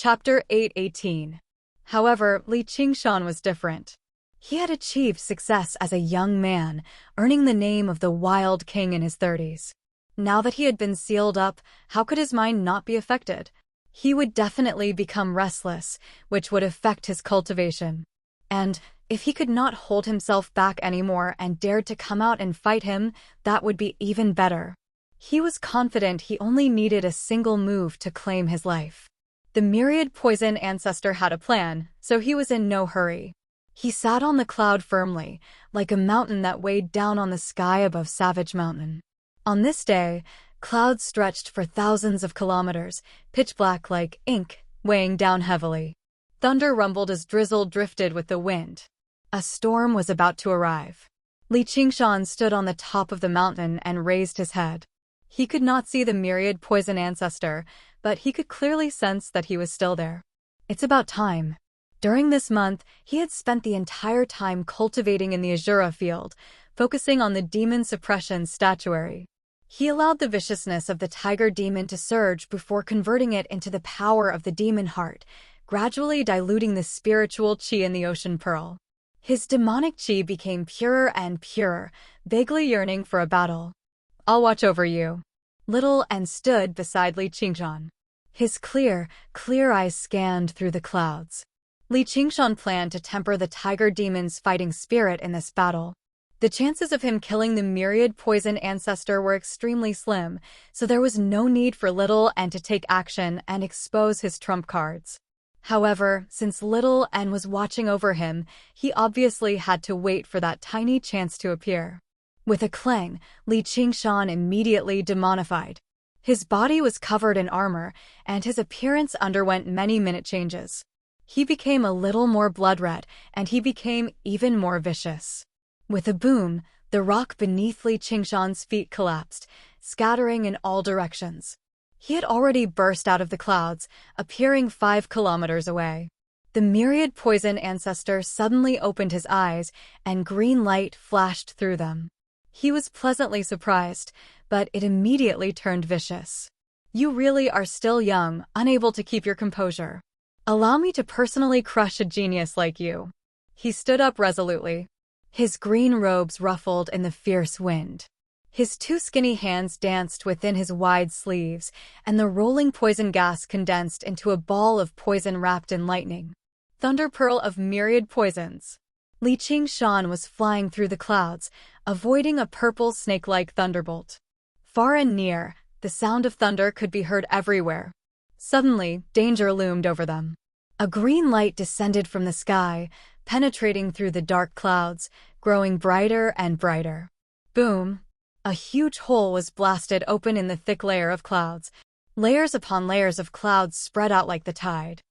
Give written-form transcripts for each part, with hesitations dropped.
Chapter 8:18. However, Li Qingshan was different. He had achieved success as a young man, earning the name of the Wild King in his 30s. Now that he had been sealed up, how could his mind not be affected? He would definitely become restless, which would affect his cultivation. And if he could not hold himself back anymore and dared to come out and fight him, that would be even better. He was confident he only needed a single move to claim his life. The myriad poison ancestor had a plan, so he was in no hurry. He sat on the cloud firmly, like a mountain that weighed down on the sky above Savage Mountain. On this day, clouds stretched for thousands of kilometers, pitch black like ink, weighing down heavily. Thunder rumbled as drizzle drifted with the wind. A storm was about to arrive. Li Qingshan stood on the top of the mountain and raised his head. He could not see the myriad poison ancestor, but he could clearly sense that he was still there. It's about time. During this month, he had spent the entire time cultivating in the Azura field, focusing on the demon suppression statuary. He allowed the viciousness of the tiger demon to surge before converting it into the power of the demon heart, gradually diluting the spiritual qi in the ocean pearl. His demonic qi became purer and purer, vaguely yearning for a battle. "I'll watch over you." Little and stood beside Li Qingshan. His clear eyes scanned through the clouds. Li Qingshan planned to temper the tiger demon's fighting spirit in this battle. The chances of him killing the myriad poison ancestor were extremely slim, so there was no need for Little and to take action and expose his trump cards. However, since Little and was watching over him, he obviously had to wait for that tiny chance to appear. With a clang, Li Qingshan immediately demonified. His body was covered in armor, and his appearance underwent many minute changes. He became a little more blood-red, and he became even more vicious. With a boom, the rock beneath Li Qingshan's feet collapsed, scattering in all directions. He had already burst out of the clouds, appearing 5 kilometers away. The myriad poison ancestor suddenly opened his eyes, and green light flashed through them. He was pleasantly surprised, but it immediately turned vicious. "You really are still young, unable to keep your composure. Allow me to personally crush a genius like you." He stood up resolutely. His green robes ruffled in the fierce wind. His 2 skinny hands danced within his wide sleeves, and the rolling poison gas condensed into a ball of poison wrapped in lightning. Thunder pearl of myriad poisons. Li Qingshan was flying through the clouds, avoiding a purple snake-like thunderbolt. Far and near, the sound of thunder could be heard everywhere. Suddenly, danger loomed over them. A green light descended from the sky, penetrating through the dark clouds, growing brighter and brighter. Boom! A huge hole was blasted open in the thick layer of clouds. Layers upon layers of clouds spread out like the tide.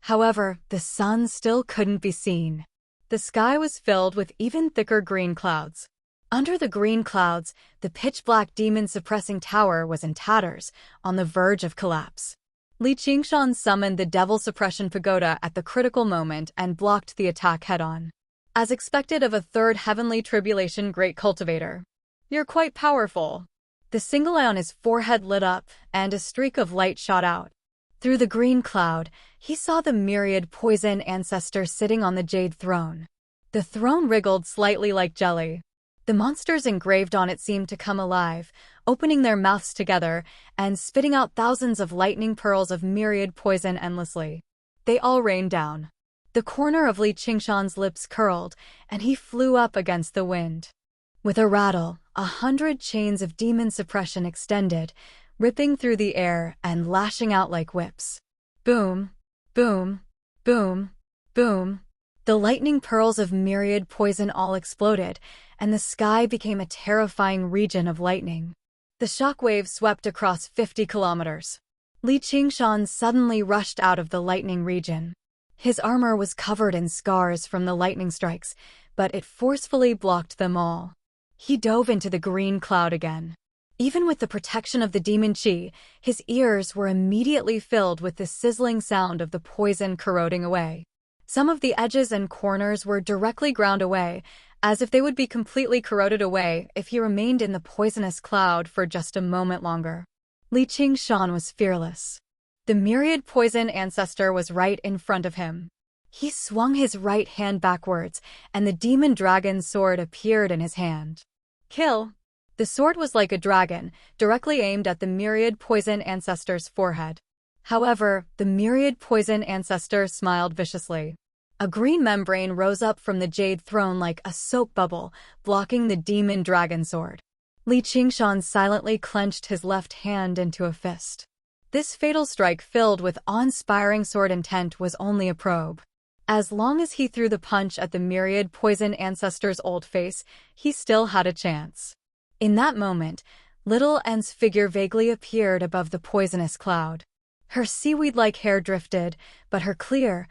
However, the sun still couldn't be seen. The sky was filled with even thicker green clouds. Under the green clouds, the pitch-black demon-suppressing tower was in tatters, on the verge of collapse. Li Qingshan summoned the Devil Suppression Pagoda at the critical moment and blocked the attack head-on. As expected of a third Heavenly Tribulation Great Cultivator. "You're quite powerful." The single eye on his forehead lit up, and a streak of light shot out. Through the green cloud, he saw the myriad poison ancestor sitting on the jade throne. The throne wriggled slightly like jelly. The monsters engraved on it seemed to come alive, opening their mouths together and spitting out thousands of lightning pearls of myriad poison endlessly. They all rained down. The corner of Li Qingshan's lips curled, and he flew up against the wind. With a rattle, 100 chains of demon suppression extended, ripping through the air and lashing out like whips. Boom, boom, boom, boom. The lightning pearls of myriad poison all exploded, and the sky became a terrifying region of lightning. The shockwave swept across 50 kilometers. Li Qingshan suddenly rushed out of the lightning region. His armor was covered in scars from the lightning strikes, but it forcefully blocked them all. He dove into the green cloud again. Even with the protection of the demon qi, his ears were immediately filled with the sizzling sound of the poison corroding away. Some of the edges and corners were directly ground away, as if they would be completely corroded away if he remained in the poisonous cloud for just a moment longer. Li Qingshan was fearless. The myriad poison ancestor was right in front of him. He swung his right hand backwards, and the demon dragon sword appeared in his hand. Kill! The sword was like a dragon, directly aimed at the myriad poison ancestor's forehead. However, the myriad poison ancestor smiled viciously. A green membrane rose up from the jade throne like a soap bubble, blocking the demon dragon sword. Li Qingshan silently clenched his left hand into a fist. This fatal strike filled with awe-inspiring sword intent was only a probe. As long as he threw the punch at the myriad poison ancestor's old face, he still had a chance. In that moment, Little En's figure vaguely appeared above the poisonous cloud. Her seaweed-like hair drifted, but her clear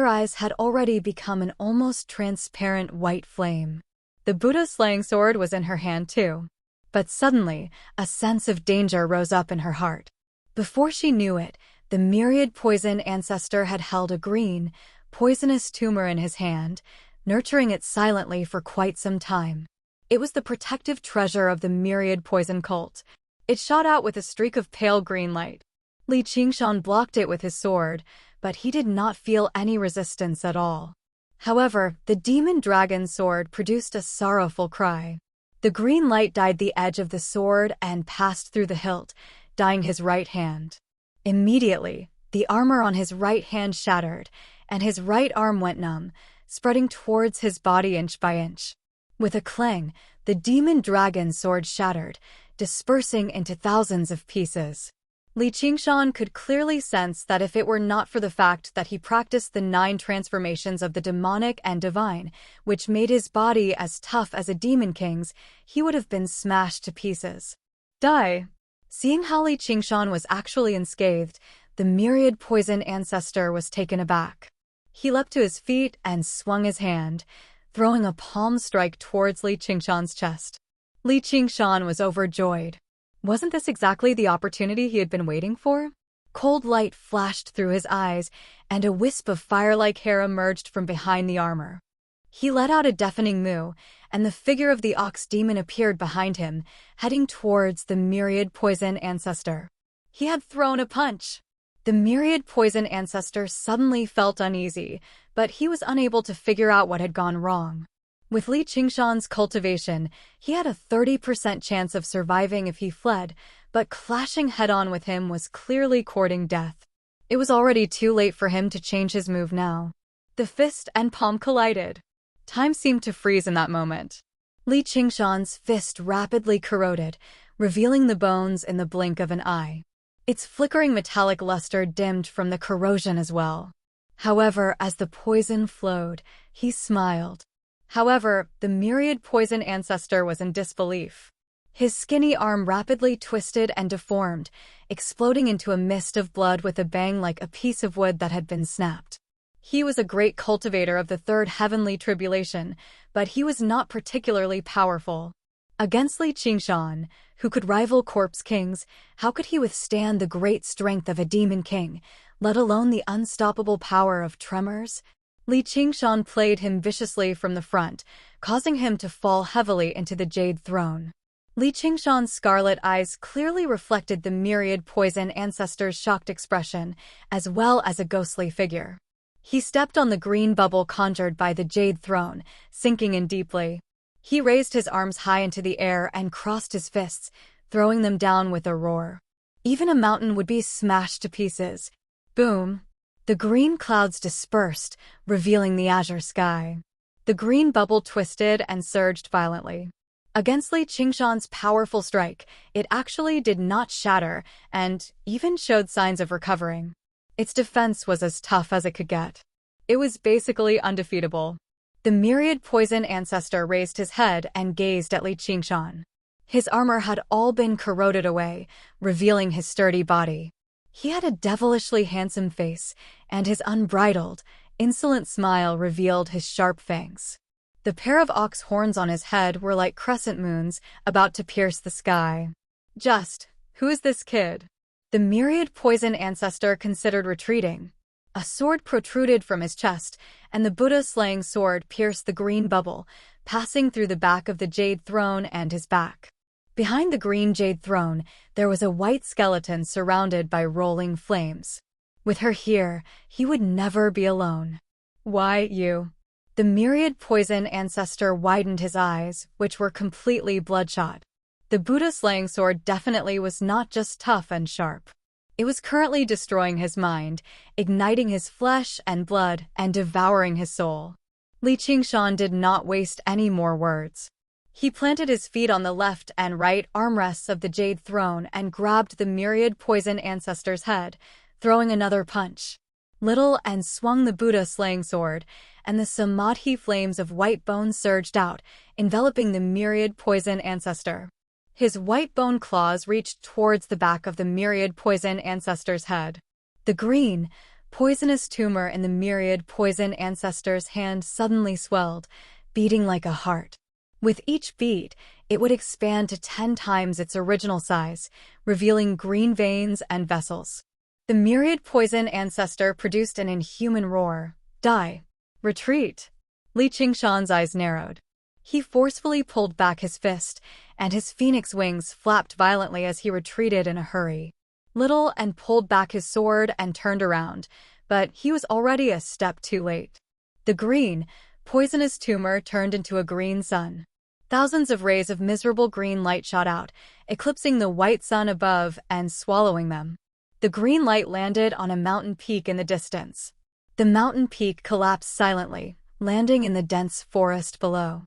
eyes had already become an almost transparent white flame. The Buddha-slaying sword was in her hand too. But suddenly, a sense of danger rose up in her heart. Before she knew it, the myriad poison ancestor had held a green, poisonous tumor in his hand, nurturing it silently for quite some time. It was the protective treasure of the myriad poison cult. It shot out with a streak of pale green light. Li Qingshan blocked it with his sword, but he did not feel any resistance at all. However, the demon dragon sword produced a sorrowful cry. The green light dyed the edge of the sword and passed through the hilt, dyeing his right hand. Immediately, the armor on his right hand shattered, and his right arm went numb, spreading towards his body inch by inch. With a clang, the demon dragon sword shattered, dispersing into thousands of pieces. Li Qingshan could clearly sense that if it were not for the fact that he practiced the 9 transformations of the demonic and divine, which made his body as tough as a demon king's, he would have been smashed to pieces. Die! Seeing how Li Qingshan was actually unscathed, the myriad poison ancestor was taken aback. He leapt to his feet and swung his hand, throwing a palm strike towards Li Qingshan's chest. Li Qingshan was overjoyed. Wasn't this exactly the opportunity he had been waiting for? Cold light flashed through his eyes, and a wisp of fire-like hair emerged from behind the armor. He let out a deafening moo, and the figure of the ox demon appeared behind him, heading towards the myriad poison ancestor. He had thrown a punch. The myriad poison ancestor suddenly felt uneasy, but he was unable to figure out what had gone wrong. With Li Qingshan's cultivation, he had a 30% chance of surviving if he fled, but clashing head-on with him was clearly courting death. It was already too late for him to change his move now. The fist and palm collided. Time seemed to freeze in that moment. Li Qingshan's fist rapidly corroded, revealing the bones in the blink of an eye. Its flickering metallic luster dimmed from the corrosion as well. However, as the poison flowed, he smiled. However, the myriad poison ancestor was in disbelief. His skinny arm rapidly twisted and deformed, exploding into a mist of blood with a bang like a piece of wood that had been snapped. He was a great cultivator of the 3rd heavenly tribulation, but he was not particularly powerful. Against Li Qingshan, who could rival corpse kings, how could he withstand the great strength of a demon king, let alone the unstoppable power of tremors? Li Qingshan played him viciously from the front, causing him to fall heavily into the jade throne. Li Qingshan's scarlet eyes clearly reflected the myriad poison ancestor's shocked expression, as well as a ghostly figure. He stepped on the green bubble conjured by the jade throne, sinking in deeply. He raised his arms high into the air and crossed his fists, throwing them down with a roar. Even a mountain would be smashed to pieces. Boom! The green clouds dispersed, revealing the azure sky. The green bubble twisted and surged violently. Against Li Qingshan's powerful strike, it actually did not shatter and even showed signs of recovering. Its defense was as tough as it could get. It was basically undefeatable. The myriad poison ancestor raised his head and gazed at Li Qingshan. His armor had all been corroded away, revealing his sturdy body. He had a devilishly handsome face, and his unbridled, insolent smile revealed his sharp fangs. The pair of ox horns on his head were like crescent moons, about to pierce the sky. Just, who is this kid? The myriad poison ancestor considered retreating. A sword protruded from his chest, and the Buddha-slaying sword pierced the green bubble, passing through the back of the jade throne and his back. Behind the green jade throne, there was a white skeleton surrounded by rolling flames. With her here, he would never be alone. Why, you? The myriad poison ancestor widened his eyes, which were completely bloodshot. The Buddha-slaying sword definitely was not just tough and sharp. It was currently destroying his mind, igniting his flesh and blood, and devouring his soul. Li Qingshan did not waste any more words. He planted his feet on the left and right armrests of the jade throne and grabbed the myriad poison ancestor's head, throwing another punch. Little and swung the Buddha-slaying sword, and the samadhi flames of white bone surged out, enveloping the myriad poison ancestor. His white bone claws reached towards the back of the myriad poison ancestor's head. The green, poisonous tumor in the myriad poison ancestor's hand suddenly swelled, beating like a heart. With each beat, it would expand to 10 times its original size, revealing green veins and vessels. The myriad poison ancestor produced an inhuman roar. Die. Retreat. Li Qingshan's eyes narrowed. He forcefully pulled back his fist, and his phoenix wings flapped violently as he retreated in a hurry. Little and pulled back his sword and turned around, but he was already a step too late. The green, poisonous tumor turned into a green sun. Thousands of rays of miserable green light shot out, eclipsing the white sun above and swallowing them. The green light landed on a mountain peak in the distance. The mountain peak collapsed silently, landing in the dense forest below.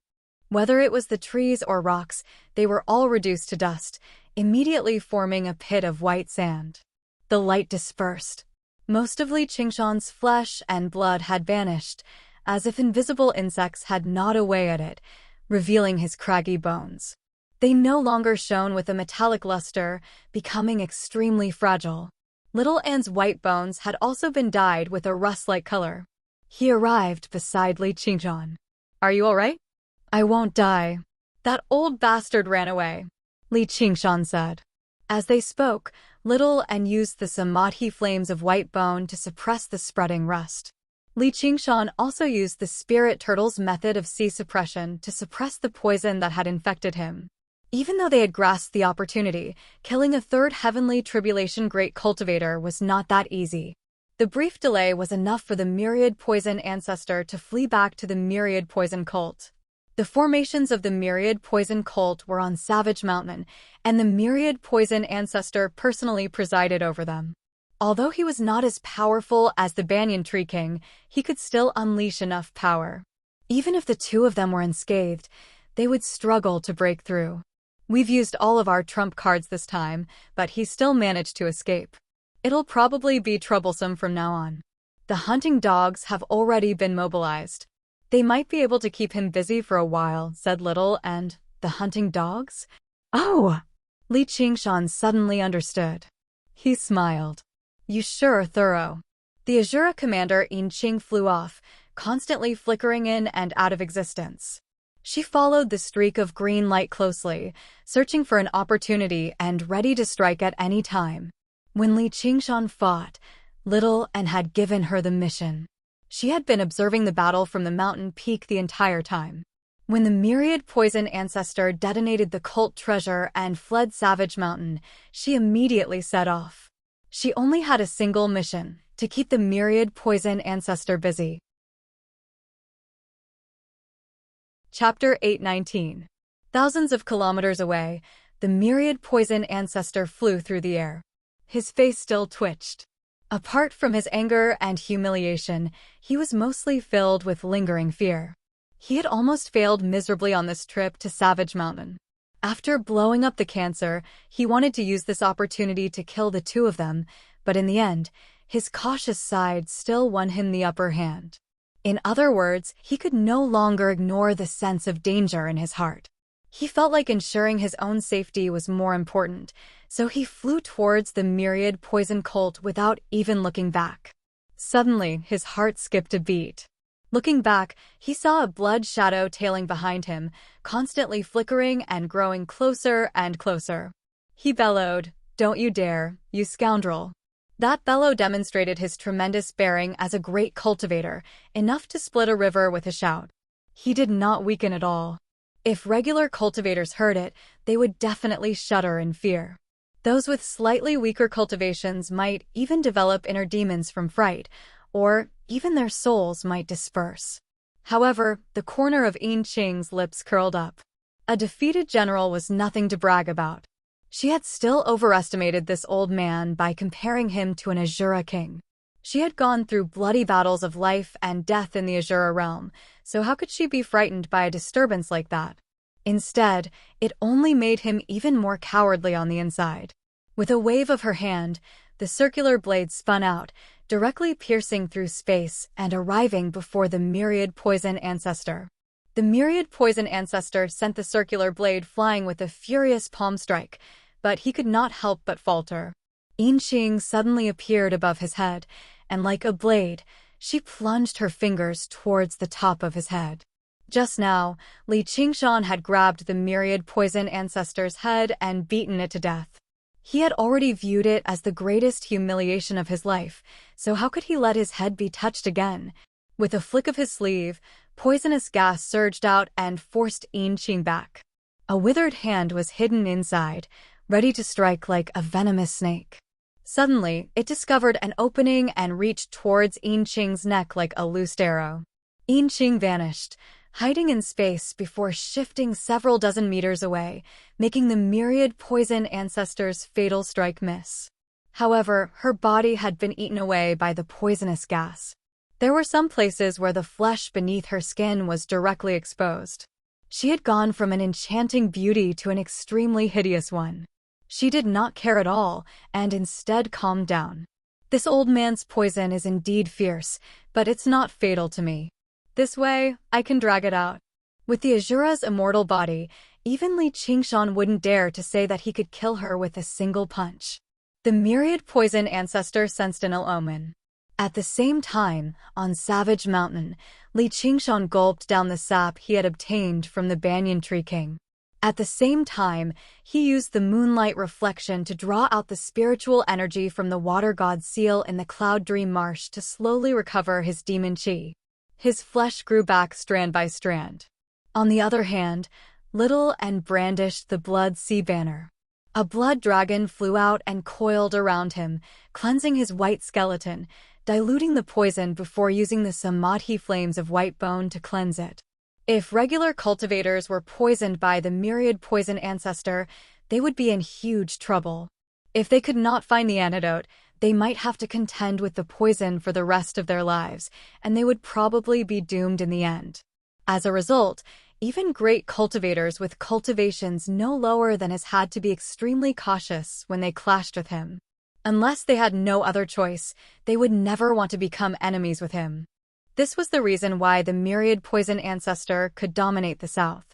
Whether it was the trees or rocks, they were all reduced to dust, immediately forming a pit of white sand. The light dispersed. Most of Li Qingshan's flesh and blood had vanished, as if invisible insects had gnawed away at it, revealing his craggy bones. They no longer shone with a metallic luster, becoming extremely fragile. Little Anne's white bones had also been dyed with a rust-like color. He arrived beside Li Qingshan. "Are you all right?" "I won't die." "That old bastard ran away," Li Qingshan said. As they spoke, Little Anne used the samadhi flames of white bone to suppress the spreading rust. Li Qingshan also used the spirit turtle's method of sea suppression to suppress the poison that had infected him. Even though they had grasped the opportunity, killing a third heavenly tribulation great cultivator was not that easy. The brief delay was enough for the myriad poison ancestor to flee back to the myriad poison cult. The formations of the myriad poison cult were on Savage Mountain, and the myriad poison ancestor personally presided over them. Although he was not as powerful as the Banyan Tree King, he could still unleash enough power. Even if the two of them were unscathed, they would struggle to break through. "We've used all of our trump cards this time, but he still managed to escape. It'll probably be troublesome from now on. The hunting dogs have already been mobilized. They might be able to keep him busy for a while," said Little, and the hunting dogs? Oh! Li Qingshan suddenly understood. He smiled. "You sure are thorough." The Azura commander Yin Qing flew off, constantly flickering in and out of existence. She followed the streak of green light closely, searching for an opportunity and ready to strike at any time. When Li Qingshan fought, Little Anne had given her the mission. She had been observing the battle from the mountain peak the entire time. When the myriad poison ancestor detonated the cult treasure and fled Savage Mountain, she immediately set off. She only had a single mission: to keep the myriad poison ancestor busy. Chapter 819. Thousands of kilometers away, the myriad poison ancestor flew through the air. His face still twitched. Apart from his anger and humiliation, he was mostly filled with lingering fear. He had almost failed miserably on this trip to Savage Mountain. After blowing up the cancer, he wanted to use this opportunity to kill the two of them, but in the end, his cautious side still won him the upper hand. In other words, he could no longer ignore the sense of danger in his heart. He felt like ensuring his own safety was more important, so he flew towards the myriad poison cult without even looking back. Suddenly, his heart skipped a beat. Looking back, he saw a blood shadow tailing behind him, constantly flickering and growing closer and closer. He bellowed, "Don't you dare, you scoundrel." That bellow demonstrated his tremendous bearing as a great cultivator, enough to split a river with a shout. He did not weaken at all. If regular cultivators heard it, they would definitely shudder in fear. Those with slightly weaker cultivations might even develop inner demons from fright, or even their souls might disperse. However, the corner of Yin Qing's lips curled up. A defeated general was nothing to brag about. She had still overestimated this old man by comparing him to an Azura king. She had gone through bloody battles of life and death in the Azura realm, so how could she be frightened by a disturbance like that? Instead, it only made him even more cowardly on the inside. With a wave of her hand, the circular blade spun out, directly piercing through space and arriving before the myriad poison ancestor. The myriad poison ancestor sent the circular blade flying with a furious palm strike, but he could not help but falter. Yin Qing suddenly appeared above his head, and like a blade, she plunged her fingers towards the top of his head. Just now, Li Qingshan had grabbed the myriad poison ancestor's head and beaten it to death. He had already viewed it as the greatest humiliation of his life, so how could he let his head be touched again? With a flick of his sleeve, poisonous gas surged out and forced Yin Qing back. A withered hand was hidden inside, ready to strike like a venomous snake. Suddenly, it discovered an opening and reached towards Yin Qing's neck like a loosed arrow. Yin Qing vanished, hiding in space before shifting several dozen meters away, making the myriad poison ancestor's fatal strike miss. However, her body had been eaten away by the poisonous gas. There were some places where the flesh beneath her skin was directly exposed. She had gone from an enchanting beauty to an extremely hideous one. She did not care at all, and instead calmed down. This old man's poison is indeed fierce, but it's not fatal to me. This way, I can drag it out. With the Azura's immortal body, even Li Qingshan wouldn't dare to say that he could kill her with a single punch. The myriad poison ancestor sensed an ill omen. At the same time, on Savage Mountain, Li Qingshan gulped down the sap he had obtained from the Banyan Tree King. At the same time, he used the moonlight reflection to draw out the spiritual energy from the water god seal in the Cloud Dream Marsh to slowly recover his demon chi. His flesh grew back strand by strand. On the other hand, Little and brandished the blood sea banner. A blood dragon flew out and coiled around him, cleansing his white skeleton, diluting the poison before using the samadhi flames of white bone to cleanse it. If regular cultivators were poisoned by the myriad poison ancestor, they would be in huge trouble. If they could not find the antidote, they might have to contend with the poison for the rest of their lives, and they would probably be doomed in the end. As a result, even great cultivators with cultivations no lower than his had to be extremely cautious when they clashed with him. Unless they had no other choice, they would never want to become enemies with him. This was the reason why the myriad poison ancestor could dominate the south.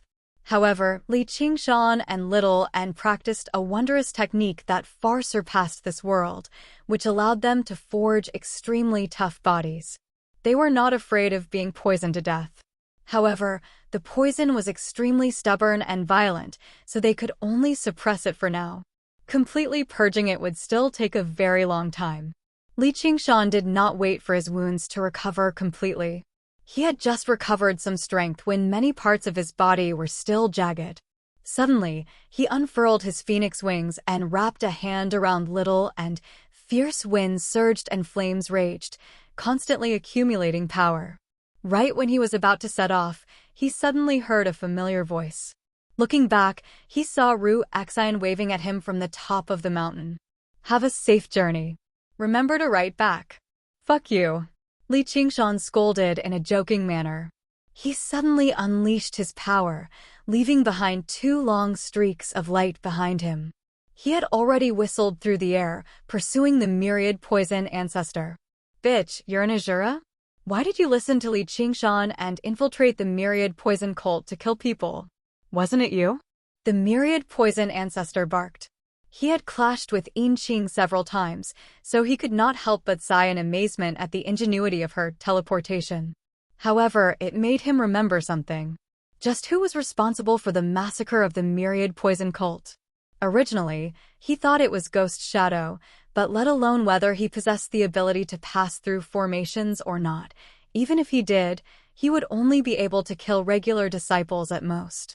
However, Li Qingshan and Little and practiced a wondrous technique that far surpassed this world, which allowed them to forge extremely tough bodies. They were not afraid of being poisoned to death. However, the poison was extremely stubborn and violent, so they could only suppress it for now. Completely purging it would still take a very long time. Li Qingshan did not wait for his wounds to recover completely. He had just recovered some strength when many parts of his body were still jagged. Suddenly, he unfurled his phoenix wings and wrapped a hand around Little, and fierce winds surged and flames raged, constantly accumulating power. Right when he was about to set off, he suddenly heard a familiar voice. Looking back, he saw Ru Exine waving at him from the top of the mountain. "Have a safe journey. Remember to write back." "Fuck you," Li Qingshan scolded in a joking manner. He suddenly unleashed his power, leaving behind 2 long streaks of light behind him. He had already whistled through the air, pursuing the myriad poison ancestor. "Bitch, you're an Azura? Why did you listen to Li Qingshan and infiltrate the myriad poison cult to kill people? Wasn't it you?" The myriad poison ancestor barked. He had clashed with Yin Qing several times, so he could not help but sigh in amazement at the ingenuity of her teleportation. However, it made him remember something. Just who was responsible for the massacre of the myriad poison cult? Originally, he thought it was Ghost Shadow, but let alone whether he possessed the ability to pass through formations or not. Even if he did, he would only be able to kill regular disciples at most.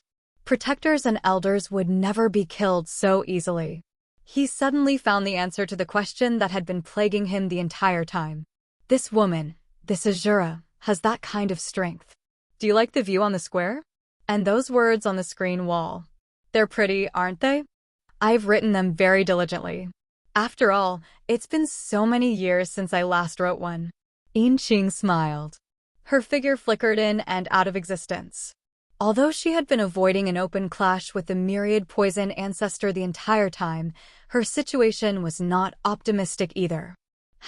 protectors and elders would never be killed so easily. He suddenly found the answer to the question that had been plaguing him the entire time. This woman, this Azura, has that kind of strength. Do you like the view on the square? And those words on the screen wall. They're pretty, aren't they? I've written them very diligently. After all, it's been so many years since I last wrote one. Yinqing smiled. Her figure flickered in and out of existence. Although she had been avoiding an open clash with the myriad poison ancestor the entire time, her situation was not optimistic either.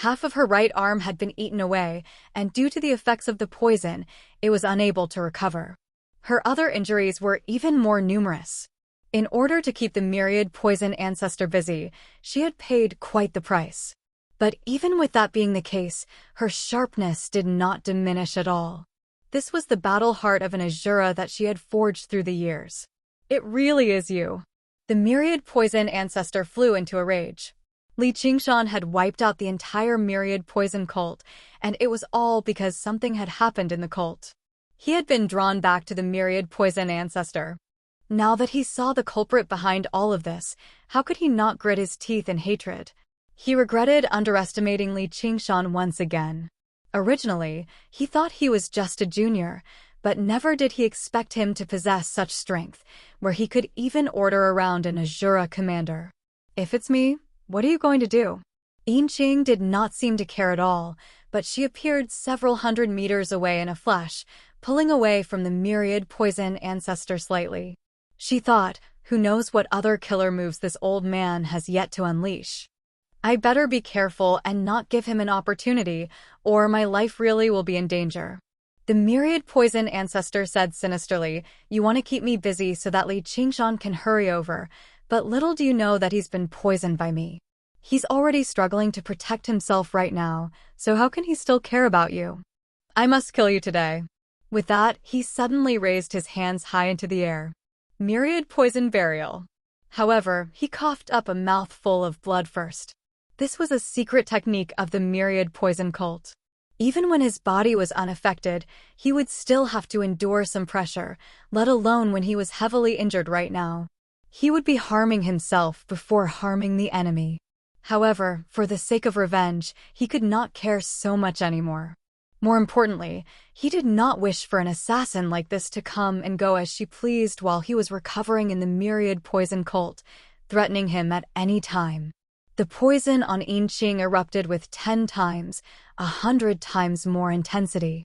Half of her right arm had been eaten away, and due to the effects of the poison, it was unable to recover. Her other injuries were even more numerous. In order to keep the myriad poison ancestor busy, she had paid quite the price. But even with that being the case, her sharpness did not diminish at all. This was the battle heart of an Azura that she had forged through the years. It really is you. The myriad poison ancestor flew into a rage. Li Qingshan had wiped out the entire myriad poison cult, and it was all because something had happened in the cult. He had been drawn back to the myriad poison ancestor. Now that he saw the culprit behind all of this, how could he not grit his teeth in hatred? He regretted underestimating Li Qingshan once again. Originally, he thought he was just a junior, but never did he expect him to possess such strength, where he could even order around an Azura commander. If it's me, what are you going to do? Yinqing did not seem to care at all, but she appeared several hundred meters away in a flash, pulling away from the myriad poison ancestor slightly. She thought, who knows what other killer moves this old man has yet to unleash. I better be careful and not give him an opportunity, or my life really will be in danger. The myriad poison ancestor said sinisterly, "You want to keep me busy so that Li Qingshan can hurry over, but little do you know that he's been poisoned by me. He's already struggling to protect himself right now, so how can he still care about you? I must kill you today." With that, he suddenly raised his hands high into the air. Myriad poison burial. However, he coughed up a mouthful of blood first. This was a secret technique of the myriad poison cult. Even when his body was unaffected, he would still have to endure some pressure, let alone when he was heavily injured right now. He would be harming himself before harming the enemy. However, for the sake of revenge, he could not care so much anymore. More importantly, he did not wish for an assassin like this to come and go as she pleased while he was recovering in the myriad poison cult, threatening him at any time. The poison on Yinqing erupted with 10 times, 100 times more intensity.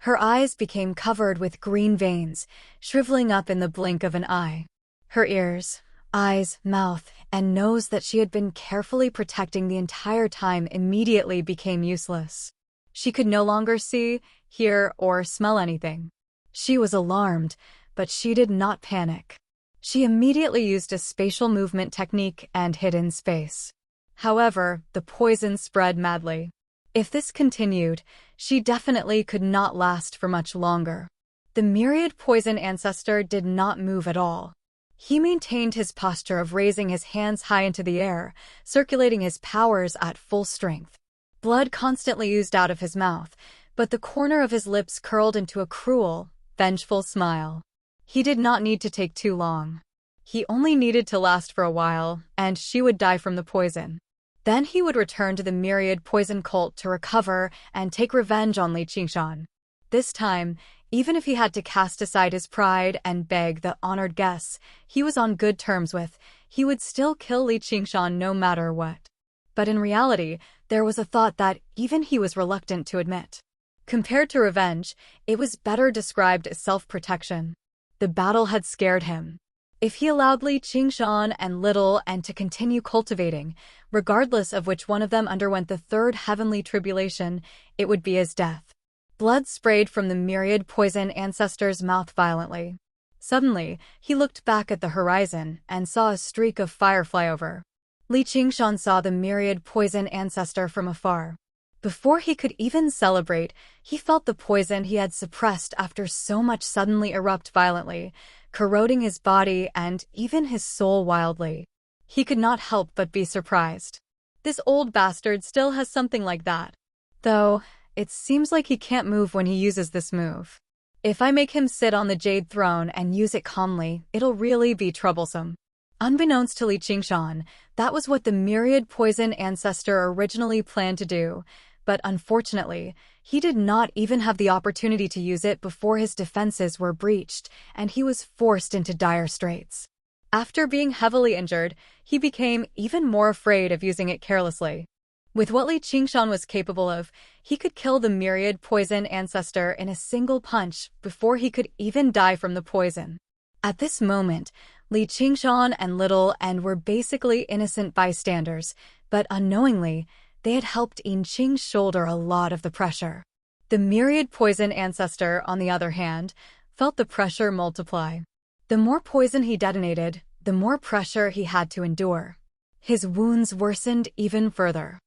Her eyes became covered with green veins, shriveling up in the blink of an eye. Her ears, eyes, mouth, and nose that she had been carefully protecting the entire time immediately became useless. She could no longer see, hear, or smell anything. She was alarmed, but she did not panic. She immediately used a spatial movement technique and hid in space. However, the poison spread madly. If this continued, she definitely could not last for much longer. The myriad poison ancestor did not move at all. He maintained his posture of raising his hands high into the air, circulating his powers at full strength. Blood constantly oozed out of his mouth, but the corner of his lips curled into a cruel, vengeful smile. He did not need to take too long. He only needed to last for a while, and she would die from the poison. Then he would return to the myriad poison cult to recover and take revenge on Li Qingshan. This time, even if he had to cast aside his pride and beg the honored guests he was on good terms with, he would still kill Li Qingshan no matter what. But in reality, there was a thought that even he was reluctant to admit. Compared to revenge, it was better described as self-protection. The battle had scared him. If he allowed Li Qingshan and Little and to continue cultivating, regardless of which one of them underwent the third heavenly tribulation, it would be his death. Blood sprayed from the myriad poison ancestor's mouth violently. Suddenly, he looked back at the horizon and saw a streak of fire fly over. Li Qingshan saw the myriad poison ancestor from afar. Before he could even celebrate, he felt the poison he had suppressed after so much suddenly erupt violently, corroding his body and even his soul wildly. He could not help but be surprised. This old bastard still has something like that. Though, it seems like he can't move when he uses this move. If I make him sit on the jade throne and use it calmly, it'll really be troublesome. Unbeknownst to Li Qingshan, that was what the myriad poison ancestor originally planned to do, but unfortunately, he did not even have the opportunity to use it before his defenses were breached, and he was forced into dire straits. After being heavily injured, he became even more afraid of using it carelessly. With what Li Qingshan was capable of, he could kill the myriad poison ancestor in a single punch before he could even die from the poison. At this moment, Li Qingshan and Little N were basically innocent bystanders, but unknowingly, they had helped Yin Qing shoulder a lot of the pressure. The myriad poison ancestor, on the other hand, felt the pressure multiply. The more poison he detonated, the more pressure he had to endure. His wounds worsened even further.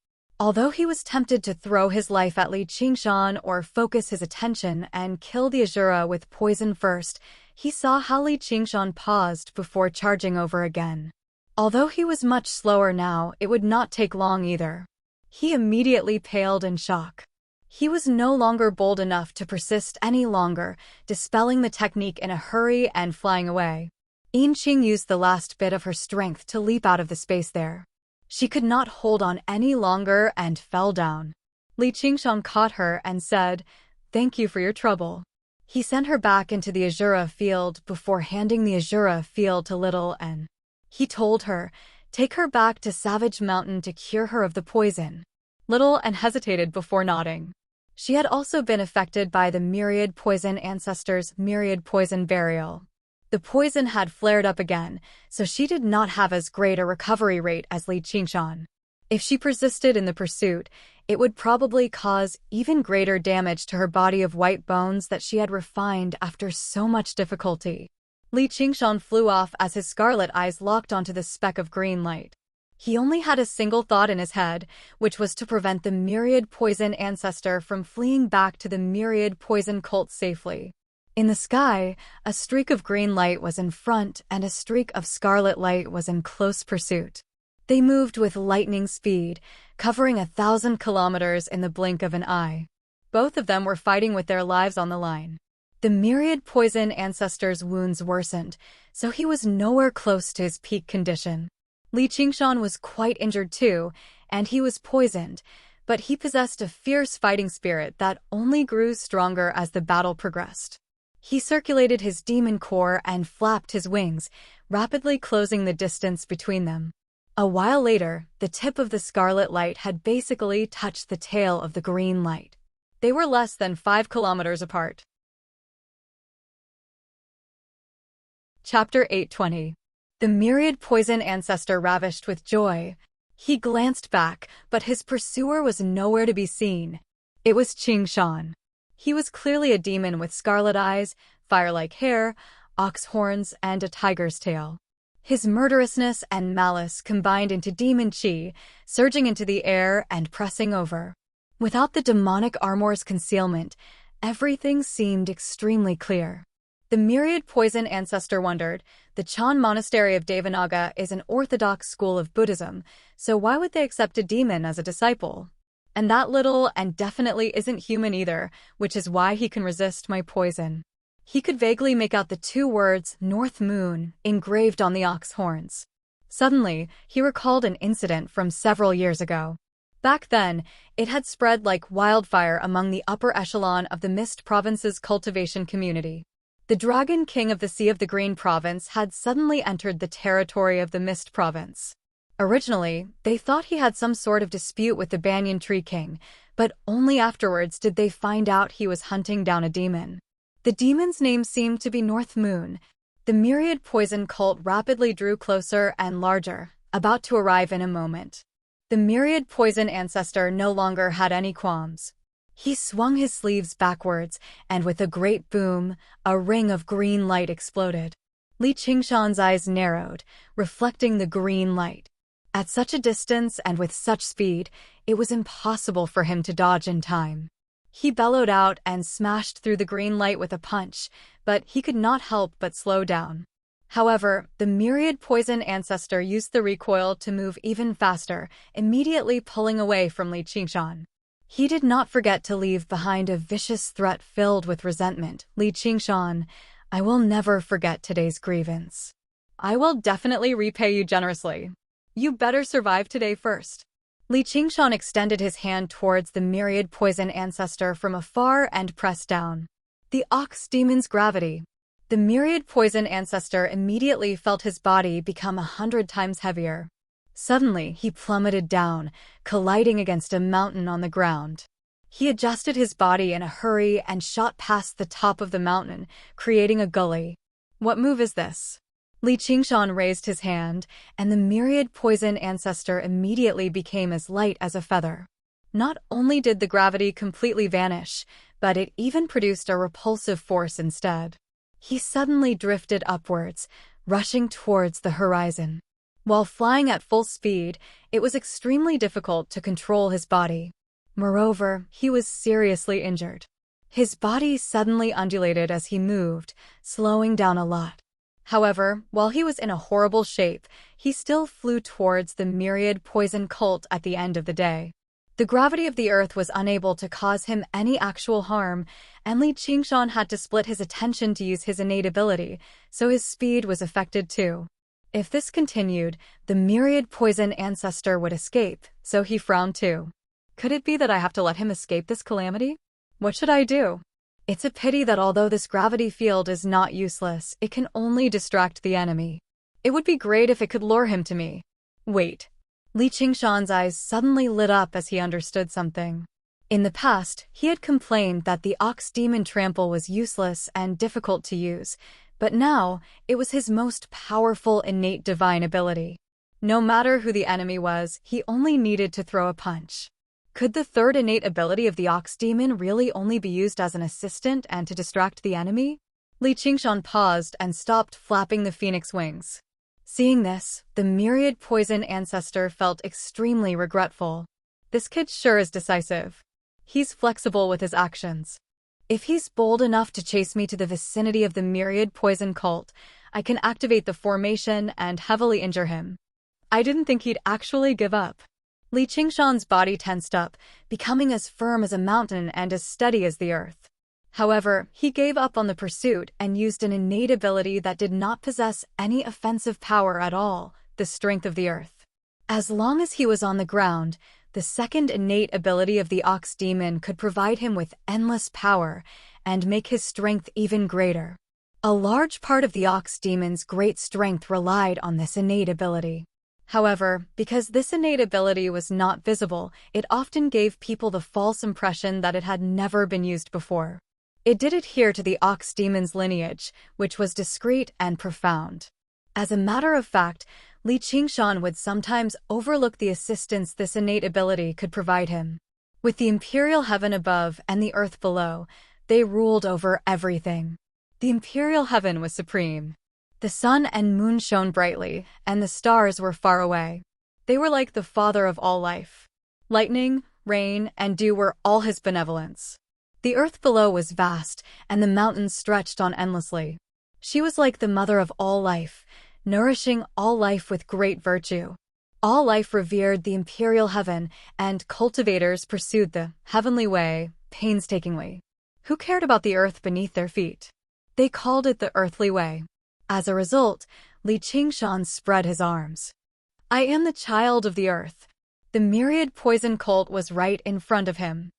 Although he was tempted to throw his life at Li Qingshan or focus his attention and kill the Azura with poison first, he saw how Li Qingshan paused before charging over again. Although he was much slower now, it would not take long either. He immediately paled in shock. He was no longer bold enough to persist any longer, dispelling the technique in a hurry and flying away. Yin Qing used the last bit of her strength to leap out of the space there. She could not hold on any longer and fell down. Li Qingshan caught her and said, "Thank you for your trouble." He sent her back into the Azura field before handing the Azura field to Little N. He told her, "Take her back to Savage Mountain to cure her of the poison." Little N hesitated before nodding. She had also been affected by the myriad poison ancestor's myriad poison burial. The poison had flared up again, so she did not have as great a recovery rate as Li Qingshan. If she persisted in the pursuit, it would probably cause even greater damage to her body of white bones that she had refined after so much difficulty. Li Qingshan flew off as his scarlet eyes locked onto the speck of green light. He only had a single thought in his head, which was to prevent the myriad poison ancestor from fleeing back to the myriad poison cult safely. In the sky, a streak of green light was in front and a streak of scarlet light was in close pursuit. They moved with lightning speed, covering 1,000 kilometers in the blink of an eye. Both of them were fighting with their lives on the line. The myriad poison ancestor's wounds worsened, so he was nowhere close to his peak condition. Li Qingshan was quite injured too, and he was poisoned, but he possessed a fierce fighting spirit that only grew stronger as the battle progressed. He circulated his demon core and flapped his wings, rapidly closing the distance between them. A while later, the tip of the scarlet light had basically touched the tail of the green light. They were less than 5 kilometers apart. Chapter 820. The myriad poison ancestor ravished with joy. He glanced back, but his pursuer was nowhere to be seen. It was Qingshan. He was clearly a demon with scarlet eyes, fire-like hair, ox horns, and a tiger's tail. His murderousness and malice combined into demon qi, surging into the air and pressing over. Without the demonic armor's concealment, everything seemed extremely clear. The myriad poison ancestor wondered, the Chan Monastery of Devanaga is an orthodox school of Buddhism, so why would they accept a demon as a disciple? And that Little and definitely isn't human either, which is why he can resist my poison. He could vaguely make out the 2 words, North Moon, engraved on the ox horns. Suddenly, he recalled an incident from several years ago. Back then, it had spread like wildfire among the upper echelon of the Mist Province's cultivation community. The Dragon King of the Sea of the Green Province had suddenly entered the territory of the Mist Province. Originally, they thought he had some sort of dispute with the Banyan Tree King, but only afterwards did they find out he was hunting down a demon. The demon's name seemed to be North Moon. The myriad poison cult rapidly drew closer and larger, about to arrive in a moment. The myriad poison ancestor no longer had any qualms. He swung his sleeves backwards, and with a great boom, a ring of green light exploded. Li Qingshan's eyes narrowed, reflecting the green light. At such a distance and with such speed, it was impossible for him to dodge in time. He bellowed out and smashed through the green light with a punch, but he could not help but slow down. However, the myriad poison ancestor used the recoil to move even faster, immediately pulling away from Li Qingshan. He did not forget to leave behind a vicious threat filled with resentment. Li Qingshan, I will never forget today's grievance. I will definitely repay you generously. You better survive today first. Li Qingshan extended his hand towards the myriad poison ancestor from afar and pressed down. The ox demon's gravity. The myriad poison ancestor immediately felt his body become 100 times heavier. Suddenly, he plummeted down, colliding against a mountain on the ground. He adjusted his body in a hurry and shot past the top of the mountain, creating a gully. What move is this? Li Qingshan raised his hand, and the myriad poison ancestor immediately became as light as a feather. Not only did the gravity completely vanish, but it even produced a repulsive force instead. He suddenly drifted upwards, rushing towards the horizon. While flying at full speed, it was extremely difficult to control his body. Moreover, he was seriously injured. His body suddenly undulated as he moved, slowing down a lot. However, while he was in a horrible shape, he still flew towards the myriad poison cult at the end of the day. The gravity of the earth was unable to cause him any actual harm, and Li Qingshan had to split his attention to use his innate ability, so his speed was affected too. If this continued, the myriad poison ancestor would escape, so he frowned too. Could it be that I have to let him escape this calamity? What should I do? It's a pity that although this gravity field is not useless, it can only distract the enemy. It would be great if it could lure him to me. Wait. Li Qingshan's eyes suddenly lit up as he understood something. In the past, he had complained that the ox demon trample was useless and difficult to use, but now, it was his most powerful innate divine ability. No matter who the enemy was, he only needed to throw a punch. Could the third innate ability of the ox demon really only be used as an assistant and to distract the enemy? Li Qingshan paused and stopped flapping the phoenix wings. Seeing this, the myriad poison ancestor felt extremely regretful. This kid sure is decisive. He's flexible with his actions. If he's bold enough to chase me to the vicinity of the myriad poison cult, I can activate the formation and heavily injure him. I didn't think he'd actually give up. Li Qingshan's body tensed up, becoming as firm as a mountain and as steady as the earth. However, he gave up on the pursuit and used an innate ability that did not possess any offensive power at all, the strength of the earth. As long as he was on the ground, the second innate ability of the ox demon could provide him with endless power and make his strength even greater. A large part of the ox demon's great strength relied on this innate ability. However, because this innate ability was not visible, it often gave people the false impression that it had never been used before. It did adhere to the ox demon's lineage, which was discreet and profound. As a matter of fact, Li Qingshan would sometimes overlook the assistance this innate ability could provide him. With the imperial heaven above and the earth below, they ruled over everything. The imperial heaven was supreme. The sun and moon shone brightly, and the stars were far away. They were like the father of all life. Lightning, rain, and dew were all his benevolence. The earth below was vast, and the mountains stretched on endlessly. She was like the mother of all life, nourishing all life with great virtue. All life revered the imperial heaven, and cultivators pursued the heavenly way painstakingly. Who cared about the earth beneath their feet? They called it the earthly way. As a result, Li Qingshan spread his arms. I am the child of the earth. The myriad poison cult was right in front of him.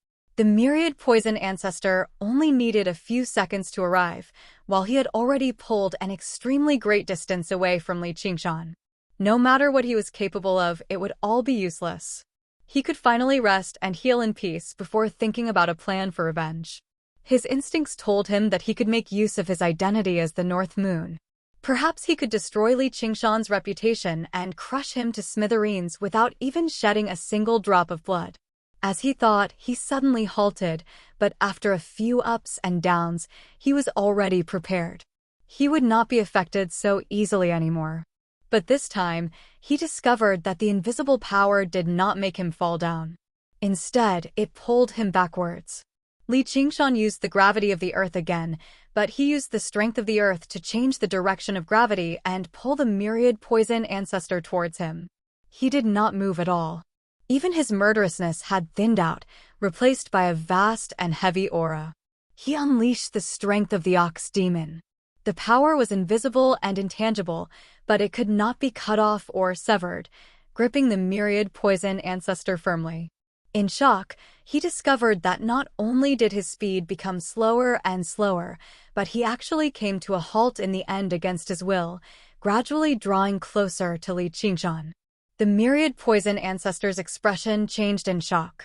The myriad poison ancestor only needed a few seconds to arrive, while he had already pulled an extremely great distance away from Li Qingshan. No matter what he was capable of, it would all be useless. He could finally rest and heal in peace before thinking about a plan for revenge. His instincts told him that he could make use of his identity as the North Moon. Perhaps he could destroy Li Qingshan's reputation and crush him to smithereens without even shedding a single drop of blood. As he thought, he suddenly halted, but after a few ups and downs, he was already prepared. He would not be affected so easily anymore. But this time, he discovered that the invisible power did not make him fall down. Instead, it pulled him backwards. Li Qingshan used the gravity of the earth again, but he used the strength of the earth to change the direction of gravity and pull the myriad poison ancestor towards him. He did not move at all. Even his murderousness had thinned out, replaced by a vast and heavy aura. He unleashed the strength of the Ox Demon. The power was invisible and intangible, but it could not be cut off or severed, gripping the myriad poison ancestor firmly. In shock, he discovered that not only did his speed become slower and slower, but he actually came to a halt in the end against his will, gradually drawing closer to Li Qingshan. The myriad poison ancestor's expression changed in shock.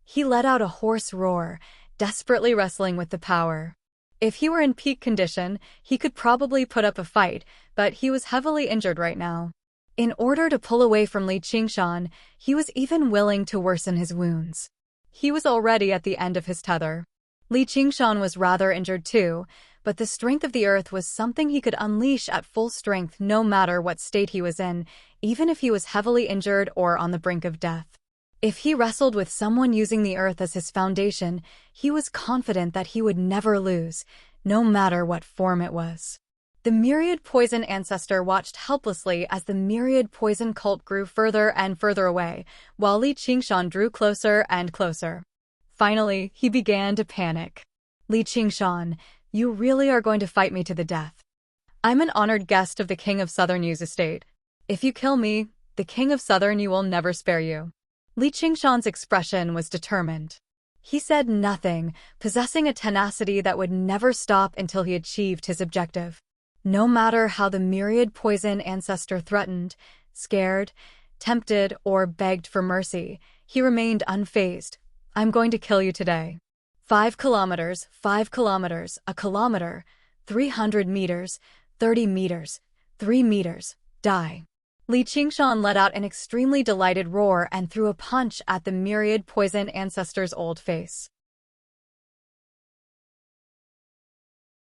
He let out a hoarse roar, desperately wrestling with the power. If he were in peak condition, he could probably put up a fight, but he was heavily injured right now. In order to pull away from Li Qingshan, he was even willing to worsen his wounds. He was already at the end of his tether. Li Qingshan was rather injured too, but the strength of the earth was something he could unleash at full strength no matter what state he was in, even if he was heavily injured or on the brink of death. If he wrestled with someone using the earth as his foundation, he was confident that he would never lose, no matter what form it was. The myriad poison ancestor watched helplessly as the myriad poison cult grew further and further away, while Li Qingshan drew closer and closer. Finally, he began to panic. Li Qingshan, you really are going to fight me to the death. I'm an honored guest of the King of Southern Yu's estate. If you kill me, the King of Southern Yu will never spare you. Li Qingshan's expression was determined. He said nothing, possessing a tenacity that would never stop until he achieved his objective. No matter how the myriad poison ancestor threatened, scared, tempted, or begged for mercy, he remained unfazed. I'm going to kill you today. 5 kilometers, a kilometer, 300 meters, 30 meters, 3 meters, die. Li Qingshan let out an extremely delighted roar and threw a punch at the myriad poison ancestor's old face.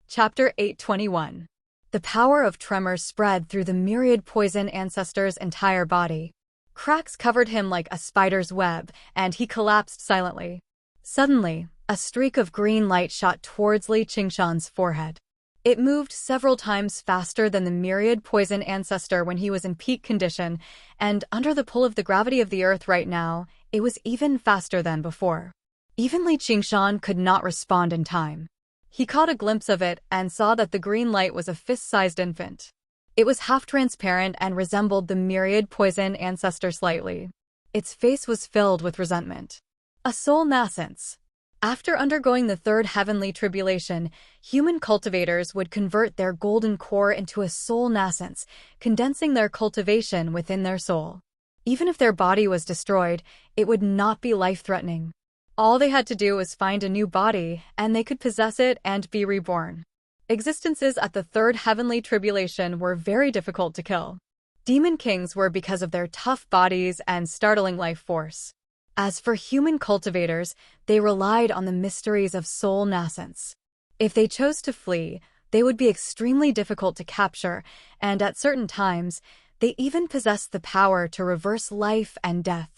Chapter 821. The power of tremor spread through the myriad poison ancestor's entire body. Cracks covered him like a spider's web, and he collapsed silently. Suddenly, a streak of green light shot towards Li Qingshan's forehead. It moved several times faster than the myriad poison ancestor when he was in peak condition, and under the pull of the gravity of the earth right now, it was even faster than before. Even Li Qingshan could not respond in time. He caught a glimpse of it and saw that the green light was a fist-sized infant. It was half-transparent and resembled the myriad poison ancestor slightly. Its face was filled with resentment. A soul nascence. After undergoing the third heavenly tribulation, human cultivators would convert their golden core into a soul nascence, condensing their cultivation within their soul. Even if their body was destroyed, it would not be life-threatening. All they had to do was find a new body, and they could possess it and be reborn. Existences at the third heavenly tribulation were very difficult to kill. Demon kings were because of their tough bodies and startling life force. As for human cultivators, they relied on the mysteries of soul nascence. If they chose to flee, they would be extremely difficult to capture, and at certain times, they even possessed the power to reverse life and death.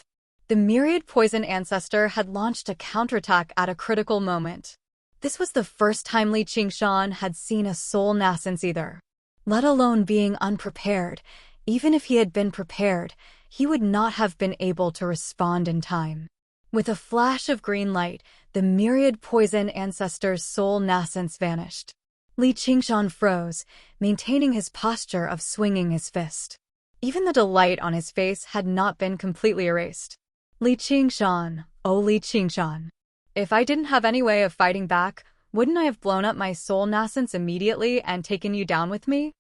The myriad poison ancestor had launched a counterattack at a critical moment. This was the first time Li Qingshan had seen a soul nascence either. Let alone being unprepared, even if he had been prepared, he would not have been able to respond in time. With a flash of green light, the myriad poison ancestor's soul nascence vanished. Li Qingshan froze, maintaining his posture of swinging his fist. Even the delight on his face had not been completely erased. Li Qingshan, oh Li Qingshan. If I didn't have any way of fighting back, wouldn't I have blown up my soul nascence immediately and taken you down with me?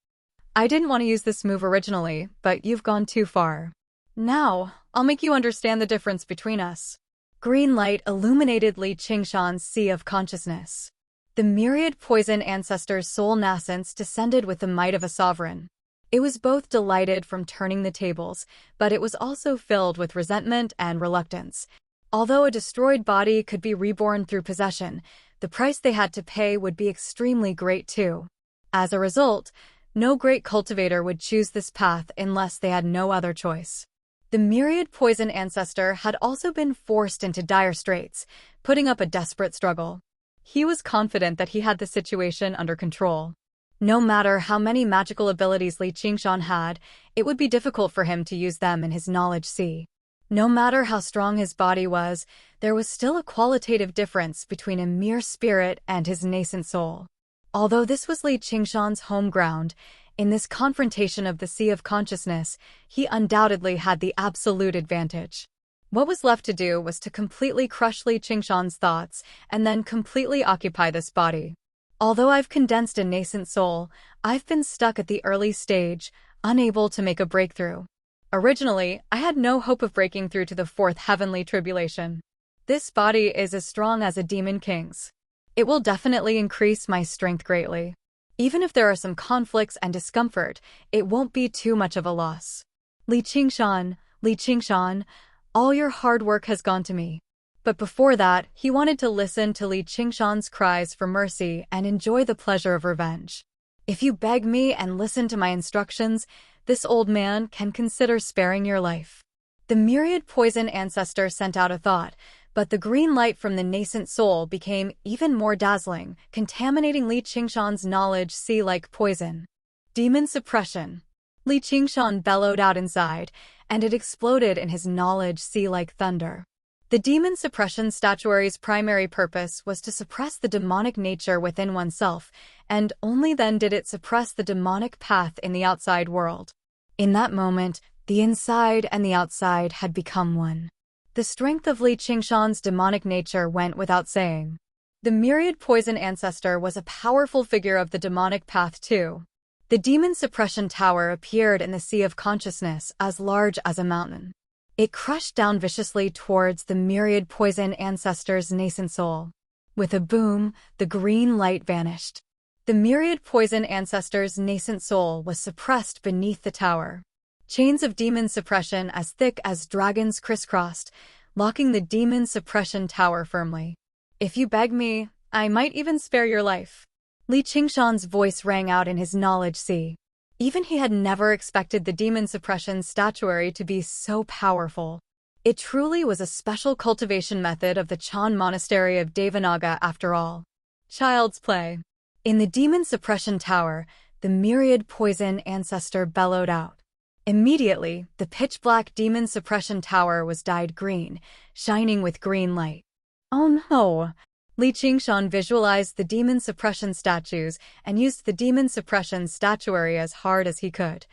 I didn't want to use this move originally, but you've gone too far. Now, I'll make you understand the difference between us. Green light illuminated Li Qingshan's sea of consciousness. The myriad poison ancestor's soul nascence descended with the might of a sovereign. It was both delighted from turning the tables, but it was also filled with resentment and reluctance. Although a destroyed body could be reborn through possession, the price they had to pay would be extremely great too. As a result, no great cultivator would choose this path unless they had no other choice. The myriad poison ancestor had also been forced into dire straits, putting up a desperate struggle. He was confident that he had the situation under control. No matter how many magical abilities Li Qingshan had, it would be difficult for him to use them in his knowledge sea. No matter how strong his body was, there was still a qualitative difference between a mere spirit and his nascent soul. Although this was Li Qingshan's home ground, in this confrontation of the Sea of Consciousness, he undoubtedly had the absolute advantage. What was left to do was to completely crush Li Qingshan's thoughts and then completely occupy this body. Although I've condensed a nascent soul, I've been stuck at the early stage, unable to make a breakthrough. Originally, I had no hope of breaking through to the fourth heavenly tribulation. This body is as strong as a demon king's. It will definitely increase my strength greatly. Even if there are some conflicts and discomfort, it won't be too much of a loss. Li Qingshan, all your hard work has gone to me. But before that, he wanted to listen to Li Qingshan's cries for mercy and enjoy the pleasure of revenge. If you beg me and listen to my instructions, this old man can consider sparing your life. The myriad poison ancestor sent out a thought, but the green light from the nascent soul became even more dazzling, contaminating Li Qingshan's knowledge sea like poison. Demon suppression. Li Qingshan bellowed out inside, and it exploded in his knowledge sea like thunder. The demon suppression statuary's primary purpose was to suppress the demonic nature within oneself, and only then did it suppress the demonic path in the outside world. In that moment, the inside and the outside had become one. The strength of Li Qingshan's demonic nature went without saying. The myriad poison ancestor was a powerful figure of the demonic path too. The demon suppression tower appeared in the Sea of Consciousness as large as a mountain. It crushed down viciously towards the myriad poison ancestor's nascent soul. With a boom, the green light vanished. The myriad poison ancestor's nascent soul was suppressed beneath the tower. Chains of demon suppression as thick as dragons crisscrossed, locking the demon suppression tower firmly. If you beg me, I might even spare your life. Li Qingshan's voice rang out in his knowledge sea. Even he had never expected the demon suppression statuary to be so powerful. It truly was a special cultivation method of the Chan monastery of Devanaga after all. Child's play. In the demon suppression tower, the myriad poison ancestor bellowed out. Immediately, the pitch-black demon suppression tower was dyed green, shining with green light. Oh no! Li Qingshan visualized the demon suppression statues and used the demon suppression statuary as hard as he could,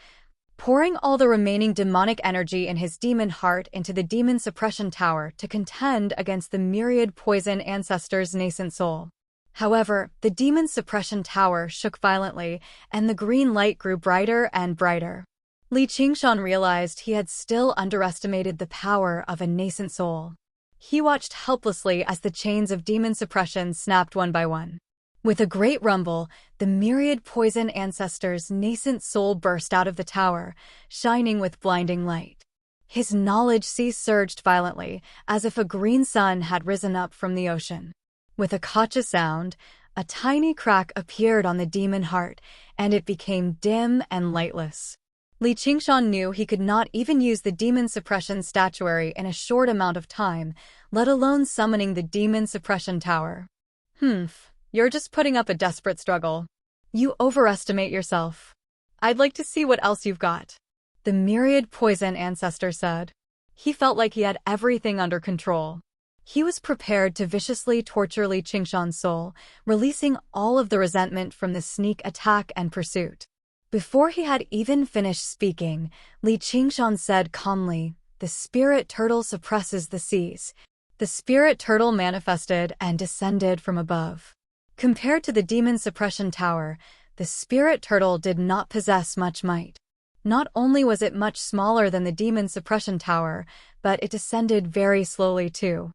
pouring all the remaining demonic energy in his demon heart into the demon suppression tower to contend against the myriad poison ancestor's nascent soul. However, the demon suppression tower shook violently, and the green light grew brighter and brighter. Li Qingshan realized he had still underestimated the power of a nascent soul. He watched helplessly as the chains of demon suppression snapped one by one. With a great rumble, the myriad poison ancestor's nascent soul burst out of the tower, shining with blinding light. His knowledge sea surged violently, as if a green sun had risen up from the ocean. With a kacha sound, a tiny crack appeared on the demon heart, and it became dim and lightless. Li Qingshan knew he could not even use the demon suppression statuary in a short amount of time, let alone summoning the demon suppression tower. You're just putting up a desperate struggle. You overestimate yourself. I'd like to see what else you've got. The myriad poison ancestor said. He felt like he had everything under control. He was prepared to viciously torture Li Qingshan's soul, releasing all of the resentment from the sneak attack and pursuit. Before he had even finished speaking, Li Qingshan said calmly, "The spirit turtle suppresses the seas." The spirit turtle manifested and descended from above. Compared to the demon suppression tower, the spirit turtle did not possess much might. Not only was it much smaller than the demon suppression tower, but it descended very slowly too.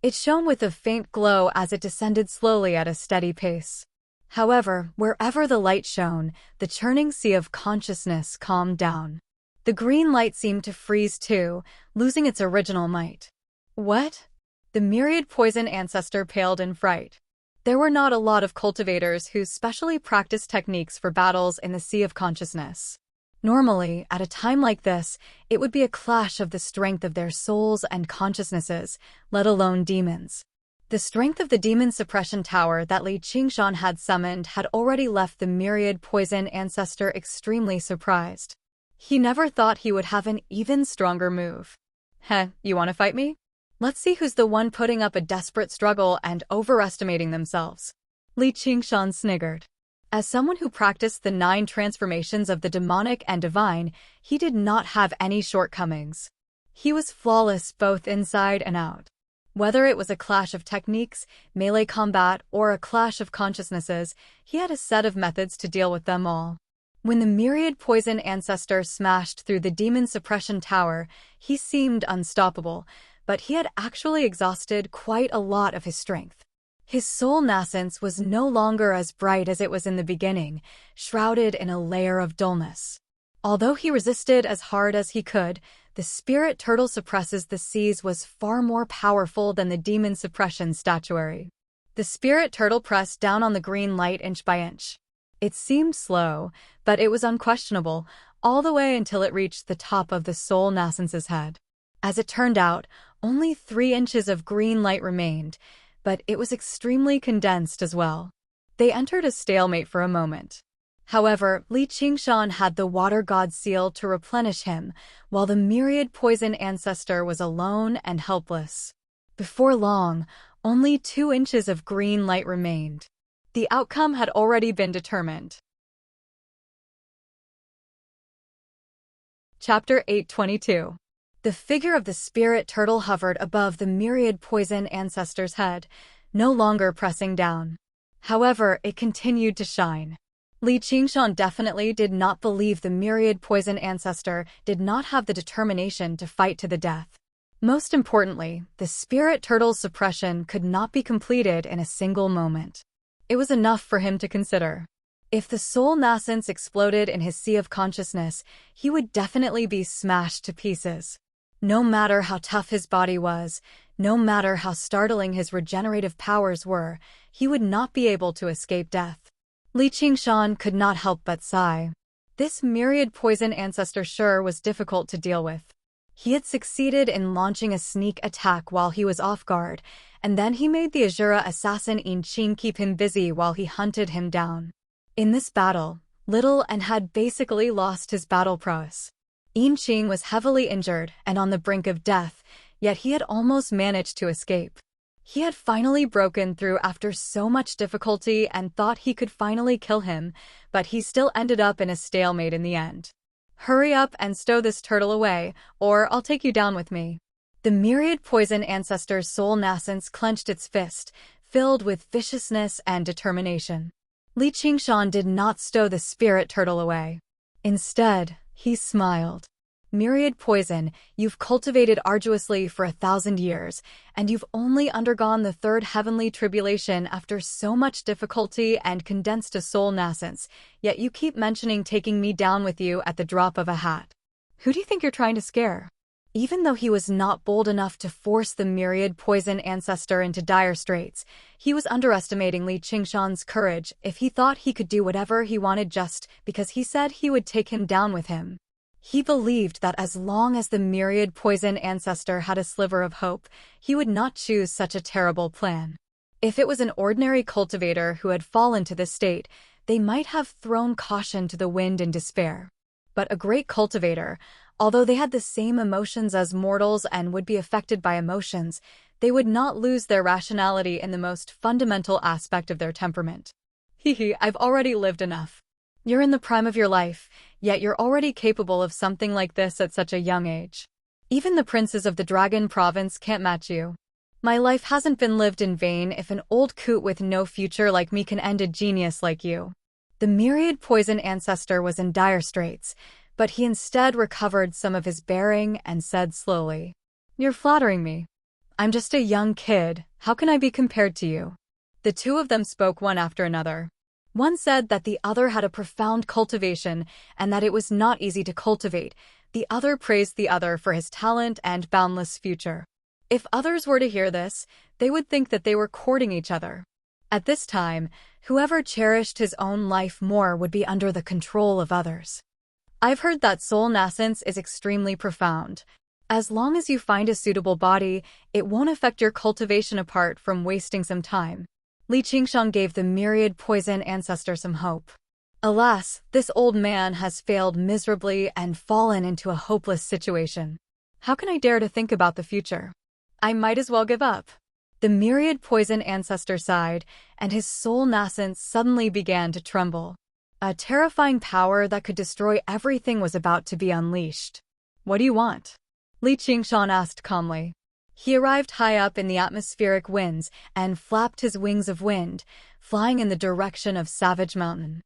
It shone with a faint glow as it descended slowly at a steady pace. However, wherever the light shone, the churning sea of consciousness calmed down. The green light seemed to freeze too, losing its original might. What? The myriad poison ancestor paled in fright. There were not a lot of cultivators who specially practiced techniques for battles in the Sea of Consciousness. Normally, at a time like this, it would be a clash of the strength of their souls and consciousnesses, let alone demons. The strength of the demon suppression tower that Li Qingshan had summoned had already left the myriad poison ancestor extremely surprised. He never thought he would have an even stronger move. Heh, you want to fight me? Let's see who's the one putting up a desperate struggle and overestimating themselves. Li Qingshan sniggered. As someone who practiced the 9 transformations of the demonic and divine, he did not have any shortcomings. He was flawless both inside and out. Whether it was a clash of techniques, melee combat, or a clash of consciousnesses, he had a set of methods to deal with them all. When the myriad poison ancestor smashed through the demon suppression tower, he seemed unstoppable, but he had actually exhausted quite a lot of his strength. His soul nascence was no longer as bright as it was in the beginning, shrouded in a layer of dullness. Although he resisted as hard as he could, the spirit turtle suppresses the seas was far more powerful than the demon suppression statuary. The spirit turtle pressed down on the green light inch by inch. It seemed slow, but it was unquestionable, all the way until it reached the top of the soul nascence's head. As it turned out, only 3 inches of green light remained, but it was extremely condensed as well. They entered a stalemate for a moment. However, Li Qingshan had the water god seal to replenish him, while the myriad poison ancestor was alone and helpless. Before long, only 2 inches of green light remained. The outcome had already been determined. Chapter 822. The figure of the spirit turtle hovered above the myriad poison ancestor's head, no longer pressing down. However, it continued to shine. Li Qingshan definitely did not believe the myriad poison ancestor did not have the determination to fight to the death. Most importantly, the spirit turtle's suppression could not be completed in a single moment. It was enough for him to consider. If the soul nascence exploded in his sea of consciousness, he would definitely be smashed to pieces. No matter how tough his body was, no matter how startling his regenerative powers were, he would not be able to escape death. Li Qingshan could not help but sigh. This myriad poison ancestor sure was difficult to deal with. He had succeeded in launching a sneak attack while he was off guard, and then he made the Azura assassin Yin Qing keep him busy while he hunted him down. In this battle, Little and had basically lost his battle prowess. Yin Qing was heavily injured and on the brink of death, yet he had almost managed to escape. He had finally broken through after so much difficulty and thought he could finally kill him, but he still ended up in a stalemate in the end. Hurry up and stow this turtle away, or I'll take you down with me. The myriad poison ancestor's soul nascence clenched its fist, filled with viciousness and determination. Li Qingshan did not stow the spirit turtle away. Instead, he smiled. Myriad poison, you've cultivated arduously for 1,000 years, and you've only undergone the 3rd heavenly tribulation after so much difficulty and condensed a soul nascence, yet you keep mentioning taking me down with you at the drop of a hat. Who do you think you're trying to scare? Even though he was not bold enough to force the myriad poison ancestor into dire straits, he was underestimating Li Qingshan's courage if he thought he could do whatever he wanted just because he said he would take him down with him. He believed that as long as the myriad poison ancestor had a sliver of hope, he would not choose such a terrible plan. If it was an ordinary cultivator who had fallen to this state, they might have thrown caution to the wind in despair. But a great cultivator, although they had the same emotions as mortals and would be affected by emotions, they would not lose their rationality in the most fundamental aspect of their temperament. I've already lived enough. You're in the prime of your life, yet you're already capable of something like this at such a young age. Even the princes of the Dragon Province can't match you. My life hasn't been lived in vain if an old coot with no future like me can end a genius like you. The myriad poison ancestor was in dire straits, but he instead recovered some of his bearing and said slowly, "You're flattering me. I'm just a young kid, how can I be compared to you?" The two of them spoke one after another. One said that the other had a profound cultivation and that it was not easy to cultivate. The other praised the other for his talent and boundless future. If others were to hear this, they would think that they were courting each other. At this time, whoever cherished his own life more would be under the control of others. I've heard that soul nascence is extremely profound. As long as you find a suitable body, it won't affect your cultivation apart from wasting some time. Li Qingshan gave the myriad poison ancestor some hope. Alas, this old man has failed miserably and fallen into a hopeless situation. How can I dare to think about the future? I might as well give up. The myriad poison ancestor sighed, and his soul nascence suddenly began to tremble. A terrifying power that could destroy everything was about to be unleashed. What do you want? Li Qingshan asked calmly. He arrived high up in the atmospheric winds and flapped his wings of wind, flying in the direction of Savage Mountain.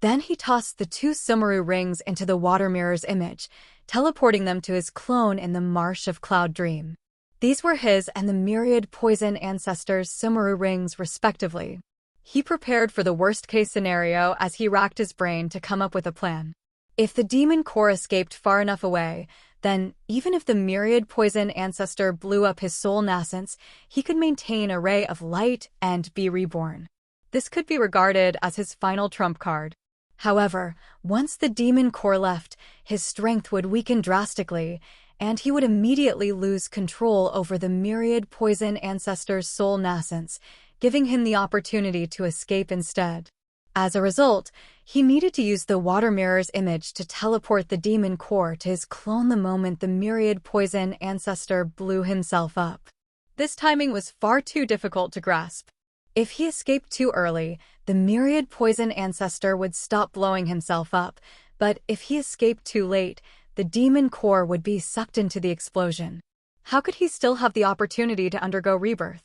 Then he tossed the 2 Sumeru rings into the water mirror's image, teleporting them to his clone in the marsh of Cloud Dream. These were his and the myriad poison ancestors' Sumeru rings, respectively. He prepared for the worst-case scenario as he racked his brain to come up with a plan. If the demon core escaped far enough away, then, even if the myriad poison ancestor blew up his soul nascence, he could maintain a ray of light and be reborn. This could be regarded as his final trump card. However, once the demon core left, his strength would weaken drastically, and he would immediately lose control over the myriad poison ancestor's soul nascence, giving him the opportunity to escape instead. As a result, he needed to use the water mirror's image to teleport the demon core to his clone the moment the myriad poison ancestor blew himself up. This timing was far too difficult to grasp. If he escaped too early, the myriad poison ancestor would stop blowing himself up, but if he escaped too late, the demon core would be sucked into the explosion. How could he still have the opportunity to undergo rebirth?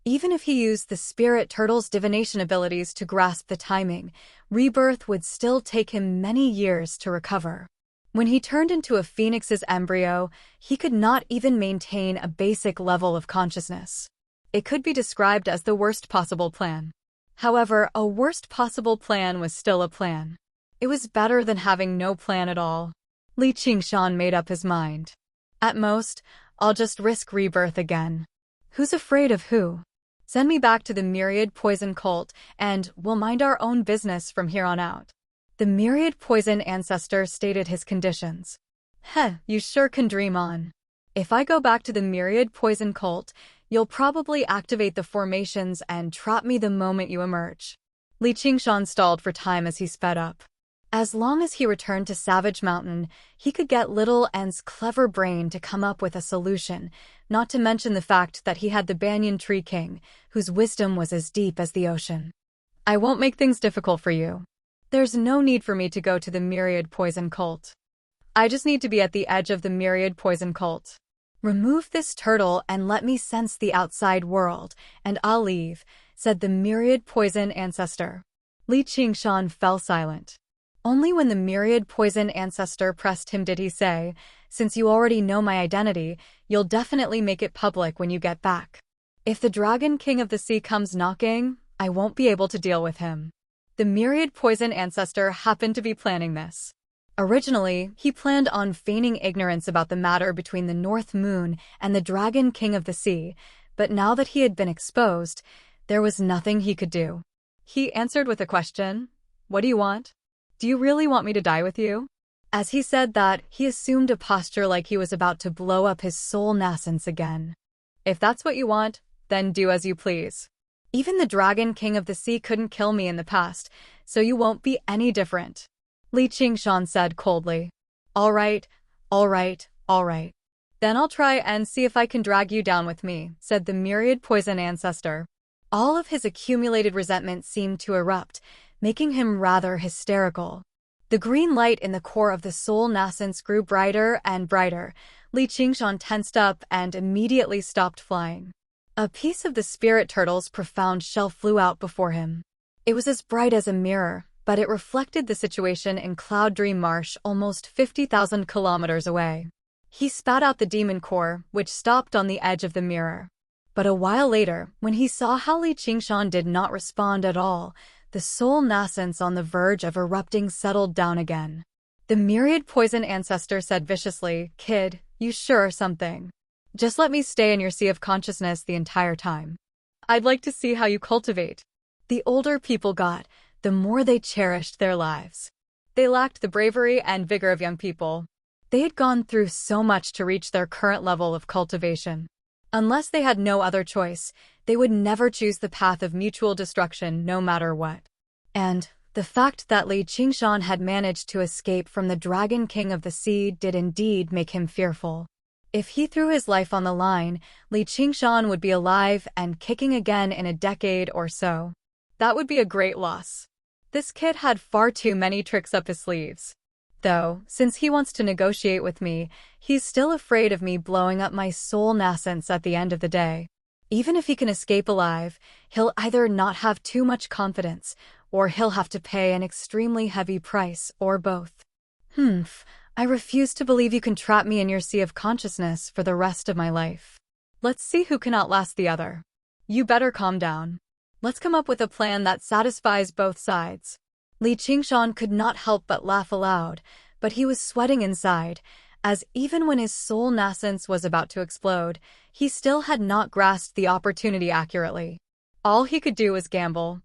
Even if he used the spirit turtle's divination abilities to grasp the timing, rebirth would still take him many years to recover. When he turned into a phoenix's embryo, he could not even maintain a basic level of consciousness. It could be described as the worst possible plan. However, a worst possible plan was still a plan. It was better than having no plan at all. Li Qingshan made up his mind. At most, I'll just risk rebirth again. Who's afraid of who? Send me back to the myriad poison cult, and we'll mind our own business from here on out. The myriad poison ancestor stated his conditions. Heh, you sure can dream on. If I go back to the myriad poison cult, you'll probably activate the formations and trap me the moment you emerge. Li Qingshan stalled for time as he sped up. As long as he returned to Savage Mountain, he could get Little N's clever brain to come up with a solution, not to mention the fact that he had the Banyan Tree King, whose wisdom was as deep as the ocean. I won't make things difficult for you. There's no need for me to go to the myriad poison cult. I just need to be at the edge of the myriad poison cult. Remove this turtle and let me sense the outside world, and I'll leave, said the myriad poison ancestor. Li Qingshan fell silent. Only when the myriad poison ancestor pressed him did he say, since you already know my identity, you'll definitely make it public when you get back. If the Dragon King of the Sea comes knocking, I won't be able to deal with him. The myriad poison ancestor happened to be planning this. Originally, he planned on feigning ignorance about the matter between the North Moon and the Dragon King of the Sea, but now that he had been exposed, there was nothing he could do. He answered with a question. What do you want? Do you really want me to die with you? As he said that, he assumed a posture like he was about to blow up his soul nascence again. If that's what you want, then do as you please. Even the Dragon King of the Sea couldn't kill me in the past, so you won't be any different. Li Qingshan said coldly. All right, all right, all right. Then I'll try and see if I can drag you down with me, said the myriad poison ancestor. All of his accumulated resentment seemed to erupt, making him rather hysterical. The green light in the core of the soul nascence grew brighter and brighter. Li Qingshan tensed up and immediately stopped flying. A piece of the spirit turtle's profound shell flew out before him. It was as bright as a mirror, but it reflected the situation in Cloud Dream Marsh almost 50,000 kilometers away. He spat out the demon core, which stopped on the edge of the mirror. But a while later, when he saw how Li Qingshan did not respond at all, the soul nascence on the verge of erupting settled down again. The myriad poison ancestor said viciously, Kid, you sure are something. Just let me stay in your sea of consciousness the entire time. I'd like to see how you cultivate. The older people got, the more they cherished their lives. They lacked the bravery and vigor of young people. They had gone through so much to reach their current level of cultivation. Unless they had no other choice, they would never choose the path of mutual destruction no matter what. And the fact that Li Qingshan had managed to escape from the Dragon King of the Sea did indeed make him fearful. If he threw his life on the line, Li Qingshan would be alive and kicking again in a decade or so. That would be a great loss. This kid had far too many tricks up his sleeves. Though, since he wants to negotiate with me, he's still afraid of me blowing up my soul nascence at the end of the day. Even if he can escape alive, he'll either not have too much confidence, or he'll have to pay an extremely heavy price, or both. I refuse to believe you can trap me in your sea of consciousness for the rest of my life. Let's see who can outlast the other. You better calm down. Let's come up with a plan that satisfies both sides. Li Qingshan could not help but laugh aloud, but he was sweating inside, as even when his soul nascence was about to explode, he still had not grasped the opportunity accurately. All he could do was gamble.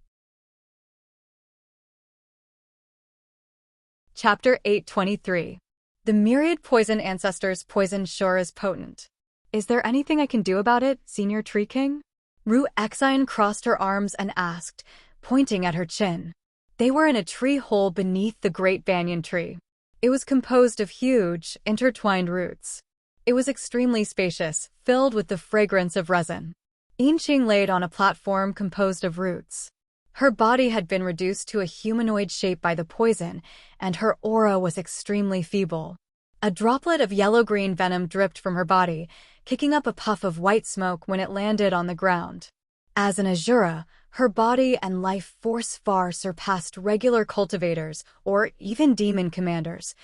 Chapter 823. The myriad poison ancestors' poison sure is potent. Is there anything I can do about it, Senior Tree King? Ru Xian crossed her arms and asked, pointing at her chin. They were in a tree hole beneath the great banyan tree. It was composed of huge, intertwined roots. It was extremely spacious, filled with the fragrance of resin. Yinqing laid on a platform composed of roots. Her body had been reduced to a humanoid shape by the poison, and her aura was extremely feeble. A droplet of yellow-green venom dripped from her body, kicking up a puff of white smoke when it landed on the ground. As an Azura, her body and life force far surpassed regular cultivators or even demon commanders,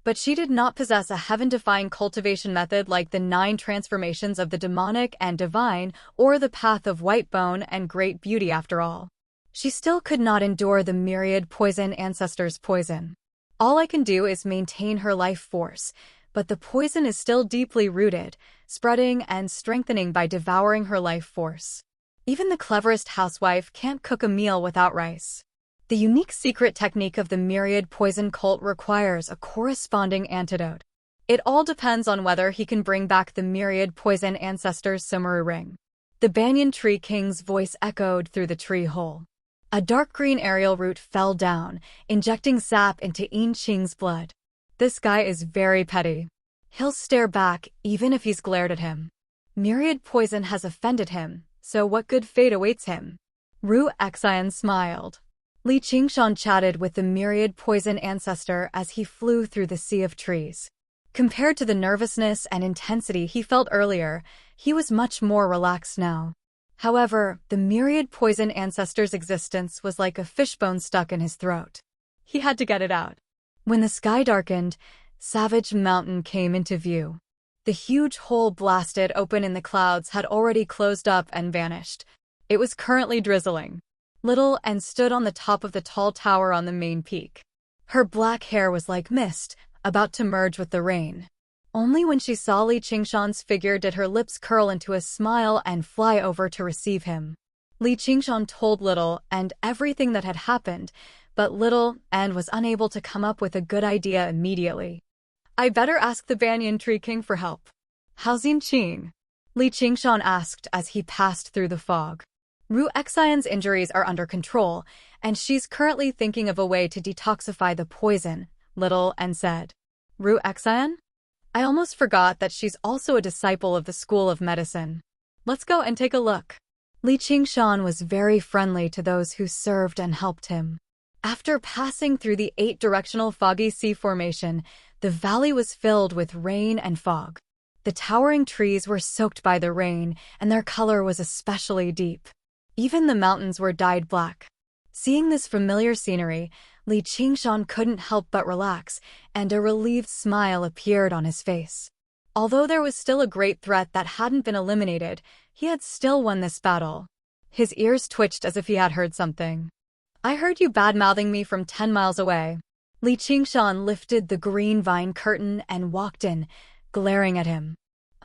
but she did not possess a heaven-defying cultivation method like the 9 transformations of the demonic and divine or the path of white bone and great beauty after all. She still could not endure the myriad poison ancestors' poison. All I can do is maintain her life force, but the poison is still deeply rooted, spreading and strengthening by devouring her life force. Even the cleverest housewife can't cook a meal without rice. The unique secret technique of the myriad poison cult requires a corresponding antidote. It all depends on whether he can bring back the myriad poison ancestors' Sumeru ring. The banyan tree king's voice echoed through the tree hole. A dark green aerial root fell down, injecting sap into Yinqing's blood. This guy is very petty. He'll stare back even if he's glared at him. Myriad poison has offended him, so what good fate awaits him? Ru Xian smiled. Li Qingshan chatted with the myriad poison ancestor as he flew through the sea of trees. Compared to the nervousness and intensity he felt earlier, he was much more relaxed now. However, the myriad poison ancestor's existence was like a fishbone stuck in his throat. He had to get it out. When the sky darkened, Savage Mountain came into view. The huge hole blasted open in the clouds had already closed up and vanished. It was currently drizzling. Little and stood on the top of the tall tower on the main peak. Her black hair was like mist, about to merge with the rain. Only when she saw Li Qingshan's figure did her lips curl into a smile and fly over to receive him. Li Qingshan told Little and everything that had happened, but Little and was unable to come up with a good idea immediately. I better ask the Banyan Tree King for help. How's Yinqing? Li Qingshan asked as he passed through the fog. Ru Xian's injuries are under control, and she's currently thinking of a way to detoxify the poison, Little and said. Ru Xian? I almost forgot that she's also a disciple of the School of Medicine. Let's go and take a look. Li Qingshan was very friendly to those who served and helped him. After passing through the 8-directional foggy sea formation, the valley was filled with rain and fog. The towering trees were soaked by the rain, and their color was especially deep. Even the mountains were dyed black. Seeing this familiar scenery, Li Qingshan couldn't help but relax, and a relieved smile appeared on his face. Although there was still a great threat that hadn't been eliminated, he had still won this battle. His ears twitched as if he had heard something. I heard you bad-mouthing me from 10 miles away. Li Qingshan lifted the green vine curtain and walked in, glaring at him.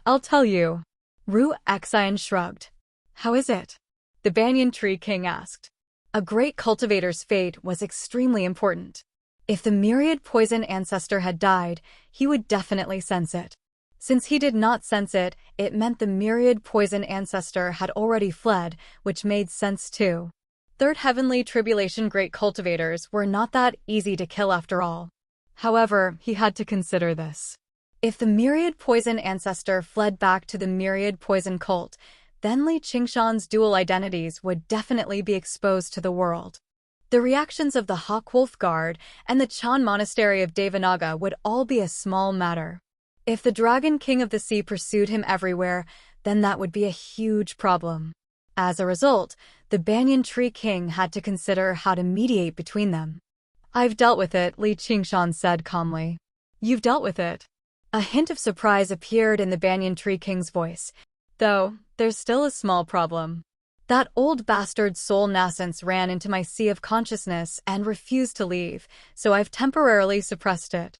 I'll tell you. Ru Xian shrugged. How is it? The Banyan Tree King asked. A great cultivator's fate was extremely important. If the myriad poison ancestor had died, he would definitely sense it. Since he did not sense it, it meant the myriad poison ancestor had already fled, which made sense too. Third Heavenly Tribulation great cultivators were not that easy to kill after all. However, he had to consider this. If the myriad poison ancestor fled back to the myriad poison cult, then Li Qingshan's dual identities would definitely be exposed to the world. The reactions of the Hawkwolf Guard and the Chan Monastery of Devanaga would all be a small matter. If the Dragon King of the Sea pursued him everywhere, then that would be a huge problem. As a result, the Banyan Tree King had to consider how to mediate between them. "I've dealt with it," Li Qingshan said calmly. "You've dealt with it?" A hint of surprise appeared in the Banyan Tree King's voice. "Though, there's still a small problem. That old bastard soul nascence ran into my sea of consciousness and refused to leave, so I've temporarily suppressed it.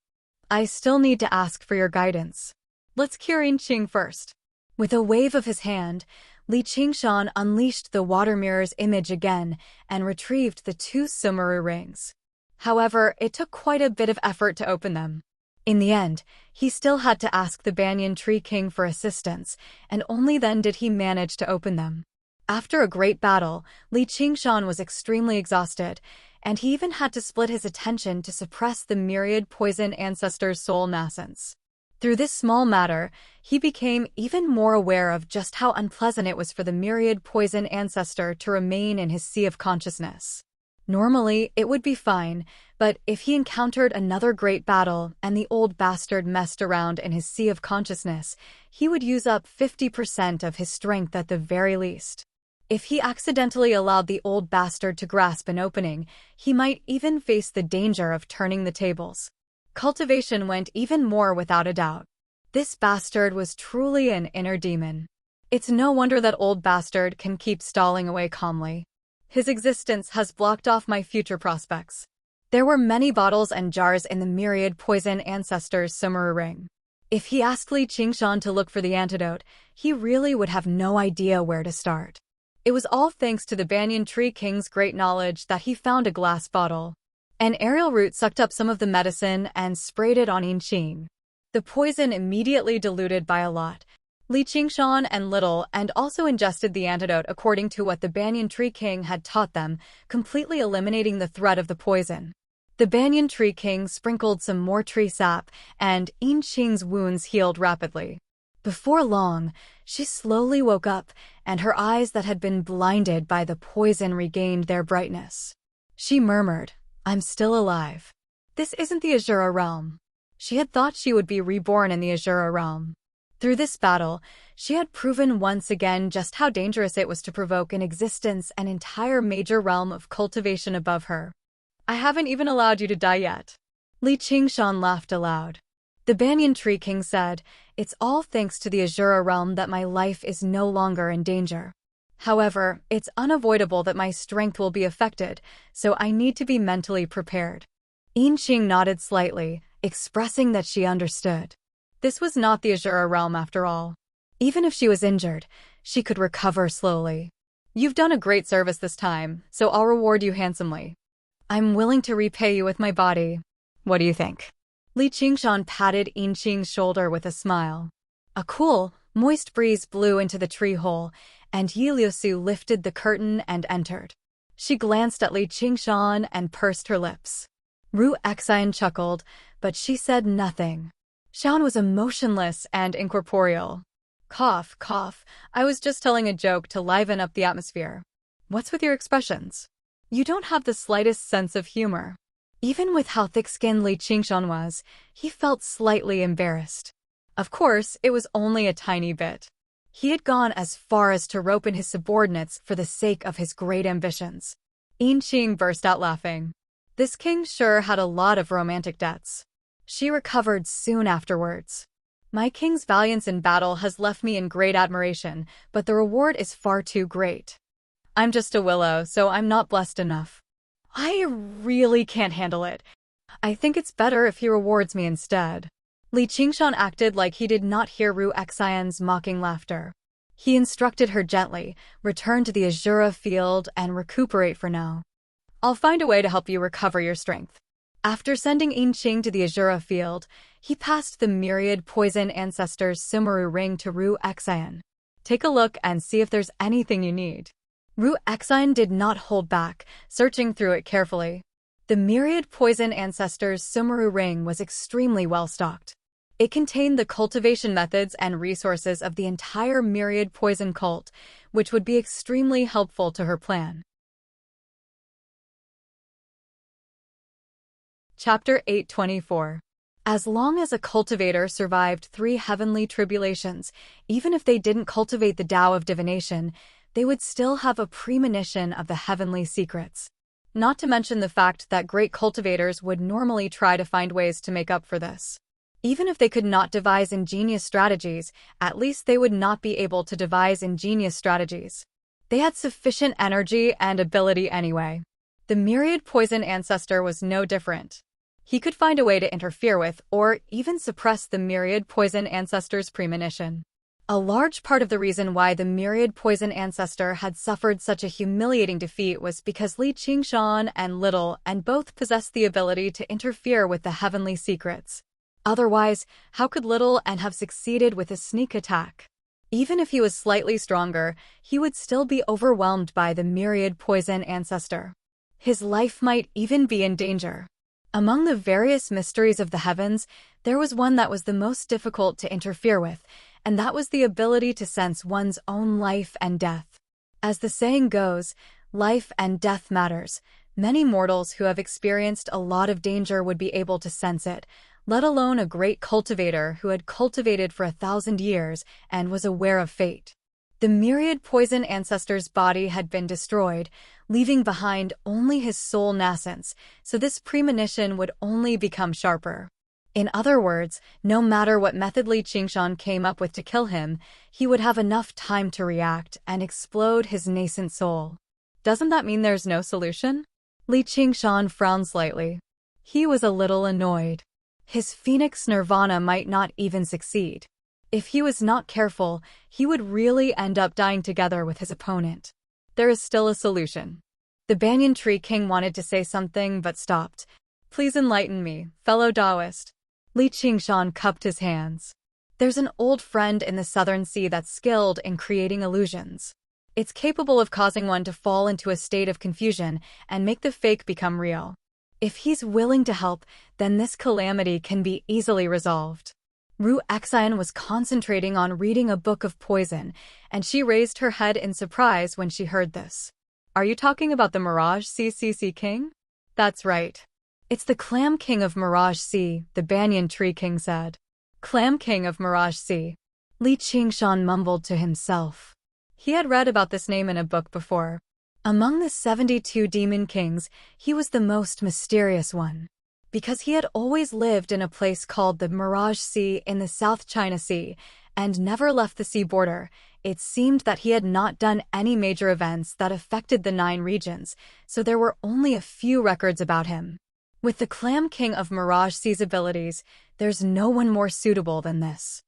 I still need to ask for your guidance. Let's cure Qing first." With a wave of his hand, Li Qingshan unleashed the water mirror's image again and retrieved the two Sumeru rings. However, it took quite a bit of effort to open them. In the end, he still had to ask the Banyan Tree King for assistance, and only then did he manage to open them. After a great battle, Li Qingshan was extremely exhausted, and he even had to split his attention to suppress the myriad poison ancestor's soul nascence. Through this small matter, he became even more aware of just how unpleasant it was for the myriad poison ancestor to remain in his sea of consciousness. Normally, it would be fine, but if he encountered another great battle and the old bastard messed around in his sea of consciousness, he would use up 50% of his strength at the very least. If he accidentally allowed the old bastard to grasp an opening, he might even face the danger of turning the tables. Cultivation went even more without a doubt. This bastard was truly an inner demon. It's no wonder that old bastard can keep stalling away calmly. His existence has blocked off my future prospects. There were many bottles and jars in the myriad poison ancestor's Sumeru ring. If he asked Li Qingshan to look for the antidote, he really would have no idea where to start. It was all thanks to the Banyan Tree King's great knowledge that he found a glass bottle. An aerial root sucked up some of the medicine and sprayed it on Qing. The poison immediately diluted by a lot. Li Qingshan and Little and also ingested the antidote according to what the Banyan Tree King had taught them, completely eliminating the threat of the poison. The Banyan Tree King sprinkled some more tree sap, and Qing's wounds healed rapidly. Before long, she slowly woke up, and her eyes that had been blinded by the poison regained their brightness. She murmured, "I'm still alive. This isn't the Azura realm." She had thought she would be reborn in the Azura realm. Through this battle, she had proven once again just how dangerous it was to provoke in existence an entire major realm of cultivation above her. "I haven't even allowed you to die yet." Li Qingshan laughed aloud. The Banyan Tree King said, "It's all thanks to the Azura realm that my life is no longer in danger. However, it's unavoidable that my strength will be affected, so I need to be mentally prepared." Qing nodded slightly, expressing that she understood. This was not the Azura realm after all. Even if she was injured, she could recover slowly. "You've done a great service this time, so I'll reward you handsomely. I'm willing to repay you with my body. What do you think?" Li Qingshan patted Qing's shoulder with a smile. A cool, moist breeze blew into the tree hole, and Yi Liusu lifted the curtain and entered. She glanced at Li Qingshan and pursed her lips. Ru Xian chuckled, but she said nothing. Xian was emotionless and incorporeal. "Cough, cough, I was just telling a joke to liven up the atmosphere. What's with your expressions? You don't have the slightest sense of humor." Even with how thick-skinned Li Qingshan was, he felt slightly embarrassed. Of course, it was only a tiny bit. He had gone as far as to rope in his subordinates for the sake of his great ambitions. Qing burst out laughing. This king sure had a lot of romantic debts. She recovered soon afterwards. "My king's valiance in battle has left me in great admiration, but the reward is far too great. I'm just a willow, so I'm not blessed enough. I really can't handle it. I think it's better if he rewards me instead." Li Qingshan acted like he did not hear Ru Xian's mocking laughter. He instructed her gently, "Return to the Azura field and recuperate for now. I'll find a way to help you recover your strength." After sending Qing to the Azura field, he passed the myriad poison ancestor's Sumeru ring to Ru Xian. "Take a look and see if there's anything you need." Ru Xian did not hold back, searching through it carefully. The myriad poison ancestor's Sumeru ring was extremely well stocked. It contained the cultivation methods and resources of the entire myriad poison cult, which would be extremely helpful to her plan. Chapter 824. As long as a cultivator survived 3 heavenly tribulations, even if they didn't cultivate the Tao of divination, they would still have a premonition of the heavenly secrets. Not to mention the fact that great cultivators would normally try to find ways to make up for this. Even if they could not devise ingenious strategies, at least they would not be able to devise ingenious strategies. They had sufficient energy and ability anyway. The myriad poison ancestor was no different. He could find a way to interfere with or even suppress the myriad poison ancestor's premonition. A large part of the reason why the myriad poison ancestor had suffered such a humiliating defeat was because Li Qingshan and Little and both possessed the ability to interfere with the heavenly secrets. Otherwise, how could Little and have succeeded with a sneak attack? Even if he was slightly stronger, he would still be overwhelmed by the myriad poison ancestor. His life might even be in danger. Among the various mysteries of the heavens, there was one that was the most difficult to interfere with, and that was the ability to sense one's own life and death. As the saying goes, life and death matters. Many mortals who have experienced a lot of danger would be able to sense it, let alone a great cultivator who had cultivated for 1,000 years and was aware of fate. The myriad poison ancestor's body had been destroyed, leaving behind only his soul nascence, so this premonition would only become sharper. In other words, no matter what method Li Qingshan came up with to kill him, he would have enough time to react and explode his nascent soul. Doesn't that mean there's no solution? Li Qingshan frowned slightly. He was a little annoyed. His phoenix nirvana might not even succeed. If he was not careful, he would really end up dying together with his opponent. There is still a solution. The Banyan Tree King wanted to say something but stopped. Please enlighten me, fellow Taoist. Li Qingshan cupped his hands. There's an old friend in the Southern Sea that's skilled in creating illusions. It's capable of causing one to fall into a state of confusion and make the fake become real. If he's willing to help, then this calamity can be easily resolved. Ru Xian was concentrating on reading a book of poison, and she raised her head in surprise when she heard this. Are you talking about the Mirage Sea King? That's right. It's the Clam King of Mirage Sea, the Banyan Tree King said. Clam King of Mirage Sea. Li Qingshan mumbled to himself. He had read about this name in a book before. Among the 72 demon kings, he was the most mysterious one. Because he had always lived in a place called the Mirage Sea in the South China Sea, and never left the sea border, it seemed that he had not done any major events that affected the 9 regions, so there were only a few records about him. With the Clam King of Mirage Sea's abilities, there's no one more suitable than this.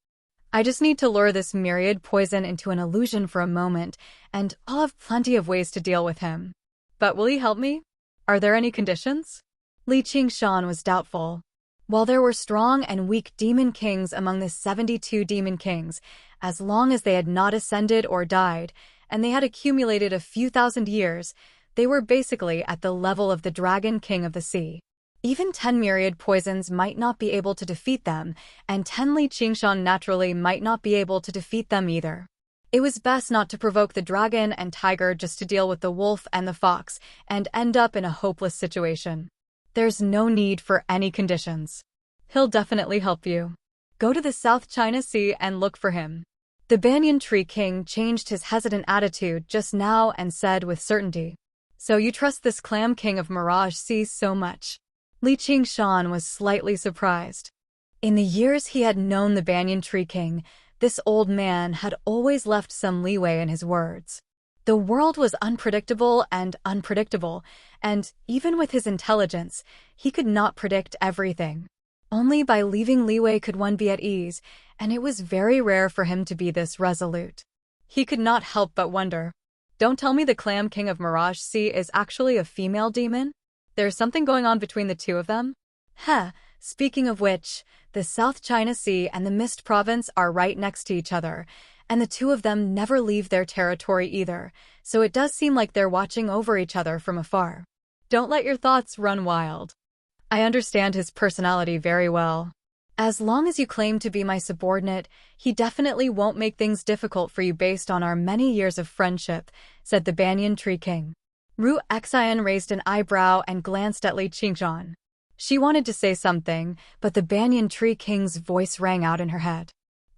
I just need to lure this myriad poison into an illusion for a moment, and I'll have plenty of ways to deal with him. But will he help me? Are there any conditions? Li Qingshan was doubtful. While there were strong and weak demon kings among the 72 demon kings, as long as they had not ascended or died, and they had accumulated a few thousand years, they were basically at the level of the Dragon King of the Sea. Even 10 myriad poisons might not be able to defeat them, and 10 Li Qingshan naturally might not be able to defeat them either. It was best not to provoke the dragon and tiger just to deal with the wolf and the fox, and end up in a hopeless situation. There's no need for any conditions. He'll definitely help you. Go to the South China Sea and look for him. The Banyan Tree King changed his hesitant attitude just now and said with certainty. So you trust this Clam King of Mirage Sea so much? Li Qingshan was slightly surprised. In the years he had known the Banyan Tree King, this old man had always left some leeway in his words. The world was unpredictable, and even with his intelligence, he could not predict everything. Only by leaving leeway could one be at ease, and it was very rare for him to be this resolute. He could not help but wonder. Don't tell me the Clam King of Mirage Sea is actually a female demon? There's something going on between the two of them? Speaking of which, the South China Sea and the Mist Province are right next to each other, and the two of them never leave their territory either, so it does seem like they're watching over each other from afar. Don't let your thoughts run wild. I understand his personality very well. As long as you claim to be my subordinate, he definitely won't make things difficult for you based on our many years of friendship, said the Banyan Tree King. Ru Xian raised an eyebrow and glanced at Li Qingshan. She wanted to say something, but the Banyan Tree King's voice rang out in her head.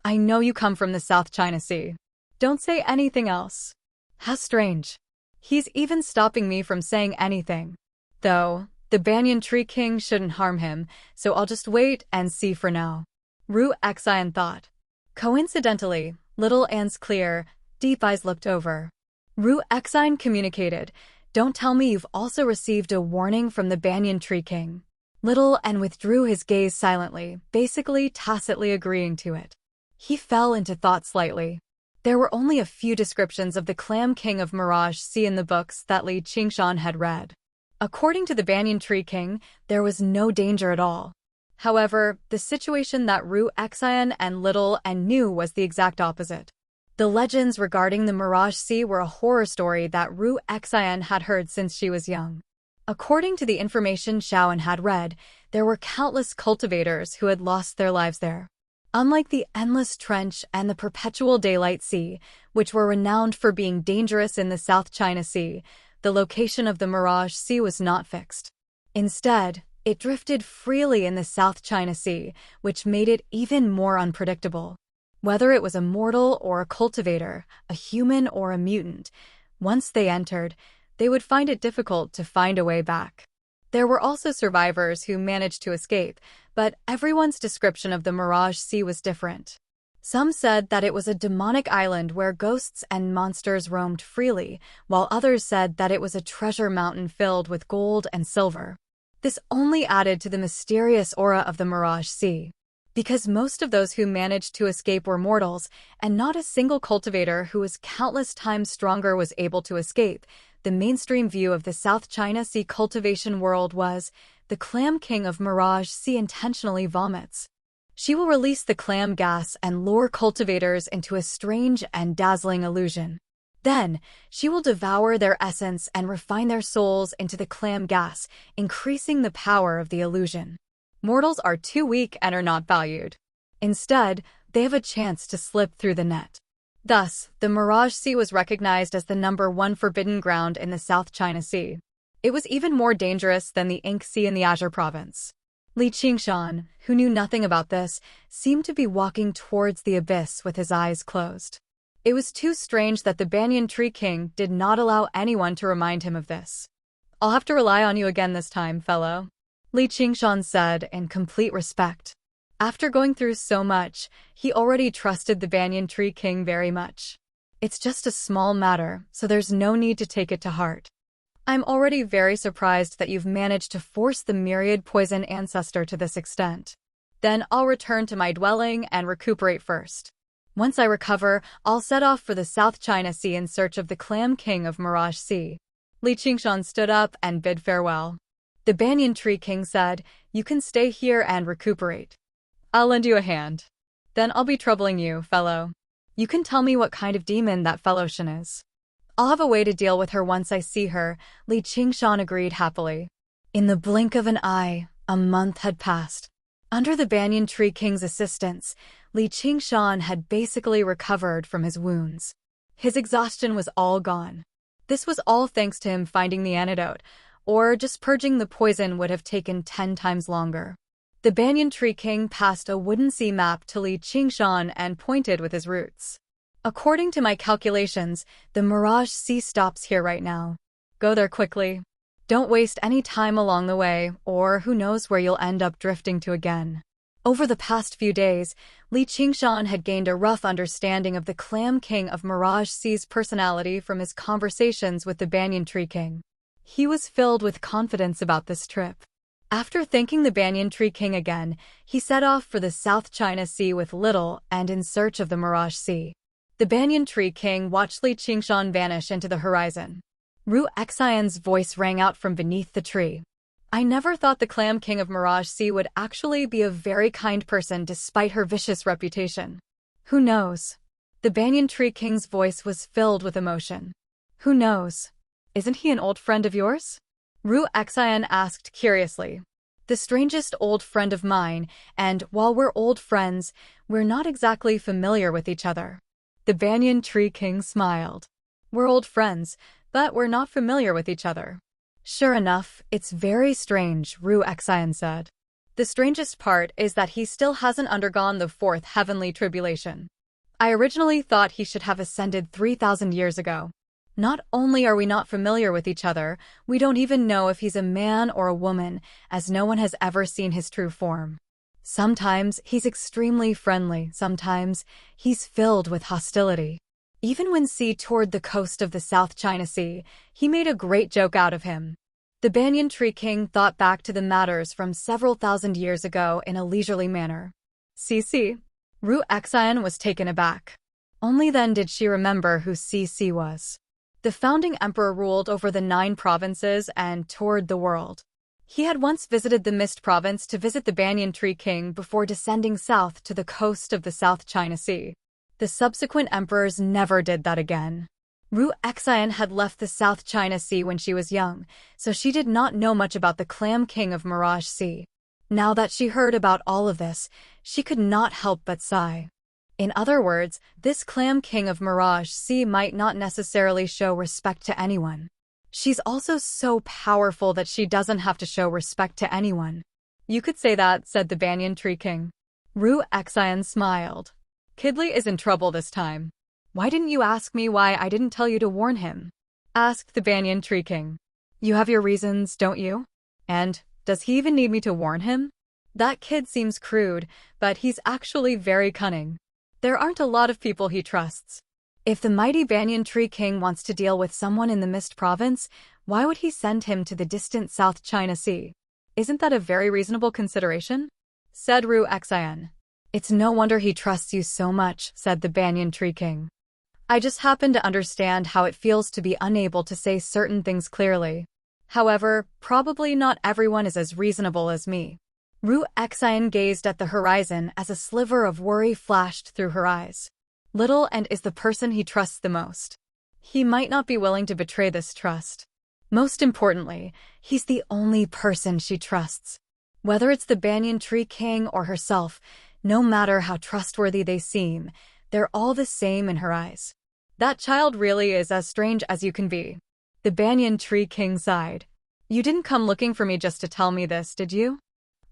I know you come from the South China Sea. Don't say anything else. How strange. He's even stopping me from saying anything. Though, the Banyan Tree King shouldn't harm him, so I'll just wait and see for now. Ru Xian thought. Coincidentally, little Anne's clear, deep eyes looked over. Ru Xian communicated, Don't tell me you've also received a warning from the Banyan Tree King. Little Anne withdrew his gaze silently, basically tacitly agreeing to it. He fell into thought slightly. There were only a few descriptions of the Clam King of Mirage Sea in the books that Li Qingshan had read. According to the Banyan Tree King, there was no danger at all. However, the situation that Ru Xian and Little Anne knew was the exact opposite. The legends regarding the Mirage Sea were a horror story that Ru Xian had heard since she was young. According to the information Xiaoan had read, there were countless cultivators who had lost their lives there. Unlike the endless trench and the perpetual daylight sea, which were renowned for being dangerous in the South China Sea, the location of the Mirage Sea was not fixed. Instead, it drifted freely in the South China Sea, which made it even more unpredictable. Whether it was a mortal or a cultivator, a human or a mutant, once they entered, they would find it difficult to find a way back. There were also survivors who managed to escape, but everyone's description of the Mirage Sea was different. Some said that it was a demonic island where ghosts and monsters roamed freely, while others said that it was a treasure mountain filled with gold and silver. This only added to the mysterious aura of the Mirage Sea. Because most of those who managed to escape were mortals, and not a single cultivator who was countless times stronger was able to escape, the mainstream view of the South China Sea cultivation world was, the Clam King of Mirage Sea intentionally vomits. She will release the clam gas and lure cultivators into a strange and dazzling illusion. Then, she will devour their essence and refine their souls into the clam gas, increasing the power of the illusion. Mortals are too weak and are not valued. Instead, they have a chance to slip through the net. Thus, the Mirage Sea was recognized as the #1 forbidden ground in the South China Sea. It was even more dangerous than the Ink Sea in the Azure province. Li Qingshan, who knew nothing about this, seemed to be walking towards the abyss with his eyes closed. It was too strange that the Banyan Tree King did not allow anyone to remind him of this. I'll have to rely on you again this time, fellow, Li Qingshan said in complete respect. After going through so much, he already trusted the Banyan Tree King very much. It's just a small matter, so there's no need to take it to heart. I'm already very surprised that you've managed to force the myriad poison ancestor to this extent. Then I'll return to my dwelling and recuperate first. Once I recover, I'll set off for the South China Sea in search of the Clam King of Mirage Sea. Li Qingshan stood up and bid farewell. The Banyan Tree King said, You can stay here and recuperate. I'll lend you a hand. Then I'll be troubling you, fellow. You can tell me what kind of demon that fellow Shen is. I'll have a way to deal with her once I see her, Li Qingshan agreed happily. In the blink of an eye, a month had passed. Under the Banyan Tree King's assistance, Li Qingshan had basically recovered from his wounds. His exhaustion was all gone. This was all thanks to him finding the antidote, or just purging the poison would have taken 10 times longer. The Banyan Tree King passed a wooden sea map to Li Qingshan and pointed with his roots. According to my calculations, the Mirage Sea stops here right now. Go there quickly. Don't waste any time along the way, or who knows where you'll end up drifting to again. Over the past few days, Li Qingshan had gained a rough understanding of the Clam King of Mirage Sea's personality from his conversations with the Banyan Tree King. He was filled with confidence about this trip. After thanking the Banyan Tree King again, he set off for the South China Sea with Little and in search of the Mirage Sea. The Banyan Tree King watched Li Qingshan vanish into the horizon. Ru Xian's voice rang out from beneath the tree. I never thought the Clam King of Mirage Sea would actually be a very kind person despite her vicious reputation. Who knows? The Banyan Tree King's voice was filled with emotion. Who knows? Isn't he an old friend of yours? Ru Xian asked curiously. the strangest old friend of mine, and while we're old friends, we're not exactly familiar with each other." The banyan tree king smiled. "We're old friends, but we're not familiar with each other." "Sure enough, it's very strange," Ru Xian said. "The strangest part is that he still hasn't undergone the fourth heavenly tribulation. I originally thought he should have ascended 3,000 years ago. Not only are we not familiar with each other, we don't even know if he's a man or a woman, as no one has ever seen his true form. Sometimes he's extremely friendly, sometimes he's filled with hostility. Even when C toured the coast of the South China Sea, he made a great joke out of him." The banyan tree king thought back to the matters from several thousand years ago in a leisurely manner. "CC?" Ru Xian was taken aback. Only then did she remember who CC was. The founding emperor ruled over the 9 provinces and toured the world. He had once visited the Mist province to visit the banyan tree king before descending south to the coast of the South China Sea. The subsequent emperors never did that again. Ru Xian had left the South China Sea when she was young, so she did not know much about the Clam King of Mirage Sea. Now that she heard about all of this, she could not help but sigh. In other words, this Clam King of Mirage Sea might not necessarily show respect to anyone. She's also so powerful that she doesn't have to show respect to anyone. "You could say that," said the banyan tree king. Ru Xian smiled. "Kidley is in trouble this time. Why didn't you ask me why I didn't tell you to warn him?" asked the banyan tree king. "You have your reasons, don't you? And does he even need me to warn him? That kid seems crude, but he's actually very cunning. There aren't a lot of people he trusts. If the mighty banyan tree king wants to deal with someone in the Mist province, why would he send him to the distant South China Sea? Isn't that a very reasonable consideration?" said Ru Xian. "It's no wonder he trusts you so much," said the banyan tree king. "I just happen to understand how it feels to be unable to say certain things clearly. However, probably not everyone is as reasonable as me." Ru Xian gazed at the horizon as a sliver of worry flashed through her eyes. Little and is the person he trusts the most. He might not be willing to betray this trust. Most importantly, he's the only person she trusts. Whether it's the banyan tree king or herself, no matter how trustworthy they seem, they're all the same in her eyes. That child really is as strange as you can be. The banyan tree king sighed. "You didn't come looking for me just to tell me this, did you?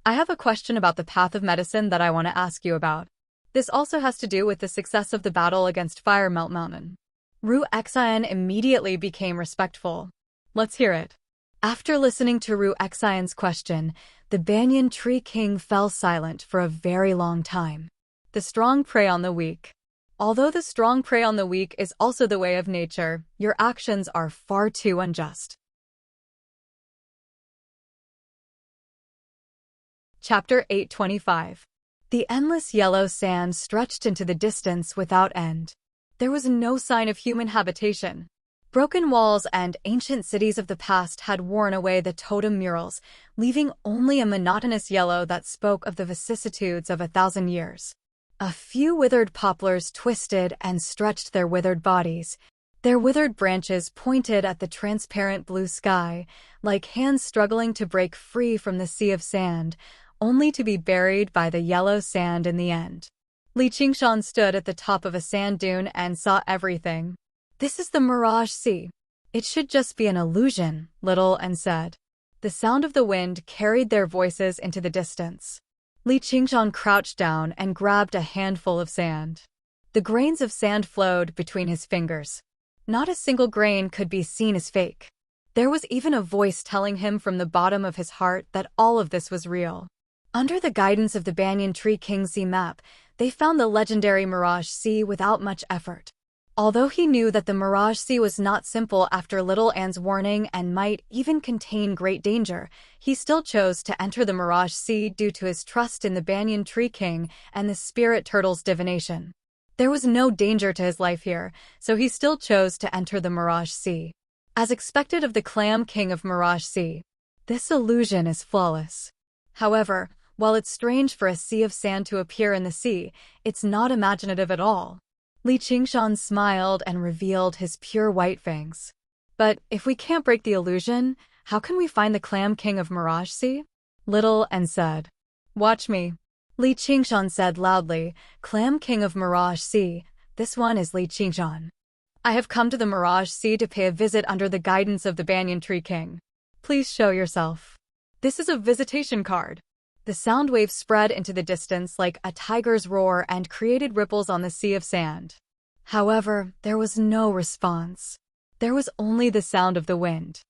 I have a question about the path of medicine that I want to ask you about. This also has to do with the success of the battle against Fire Melt Mountain." Ru Xian immediately became respectful. "Let's hear it." After listening to Ru Xian's question, the banyan tree king fell silent for a very long time. "The strong prey on the weak. Although the strong prey on the weak is also the way of nature, your actions are far too unjust." Chapter 825. The endless yellow sand stretched into the distance without end. There was no sign of human habitation. Broken walls and ancient cities of the past had worn away the totem murals, leaving only a monotonous yellow that spoke of the vicissitudes of 1,000 years. A few withered poplars twisted and stretched their withered bodies. Their withered branches pointed at the transparent blue sky, like hands struggling to break free from the sea of sand, only to be buried by the yellow sand in the end. Li Qingshan stood at the top of a sand dune and saw everything. "This is the Mirage Sea. It should just be an illusion," Little and said. The sound of the wind carried their voices into the distance. Li Qingshan crouched down and grabbed a handful of sand. The grains of sand flowed between his fingers. Not a single grain could be seen as fake. There was even a voice telling him from the bottom of his heart that all of this was real. Under the guidance of the Banyan Tree King Sea map, they found the legendary Mirage Sea without much effort. Although he knew that the Mirage Sea was not simple after Little Anne's warning and might even contain great danger, he still chose to enter the Mirage Sea due to his trust in the Banyan Tree King and the Spirit Turtle's divination. There was no danger to his life here, so he still chose to enter the Mirage Sea. As expected of the Clam King of Mirage Sea, this illusion is flawless. However, while it's strange for a sea of sand to appear in the sea, it's not imaginative at all. Li Qingshan smiled and revealed his pure white fangs. "But if we can't break the illusion, how can we find the Clam King of Mirage Sea?" Little and said. Watch me. Li Qingshan said loudly, Clam King of Mirage Sea, this one is Li Qingshan. I have come to the Mirage Sea to pay a visit under the guidance of the Banyan Tree King. Please show yourself. This is a visitation card. The sound wave spread into the distance like a tiger's roar and created ripples on the sea of sand. However, there was no response. There was only the sound of the wind.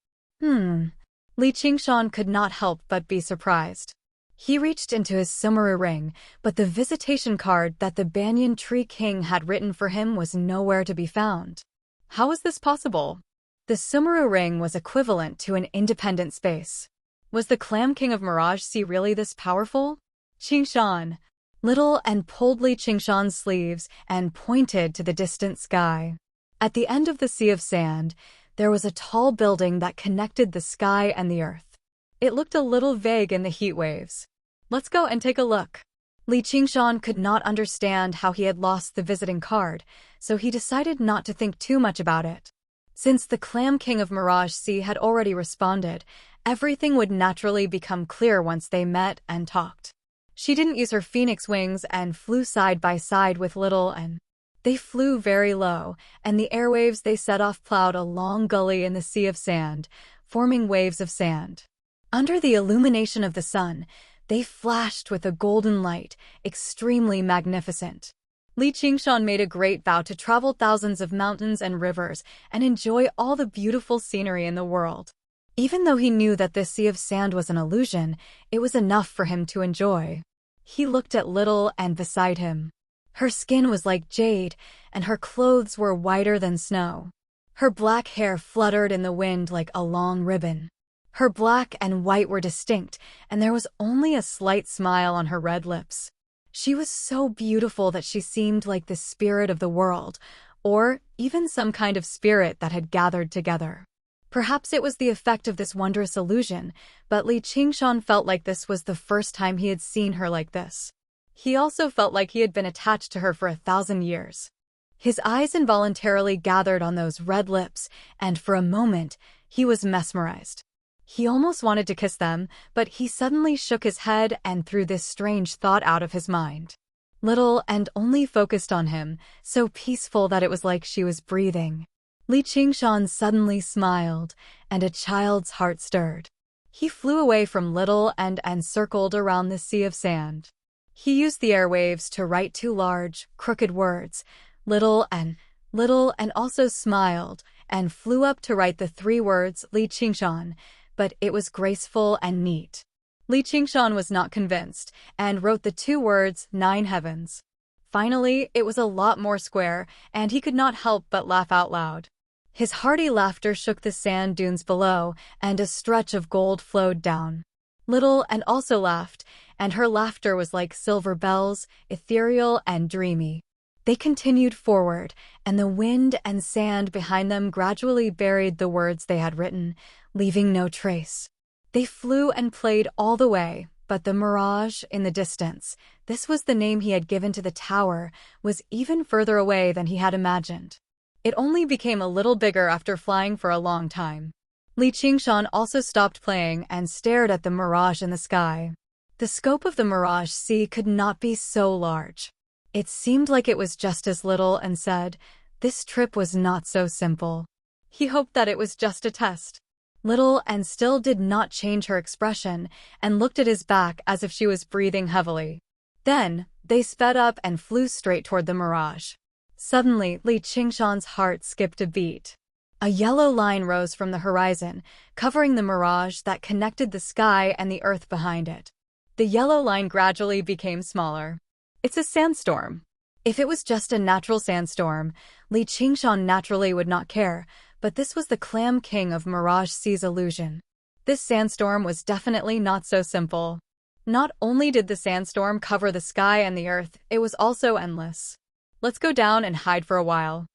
Li Qingshan could not help but be surprised. He reached into his sumaru ring, but the visitation card that the Banyan Tree King had written for him was nowhere to be found. How was this possible? The sumaru ring was equivalent to an independent space. Was the Clam King of Mirage Sea really this powerful? Qingshan. Little and pulled Li Qingshan's sleeves and pointed to the distant sky. At the end of the sea of sand, there was a tall building that connected the sky and the earth. It looked a little vague in the heat waves. Let's go and take a look. Li Qingshan could not understand how he had lost the visiting card, so he decided not to think too much about it. Since the Clam King of Mirage Sea had already responded, everything would naturally become clear once they met and talked. She didn't use her phoenix wings and flew side by side with Little and they flew very low, and the airwaves they set off plowed a long gully in the sea of sand, forming waves of sand. Under the illumination of the sun, they flashed with a golden light, extremely magnificent. Li Qingshan made a great vow to travel thousands of mountains and rivers and enjoy all the beautiful scenery in the world. Even though he knew that this sea of sand was an illusion, it was enough for him to enjoy. He looked at Little and beside him. Her skin was like jade, and her clothes were whiter than snow. Her black hair fluttered in the wind like a long ribbon. Her black and white were distinct, and there was only a slight smile on her red lips. She was so beautiful that she seemed like the spirit of the world, or even some kind of spirit that had gathered together. Perhaps it was the effect of this wondrous illusion, but Li Qingshan felt like this was the first time he had seen her like this. He also felt like he had been attached to her for 1,000 years. His eyes involuntarily gathered on those red lips, and for a moment, he was mesmerized. He almost wanted to kiss them, but he suddenly shook his head and threw this strange thought out of his mind. Little and only focused on him, so peaceful that it was like she was breathing. Li Qingshan suddenly smiled, and a child's heart stirred. He flew away from Little and circled around the sea of sand. He used the airwaves to write 2 large, crooked words, Little and also smiled, and flew up to write the 3 words Li Qingshan, but it was graceful and neat. Li Qingshan was not convinced, and wrote the 2 words 9 heavens. Finally, it was a lot more square, and he could not help but laugh out loud. His hearty laughter shook the sand dunes below, and a stretch of gold flowed down. Little and also laughed, and her laughter was like silver bells, ethereal and dreamy. They continued forward, and the wind and sand behind them gradually buried the words they had written, leaving no trace. They flew and played all the way, but the mirage in the distance, this was the name he had given to the tower, was even further away than he had imagined. It only became a little bigger after flying for a long time. Li Qingshan also stopped playing and stared at the mirage in the sky. The scope of the Mirage Sea could not be so large. It seemed like it was just as little and said, this trip was not so simple. He hoped that it was just a test. Little and still did not change her expression and looked at his back as if she was breathing heavily. Then, they sped up and flew straight toward the mirage. Suddenly, Li Qingshan's heart skipped a beat. A yellow line rose from the horizon, covering the mirage that connected the sky and the earth behind it. The yellow line gradually became smaller. It's a sandstorm. If it was just a natural sandstorm, Li Qingshan naturally would not care, but this was the Clam King of Mirage Sea's illusion. This sandstorm was definitely not so simple. Not only did the sandstorm cover the sky and the earth, it was also endless. Let's go down and hide for a while.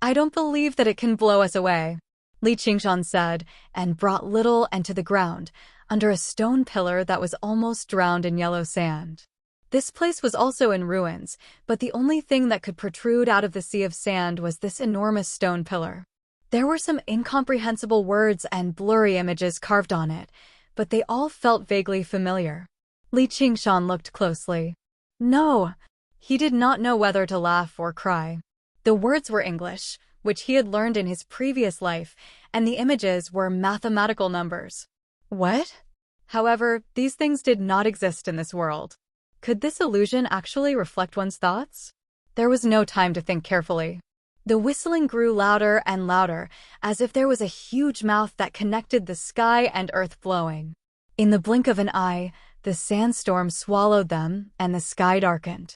I don't believe that it can blow us away, Li Qingshan said, and brought Little and to the ground, under a stone pillar that was almost drowned in yellow sand. This place was also in ruins, but the only thing that could protrude out of the sea of sand was this enormous stone pillar. There were some incomprehensible words and blurry images carved on it, but they all felt vaguely familiar. Li Qingshan looked closely. No! He did not know whether to laugh or cry. The words were English, which he had learned in his previous life, and the images were mathematical numbers. What? However, these things did not exist in this world. Could this illusion actually reflect one's thoughts? There was no time to think carefully. The whistling grew louder and louder, as if there was a huge mouth that connected the sky and earth blowing. In the blink of an eye, the sandstorm swallowed them, and the sky darkened.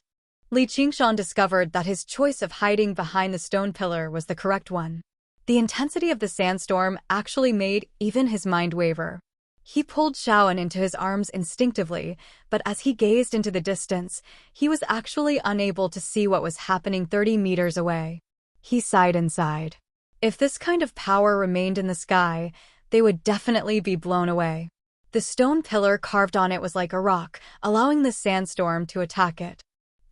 Li Qingshan discovered that his choice of hiding behind the stone pillar was the correct one. The intensity of the sandstorm actually made even his mind waver. He pulled Shaoan into his arms instinctively, but as he gazed into the distance, he was actually unable to see what was happening 30 meters away. He sighed inside. If this kind of power remained in the sky, they would definitely be blown away. The stone pillar carved on it was like a rock, allowing the sandstorm to attack it.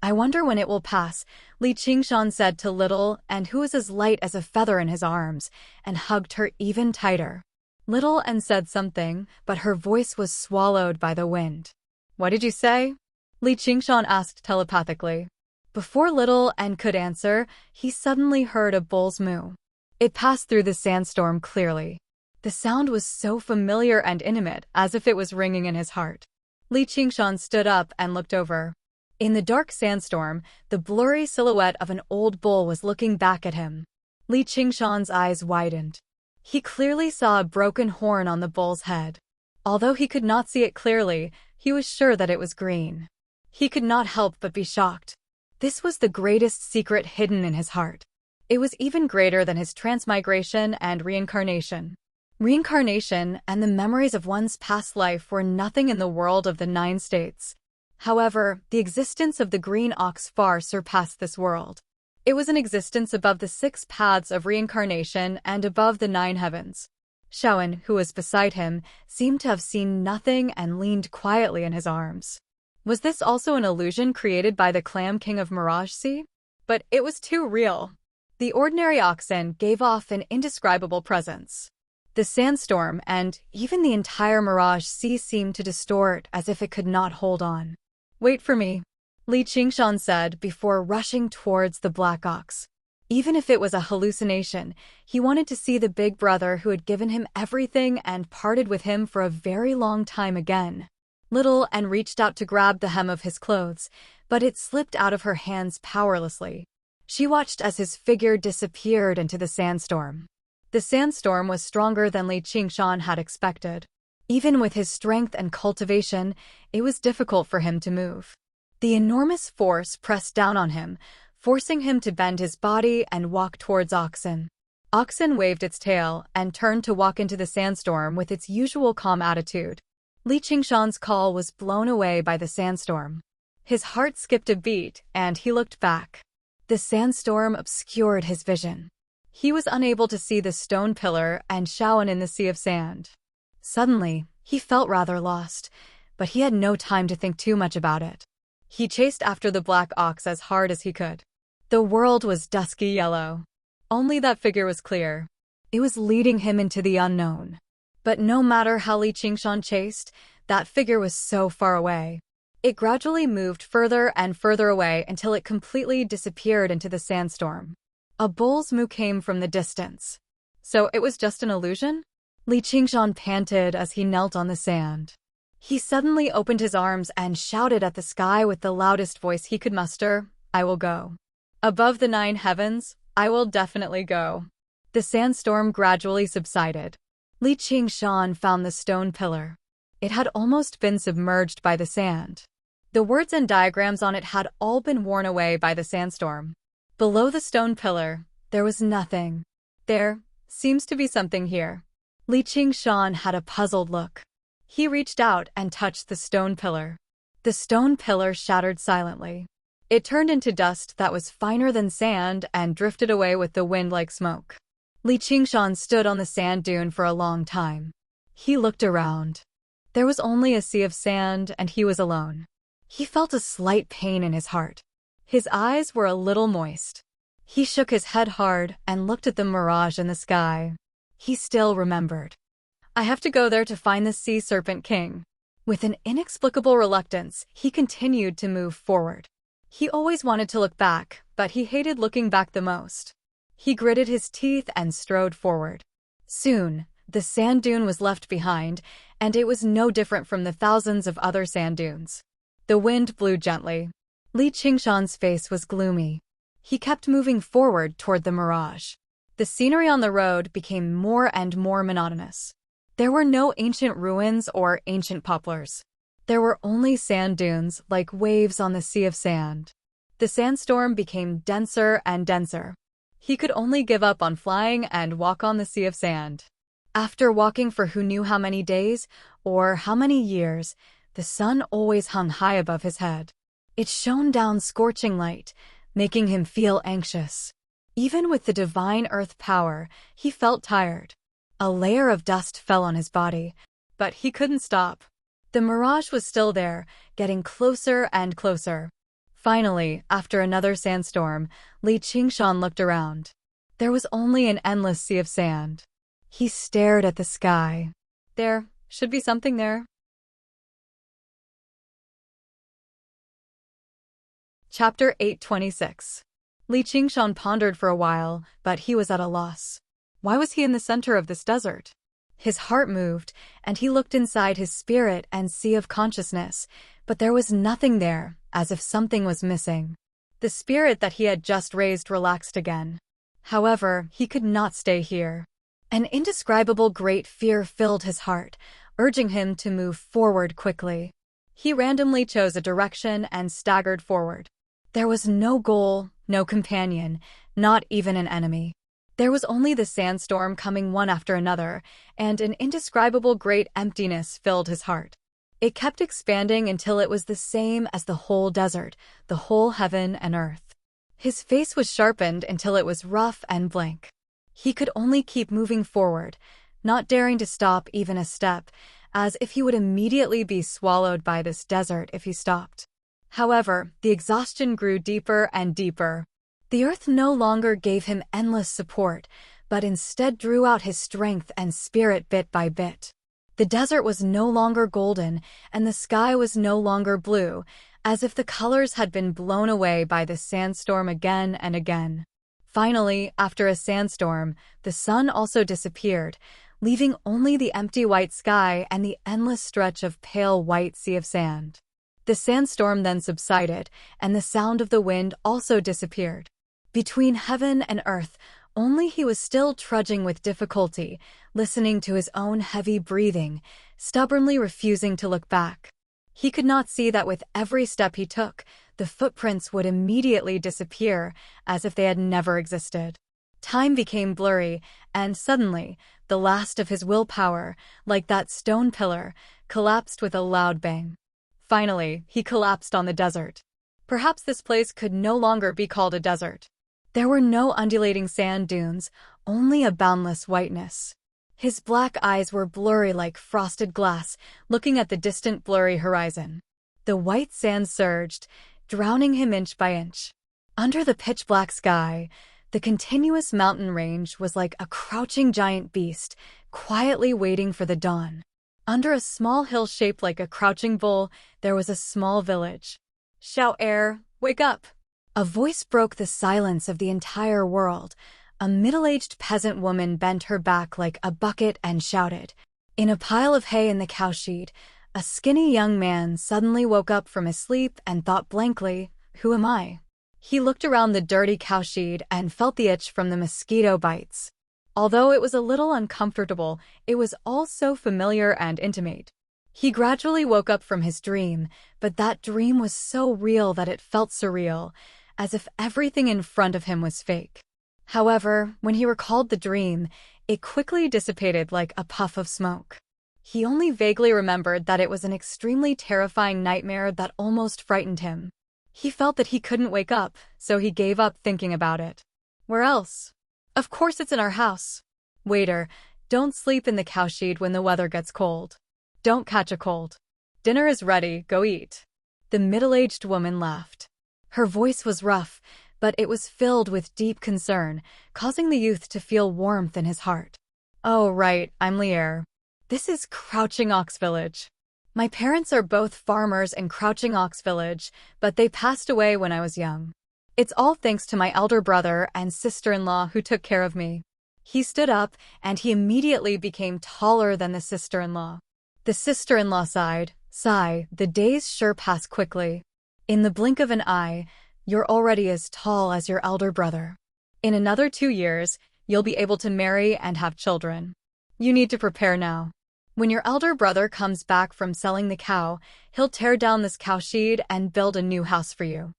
I wonder when it will pass, Li Qingshan said to Little, and who was as light as a feather in his arms, and hugged her even tighter. Little and said something, but her voice was swallowed by the wind. What did you say? Li Qingshan asked telepathically. Before Little and could answer, he suddenly heard a bull's moo. It passed through the sandstorm clearly. The sound was so familiar and intimate, as if it was ringing in his heart. Li Qingshan stood up and looked over. In the dark sandstorm, the blurry silhouette of an old bull was looking back at him. Li Qingshan's eyes widened. He clearly saw a broken horn on the bull's head. Although he could not see it clearly, he was sure that it was green. He could not help but be shocked. This was the greatest secret hidden in his heart. It was even greater than his transmigration and reincarnation. Reincarnation and the memories of one's past life were nothing in the world of the 9 states. However, the existence of the green ox far surpassed this world. It was an existence above the 6 paths of reincarnation and above the 9 heavens. Shaoan, who was beside him, seemed to have seen nothing and leaned quietly in his arms. Was this also an illusion created by the Clam King of Mirage Sea? But it was too real. The ordinary oxen gave off an indescribable presence. The sandstorm and even the entire Mirage Sea seemed to distort as if it could not hold on. Wait for me, Li Qingshan said before rushing towards the black ox. Even if it was a hallucination, he wanted to see the big brother who had given him everything and parted with him for a very long time again. Little and reached out to grab the hem of his clothes, but it slipped out of her hands powerlessly. She watched as his figure disappeared into the sandstorm. The sandstorm was stronger than Li Qingshan had expected. Even with his strength and cultivation, it was difficult for him to move. The enormous force pressed down on him, forcing him to bend his body and walk towards Oxen. Oxen waved its tail and turned to walk into the sandstorm with its usual calm attitude. Li Qingshan's call was blown away by the sandstorm. His heart skipped a beat, and he looked back. The sandstorm obscured his vision. He was unable to see the stone pillar and Shaoan in the sea of sand. Suddenly, he felt rather lost, but he had no time to think too much about it. He chased after the black ox as hard as he could. The world was dusky yellow. Only that figure was clear. It was leading him into the unknown. But no matter how Li Qingshan chased, that figure was so far away. It gradually moved further and further away until it completely disappeared into the sandstorm. A bull's moo came from the distance. So it was just an illusion? Li Qingshan panted as he knelt on the sand. He suddenly opened his arms and shouted at the sky with the loudest voice he could muster, "I will go. Above the 9 heavens, I will definitely go." The sandstorm gradually subsided. Li Qingshan found the stone pillar. It had almost been submerged by the sand. The words and diagrams on it had all been worn away by the sandstorm. Below the stone pillar, there was nothing. There seems to be something here. Li Qingshan had a puzzled look. He reached out and touched the stone pillar. The stone pillar shattered silently. It turned into dust that was finer than sand and drifted away with the wind like smoke. Li Qingshan stood on the sand dune for a long time. He looked around. There was only a sea of sand and he was alone. He felt a slight pain in his heart. His eyes were a little moist. He shook his head hard and looked at the mirage in the sky. He still remembered. I have to go there to find the Sea Serpent King. With an inexplicable reluctance, he continued to move forward. He always wanted to look back, but he hated looking back the most. He gritted his teeth and strode forward. Soon, the sand dune was left behind, and it was no different from the thousands of other sand dunes. The wind blew gently. Li Qingshan's face was gloomy. He kept moving forward toward the mirage. The scenery on the road became more and more monotonous. There were no ancient ruins or ancient poplars. There were only sand dunes like waves on the sea of sand. The sandstorm became denser and denser. He could only give up on flying and walk on the sea of sand. After walking for who knew how many days or how many years, the sun always hung high above his head. It shone down scorching light, making him feel anxious. Even with the divine earth power, he felt tired. A layer of dust fell on his body, but he couldn't stop. The mirage was still there, getting closer and closer. Finally, after another sandstorm, Li Qingshan looked around. There was only an endless sea of sand. He stared at the sky. There should be something there. Chapter 826. Li Qingshan pondered for a while, but he was at a loss. Why was he in the center of this desert? His heart moved, and he looked inside his spirit and sea of consciousness, but there was nothing there, as if something was missing. The spirit that he had just raised relaxed again. However, he could not stay here. An indescribable great fear filled his heart, urging him to move forward quickly. He randomly chose a direction and staggered forward. There was no goal, no companion, not even an enemy. There was only the sandstorm coming one after another, and an indescribable great emptiness filled his heart. It kept expanding until it was the same as the whole desert, the whole heaven and earth. His face was sharpened until it was rough and blank. He could only keep moving forward, not daring to stop even a step, as if he would immediately be swallowed by this desert if he stopped. However, the exhaustion grew deeper and deeper. The earth no longer gave him endless support, but instead drew out his strength and spirit bit by bit. The desert was no longer golden, and the sky was no longer blue, as if the colors had been blown away by the sandstorm again and again. Finally, after a sandstorm, the sun also disappeared, leaving only the empty white sky and the endless stretch of pale white sea of sand. The sandstorm then subsided, and the sound of the wind also disappeared. Between heaven and earth, only he was still trudging with difficulty, listening to his own heavy breathing, stubbornly refusing to look back. He could not see that with every step he took, the footprints would immediately disappear, as if they had never existed. Time became blurry, and suddenly, the last of his willpower, like that stone pillar, collapsed with a loud bang. Finally, he collapsed on the desert. Perhaps this place could no longer be called a desert. There were no undulating sand dunes, only a boundless whiteness. His black eyes were blurry like frosted glass, looking at the distant blurry horizon. The white sand surged, drowning him inch by inch. Under the pitch-black sky, the continuous mountain range was like a crouching giant beast, quietly waiting for the dawn. Under a small hill shaped like a crouching bull, there was a small village. "Xiao heir, wake up!" A voice broke the silence of the entire world. A middle-aged peasant woman bent her back like a bucket and shouted. In a pile of hay in the cowshed, a skinny young man suddenly woke up from his sleep and thought blankly, "Who am I?" He looked around the dirty cowshed and felt the itch from the mosquito bites. Although it was a little uncomfortable, it was all so familiar and intimate. He gradually woke up from his dream, but that dream was so real that it felt surreal, as if everything in front of him was fake. However, when he recalled the dream, it quickly dissipated like a puff of smoke. He only vaguely remembered that it was an extremely terrifying nightmare that almost frightened him. He felt that he couldn't wake up, so he gave up thinking about it. Where else? Of course it's in our house. Waiter, don't sleep in the cowshed when the weather gets cold. Don't catch a cold. Dinner is ready, go eat. The middle-aged woman laughed. Her voice was rough, but it was filled with deep concern, causing the youth to feel warmth in his heart. "Oh, right, I'm Lier." This is Crouching Ox Village. My parents are both farmers in Crouching Ox Village, but they passed away when I was young. It's all thanks to my elder brother and sister-in-law who took care of me. He stood up, and he immediately became taller than the sister-in-law. The sister-in-law sighed, "Sigh, the days sure pass quickly. In the blink of an eye, you're already as tall as your elder brother. In another 2 years, you'll be able to marry and have children. You need to prepare now. When your elder brother comes back from selling the cow, he'll tear down this cowshed and build a new house for you.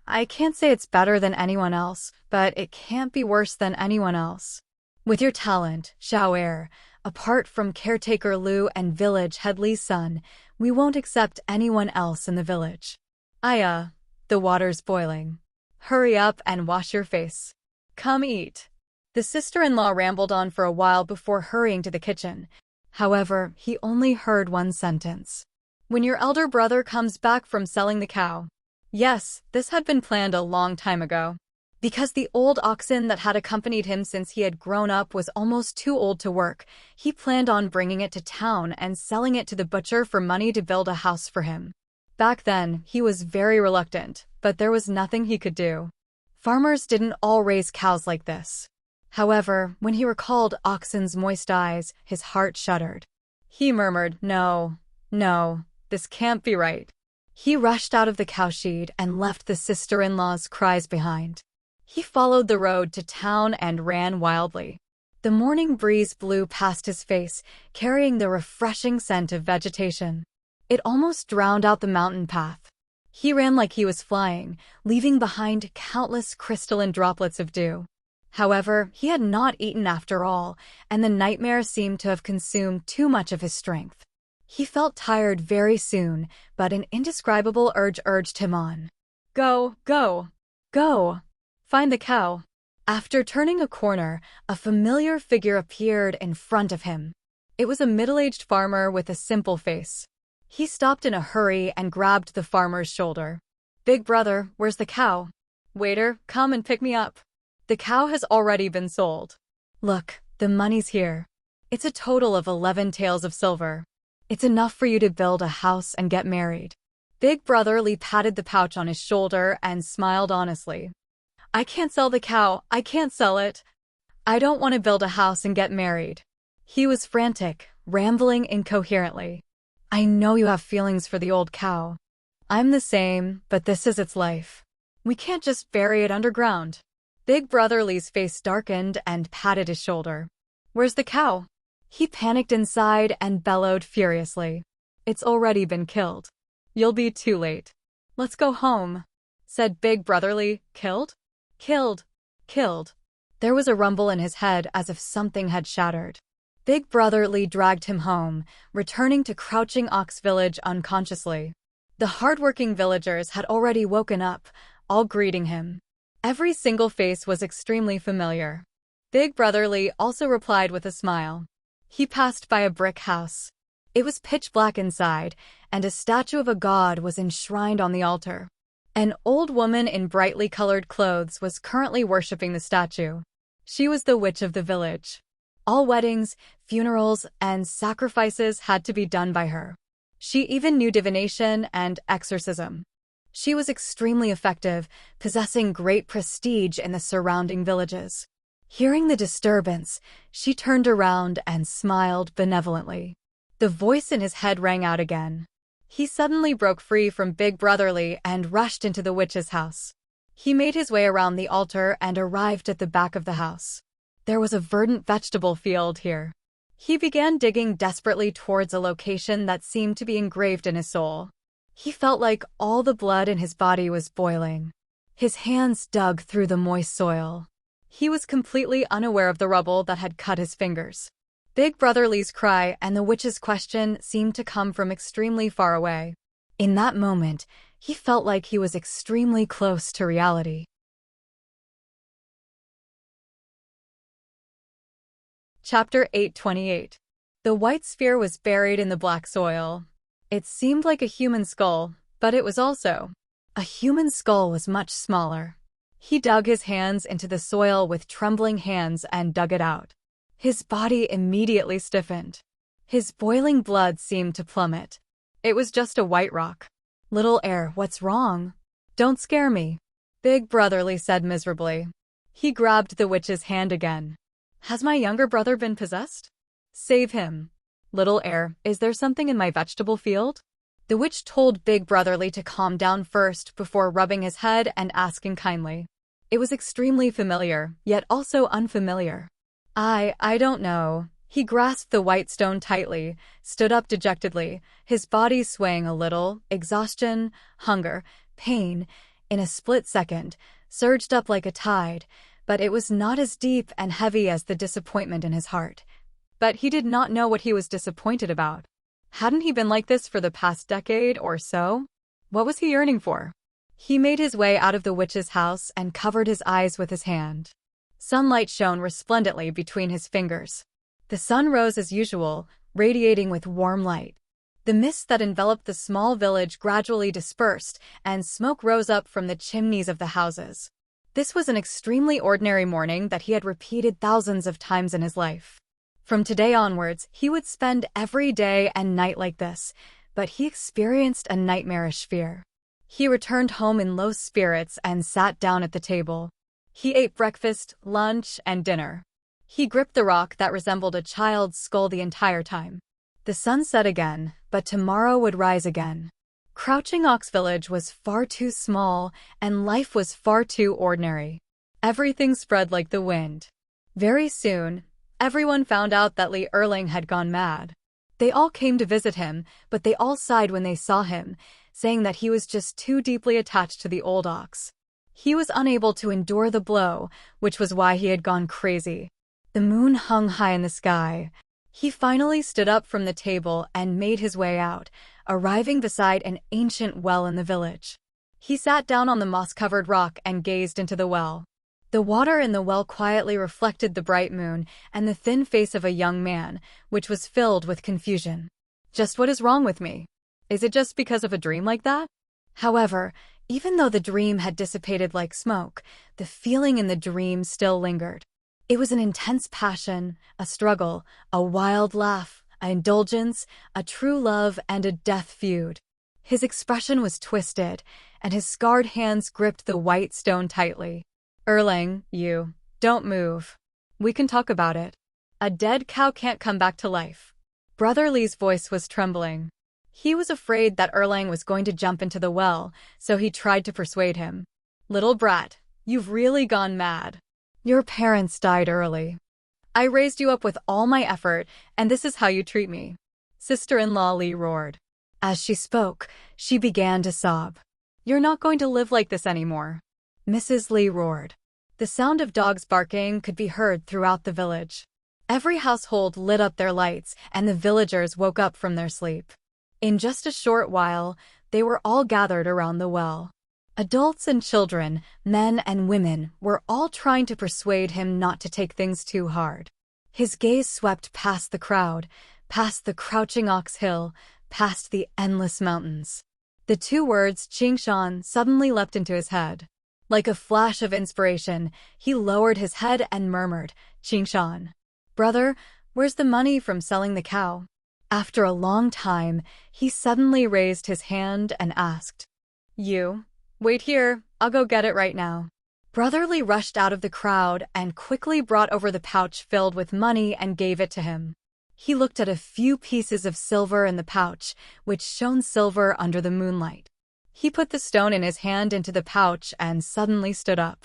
I can't say it's better than anyone else, but it can't be worse than anyone else. With your talent, Xiao'er, apart from caretaker Lu and village head Li's son, we won't accept anyone else in the village. The water's boiling. Hurry up and wash your face. Come eat." The sister-in-law rambled on for a while before hurrying to the kitchen. However, he only heard one sentence. "When your elder brother comes back from selling the cow." Yes, this had been planned a long time ago. Because the old oxen that had accompanied him since he had grown up was almost too old to work, he planned on bringing it to town and selling it to the butcher for money to build a house for him. Back then, he was very reluctant, but there was nothing he could do. Farmers didn't all raise cows like this. However, when he recalled oxen's moist eyes, his heart shuddered. He murmured, "No, this can't be right." He rushed out of the cowshed and left the sister-in-law's cries behind. He followed the road to town and ran wildly. The morning breeze blew past his face, carrying the refreshing scent of vegetation. It almost drowned out the mountain path. He ran like he was flying, leaving behind countless crystalline droplets of dew. However, he had not eaten after all, and the nightmare seemed to have consumed too much of his strength. He felt tired very soon, but an indescribable urge urged him on. Go! Find the cow. After turning a corner, a familiar figure appeared in front of him. It was a middle-aged farmer with a simple face. He stopped in a hurry and grabbed the farmer's shoulder. "Big brother, where's the cow? Waiter, come and pick me up. The cow has already been sold. Look, the money's here. It's a total of 11 taels of silver. It's enough for you to build a house and get married." Big brother Li patted the pouch on his shoulder and smiled honestly. "I can't sell the cow, I can't sell it. I don't want to build a house and get married." He was frantic, rambling incoherently. "I know you have feelings for the old cow. I'm the same, but this is its life. We can't just bury it underground." Big brother Li's face darkened and patted his shoulder. "Where's the cow?" He panicked inside and bellowed furiously. "It's already been killed. You'll be too late. Let's go home," said Big brother Li. "Killed? Killed." There was a rumble in his head as if something had shattered. Big brother Li dragged him home, returning to Crouching Ox Village unconsciously. The hardworking villagers had already woken up, all greeting him. Every single face was extremely familiar. Big brother Li also replied with a smile. He passed by a brick house. It was pitch black inside, and a statue of a god was enshrined on the altar. An old woman in brightly colored clothes was currently worshipping the statue. She was the witch of the village. All weddings, funerals, and sacrifices had to be done by her. She even knew divination and exorcism. She was extremely effective, possessing great prestige in the surrounding villages. Hearing the disturbance, she turned around and smiled benevolently. The voice in his head rang out again. He suddenly broke free from Big brother Li and rushed into the witch's house. He made his way around the altar and arrived at the back of the house. There was a verdant vegetable field here. He began digging desperately towards a location that seemed to be engraved in his soul. He felt like all the blood in his body was boiling. His hands dug through the moist soil. He was completely unaware of the rubble that had cut his fingers. Big brother Li's cry and the witch's question seemed to come from extremely far away. In that moment, he felt like he was extremely close to reality. Chapter 828. The white sphere was buried in the black soil. It seemed like a human skull, but it was also. A human skull was much smaller. He dug his hands into the soil with trembling hands and dug it out. His body immediately stiffened. His boiling blood seemed to plummet. It was just a white rock. "Little heir, what's wrong?" "Don't scare me," Big Brotherly said miserably. He grabbed the witch's hand again. "Has my younger brother been possessed?" "Save him." "Little heir, is there something in my vegetable field?" The witch told Big Brotherly to calm down first before rubbing his head and asking kindly. It was extremely familiar, yet also unfamiliar. I don't know." He grasped the white stone tightly, stood up dejectedly, his body swaying a little. Exhaustion, hunger, pain, in a split second, surged up like a tide, but it was not as deep and heavy as the disappointment in his heart. But he did not know what he was disappointed about. Hadn't he been like this for the past decade or so? What was he yearning for? He made his way out of the witch's house and covered his eyes with his hand. Sunlight shone resplendently between his fingers. The sun rose as usual, radiating with warm light. The mist that enveloped the small village gradually dispersed, and smoke rose up from the chimneys of the houses. This was an extremely ordinary morning that he had repeated thousands of times in his life. From today onwards, he would spend every day and night like this, but he experienced a nightmarish fear. He returned home in low spirits and sat down at the table. He ate breakfast, lunch, and dinner. He gripped the rock that resembled a child's skull the entire time. The sun set again, but tomorrow would rise again. Crouching Ox Village was far too small, and life was far too ordinary. Everything spread like the wind. Very soon, everyone found out that Lee Erling had gone mad. They all came to visit him, but they all sighed when they saw him, saying that he was just too deeply attached to the old ox. He was unable to endure the blow, which was why he had gone crazy. The moon hung high in the sky. He finally stood up from the table and made his way out, arriving beside an ancient well in the village. He sat down on the moss-covered rock and gazed into the well. The water in the well quietly reflected the bright moon and the thin face of a young man, which was filled with confusion. Just what is wrong with me? Is it just because of a dream like that? However, even though the dream had dissipated like smoke, the feeling in the dream still lingered. It was an intense passion, a struggle, a wild laugh, an indulgence, a true love, and a death feud. His expression was twisted, and his scarred hands gripped the white stone tightly. "Erling, you don't move. We can talk about it. A dead cow can't come back to life." Brother Lee's voice was trembling. He was afraid that Erling was going to jump into the well, so he tried to persuade him. "Little brat, you've really gone mad. Your parents died early. I raised you up with all my effort, and this is how you treat me." Sister-in-law Lee roared. As she spoke, she began to sob. "You're not going to live like this anymore." Mrs. Lee roared. The sound of dogs barking could be heard throughout the village. Every household lit up their lights, and the villagers woke up from their sleep. In just a short while, they were all gathered around the well. Adults and children, men and women, were all trying to persuade him not to take things too hard. His gaze swept past the crowd, past the crouching ox hill, past the endless mountains. The two words Qingshan suddenly leapt into his head. Like a flash of inspiration, he lowered his head and murmured, "Qingshan. Brother, where's the money from selling the cow?" After a long time, he suddenly raised his hand and asked, "You? Wait here, I'll go get it right now." Brotherly rushed out of the crowd and quickly brought over the pouch filled with money and gave it to him. He looked at a few pieces of silver in the pouch, which shone silver under the moonlight. He put the stone in his hand into the pouch and suddenly stood up.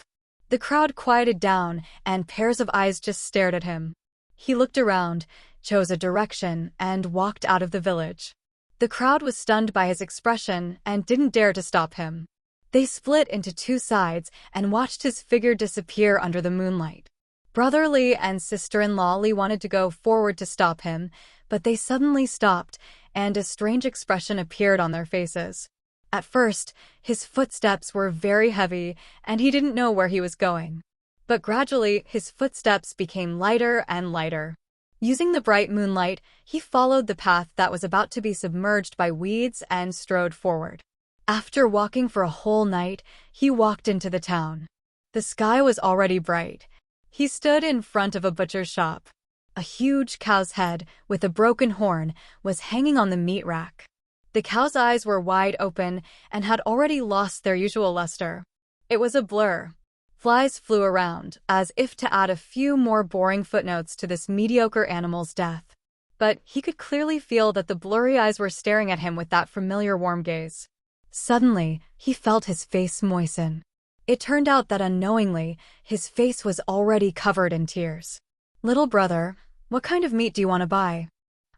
The crowd quieted down, and pairs of eyes just stared at him. He looked around, chose a direction, and walked out of the village. The crowd was stunned by his expression and didn't dare to stop him. They split into two sides and watched his figure disappear under the moonlight. Brother Lee and sister-in-law Lee wanted to go forward to stop him, but they suddenly stopped, and a strange expression appeared on their faces. At first, his footsteps were very heavy, and he didn't know where he was going. But gradually, his footsteps became lighter and lighter. Using the bright moonlight, he followed the path that was about to be submerged by weeds and strode forward. After walking for a whole night, he walked into the town. The sky was already bright. He stood in front of a butcher's shop. A huge cow's head, with a broken horn, was hanging on the meat rack. The cow's eyes were wide open and had already lost their usual luster. It was a blur. Flies flew around, as if to add a few more boring footnotes to this mediocre animal's death. But he could clearly feel that the blurry eyes were staring at him with that familiar warm gaze. Suddenly, he felt his face moisten. It turned out that unknowingly, his face was already covered in tears. "Little brother, what kind of meat do you want to buy?"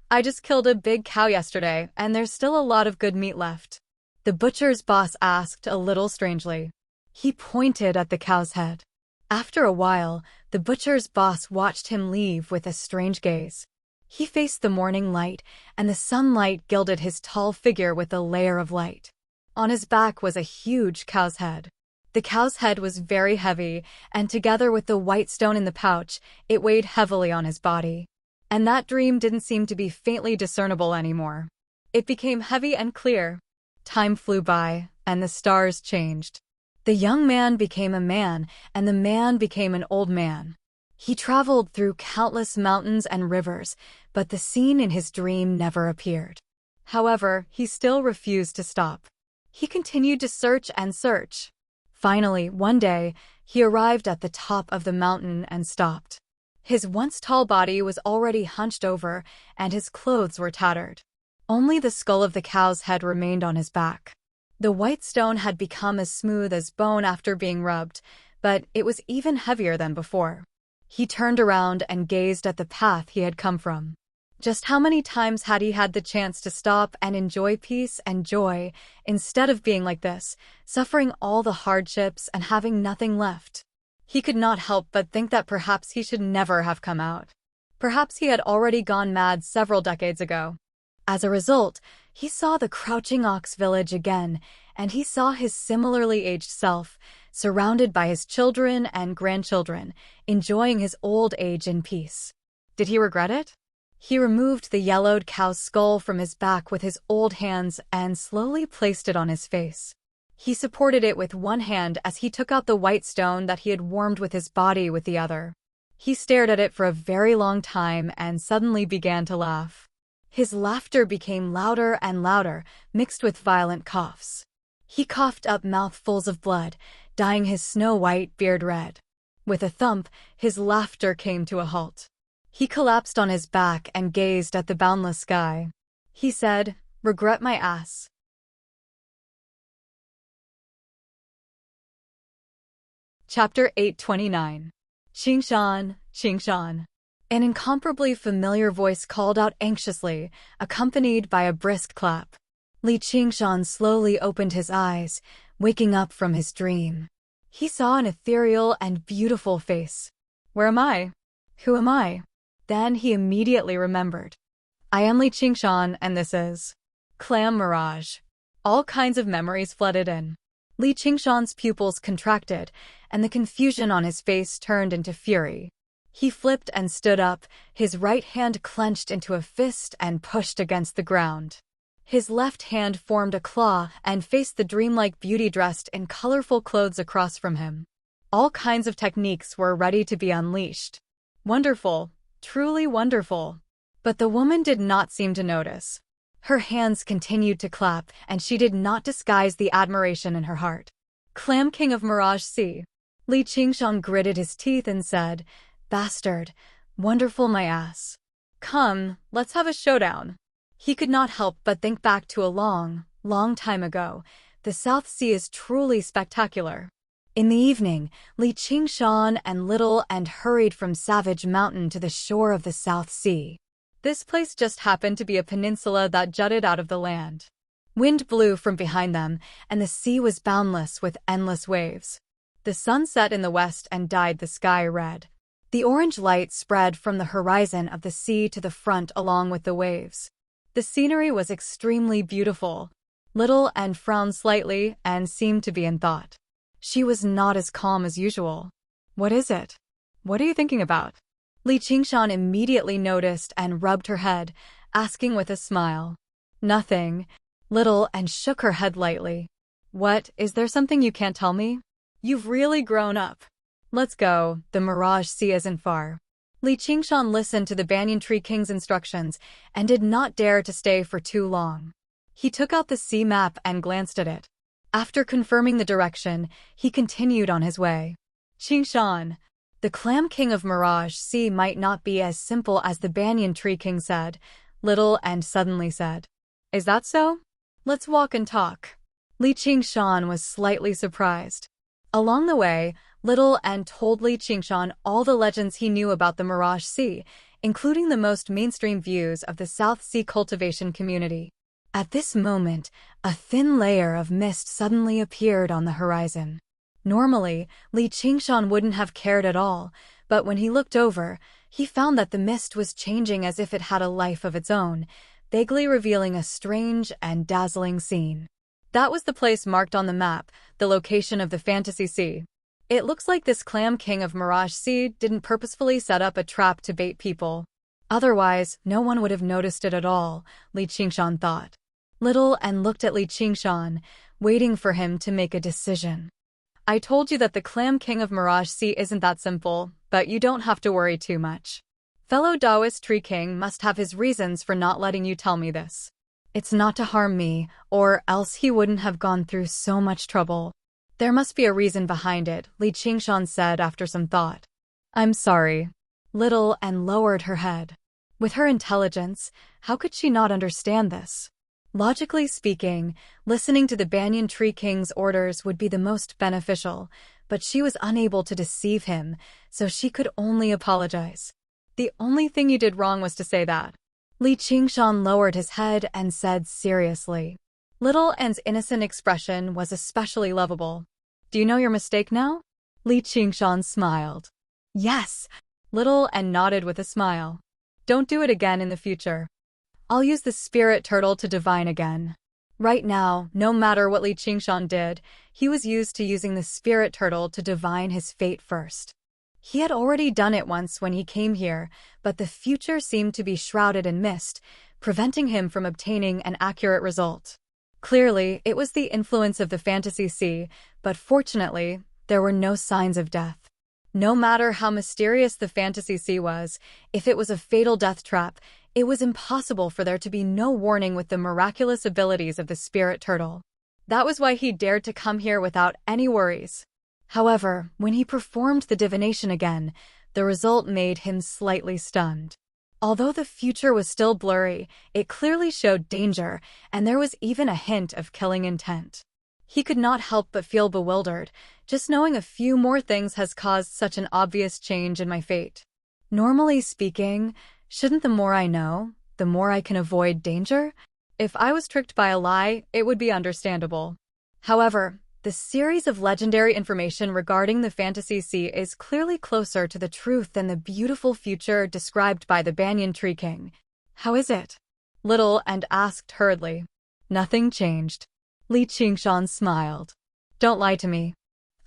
"I just killed a big cow yesterday, and there's still a lot of good meat left," the butcher's boss asked a little strangely. He pointed at the cow's head. After a while, the butcher's boss watched him leave with a strange gaze. He faced the morning light, and the sunlight gilded his tall figure with a layer of light. On his back was a huge cow's head. The cow's head was very heavy, and together with the white stone in the pouch, it weighed heavily on his body. And that dream didn't seem to be faintly discernible anymore. It became heavy and clear. Time flew by, and the stars changed. The young man became a man, and the man became an old man. He traveled through countless mountains and rivers, but the scene in his dream never appeared. However, he still refused to stop. He continued to search and search. Finally, one day, he arrived at the top of the mountain and stopped. His once tall body was already hunched over, and his clothes were tattered. Only the skull of the cow's head remained on his back. The white stone had become as smooth as bone after being rubbed, but it was even heavier than before. He turned around and gazed at the path he had come from. Just how many times had he had the chance to stop and enjoy peace and joy, instead of being like this, suffering all the hardships and having nothing left? He could not help but think that perhaps he should never have come out. Perhaps he had already gone mad several decades ago. As a result, he saw the crouching ox village again, and he saw his similarly aged self, surrounded by his children and grandchildren, enjoying his old age in peace. Did he regret it? He removed the yellowed cow's skull from his back with his old hands and slowly placed it on his face. He supported it with one hand as he took out the white stone that he had warmed with his body with the other. He stared at it for a very long time and suddenly began to laugh. His laughter became louder and louder, mixed with violent coughs. He coughed up mouthfuls of blood, dyeing his snow-white beard red. With a thump, his laughter came to a halt. He collapsed on his back and gazed at the boundless sky. He said, "Regret my ass." Chapter 829. Qingshan, Qingshan. An incomparably familiar voice called out anxiously, accompanied by a brisk clap. Li Qingshan slowly opened his eyes, waking up from his dream. He saw an ethereal and beautiful face. "Where am I? Who am I?" Then he immediately remembered. "I am Li Qingshan, and this is Clam Mirage." All kinds of memories flooded in. Li Qingshan's pupils contracted, and the confusion on his face turned into fury. He flipped and stood up, his right hand clenched into a fist and pushed against the ground. His left hand formed a claw and faced the dreamlike beauty dressed in colorful clothes across from him. All kinds of techniques were ready to be unleashed. Wonderful, truly wonderful. But the woman did not seem to notice. Her hands continued to clap, and she did not disguise the admiration in her heart. "Clam King of Mirage Sea." Li Qingshan gritted his teeth and said, "Bastard, wonderful my ass. Come, let's have a showdown." He could not help but think back to a long, long time ago. The South Sea is truly spectacular. In the evening, Li Qingshan and Little and hurried from Savage Mountain to the shore of the South Sea. This place just happened to be a peninsula that jutted out of the land. Wind blew from behind them, and the sea was boundless with endless waves. The sun set in the west and dyed the sky red. The orange light spread from the horizon of the sea to the front along with the waves. The scenery was extremely beautiful. Little and frowned slightly and seemed to be in thought. She was not as calm as usual. "What is it? What are you thinking about?" Li Qingshan immediately noticed and rubbed her head, asking with a smile. "Nothing." Little and shook her head lightly. "What, is there something you can't tell me? You've really grown up. Let's go, the Mirage Sea isn't far." Li Qingshan listened to the Banyan Tree King's instructions and did not dare to stay for too long. He took out the sea map and glanced at it. After confirming the direction, he continued on his way. Qingshan, the Clam King of Mirage Sea might not be as simple as the Banyan Tree King said, Little and suddenly said. Is that so? Let's walk and talk. Li Qingshan was slightly surprised. Along the way, Little and told Li Qingshan all the legends he knew about the Mirage Sea, including the most mainstream views of the South Sea cultivation community. At this moment, a thin layer of mist suddenly appeared on the horizon. Normally, Li Qingshan wouldn't have cared at all, but when he looked over, he found that the mist was changing as if it had a life of its own, vaguely revealing a strange and dazzling scene. That was the place marked on the map, the location of the Fantasy Sea. It looks like this Clam King of Mirage Sea didn't purposefully set up a trap to bait people. Otherwise, no one would have noticed it at all, Li Qingshan thought. Little and looked at Li Qingshan, waiting for him to make a decision. I told you that the Clam King of Mirage Sea isn't that simple, but you don't have to worry too much. Fellow Taoist Tree King must have his reasons for not letting you tell me this. It's not to harm me, or else he wouldn't have gone through so much trouble. There must be a reason behind it, Li Qingshan said after some thought. I'm sorry. Little and lowered her head. With her intelligence, how could she not understand this? Logically speaking, listening to the Banyan Tree King's orders would be the most beneficial, but she was unable to deceive him, so she could only apologize. The only thing you did wrong was to say that. Li Qingshan lowered his head and said seriously. Little and's innocent expression was especially lovable. Do you know your mistake now? Li Qingshan smiled. Yes. Little and nodded with a smile. Don't do it again in the future. I'll use the spirit turtle to divine again. Right now, no matter what Li Qingshan did, he was used to using the spirit turtle to divine his fate first. He had already done it once when he came here, but the future seemed to be shrouded in mist, preventing him from obtaining an accurate result. Clearly, it was the influence of the Fantasy Sea, but fortunately, there were no signs of death. No matter how mysterious the Fantasy Sea was, if it was a fatal death trap, it was impossible for there to be no warning with the miraculous abilities of the spirit turtle. That was why he dared to come here without any worries. However, when he performed the divination again, the result made him slightly stunned. Although the future was still blurry, it clearly showed danger, and there was even a hint of killing intent. He could not help but feel bewildered. Just knowing a few more things has caused such an obvious change in my fate. Normally speaking, shouldn't the more I know, the more I can avoid danger? If I was tricked by a lie, it would be understandable. However, the series of legendary information regarding the Fantasy Sea is clearly closer to the truth than the beautiful future described by the Banyan Tree King. How is it? Little and asked hurriedly. Nothing changed. Li Qingshan smiled. Don't lie to me.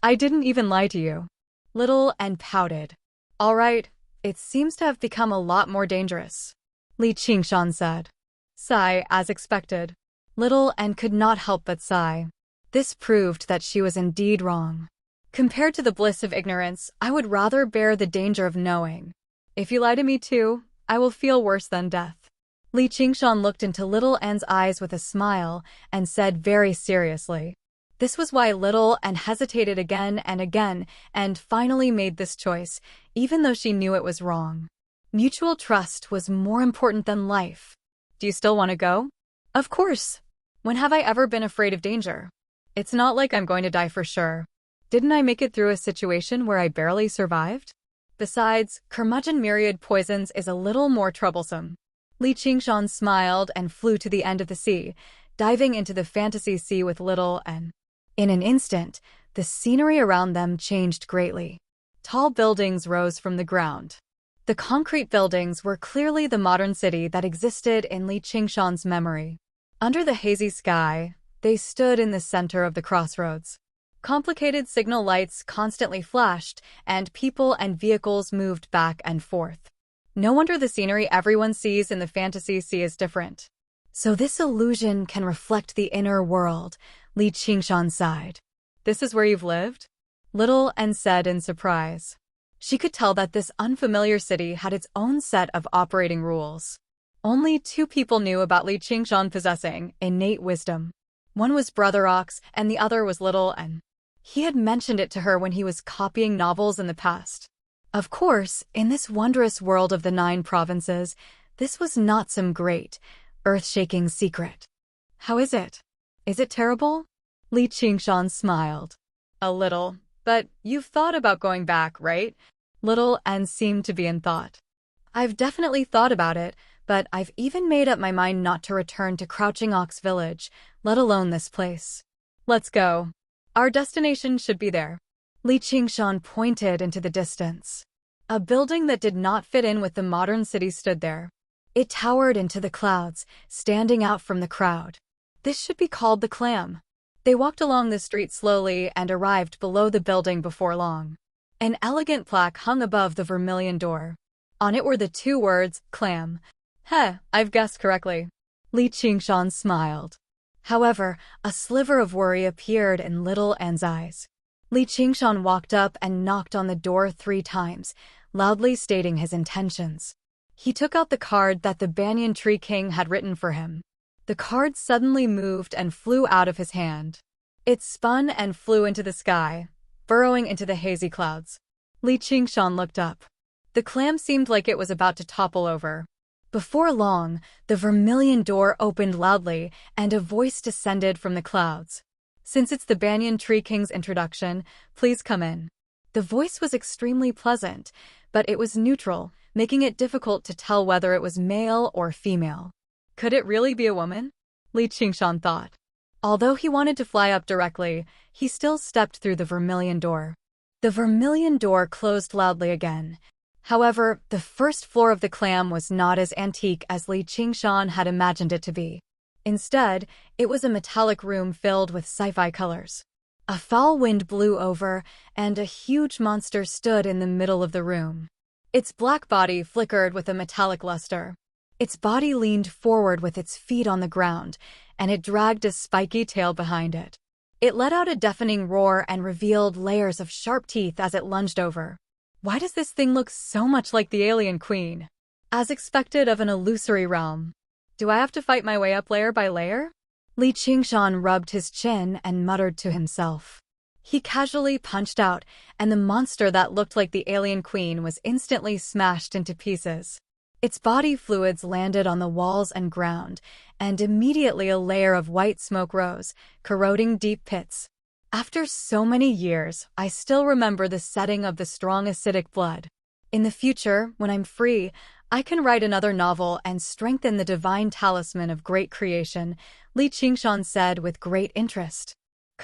I didn't even lie to you. Little and pouted. All right, it seems to have become a lot more dangerous. Li Qingshan said. Sigh, as expected. Little and could not help but sigh. This proved that she was indeed wrong. Compared to the bliss of ignorance, I would rather bear the danger of knowing. If you lie to me too, I will feel worse than death. Li Qingshan looked into Little An's eyes with a smile and said very seriously. This was why Little An hesitated again and finally made this choice, even though she knew it was wrong. Mutual trust was more important than life. Do you still want to go? Of course. When have I ever been afraid of danger? It's not like I'm going to die for sure. Didn't I make it through a situation where I barely survived? Besides, curmudgeon myriad poisons is a little more troublesome. Li Qingshan smiled and flew to the end of the sea, diving into the Fantasy Sea with Little An. In an instant, the scenery around them changed greatly. Tall buildings rose from the ground. The concrete buildings were clearly the modern city that existed in Li Qingshan's memory. Under the hazy sky, they stood in the center of the crossroads. Complicated signal lights constantly flashed, and people and vehicles moved back and forth. No wonder the scenery everyone sees in the Fantasy Sea is different. So this illusion can reflect the inner world, Li Qingshan sighed. This is where you've lived? Little An said in surprise. She could tell that this unfamiliar city had its own set of operating rules. Only two people knew about Li Qingshan possessing innate wisdom. One was Brother Ox, and the other was Little N. He had mentioned it to her when he was copying novels in the past. Of course, in this wondrous world of the 9 provinces, this was not some great, earth-shaking secret. How is it? Is it terrible? Li Qingshan smiled. A little, but you've thought about going back, right? Little N seemed to be in thought. I've definitely thought about it, but I've even made up my mind not to return to Crouching Ox Village, let alone this place. Let's go. Our destination should be there. Li Qingshan pointed into the distance. A building that did not fit in with the modern city stood there. It towered into the clouds, standing out from the crowd. This should be called the Clam. They walked along the street slowly and arrived below the building before long. An elegant plaque hung above the vermilion door. On it were the 2 words, Clam. I've guessed correctly. Li Qingshan smiled. However, a sliver of worry appeared in Little N's eyes. Li Qingshan walked up and knocked on the door 3 times, loudly stating his intentions. He took out the card that the Banyan Tree King had written for him. The card suddenly moved and flew out of his hand. It spun and flew into the sky, burrowing into the hazy clouds. Li Qingshan looked up. The clam seemed like it was about to topple over. Before long, the vermilion door opened loudly, and a voice descended from the clouds. Since it's the Banyan Tree King's introduction, please come in. The voice was extremely pleasant, but it was neutral, making it difficult to tell whether it was male or female. Could it really be a woman? Li Qingshan thought. Although he wanted to fly up directly, he still stepped through the vermilion door. The vermilion door closed loudly again. However, the first floor of the Clam was not as antique as Li Qingshan had imagined it to be. Instead, it was a metallic room filled with sci-fi colors. A foul wind blew over, and a huge monster stood in the middle of the room. Its black body flickered with a metallic luster. Its body leaned forward with its feet on the ground, and it dragged a spiky tail behind it. It let out a deafening roar and revealed layers of sharp teeth as it lunged over. Why does this thing look so much like the alien queen? As expected of an illusory realm. Do I have to fight my way up layer by layer? Li Qingshan rubbed his chin and muttered to himself. He casually punched out, and the monster that looked like the alien queen was instantly smashed into pieces. Its body fluids landed on the walls and ground, and immediately a layer of white smoke rose, corroding deep pits. After so many years, I still remember the setting of the strong acidic blood. In the future, when I'm free, I can write another novel and strengthen the divine talisman of great creation, Li Qingshan said with great interest.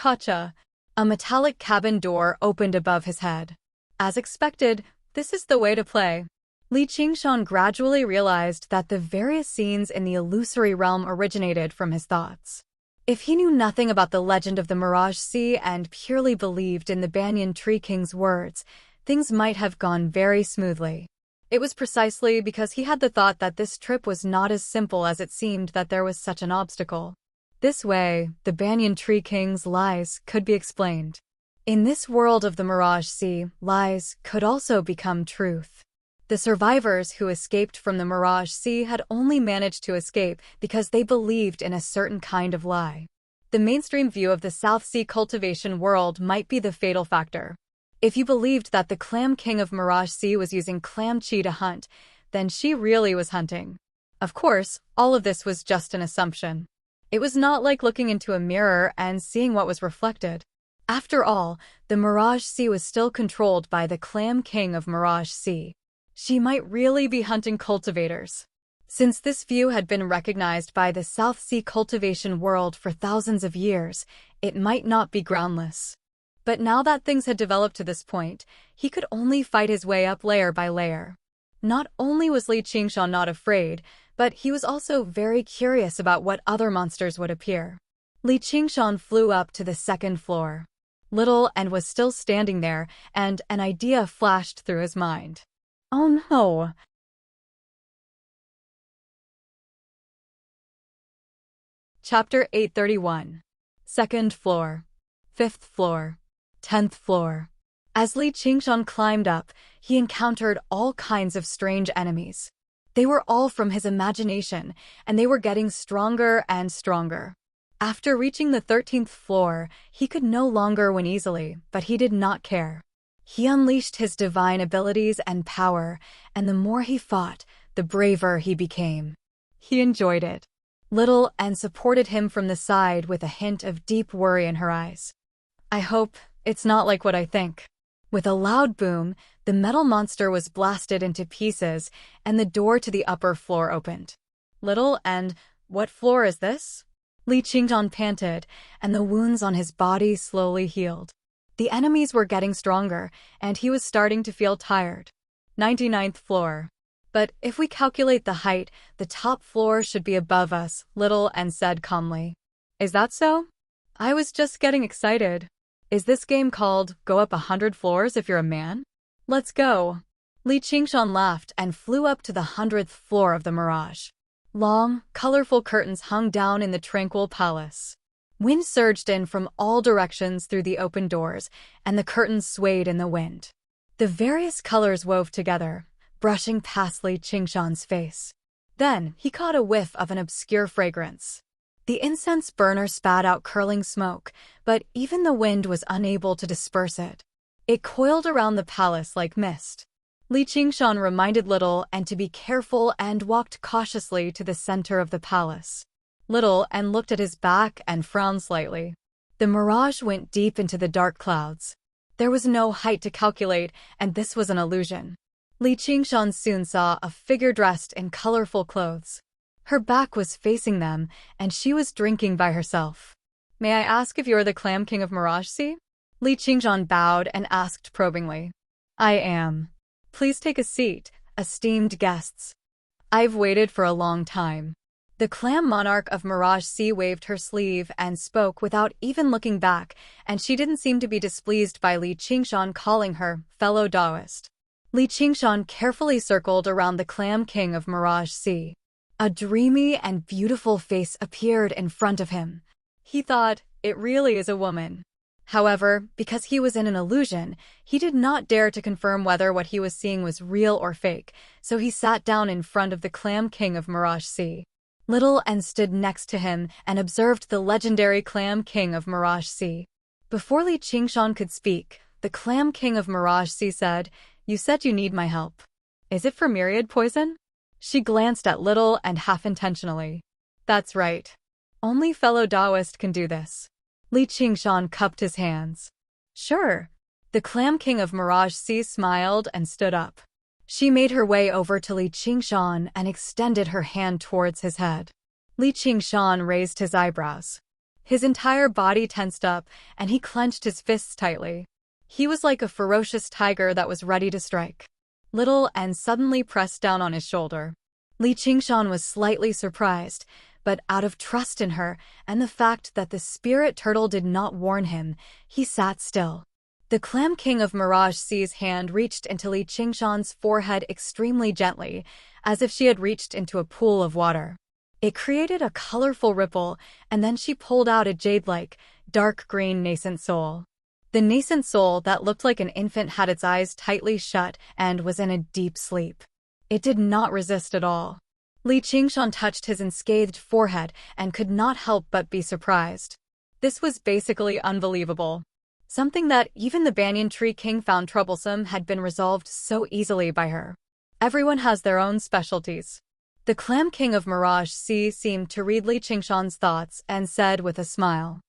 Gotcha. A metallic cabin door opened above his head. As expected, this is the way to play. Li Qingshan gradually realized that the various scenes in the illusory realm originated from his thoughts. If he knew nothing about the legend of the Mirage Sea and purely believed in the Banyan Tree King's words, things might have gone very smoothly. It was precisely because he had the thought that this trip was not as simple as it seemed that there was such an obstacle. This way, the Banyan Tree King's lies could be explained. In this world of the Mirage Sea, lies could also become truth. The survivors who escaped from the Mirage Sea had only managed to escape because they believed in a certain kind of lie. The mainstream view of the South Sea cultivation world might be the fatal factor. If you believed that the Clam King of Mirage Sea was using clam chi to hunt, then she really was hunting. Of course, all of this was just an assumption. It was not like looking into a mirror and seeing what was reflected. After all, the Mirage Sea was still controlled by the Clam King of Mirage Sea. She might really be hunting cultivators. Since this view had been recognized by the South Sea cultivation world for thousands of years, it might not be groundless. But now that things had developed to this point, he could only fight his way up layer by layer. Not only was Li Qingshan not afraid, but he was also very curious about what other monsters would appear. Li Qingshan flew up to the 2nd floor. Little and was still standing there, and an idea flashed through his mind. Oh no! Chapter 831. 2nd floor. 5th floor. 10th floor. As Li Qingshan climbed up, he encountered all kinds of strange enemies. They were all from his imagination, and they were getting stronger and stronger. After reaching the 13th floor, he could no longer win easily, but he did not care. He unleashed his divine abilities and power, and the more he fought, the braver he became. He enjoyed it. Little Anne supported him from the side with a hint of deep worry in her eyes. I hope it's not like what I think. With a loud boom, the metal monster was blasted into pieces, and the door to the upper floor opened. Little and what floor is this? Li Qingshan panted, and the wounds on his body slowly healed. The enemies were getting stronger, and he was starting to feel tired. 99th floor. But if we calculate the height, the top floor should be above us, Little and said calmly. Is that so? I was just getting excited. Is this game called Go Up 100 Floors If You're a Man? Let's go. Li Qingshan laughed and flew up to the 100th floor of the Mirage. Long, colorful curtains hung down in the tranquil palace. Wind surged in from all directions through the open doors, and the curtains swayed in the wind. The various colors wove together, brushing past Li Qingshan's face. Then he caught a whiff of an obscure fragrance. The incense burner spat out curling smoke, but even the wind was unable to disperse it. It coiled around the palace like mist. Li Qingshan reminded Little Anne to be careful and walked cautiously to the center of the palace. Little Anne looked at his back and frowned slightly. The mirage went deep into the dark clouds. There was no height to calculate, and this was an illusion. Li Qingshan soon saw a figure dressed in colorful clothes. Her back was facing them, and she was drinking by herself. May I ask if you're the Clam King of Mirage Sea? Li Qingshan bowed and asked probingly. I am. Please take a seat, esteemed guests. I've waited for a long time. The Clam Monarch of Mirage Sea waved her sleeve and spoke without even looking back, and she didn't seem to be displeased by Li Qingshan calling her fellow Taoist. Li Qingshan carefully circled around the Clam King of Mirage Sea. A dreamy and beautiful face appeared in front of him. He thought, it really is a woman. However, because he was in an illusion, he did not dare to confirm whether what he was seeing was real or fake, so he sat down in front of the Clam King of Mirage Sea. Little Anne stood next to him and observed the legendary Clam King of Mirage Sea. Before Li Qingshan could speak, the Clam King of Mirage Sea said, You said you need my help. Is it for myriad poison? She glanced at Little and half-intentionally. That's right. Only fellow Taoist can do this. Li Qingshan cupped his hands. Sure. The Clam King of Mirage Sea smiled and stood up. She made her way over to Li Qingshan and extended her hand towards his head. Li Qingshan raised his eyebrows. His entire body tensed up, and he clenched his fists tightly. He was like a ferocious tiger that was ready to strike. Little Anne suddenly pressed down on his shoulder. Li Qingshan was slightly surprised, but out of trust in her and the fact that the spirit turtle did not warn him, he sat still. The Clam King of Mirage Sea's hand reached into Li Qingshan's forehead extremely gently, as if she had reached into a pool of water. It created a colorful ripple, and then she pulled out a jade-like, dark green nascent soul. The nascent soul that looked like an infant had its eyes tightly shut and was in a deep sleep. It did not resist at all. Li Qingshan touched his unscathed forehead and could not help but be surprised. This was basically unbelievable. Something that even the Banyan Tree King found troublesome had been resolved so easily by her. Everyone has their own specialties. The Clam King of Mirage Sea seemed to read Li Qingshan's thoughts and said with a smile.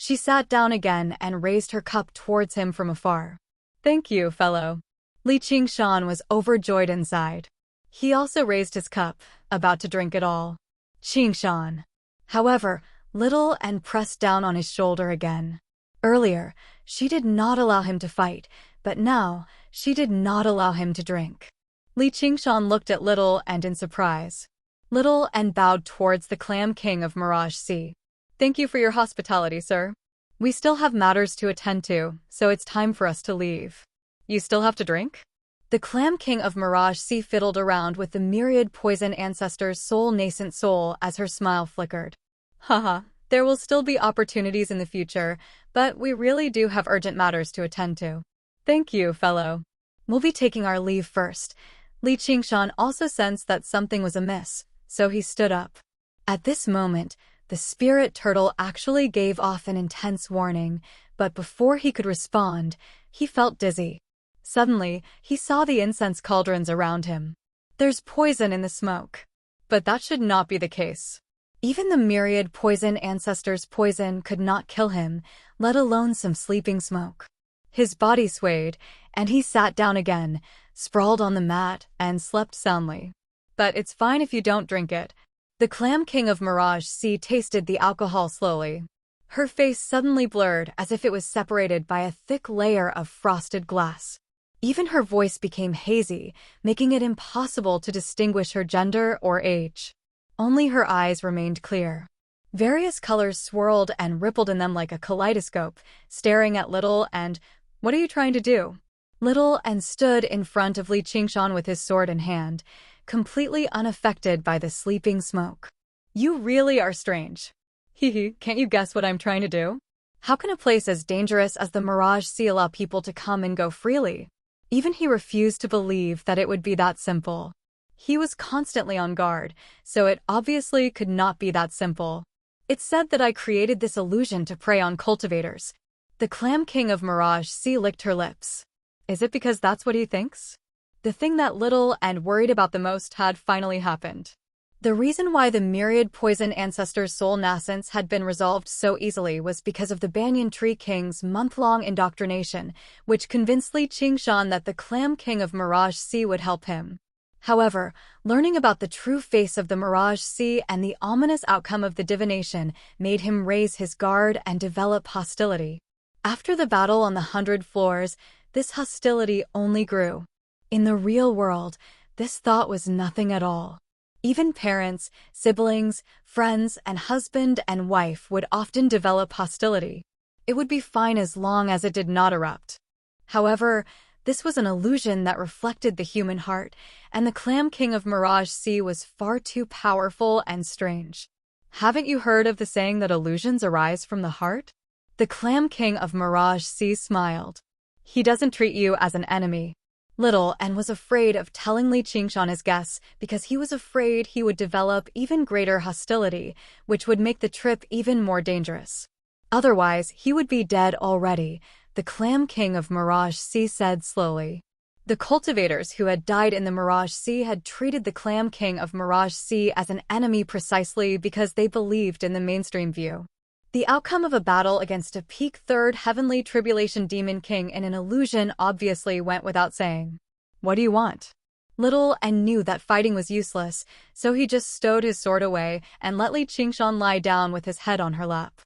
She sat down again and raised her cup towards him from afar. Thank you, fellow. Li Qingshan was overjoyed inside. He also raised his cup, about to drink it all. Qingshan. However, Little Anne pressed down on his shoulder again. Earlier, she did not allow him to fight, but now, she did not allow him to drink. Li Qingshan looked at Little Anne in surprise. Little Anne bowed towards the Clam King of Mirage Sea. Thank you for your hospitality, sir. We still have matters to attend to, so it's time for us to leave. You still have to drink? The Clam King of Mirage Sea fiddled around with the myriad poison ancestor's soul nascent soul as her smile flickered. Haha, there will still be opportunities in the future, but we really do have urgent matters to attend to. Thank you, fellow. We'll be taking our leave first. Li Qingshan also sensed that something was amiss, so he stood up. At this moment, the spirit turtle actually gave off an intense warning, but before he could respond, he felt dizzy. Suddenly, he saw the incense cauldrons around him. There's poison in the smoke. But that should not be the case. Even the myriad poison ancestors' poison could not kill him, let alone some sleeping smoke. His body swayed, and he sat down again, sprawled on the mat, and slept soundly. But it's fine if you don't drink it. The Clam King of Mirage Sea tasted the alcohol slowly. Her face suddenly blurred as if it was separated by a thick layer of frosted glass. Even her voice became hazy, making it impossible to distinguish her gender or age. Only her eyes remained clear. Various colors swirled and rippled in them like a kaleidoscope, staring at Little and, "What are you trying to do?" Little and stood in front of Li Qingshan with his sword in hand, completely unaffected by the sleeping smoke. "You really are strange. Hee, can't you guess what I'm trying to do? How can a place as dangerous as the Mirage Sea allow people to come and go freely?" Even he refused to believe that it would be that simple. He was constantly on guard, so it obviously could not be that simple. "It's said that I created this illusion to prey on cultivators." The Clam King of Mirage Sea licked her lips. Is it because that's what he thinks? The thing that Little and worried about the most had finally happened. The reason why the myriad poison ancestors' soul nascence had been resolved so easily was because of the Banyan Tree King's month-long indoctrination, which convinced Li Qingshan that the Clam King of Mirage Sea would help him. However, learning about the true face of the Mirage Sea and the ominous outcome of the divination made him raise his guard and develop hostility. After the battle on the 100 Floors, this hostility only grew. In the real world, this thought was nothing at all. Even parents, siblings, friends, and husband and wife would often develop hostility. It would be fine as long as it did not erupt. However, this was an illusion that reflected the human heart, and the Clam King of Mirage Sea was far too powerful and strange. Haven't you heard of the saying that illusions arise from the heart? The Clam King of Mirage Sea smiled. He doesn't treat you as an enemy. Little and was afraid of telling Li Qingshan his guess because he was afraid he would develop even greater hostility, which would make the trip even more dangerous. Otherwise, he would be dead already, the Clam King of Mirage Sea said slowly. The cultivators who had died in the Mirage Sea had treated the Clam King of Mirage Sea as an enemy precisely because they believed in the mainstream view. The outcome of a battle against a peak third heavenly tribulation demon king in an illusion obviously went without saying. What do you want? Little and knew that fighting was useless, so he just stowed his sword away and let Li Qingshan lie down with his head on her lap.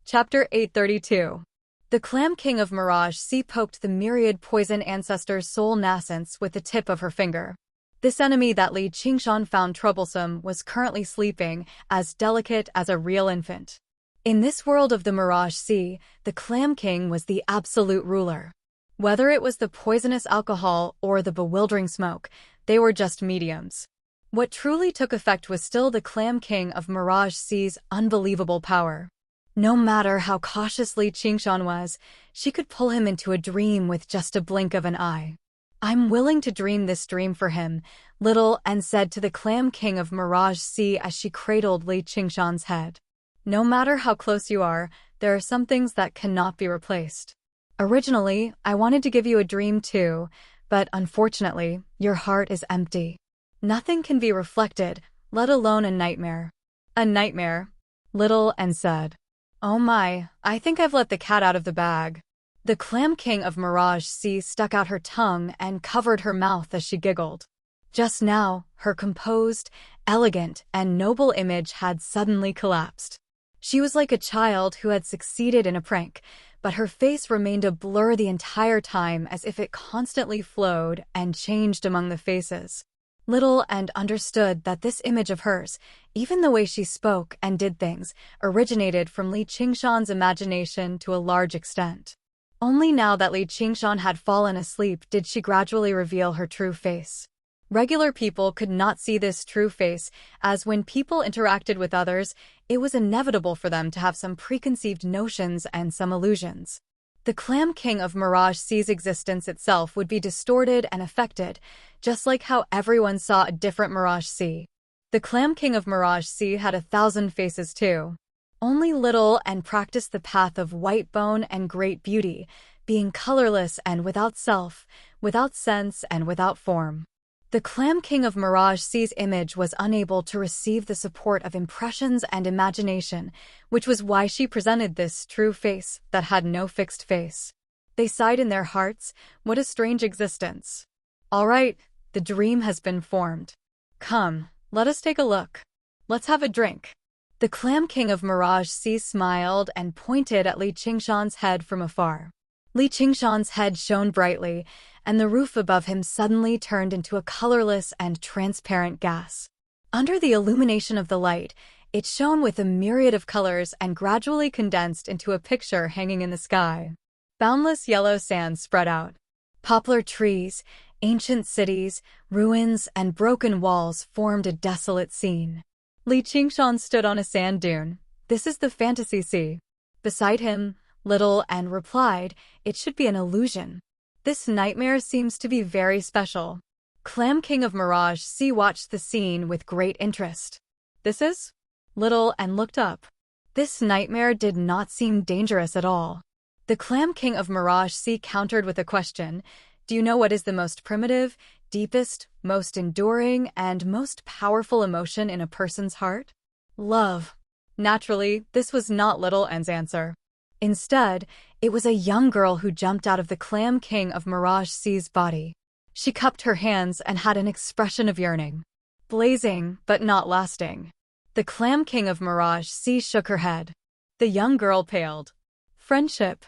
Chapter 832. The Clam King of Mirage Sea poked the myriad poison ancestor's soul nascence with the tip of her finger. This enemy that Li Qingshan found troublesome was currently sleeping, as delicate as a real infant. In this world of the Mirage Sea, the Clam King was the absolute ruler. Whether it was the poisonous alcohol or the bewildering smoke, they were just mediums. What truly took effect was still the Clam King of Mirage Sea's unbelievable power. No matter how cautious Li Qingshan was, she could pull him into a dream with just a blink of an eye. "I'm willing to dream this dream for him," Little and said to the Clam King of Mirage Sea as she cradled Li Qingshan's head. "No matter how close you are, there are some things that cannot be replaced. Originally, I wanted to give you a dream too, but unfortunately, your heart is empty. Nothing can be reflected, let alone a nightmare." "A nightmare?" Little and said. "Oh my, I think I've let the cat out of the bag." The Clam King of Mirage Sea stuck out her tongue and covered her mouth as she giggled. Just now, her composed, elegant, and noble image had suddenly collapsed. She was like a child who had succeeded in a prank, but her face remained a blur the entire time as if it constantly flowed and changed among the faces. Little and understood that this image of hers, even the way she spoke and did things, originated from Li Qingshan's imagination to a large extent. Only now that Li Qingshan had fallen asleep did she gradually reveal her true face. Regular people could not see this true face, as when people interacted with others, it was inevitable for them to have some preconceived notions and some illusions. The Clam King of Mirage Sea's existence itself would be distorted and affected, just like how everyone saw a different Mirage Sea. The Clam King of Mirage Sea had 1,000 faces too. Only little and practiced the path of white bone and great beauty, being colorless and without self, without sense and without form. The Clam King of Mirage Sea's image was unable to receive the support of impressions and imagination, which was why she presented this true face that had no fixed face. They sighed in their hearts, "What a strange existence." "All right, the dream has been formed. Come, let us take a look. Let's have a drink." The Clam King of Mirage Sea smiled and pointed at Li Qingshan's head from afar. Li Qingshan's head shone brightly, and the roof above him suddenly turned into a colorless and transparent gas. Under the illumination of the light, it shone with a myriad of colors and gradually condensed into a picture hanging in the sky. Boundless yellow sand spread out. Poplar trees, ancient cities, ruins, and broken walls formed a desolate scene. Li Qingshan stood on a sand dune. "This is the fantasy sea." Beside him, Little and replied, "It should be an illusion. This nightmare seems to be very special." Clam King of Mirage Sea watched the scene with great interest. "This is?" Little and looked up. This nightmare did not seem dangerous at all. The Clam King of Mirage Sea countered with a question. "Do you know what is the most primitive, deepest, most enduring, and most powerful emotion in a person's heart?" "Love." Naturally, this was not Little and's answer. Instead, it was a young girl who jumped out of the Clam King of Mirage Sea's body. She cupped her hands and had an expression of yearning. Blazing, but not lasting. The Clam King of Mirage Sea shook her head. The young girl paled. "Friendship."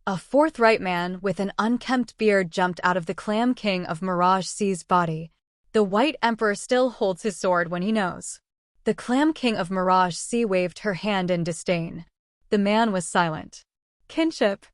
A forthright man with an unkempt beard jumped out of the Clam King of Mirage Sea's body. "The White Emperor still holds his sword when he knows." The Clam King of Mirage Sea waved her hand in disdain. The man was silent. "Kinship,"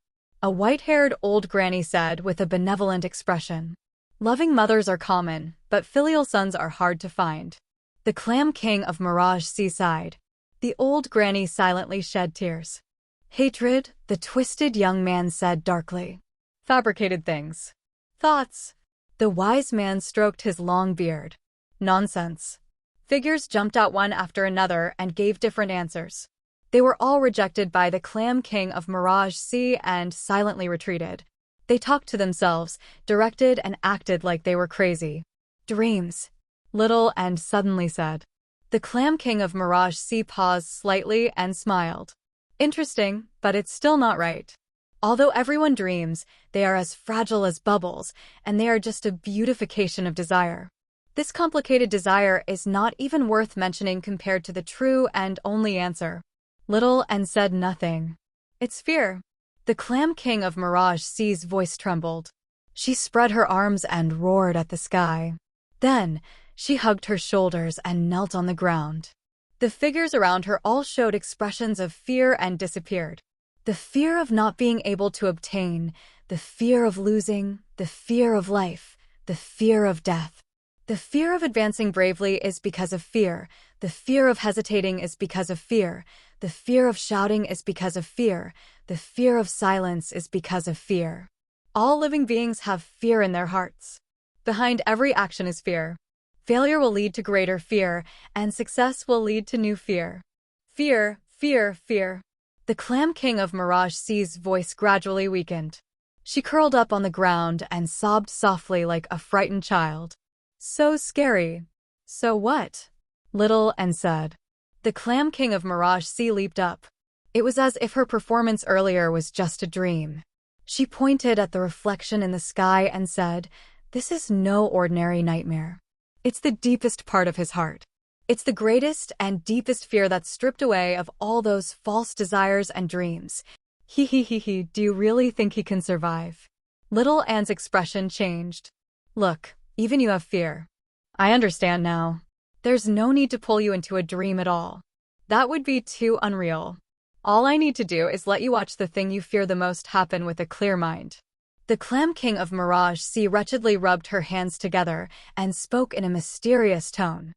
a white-haired old granny said with a benevolent expression. "Loving mothers are common, but filial sons are hard to find." The Clam King of Mirage Sea sighed. The old granny silently shed tears. "Hatred," the twisted young man said darkly. "Fabricated things." "Thoughts." The wise man stroked his long beard. "Nonsense." Figures jumped out one after another and gave different answers. They were all rejected by the Clam King of Mirage Sea and silently retreated. They talked to themselves, directed and acted like they were crazy. "Dreams," Little and suddenly said. The Clam King of Mirage Sea paused slightly and smiled. "Interesting, but it's still not right. Although everyone dreams, they are as fragile as bubbles, and they are just a beautification of desire. This complicated desire is not even worth mentioning compared to the true and only answer." Little and said nothing. "It's fear." The Clam King of Mirage Sea's voice trembled. She spread her arms and roared at the sky. Then, she hugged her shoulders and knelt on the ground. The figures around her all showed expressions of fear and disappeared. The fear of not being able to obtain, the fear of losing, the fear of life, the fear of death. The fear of advancing bravely is because of fear. The fear of hesitating is because of fear. The fear of shouting is because of fear. The fear of silence is because of fear. All living beings have fear in their hearts. Behind every action is fear. Failure will lead to greater fear, and success will lead to new fear. Fear, fear, fear. The Clam King of Mirage Sea's voice gradually weakened. She curled up on the ground and sobbed softly like a frightened child. "So scary." "So what?" Little and said. The Clam King of Mirage Sea leaped up. It was as if her performance earlier was just a dream. She pointed at the reflection in the sky and said, "This is no ordinary nightmare. It's the deepest part of his heart. It's the greatest and deepest fear that's stripped away of all those false desires and dreams. He, do you really think he can survive?" Little Anne's expression changed. "Look, even you have fear. I understand now. There's no need to pull you into a dream at all. That would be too unreal. All I need to do is let you watch the thing you fear the most happen with a clear mind." The Clam King of Mirage Sea wretchedly rubbed her hands together and spoke in a mysterious tone.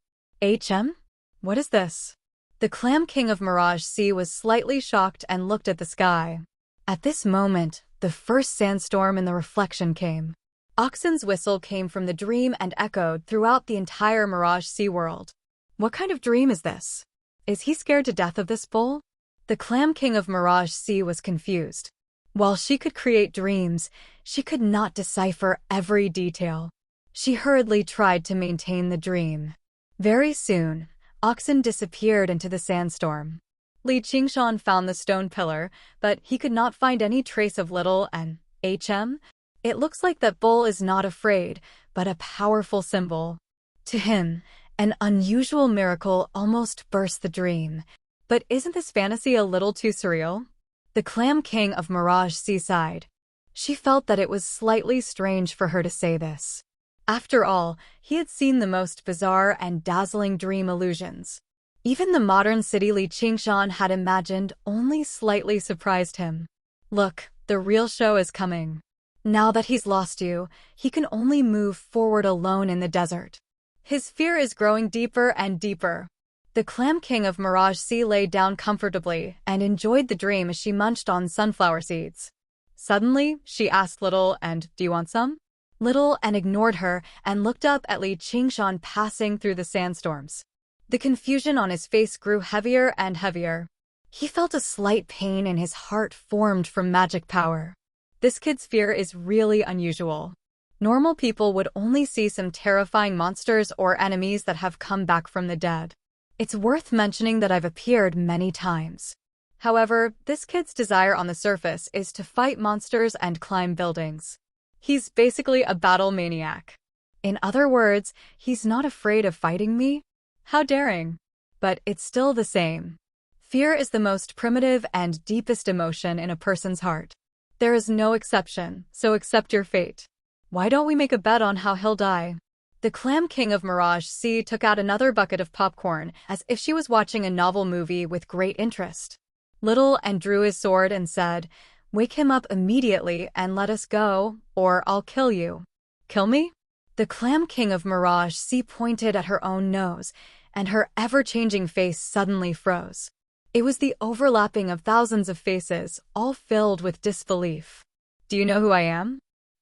What is this? The Clam King of Mirage Sea was slightly shocked and looked at the sky. At this moment, the first sandstorm in the reflection came. Oxen's whistle came from the dream and echoed throughout the entire Mirage Sea world. What kind of dream is this? Is he scared to death of this bull? The Clam King of Mirage Sea was confused. While she could create dreams, she could not decipher every detail. She hurriedly tried to maintain the dream. Very soon, Oxen disappeared into the sandstorm. Li Qingshan found the stone pillar, but he could not find any trace of Little and HM. It looks like that bull is not afraid, but a powerful symbol. To him, an unusual miracle almost burst the dream. But isn't this fantasy a little too surreal? The Clam King of Mirage Sea sighed. She felt that it was slightly strange for her to say this. After all, he had seen the most bizarre and dazzling dream illusions. Even the modern city Li Qingshan had imagined only slightly surprised him. Look, the real show is coming. Now that he's lost you, he can only move forward alone in the desert. His fear is growing deeper and deeper. The Clam King of Mirage Sea lay down comfortably and enjoyed the dream as she munched on sunflower seeds. Suddenly, she asked Little and, "Do you want some?" Little and ignored her and looked up at Li Qingshan passing through the sandstorms. The confusion on his face grew heavier and heavier. He felt a slight pain and his heart formed from magic power. This kid's fear is really unusual. Normal people would only see some terrifying monsters or enemies that have come back from the dead. It's worth mentioning that I've appeared many times. However, this kid's desire on the surface is to fight monsters and climb buildings. He's basically a battle maniac. In other words, he's not afraid of fighting me. How daring. But it's still the same. Fear is the most primitive and deepest emotion in a person's heart. There is no exception, so accept your fate. Why don't we make a bet on how he'll die? The Clam King of Mirage Sea took out another bucket of popcorn as if she was watching a novel movie with great interest. Little and drew his sword and said, "Wake him up immediately and let us go, or I'll kill you." Kill me? The Clam King of Mirage Sea pointed at her own nose, and her ever-changing face suddenly froze. It was the overlapping of thousands of faces, all filled with disbelief. Do you know who I am?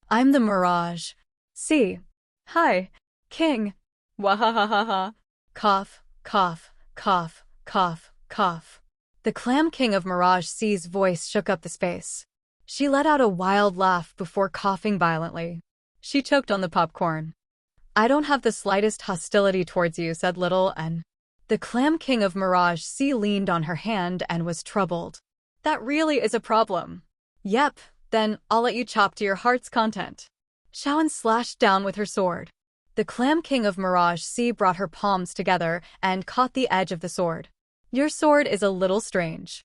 I'm the Mirage Sea. Hi, King. Wahahaha. Cough, cough, cough, cough, cough. The Clam King of Mirage Sea's voice shook up the space. She let out a wild laugh before coughing violently. She choked on the popcorn. "I don't have the slightest hostility towards you," said Little and the Clam King of Mirage Sea leaned on her hand and was troubled. "That really is a problem." "Yep, then I'll let you chop to your heart's content." Shaoan slashed down with her sword. The Clam King of Mirage Sea brought her palms together and caught the edge of the sword. "Your sword is a little strange.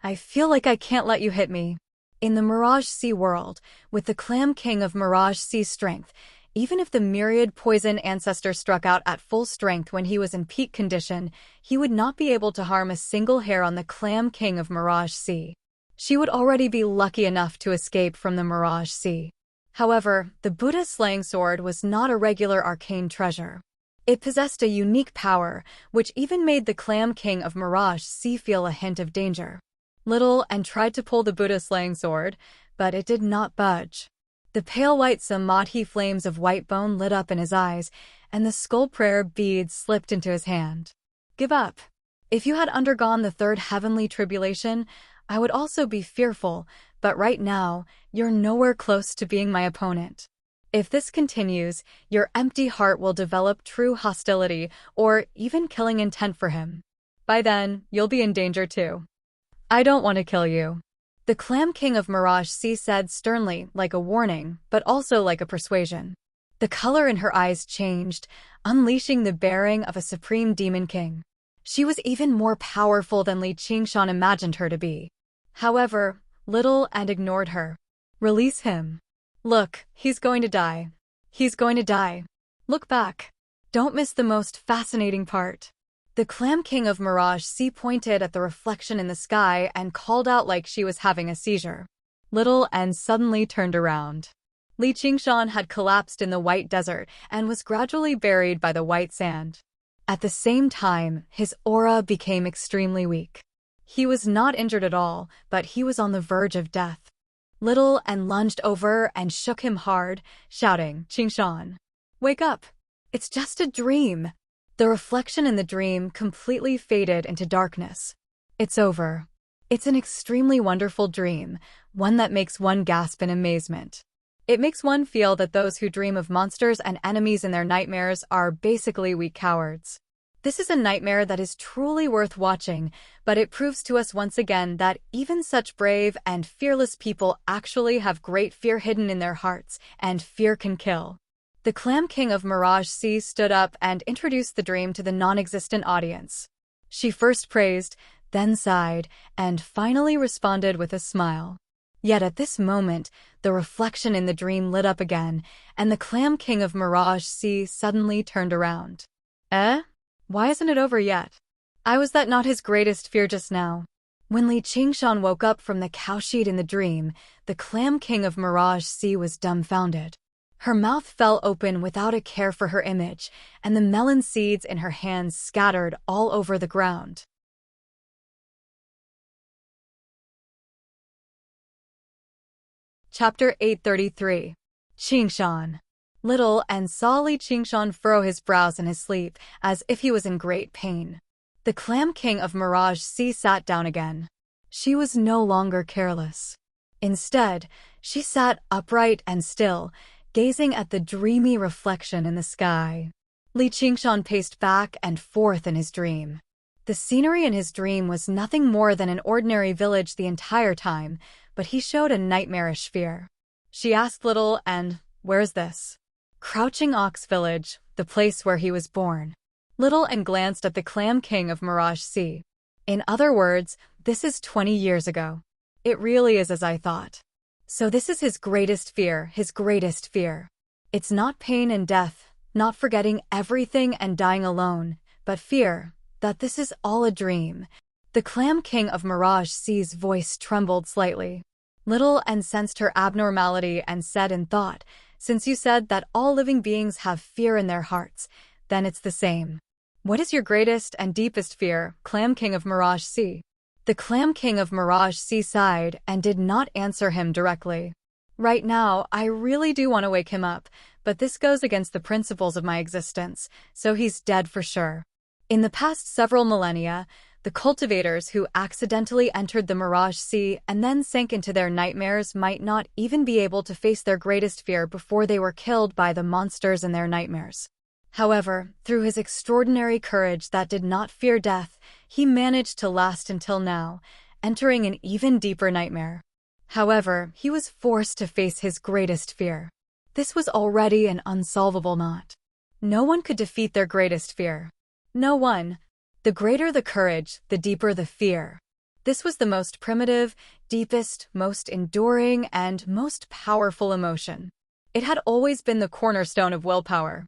I feel like I can't let you hit me." In the Mirage Sea world, with the Clam King of Mirage Sea's strength, even if the myriad poison ancestor struck out at full strength when he was in peak condition, he would not be able to harm a single hair on the Clam King of Mirage Sea. She would already be lucky enough to escape from the Mirage Sea. However, the Buddha slaying sword was not a regular arcane treasure. It possessed a unique power, which even made the Clam King of Mirage Sea feel a hint of danger. Little and tried to pull the Buddha slaying sword, but it did not budge. The pale white samadhi flames of white bone lit up in his eyes, and the skull prayer beads slipped into his hand. "Give up. If you had undergone the third heavenly tribulation, I would also be fearful, but right now, you're nowhere close to being my opponent. If this continues, your empty heart will develop true hostility or even killing intent for him. By then, you'll be in danger too. I don't want to kill you." The Clam King of Mirage Sea said sternly, like a warning, but also like a persuasion. The color in her eyes changed, unleashing the bearing of a supreme demon king. She was even more powerful than Li Qingshan imagined her to be. However, Little and ignored her. "Release him. Look, he's going to die. He's going to die. Look back. Don't miss the most fascinating part." The Clam King of Mirage Sea pointed at the reflection in the sky and called out like she was having a seizure. Little and suddenly turned around. Li Qingshan had collapsed in the white desert and was gradually buried by the white sand. At the same time, his aura became extremely weak. He was not injured at all, but he was on the verge of death. Little and lunged over and shook him hard, shouting, "Qingshan, wake up! It's just a dream." The reflection in the dream completely faded into darkness. It's over. It's an extremely wonderful dream, one that makes one gasp in amazement. It makes one feel that those who dream of monsters and enemies in their nightmares are basically weak cowards. This is a nightmare that is truly worth watching, but it proves to us once again that even such brave and fearless people actually have great fear hidden in their hearts, and fear can kill. The Clam King of Mirage Sea stood up and introduced the dream to the non-existent audience. She first praised, then sighed, and finally responded with a smile. Yet at this moment, the reflection in the dream lit up again, and the Clam King of Mirage Sea suddenly turned around. Eh? Why isn't it over yet? Was that not his greatest fear just now? When Li Qingshan woke up from the cow sheet in the dream, the Clam King of Mirage Sea was dumbfounded. Her mouth fell open without a care for her image, and the melon seeds in her hands scattered all over the ground. Chapter 833. Qingshan. Little and saw Li Qingshan furrow his brows in his sleep, as if he was in great pain. The Clam King of Mirage Sea sat down again. She was no longer careless. Instead, she sat upright and still, gazing at the dreamy reflection in the sky. Li Qingshan paced back and forth in his dream. The scenery in his dream was nothing more than an ordinary village the entire time, but he showed a nightmarish fear. She asked Little and, "Where's this?" "Crouching Ox Village, the place where he was born." Little and glanced at the Clam King of Mirage Sea. "In other words, this is 20 years ago. It really is as I thought. So this is his greatest fear, his greatest fear. It's not pain and death, not forgetting everything and dying alone, but fear that this is all a dream." The Clam King of Mirage Sea's voice trembled slightly. Little and sensed her abnormality and said in thought, "Since you said that all living beings have fear in their hearts, then it's the same. What is your greatest and deepest fear, Clam King of Mirage Sea?" The Clam King of Mirage Sea sighed and did not answer him directly. "Right now, I really do want to wake him up, but this goes against the principles of my existence, so he's dead for sure." In the past several millennia, the cultivators who accidentally entered the Mirage Sea and then sank into their nightmares might not even be able to face their greatest fear before they were killed by the monsters in their nightmares. However, through his extraordinary courage that did not fear death, he managed to last until now, entering an even deeper nightmare. However, he was forced to face his greatest fear. This was already an unsolvable knot. No one could defeat their greatest fear. No one. The greater the courage, the deeper the fear. This was the most primitive, deepest, most enduring, and most powerful emotion. It had always been the cornerstone of willpower.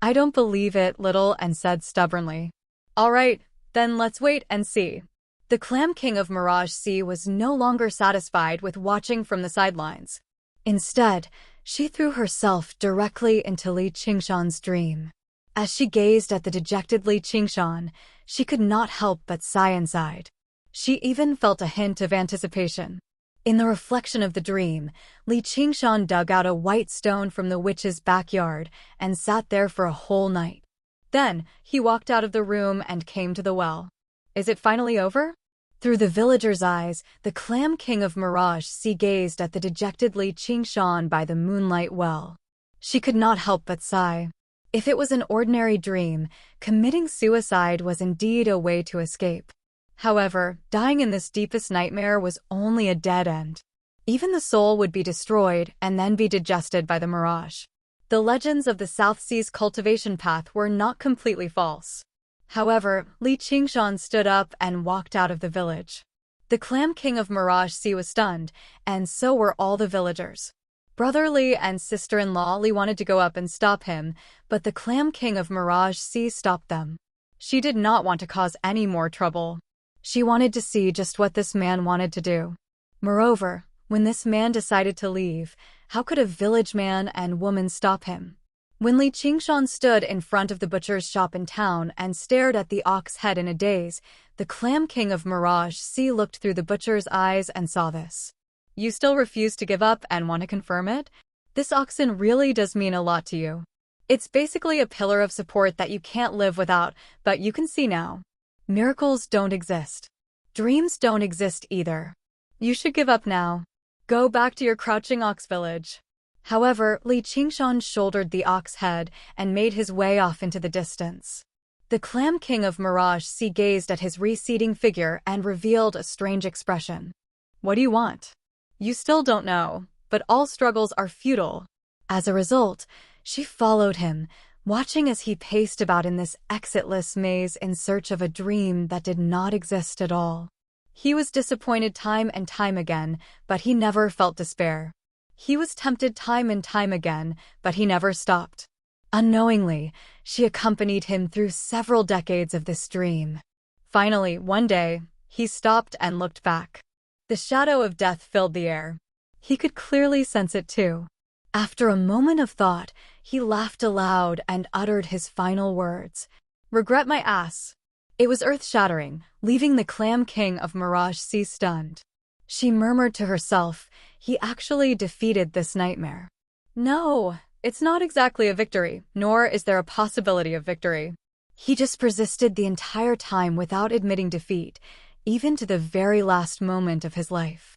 "I don't believe it," Little and said stubbornly. "All right, then let's wait and see." The Clam King of Mirage Sea was no longer satisfied with watching from the sidelines. Instead, she threw herself directly into Li Qingshan's dream. As she gazed at the dejected Li Qingshan, she could not help but sigh inside. She even felt a hint of anticipation. In the reflection of the dream, Li Qingshan dug out a white stone from the witch's backyard and sat there for a whole night. Then, he walked out of the room and came to the well. "Is it finally over?" Through the villager's eyes, the Clam King of Mirage Sea gazed at the dejected Li Qingshan by the moonlight well. She could not help but sigh. If it was an ordinary dream, committing suicide was indeed a way to escape. However, dying in this deepest nightmare was only a dead end. Even the soul would be destroyed and then be digested by the mirage. The legends of the South Sea's cultivation path were not completely false. However, Li Qingshan stood up and walked out of the village. The Clam King of Mirage Sea was stunned, and so were all the villagers. Brother Li and sister-in-law Li wanted to go up and stop him, but the Clam King of Mirage Sea stopped them. She did not want to cause any more trouble. She wanted to see just what this man wanted to do. Moreover, When this man decided to leave, how could a village man and woman stop him? When Li Qingshan stood in front of the butcher's shop in town and stared at the ox head in a daze, the Clam King of Mirage Sea looked through the butcher's eyes and saw this. You still refuse to give up and want to confirm it? This oxen really does mean a lot to you. It's basically a pillar of support that you can't live without, but you can see now. Miracles don't exist. Dreams don't exist either. You should give up now. Go back to your crouching ox village. However, Li Qingshan shouldered the ox head and made his way off into the distance. The Clam King of Mirage Sea gazed at his receding figure and revealed a strange expression. What do you want? You still don't know, but all struggles are futile. As a result, she followed him, watching as he paced about in this exitless maze in search of a dream that did not exist at all. He was disappointed time and time again, but he never felt despair. He was tempted time and time again, but he never stopped. Unknowingly, she accompanied him through several decades of this dream. Finally, one day, he stopped and looked back. The shadow of death filled the air. He could clearly sense it too. After a moment of thought, he laughed aloud and uttered his final words. Regret my ass. It was earth-shattering, leaving the Clam King of Mirage Sea stunned. She murmured to herself, he actually defeated this nightmare. No, it's not exactly a victory, nor is there a possibility of victory. He just persisted the entire time without admitting defeat, even to the very last moment of his life.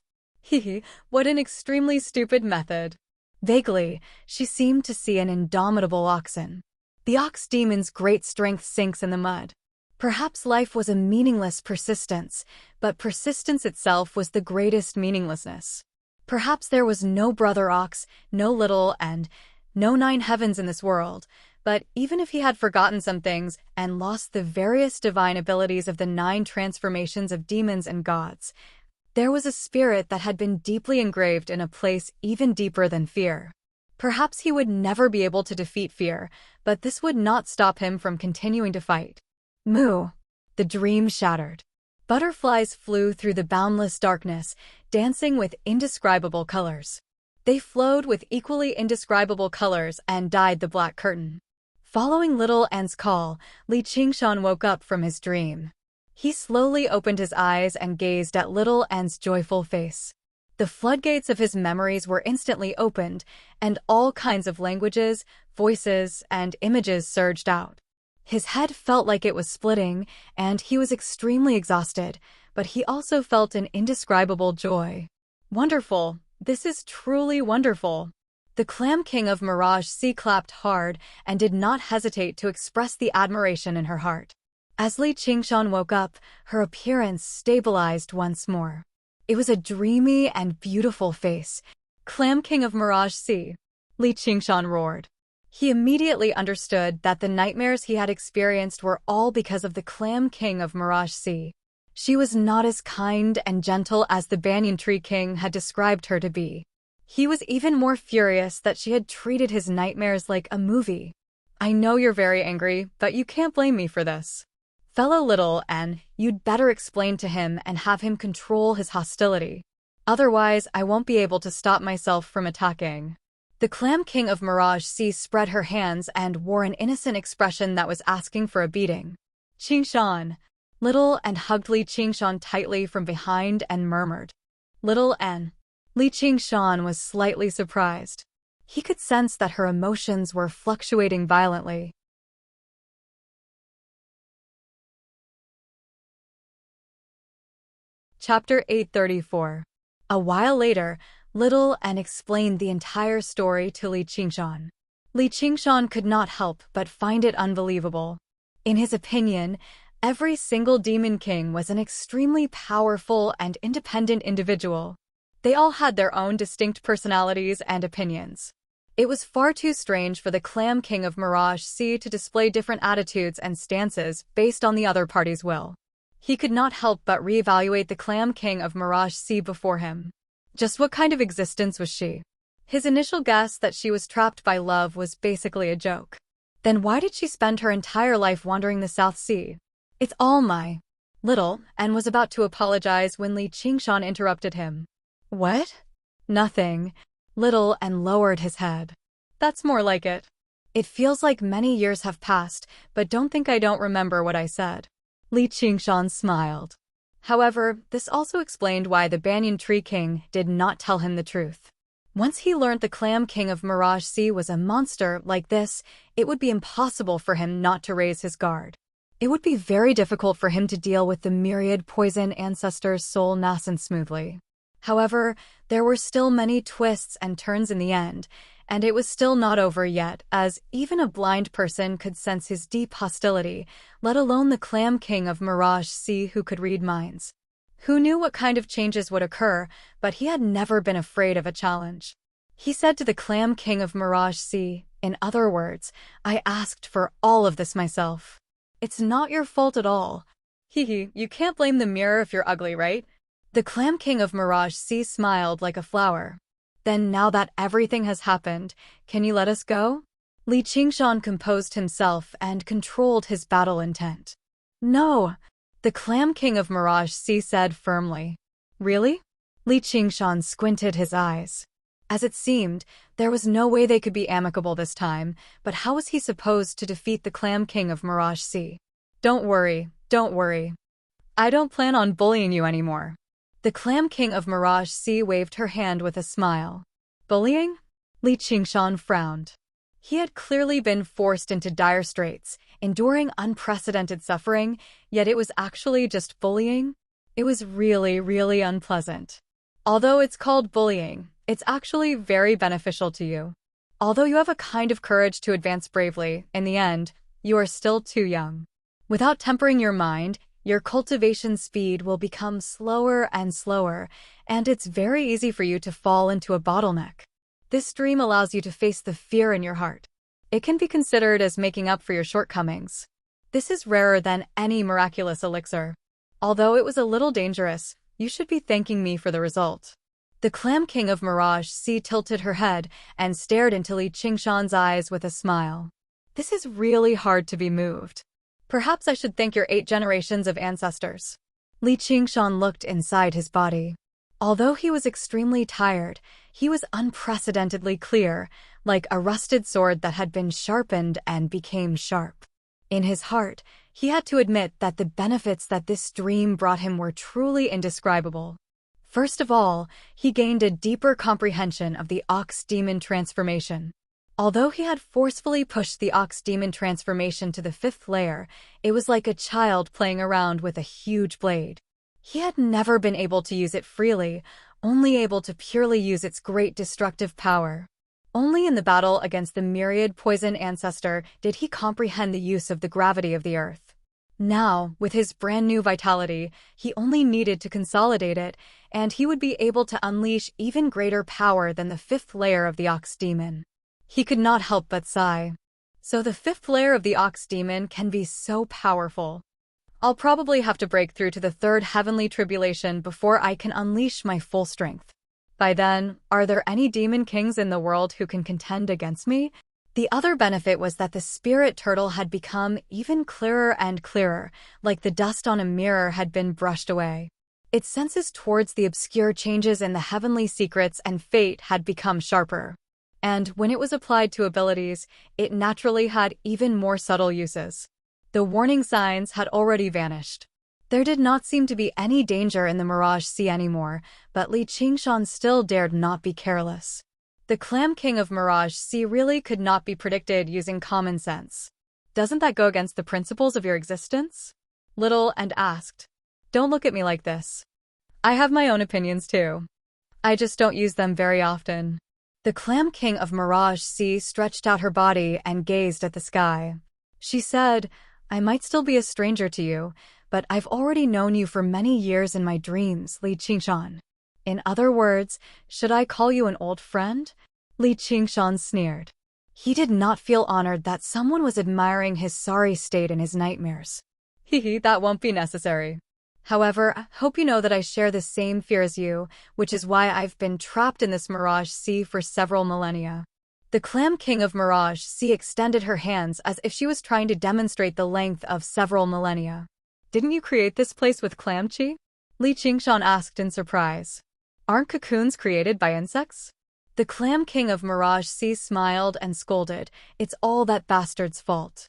What an extremely stupid method. Vaguely, she seemed to see an indomitable oxen. The ox demon's great strength sinks in the mud. Perhaps life was a meaningless persistence, but persistence itself was the greatest meaninglessness. Perhaps there was no brother ox, no little and no 9 heavens in this world, but even if he had forgotten some things and lost the various divine abilities of the 9 transformations of demons and gods, there was a spirit that had been deeply engraved in a place even deeper than fear. Perhaps he would never be able to defeat fear, but this would not stop him from continuing to fight. Moo! The dream shattered. Butterflies flew through the boundless darkness, dancing with indescribable colors. They flowed with equally indescribable colors and dyed the black curtain. Following Little An's call, Li Qingshan woke up from his dream. He slowly opened his eyes and gazed at Little An's joyful face. The floodgates of his memories were instantly opened, and all kinds of languages, voices, and images surged out. His head felt like it was splitting, and he was extremely exhausted, but he also felt an indescribable joy. Wonderful! This is truly wonderful! The Clam King of Mirage Sea clapped hard and did not hesitate to express the admiration in her heart. As Li Qingshan woke up, her appearance stabilized once more. It was a dreamy and beautiful face. Clam King of Mirage Sea, Li Qingshan roared. He immediately understood that the nightmares he had experienced were all because of the Clam King of Mirage Sea. She was not as kind and gentle as the Banyan Tree King had described her to be. He was even more furious that she had treated his nightmares like a movie. I know you're very angry, but you can't blame me for this. Fellow Little An, you'd better explain to him and have him control his hostility. Otherwise, I won't be able to stop myself from attacking. The Clam King of Mirage Sea spread her hands and wore an innocent expression that was asking for a beating. Qingshan. Little An hugged Li Qingshan tightly from behind and murmured. Little An. Li Qingshan was slightly surprised. He could sense that her emotions were fluctuating violently. Chapter 834. A while later, Little An explained the entire story to Li Qingshan. Li Qingshan could not help but find it unbelievable. In his opinion, every single demon king was an extremely powerful and independent individual. They all had their own distinct personalities and opinions. It was far too strange for the Clam King of Mirage Sea to display different attitudes and stances based on the other party's will. He could not help but reevaluate the Clam King of Mirage Sea before him. Just what kind of existence was she? His initial guess that she was trapped by love was basically a joke. Then why did she spend her entire life wandering the South Sea? It's all my... Little An was about to apologize when Li Qingshan interrupted him. What? Nothing. Little and lowered his head. That's more like it. It feels like many years have passed, but don't think I don't remember what I said. Li Qingshan smiled. However, this also explained why the Banyan Tree King did not tell him the truth. Once he learned the Clam King of Mirage Sea was a monster like this, it would be impossible for him not to raise his guard. It would be very difficult for him to deal with the myriad poison ancestors' soul nascent smoothly. However, there were still many twists and turns in the end, and it was still not over yet, as even a blind person could sense his deep hostility, let alone the Clam King of Mirage Sea who could read minds. Who knew what kind of changes would occur, but he had never been afraid of a challenge. He said to the Clam King of Mirage Sea, in other words, I asked for all of this myself. It's not your fault at all. Hee, you can't blame the mirror if you're ugly, right? The Clam King of Mirage Sea smiled like a flower. Then now that everything has happened, can you let us go? Li Qingshan composed himself and controlled his battle intent. No, the Clam King of Mirage Sea said firmly. Really? Li Qingshan squinted his eyes. As it seemed, there was no way they could be amicable this time, but how was he supposed to defeat the Clam King of Mirage Sea? Don't worry, don't worry. I don't plan on bullying you anymore. The Clam King of Mirage Sea waved her hand with a smile. Bullying? Li Qingshan frowned. He had clearly been forced into dire straits, enduring unprecedented suffering, yet it was actually just bullying. It was really unpleasant. Although it's called bullying, it's actually very beneficial to you. Although you have a kind of courage to advance bravely, in the end, you are still too young. Without tempering your mind, your cultivation speed will become slower and slower, and it's very easy for you to fall into a bottleneck. This dream allows you to face the fear in your heart. It can be considered as making up for your shortcomings. This is rarer than any miraculous elixir. Although it was a little dangerous, you should be thanking me for the result. The Clam King of Mirage Sea tilted her head and stared into Li Qingshan's eyes with a smile. This is really hard to be moved. Perhaps I should thank your 8 generations of ancestors. Li Qingshan looked inside his body. Although he was extremely tired, he was unprecedentedly clear, like a rusted sword that had been sharpened and became sharp. In his heart, he had to admit that the benefits that this dream brought him were truly indescribable. First of all, he gained a deeper comprehension of the Ox Demon transformation. Although he had forcefully pushed the Ox Demon transformation to the 5th layer, it was like a child playing around with a huge blade. He had never been able to use it freely, only able to purely use its great destructive power. Only in the battle against the myriad poison ancestor did he comprehend the use of the gravity of the earth. Now, with his brand new vitality, he only needed to consolidate it, and he would be able to unleash even greater power than the 5th layer of the Ox Demon. He could not help but sigh. So the 5th layer of the Ox Demon can be so powerful. I'll probably have to break through to the 3rd heavenly tribulation before I can unleash my full strength. By then, are there any demon kings in the world who can contend against me? The other benefit was that the spirit turtle had become even clearer and clearer, like the dust on a mirror had been brushed away. Its senses towards the obscure changes in the heavenly secrets and fate had become sharper. And when it was applied to abilities, it naturally had even more subtle uses. The warning signs had already vanished. There did not seem to be any danger in the Mirage Sea anymore, but Li Qingshan still dared not be careless. The Clam King of Mirage Sea really could not be predicted using common sense. Doesn't that go against the principles of your existence? Little and asked. Don't look at me like this. I have my own opinions too. I just don't use them very often. The Clam King of Mirage Sea stretched out her body and gazed at the sky. She said, I might still be a stranger to you, but I've already known you for many years in my dreams, Li Qingshan. In other words, should I call you an old friend? Li Qingshan sneered. He did not feel honored that someone was admiring his sorry state in his nightmares. That won't be necessary. However, I hope you know that I share the same fear as you, which is why I've been trapped in this Mirage Sea for several millennia. The Clam King of Mirage Sea extended her hands as if she was trying to demonstrate the length of several millennia. Didn't you create this place with clam chi? Li Qingshan asked in surprise. Aren't cocoons created by insects? The Clam King of Mirage Sea smiled and scolded. It's all that bastard's fault.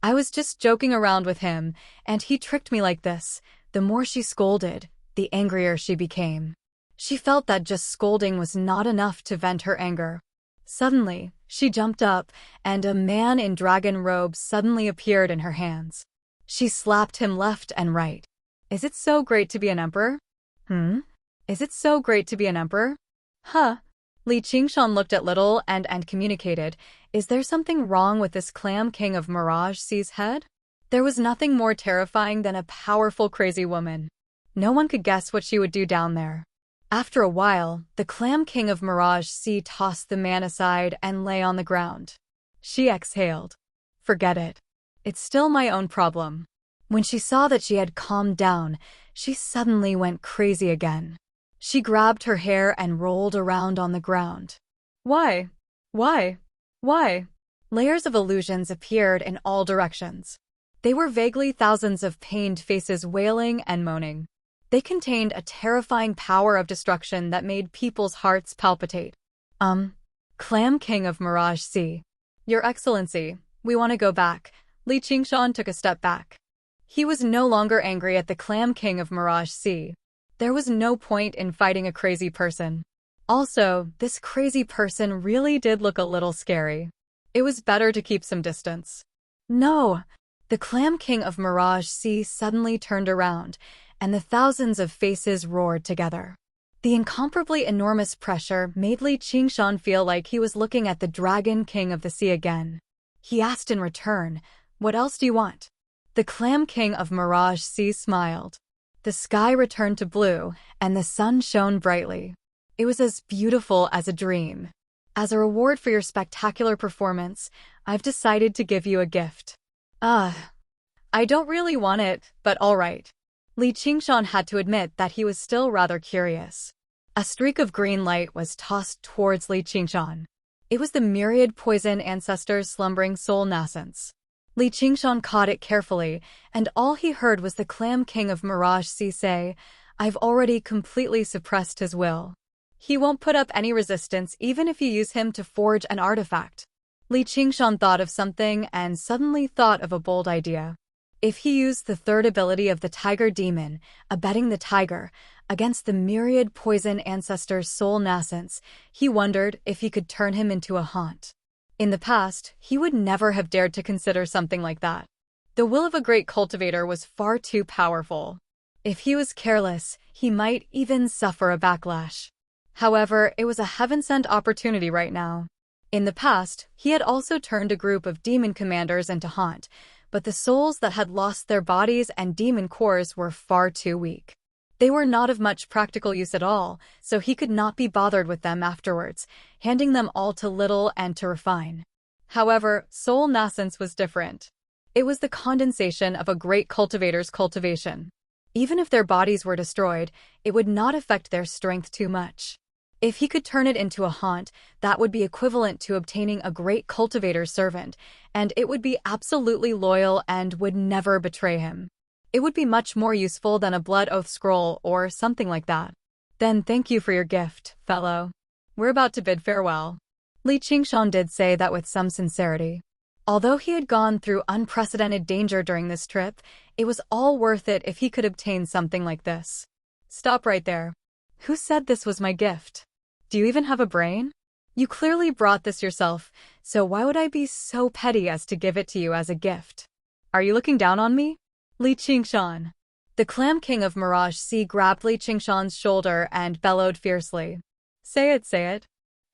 I was just joking around with him, and he tricked me like this. The more she scolded, the angrier she became. She felt that just scolding was not enough to vent her anger. Suddenly, she jumped up, and a man in dragon robes suddenly appeared in her hands. She slapped him left and right. Is it so great to be an emperor? Is it so great to be an emperor? Huh. Li Qingshan looked at Little and communicated, is there something wrong with this Clam King of Mirage Sea's head? There was nothing more terrifying than a powerful crazy woman. No one could guess what she would do down there. After a while, the Clam King of Mirage Sea tossed the man aside and lay on the ground. She exhaled. Forget it. It's still my own problem. When she saw that she had calmed down, she suddenly went crazy again. She grabbed her hair and rolled around on the ground. Why? Why? Why? Layers of illusions appeared in all directions. They were vaguely thousands of pained faces wailing and moaning. They contained a terrifying power of destruction that made people's hearts palpitate. Clam King of Mirage Sea. Your Excellency, we want to go back. Li Qingshan took a step back. He was no longer angry at the Clam King of Mirage Sea. There was no point in fighting a crazy person. Also, this crazy person really did look a little scary. It was better to keep some distance. No! The Clam King of Mirage Sea suddenly turned around, and the thousands of faces roared together. The incomparably enormous pressure made Li Qingshan feel like he was looking at the Dragon King of the Sea again. He asked in return, what else do you want? The Clam King of Mirage Sea smiled. The sky returned to blue, and the sun shone brightly. It was as beautiful as a dream. As a reward for your spectacular performance, I've decided to give you a gift. I don't really want it, but all right. Li Qingshan had to admit that he was still rather curious. A streak of green light was tossed towards Li Qingshan. It was the myriad poison ancestor's slumbering soul nascence. Li Qingshan caught it carefully, and all he heard was the Clam King of Mirage Sea say, I've already completely suppressed his will. He won't put up any resistance even if you use him to forge an artifact. Li Qingshan thought of something and suddenly thought of a bold idea. If he used the third ability of the Tiger Demon, abetting the tiger, against the myriad poison ancestor's soul nascence, he wondered if he could turn him into a haunt. In the past, he would never have dared to consider something like that. The will of a great cultivator was far too powerful. If he was careless, he might even suffer a backlash. However, it was a heaven-sent opportunity right now. In the past, he had also turned a group of demon commanders into haunt, but the souls that had lost their bodies and demon cores were far too weak. They were not of much practical use at all, so he could not be bothered with them afterwards, handing them all to Little and to Refine. However, soul nascence was different. It was the condensation of a great cultivator's cultivation. Even if their bodies were destroyed, it would not affect their strength too much. If he could turn it into a haunt, that would be equivalent to obtaining a great cultivator's servant, and it would be absolutely loyal and would never betray him. It would be much more useful than a blood oath scroll or something like that. Then thank you for your gift, fellow. We're about to bid farewell. Li Qingshan did say that with some sincerity. Although he had gone through unprecedented danger during this trip, it was all worth it if he could obtain something like this. Stop right there. Who said this was my gift? Do you even have a brain? You clearly brought this yourself, so why would I be so petty as to give it to you as a gift? Are you looking down on me? Li Qingshan. The Clam King of Mirage Sea grabbed Li Qingshan's shoulder and bellowed fiercely. Say it, say it.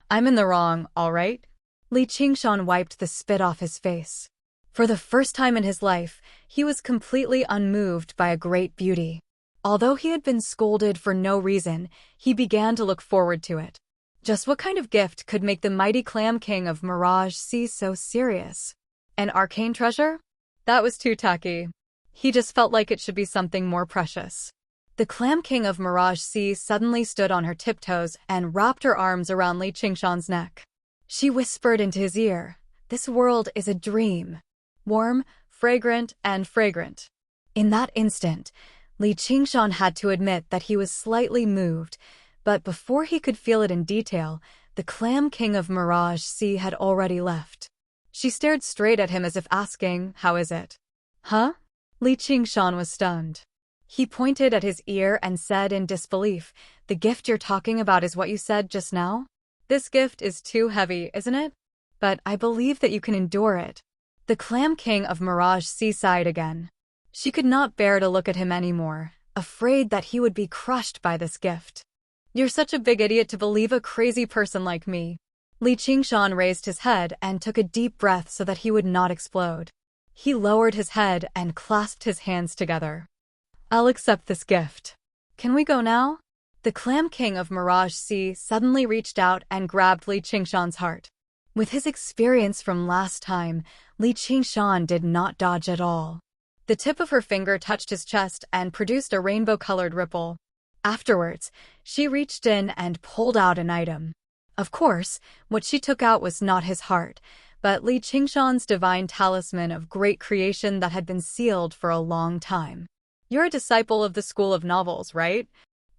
I'm in the wrong, all right? Li Qingshan wiped the spit off his face. For the first time in his life, he was completely unmoved by a great beauty. Although he had been scolded for no reason, he began to look forward to it. Just what kind of gift could make the mighty Clam King of Mirage Sea so serious? An arcane treasure? That was too tacky. He just felt like it should be something more precious. The Clam King of Mirage Sea suddenly stood on her tiptoes and wrapped her arms around Li Qingshan's neck. She whispered into his ear, "This world is a dream. Warm, fragrant, and fragrant." In that instant, Li Qingshan had to admit that he was slightly moved, But before he could feel it in detail, the Clam King of Mirage Sea had already left. She stared straight at him as if asking, "How is it?" "Huh?" Li Qingshan was stunned. He pointed at his ear and said in disbelief, "The gift you're talking about is what you said just now? This gift is too heavy, isn't it? But I believe that you can endure it." The Clam King of Mirage Sea sighed again. She could not bear to look at him anymore, afraid that he would be crushed by this gift. "You're such a big idiot to believe a crazy person like me." Li Qingshan raised his head and took a deep breath so that he would not explode. He lowered his head and clasped his hands together. "I'll accept this gift. Can we go now?" The Clam King of Mirage Sea suddenly reached out and grabbed Li Qingshan's heart. With his experience from last time, Li Qingshan did not dodge at all. The tip of her finger touched his chest and produced a rainbow-colored ripple. Afterwards, she reached in and pulled out an item. Of course, what she took out was not his heart, but Li Qingshan's divine talisman of great creation that had been sealed for a long time. "You're a disciple of the School of Novels, right?"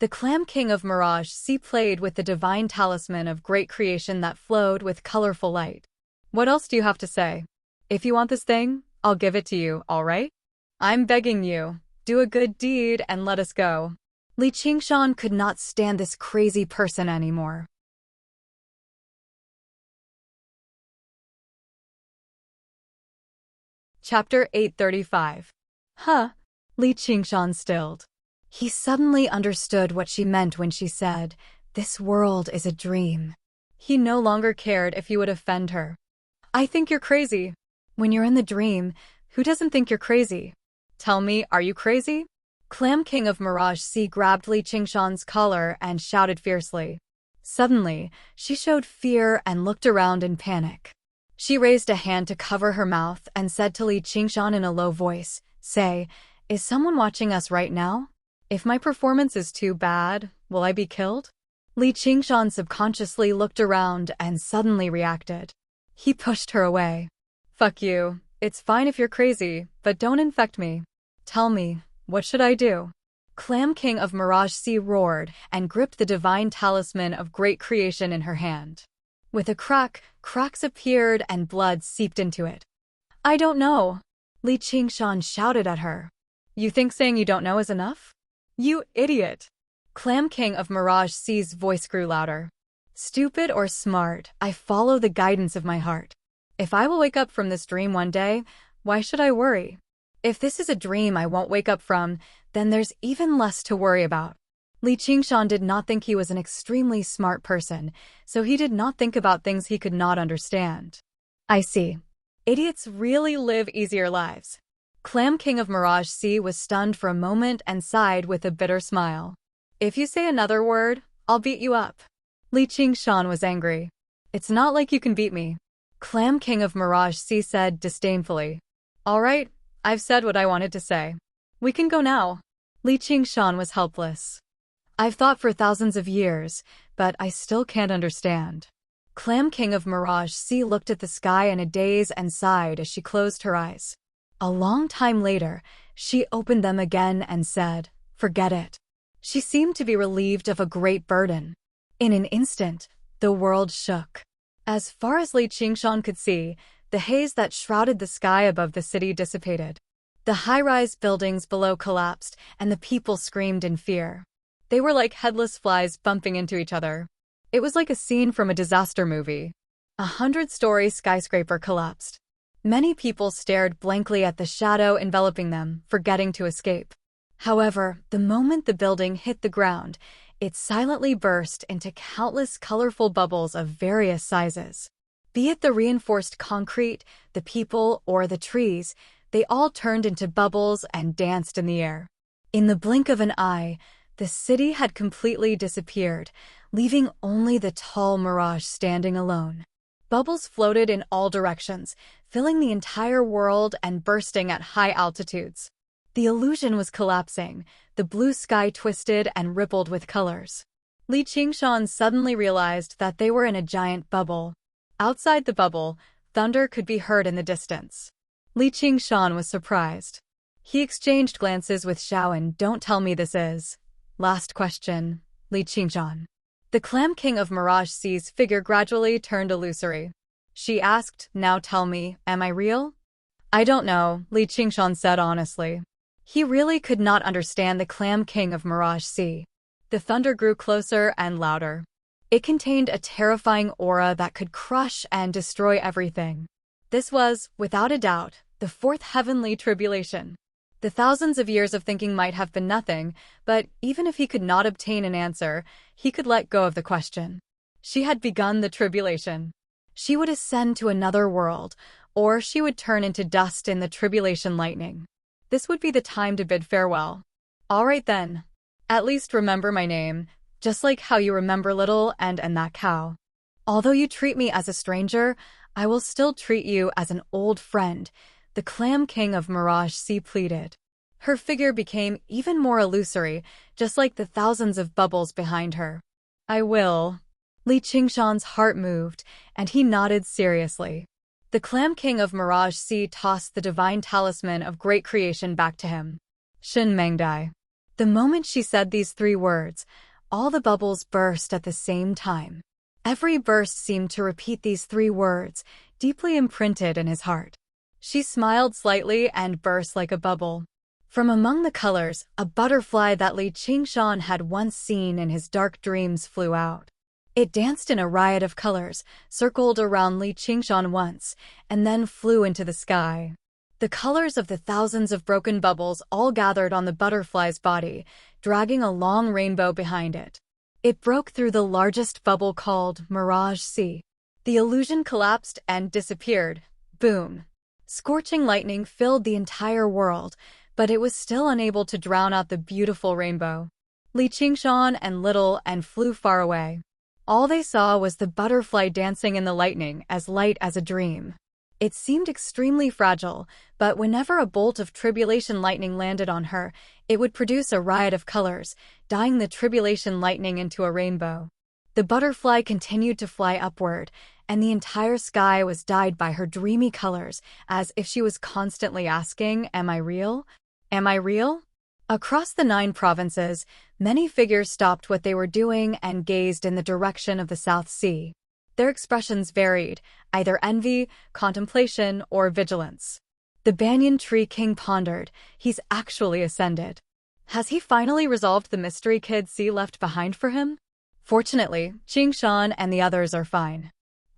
The Clam King of Mirage Sea played with the divine talisman of great creation that flowed with colorful light. "What else do you have to say? If you want this thing, I'll give it to you, all right? I'm begging you, do a good deed and let us go." Li Qingshan could not stand this crazy person anymore. Chapter 835. Huh? Li Qingshan stilled. He suddenly understood what she meant when she said, "This world is a dream." He no longer cared if he would offend her. "I think you're crazy." When you're in the dream, who doesn't think you're crazy? Tell me, are you crazy? Clam King of Mirage Sea grabbed Li Qingshan's collar and shouted fiercely. Suddenly, she showed fear and looked around in panic. She raised a hand to cover her mouth and said to Li Qingshan in a low voice, "Say, is someone watching us right now? If my performance is too bad, will I be killed?" Li Qingshan subconsciously looked around and suddenly reacted. He pushed her away. "Fuck you. It's fine if you're crazy, but don't infect me. Tell me, what should I do?" Clam King of Mirage Sea roared and gripped the divine talisman of great creation in her hand. With a crack, cracks appeared and blood seeped into it. "I don't know." Li Qingshan shouted at her. "You think saying you don't know is enough? You idiot!" Clam King of Mirage Sea's voice grew louder. "Stupid or smart, I follow the guidance of my heart. If I will wake up from this dream one day, why should I worry? If this is a dream I won't wake up from, then there's even less to worry about." Li Qingshan did not think he was an extremely smart person, so he did not think about things he could not understand. "I see. Idiots really live easier lives." Clam King of Mirage Sea was stunned for a moment and sighed with a bitter smile. "If you say another word, I'll beat you up." Li Qingshan was angry. "It's not like you can beat me." Clam King of Mirage Sea said disdainfully. "All right, I've said what I wanted to say. We can go now." Li Qingshan was helpless. "I've thought for thousands of years, but I still can't understand." Clam King of Mirage Sea looked at the sky in a daze and sighed as she closed her eyes. A long time later, she opened them again and said, "Forget it." She seemed to be relieved of a great burden. In an instant, the world shook. As far as Li Qingshan could see, the haze that shrouded the sky above the city dissipated. The high-rise buildings below collapsed, and the people screamed in fear. They were like headless flies bumping into each other. It was like a scene from a disaster movie. 100-story skyscraper collapsed. Many people stared blankly at the shadow enveloping them, forgetting to escape. However, the moment the building hit the ground, it silently burst into countless colorful bubbles of various sizes. Be it the reinforced concrete, the people, or the trees, they all turned into bubbles and danced in the air. In the blink of an eye, the city had completely disappeared, leaving only the tall mirage standing alone. Bubbles floated in all directions, filling the entire world and bursting at high altitudes. The illusion was collapsing, the blue sky twisted and rippled with colors. Li Qingshan suddenly realized that they were in a giant bubble. Outside the bubble, thunder could be heard in the distance. Li Qingshan was surprised. He exchanged glances with Xiaoan. "Don't tell me this is." "Last question, Li Qingshan. The Clam King of Mirage Sea's figure gradually turned illusory. She asked, "Now tell me, am I real?" "I don't know," Li Qingshan said honestly. He really could not understand the Clam King of Mirage Sea. The thunder grew closer and louder. It contained a terrifying aura that could crush and destroy everything. This was, without a doubt, the fourth heavenly tribulation. The thousands of years of thinking might have been nothing, but even if he could not obtain an answer, he could let go of the question. She had begun the tribulation. She would ascend to another world, or she would turn into dust in the tribulation lightning. This would be the time to bid farewell. All right then. At least remember my name, just like how you remember Little and that cow. Although you treat me as a stranger, I will still treat you as an old friend, the Clam King of Mirage Sea pleaded. Her figure became even more illusory, just like the thousands of bubbles behind her. I will. Li Qingshan's heart moved, and he nodded seriously. The Clam King of Mirage Sea tossed the divine talisman of great creation back to him. Shin Mengdai. The moment she said these 3 words, all the bubbles burst at the same time. Every burst seemed to repeat these 3 words, deeply imprinted in his heart. She smiled slightly and burst like a bubble. From among the colors, a butterfly that Li Qingshan had once seen in his dark dreams flew out. It danced in a riot of colors, circled around Li Qingshan once, and then flew into the sky. The colors of the thousands of broken bubbles all gathered on the butterfly's body, dragging a long rainbow behind it. It broke through the largest bubble called Mirage Sea. The illusion collapsed and disappeared. Boom! Scorching lightning filled the entire world, but it was still unable to drown out the beautiful rainbow. Li Qingshan and Little and flew far away. All they saw was the butterfly dancing in the lightning, as light as a dream. It seemed extremely fragile, but whenever a bolt of tribulation lightning landed on her, it would produce a riot of colors, dyeing the tribulation lightning into a rainbow. The butterfly continued to fly upward, and the entire sky was dyed by her dreamy colors, as if she was constantly asking, "Am I real? Am I real?" Across the 9 provinces, many figures stopped what they were doing and gazed in the direction of the South Sea. Their expressions varied, either envy, contemplation, or vigilance. The Banyan Tree King pondered, "He's actually ascended. Has he finally resolved the mystery Kid C left behind for him?" Fortunately, Qingshan and the others are fine.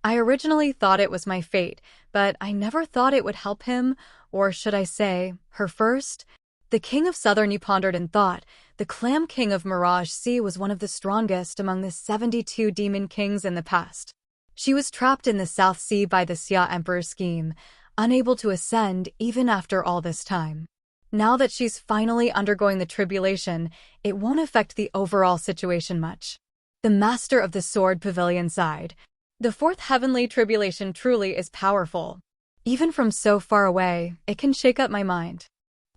I originally thought it was my fate, but I never thought it would help him, or should I say, her first. The King of Southern Yi pondered and thought, the Clam King of Mirage Sea was one of the strongest among the 72 demon kings in the past. She was trapped in the South Sea by the Xia Emperor's scheme, unable to ascend even after all this time. Now that she's finally undergoing the tribulation, it won't affect the overall situation much. The Master of the Sword Pavilion sighed. The 4th heavenly tribulation truly is powerful. Even from so far away, it can shake up my mind.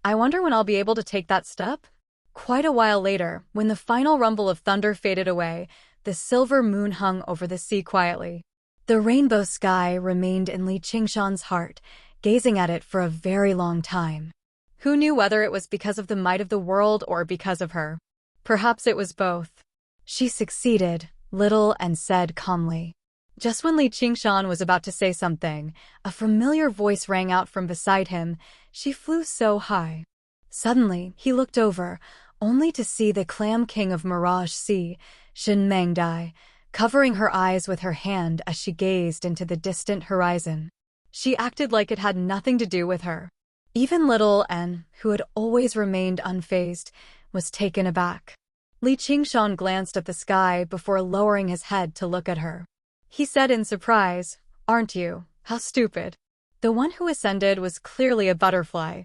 I wonder when I'll be able to take that step? Quite a while later, when the final rumble of thunder faded away, the silver moon hung over the sea quietly. The rainbow sky remained in Li Qingshan's heart, gazing at it for a very long time. Who knew whether it was because of the might of the world or because of her? Perhaps it was both. She succeeded, Little and said calmly. Just when Li Qingshan was about to say something, a familiar voice rang out from beside him. She flew so high. Suddenly, he looked over, only to see the Clam King of Mirage Sea, Shin Mengdai, covering her eyes with her hand as she gazed into the distant horizon. She acted like it had nothing to do with her. Even Little N, who had always remained unfazed, was taken aback. Li Qingshan glanced at the sky before lowering his head to look at her. He said in surprise, "Aren't you? How stupid." The one who ascended was clearly a butterfly.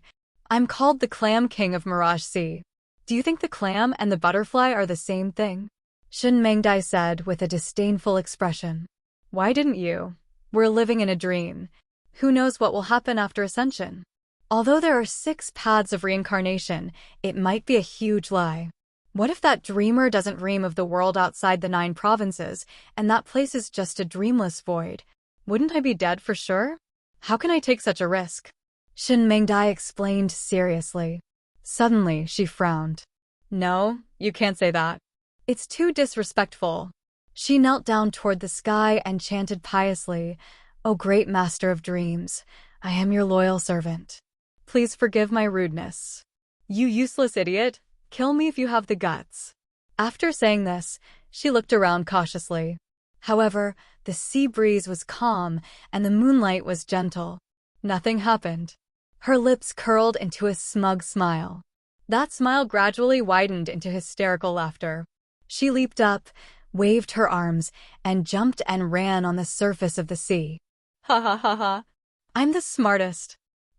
"I'm called the Clam King of Mirage Sea. Do you think the clam and the butterfly are the same thing?" Shin Mengdai said with a disdainful expression. "Why didn't you? We're living in a dream. Who knows what will happen after ascension? Although there are 6 paths of reincarnation, it might be a huge lie. What if that dreamer doesn't dream of the world outside the 9 provinces, and that place is just a dreamless void? Wouldn't I be dead for sure? How can I take such a risk?" Shin Mengdai explained seriously. Suddenly, she frowned. "No, you can't say that. It's too disrespectful. She knelt down toward the sky and chanted piously, "O great master of dreams, I am your loyal servant. Please forgive my rudeness. You useless idiot, kill me if you have the guts." After saying this, she looked around cautiously. However, the sea breeze was calm and the moonlight was gentle. Nothing happened. Her lips curled into a smug smile. That smile gradually widened into hysterical laughter. She leaped up, waved her arms, and jumped and ran on the surface of the sea. Ha ha ha ha. I'm the smartest.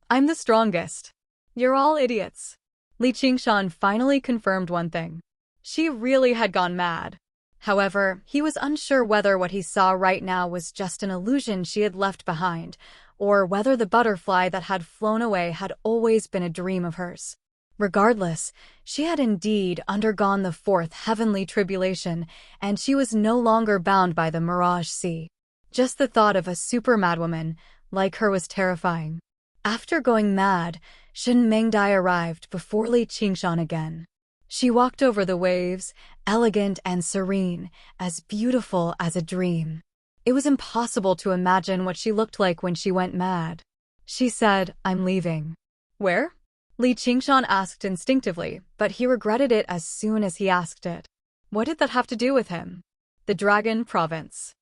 I'm the strongest. You're all idiots. Li Qingshan finally confirmed one thing. She really had gone mad. However, he was unsure whether what he saw right now was just an illusion she had left behind, or whether the butterfly that had flown away had always been a dream of hers. Regardless, she had indeed undergone the fourth heavenly tribulation, and she was no longer bound by the mirage sea. Just the thought of a super madwoman like her was terrifying. After going mad, Shen Mengdai arrived before Li Qingshan again. She walked over the waves, elegant and serene, as beautiful as a dream. It was impossible to imagine what she looked like when she went mad. She said, "I'm leaving." "Where?" Li Qingshan asked instinctively, but he regretted it as soon as he asked it. What did that have to do with him? "The Dragon Province.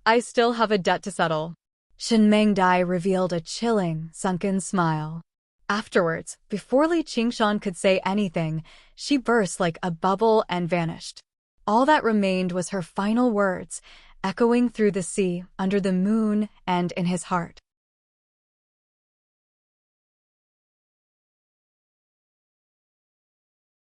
I still have a debt to settle." Shen Mengdai revealed a chilling, sunken smile. Afterwards, before Li Qingshan could say anything, she burst like a bubble and vanished. All that remained was her final words, echoing through the sea, under the moon, and in his heart.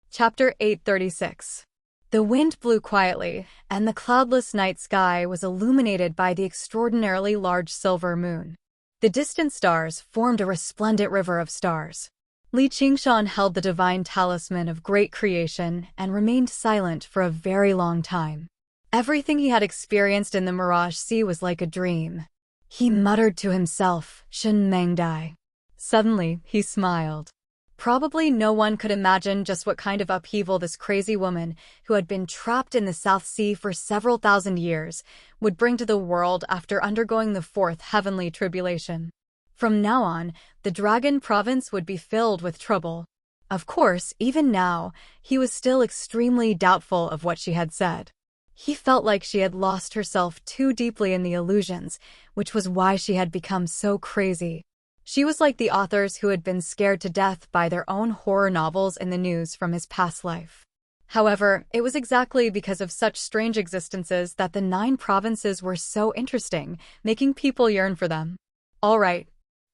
Chapter 836. The wind blew quietly, and the cloudless night sky was illuminated by the extraordinarily large silver moon. The distant stars formed a resplendent river of stars. Li Qingshan held the divine talisman of great creation and remained silent for a very long time. Everything he had experienced in the Mirage Sea was like a dream. He muttered to himself, "Shen Mengdai." Suddenly, he smiled. Probably no one could imagine just what kind of upheaval this crazy woman, who had been trapped in the South Sea for several thousand years, would bring to the world after undergoing the fourth heavenly tribulation. From now on, the Dragon Province would be filled with trouble. Of course, even now, he was still extremely doubtful of what she had said. He felt like she had lost herself too deeply in the illusions, which was why she had become so crazy. She was like the authors who had been scared to death by their own horror novels in the news from his past life. However, it was exactly because of such strange existences that the 9 provinces were so interesting, making people yearn for them. All right.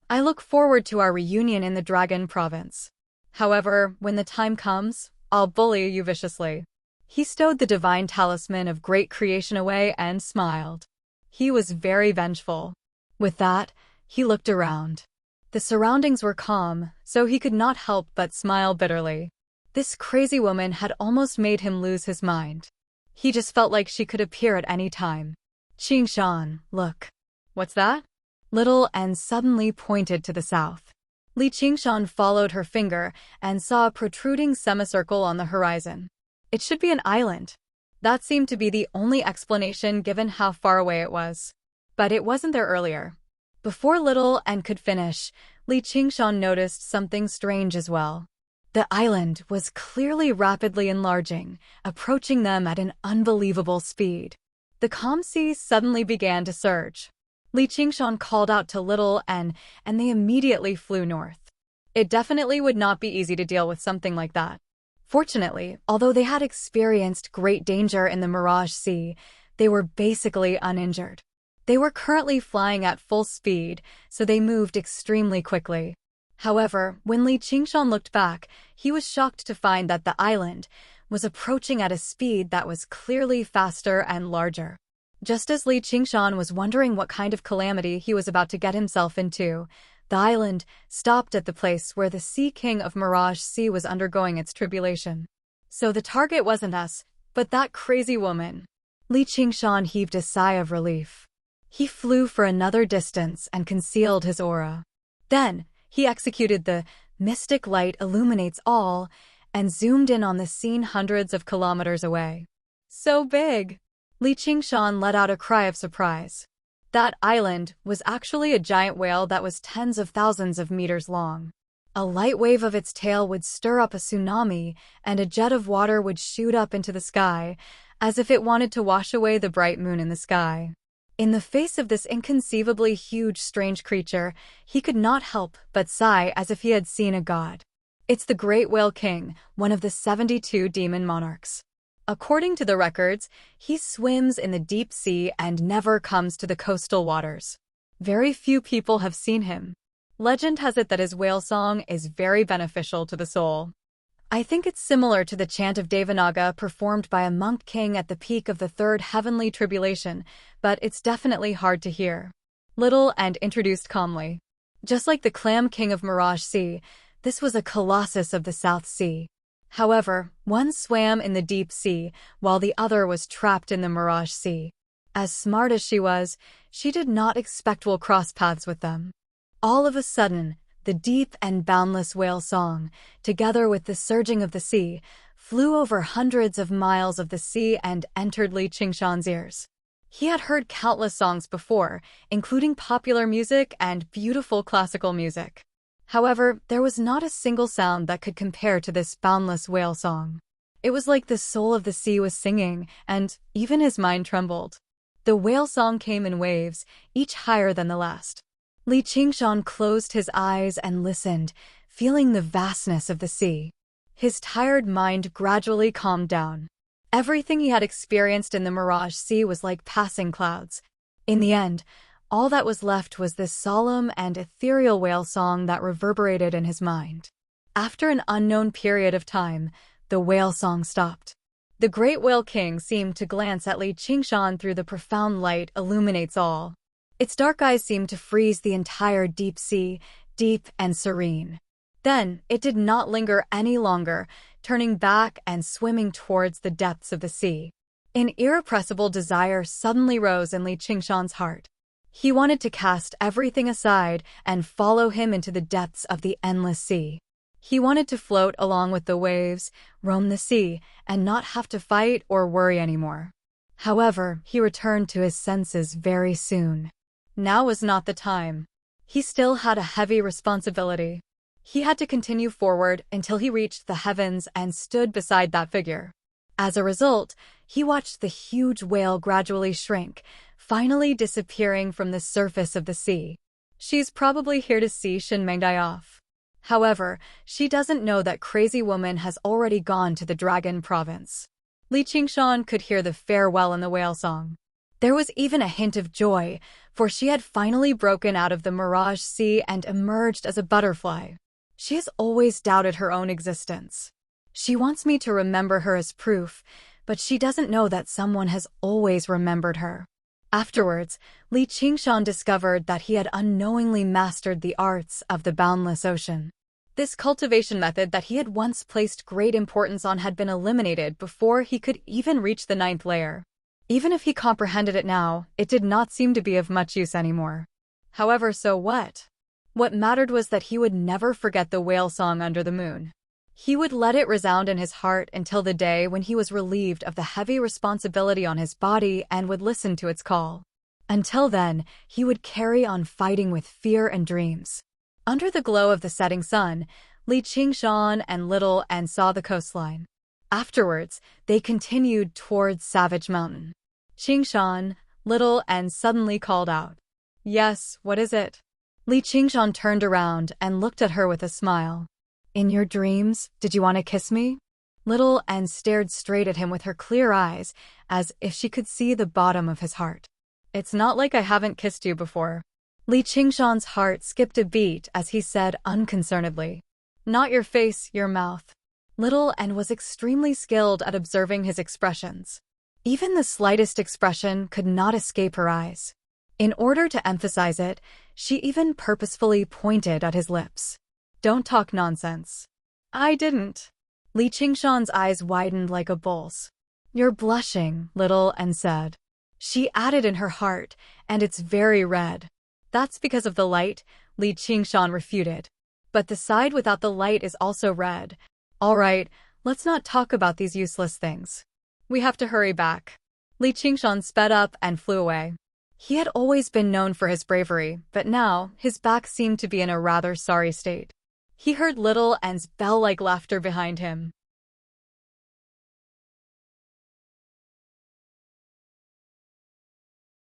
I look forward to our reunion in the Dragon Province. However, when the time comes, I'll bully you viciously. He stowed the divine talisman of great creation away and smiled. He was very vengeful. With that, he looked around. The surroundings were calm, so he could not help but smile bitterly. This crazy woman had almost made him lose his mind. He just felt like she could appear at any time. "Qingshan, look." "What's that?" Little and suddenly pointed to the south. Li Qingshan followed her finger and saw a protruding semicircle on the horizon. It should be an island. That seemed to be the only explanation given how far away it was. But it wasn't there earlier. Before Little and could finish, Li Qingshan noticed something strange as well. The island was clearly rapidly enlarging, approaching them at an unbelievable speed. The calm sea suddenly began to surge. Li Qingshan called out to Little and they immediately flew north. It definitely would not be easy to deal with something like that. Fortunately, although they had experienced great danger in the Mirage Sea, they were basically uninjured. They were currently flying at full speed, so they moved extremely quickly. However, when Li Qingshan looked back, he was shocked to find that the island was approaching at a speed that was clearly faster and larger. Just as Li Qingshan was wondering what kind of calamity he was about to get himself into, the island stopped at the place where the Sea King of Mirage Sea was undergoing its tribulation. So the target wasn't us, but that crazy woman. Li Qingshan heaved a sigh of relief. He flew for another distance and concealed his aura. Then, he executed the mystic light illuminates all and zoomed in on the scene hundreds of kilometers away. So big! Li Qingshan let out a cry of surprise. That island was actually a giant whale that was tens of thousands of meters long. A light wave of its tail would stir up a tsunami, and a jet of water would shoot up into the sky, as if it wanted to wash away the bright moon in the sky. In the face of this inconceivably huge, strange creature, he could not help but sigh as if he had seen a god. It's the Great Whale King, one of the 72 demon monarchs. According to the records, he swims in the deep sea and never comes to the coastal waters. Very few people have seen him. Legend has it that his whale song is very beneficial to the soul. I think it's similar to the chant of Devanaga performed by a monk king at the peak of the third heavenly tribulation, but it's definitely hard to hear. Little and introduced calmly. Just like the Clam King of Mirage Sea, this was a colossus of the South Sea. However, one swam in the deep sea, while the other was trapped in the Mirage Sea. As smart as she was, she did not expect we'll cross paths with them. All of a sudden, the deep and boundless whale song, together with the surging of the sea, flew over hundreds of miles of the sea and entered Li Qingshan's ears. He had heard countless songs before, including popular music and beautiful classical music. However, there was not a single sound that could compare to this boundless whale song. It was like the soul of the sea was singing, and even his mind trembled. The whale song came in waves, each higher than the last. Li Qingshan closed his eyes and listened, feeling the vastness of the sea. His tired mind gradually calmed down. Everything he had experienced in the Mirage Sea was like passing clouds. In the end, all that was left was this solemn and ethereal whale song that reverberated in his mind. After an unknown period of time, the whale song stopped. The Great Whale King seemed to glance at Li Qingshan through the profound light illuminates all. Its dark eyes seemed to freeze the entire deep sea, deep and serene. Then, it did not linger any longer, turning back and swimming towards the depths of the sea. An irrepressible desire suddenly rose in Li Qingshan's heart. He wanted to cast everything aside and follow him into the depths of the endless sea. He wanted to float along with the waves, roam the sea, and not have to fight or worry anymore. However, he returned to his senses very soon. Now was not the time. He still had a heavy responsibility. He had to continue forward until he reached the heavens and stood beside that figure. As a result, he watched the huge whale gradually shrink, finally disappearing from the surface of the sea. She's probably here to see Shinmeng die off. However, she doesn't know that crazy woman has already gone to the Dragon Province. Li Qingshan could hear the farewell in the whale song. There was even a hint of joy, for she had finally broken out of the Mirage Sea and emerged as a butterfly. She has always doubted her own existence. She wants me to remember her as proof, but she doesn't know that someone has always remembered her. Afterwards, Li Qingshan discovered that he had unknowingly mastered the arts of the boundless ocean. This cultivation method that he had once placed great importance on had been eliminated before he could even reach the 9th layer. Even if he comprehended it now, it did not seem to be of much use anymore. However, so what? What mattered was that he would never forget the whale song under the moon. He would let it resound in his heart until the day when he was relieved of the heavy responsibility on his body and would listen to its call. Until then, he would carry on fighting with fear and dreams. Under the glow of the setting sun, Li Qingshan and Little and saw the coastline. Afterwards, they continued towards Savage Mountain. Qingshan, Little and suddenly called out. Yes, what is it? Li Qingshan turned around and looked at her with a smile. In your dreams, did you want to kiss me? Little and stared straight at him with her clear eyes, as if she could see the bottom of his heart. It's not like I haven't kissed you before. Li Qingshan's heart skipped a beat as he said unconcernedly. Not your face, your mouth. Little and was extremely skilled at observing his expressions. Even the slightest expression could not escape her eyes. In order to emphasize it, she even purposefully pointed at his lips. Don't talk nonsense. I didn't. Li Qingshan's eyes widened like a bull's. You're blushing, Little and said. She added in her heart, and it's very red. That's because of the light, Li Qingshan refuted. But the side without the light is also red. All right, let's not talk about these useless things. We have to hurry back. Li Qingshan sped up and flew away. He had always been known for his bravery, but now his back seemed to be in a rather sorry state. He heard little An's bell-like laughter behind him.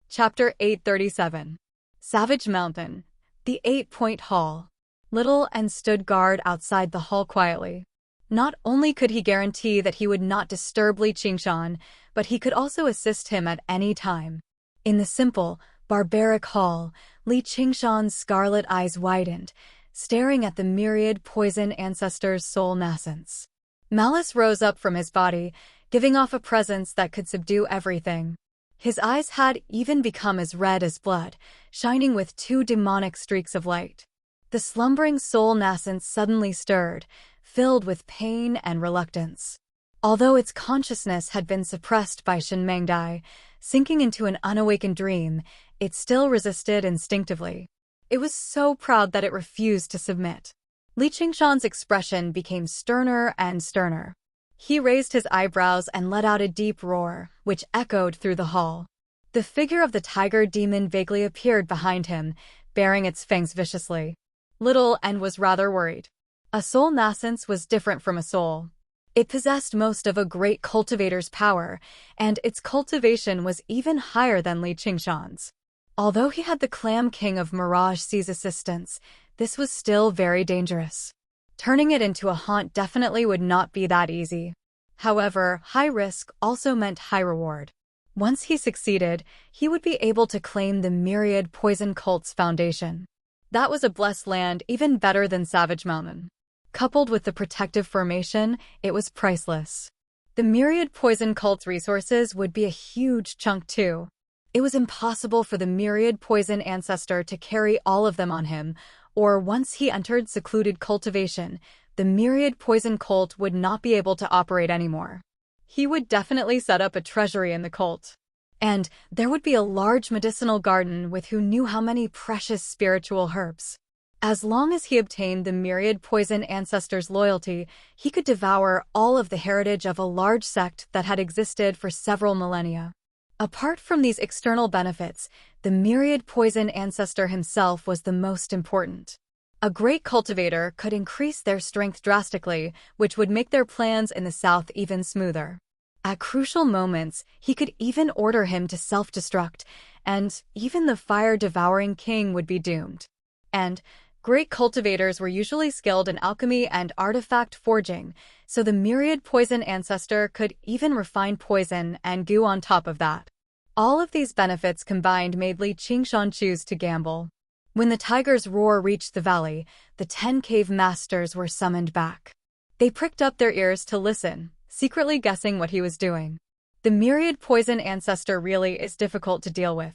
Chapter 837. Savage Mountain. The 8-Point Hall. Little An stood guard outside the hall quietly. Not only could he guarantee that he would not disturb Li Qingshan, but he could also assist him at any time. In the simple, barbaric hall, Li Qingshan's scarlet eyes widened, staring at the myriad poison ancestor's soul nascence. Malice rose up from his body, giving off a presence that could subdue everything. His eyes had even become as red as blood, shining with 2 demonic streaks of light. The slumbering soul nascence suddenly stirred, filled with pain and reluctance. Although its consciousness had been suppressed by Shen Mengdai, sinking into an unawakened dream, it still resisted instinctively. It was so proud that it refused to submit. Li Qingshan's expression became sterner and sterner. He raised his eyebrows and let out a deep roar, which echoed through the hall. The figure of the tiger demon vaguely appeared behind him, baring its fangs viciously. Little An was rather worried. A soul nascence was different from a soul. It possessed most of a great cultivator's power, and its cultivation was even higher than Li Qingshan's. Although he had the Clam King of Mirage Sea's assistance, this was still very dangerous. Turning it into a haunt definitely would not be that easy. However, high risk also meant high reward. Once he succeeded, he would be able to claim the myriad poison cult's foundation. That was a blessed land even better than Savage Mountain. Coupled with the protective formation, it was priceless. The myriad poison cult's resources would be a huge chunk too. It was impossible for the myriad poison ancestor to carry all of them on him, or once he entered secluded cultivation, the myriad poison cult would not be able to operate anymore. He would definitely set up a treasury in the cult. And there would be a large medicinal garden with who knew how many precious spiritual herbs. As long as he obtained the myriad poison ancestor's loyalty, he could devour all of the heritage of a large sect that had existed for several millennia. Apart from these external benefits, the myriad poison ancestor himself was the most important. A great cultivator could increase their strength drastically, which would make their plans in the south even smoother. At crucial moments, he could even order him to self-destruct, and even the fire-devouring king would be doomed. And great cultivators were usually skilled in alchemy and artifact forging, so the myriad poison ancestor could even refine poison and goo on top of that. All of these benefits combined made Li Qingshan choose to gamble. When the tiger's roar reached the valley, the 10 cave masters were summoned back. They pricked up their ears to listen, secretly guessing what he was doing. The myriad poison ancestor really is difficult to deal with.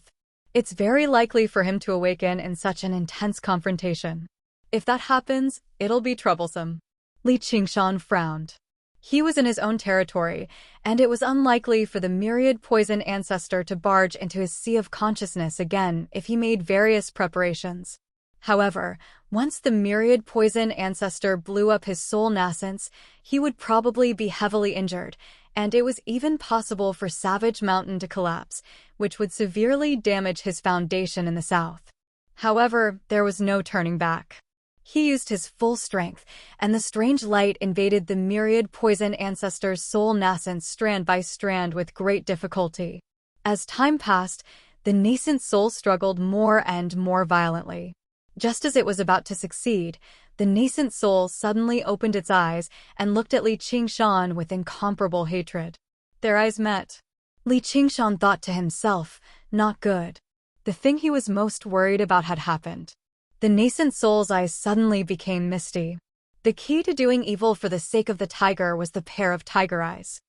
It's very likely for him to awaken in such an intense confrontation. If that happens, it'll be troublesome. Li Qingshan frowned. He was in his own territory, and it was unlikely for the myriad poison ancestor to barge into his sea of consciousness again if he made various preparations. However, once the myriad poison ancestor blew up his soul nascence, he would probably be heavily injured, and it was even possible for Savage Mountain to collapse, which would severely damage his foundation in the south. However, there was no turning back. He used his full strength, and the strange light invaded the myriad poison ancestor's soul nascence strand by strand with great difficulty. As time passed, the nascent soul struggled more and more violently. Just as it was about to succeed, the nascent soul suddenly opened its eyes and looked at Li Qingshan with incomparable hatred. Their eyes met. Li Qingshan thought to himself, not good. The thing he was most worried about had happened. The nascent soul's eyes suddenly became misty. The key to doing evil for the sake of the tiger was the pair of tiger eyes.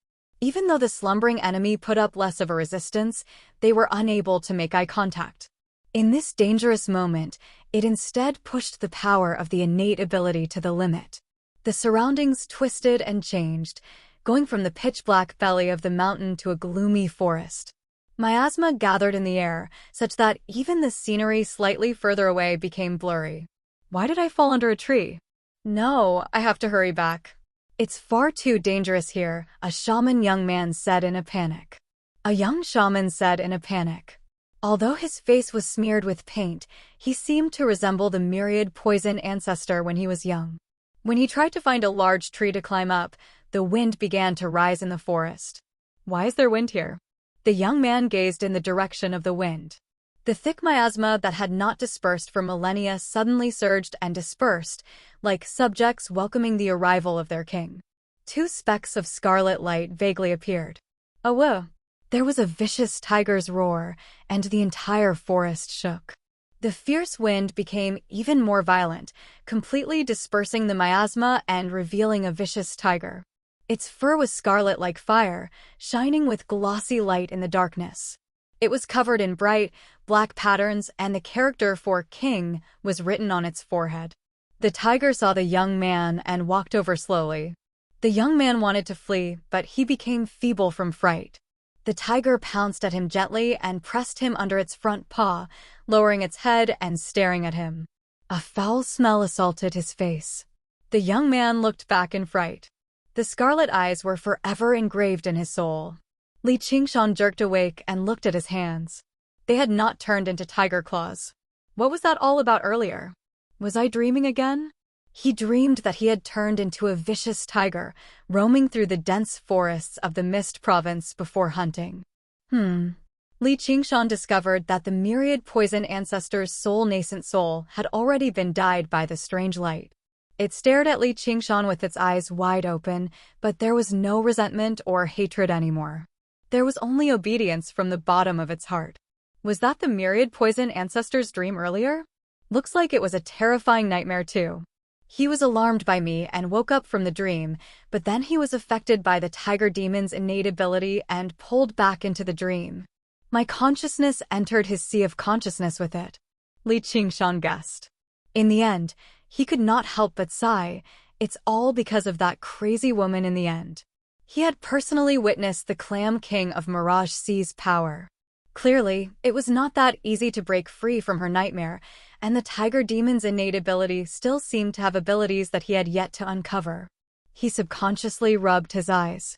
Even though the slumbering enemy put up less of a resistance, they were unable to make eye contact. In this dangerous moment, it instead pushed the power of the innate ability to the limit. The surroundings twisted and changed, going from the pitch-black belly of the mountain to a gloomy forest. Miasma gathered in the air, such that even the scenery slightly further away became blurry. Why did I fall under a tree? No, I have to hurry back. It's far too dangerous here, a shaman young man said in a panic. a young shaman said in a panic. Although his face was smeared with paint, he seemed to resemble the myriad poison ancestor when he was young. When he tried to find a large tree to climb up, the wind began to rise in the forest. Why is there wind here? The young man gazed in the direction of the wind. The thick miasma that had not dispersed for millennia suddenly surged and dispersed, like subjects welcoming the arrival of their king. Two specks of scarlet light vaguely appeared. Oh, whoa! There was a vicious tiger's roar, and the entire forest shook. The fierce wind became even more violent, completely dispersing the miasma and revealing a vicious tiger. Its fur was scarlet like fire, shining with glossy light in the darkness. It was covered in bright, black patterns, and the character for king was written on its forehead. The tiger saw the young man and walked over slowly. The young man wanted to flee, but he became feeble from fright. The tiger pounced at him gently and pressed him under its front paw, lowering its head and staring at him. A foul smell assaulted his face. The young man looked back in fright. The scarlet eyes were forever engraved in his soul. Li Qingshan jerked awake and looked at his hands. They had not turned into tiger claws. What was that all about earlier? Was I dreaming again? He dreamed that he had turned into a vicious tiger, roaming through the dense forests of the Mist province before hunting. Li Qingshan discovered that the myriad poison ancestor's nascent soul had already been dyed by the strange light. It stared at Li Qingshan with its eyes wide open, but there was no resentment or hatred anymore. There was only obedience from the bottom of its heart. Was that the myriad poison ancestor's dream earlier? Looks like it was a terrifying nightmare too. He was alarmed by me and woke up from the dream, but then he was affected by the tiger demon's innate ability and pulled back into the dream. My consciousness entered his sea of consciousness with it. Li Qingshan guessed. In the end, he could not help but sigh. It's all because of that crazy woman in the end. He had personally witnessed the Clam King of Mirage Sea's power. Clearly, it was not that easy to break free from her nightmare, and the tiger demon's innate ability still seemed to have abilities that he had yet to uncover. He subconsciously rubbed his eyes.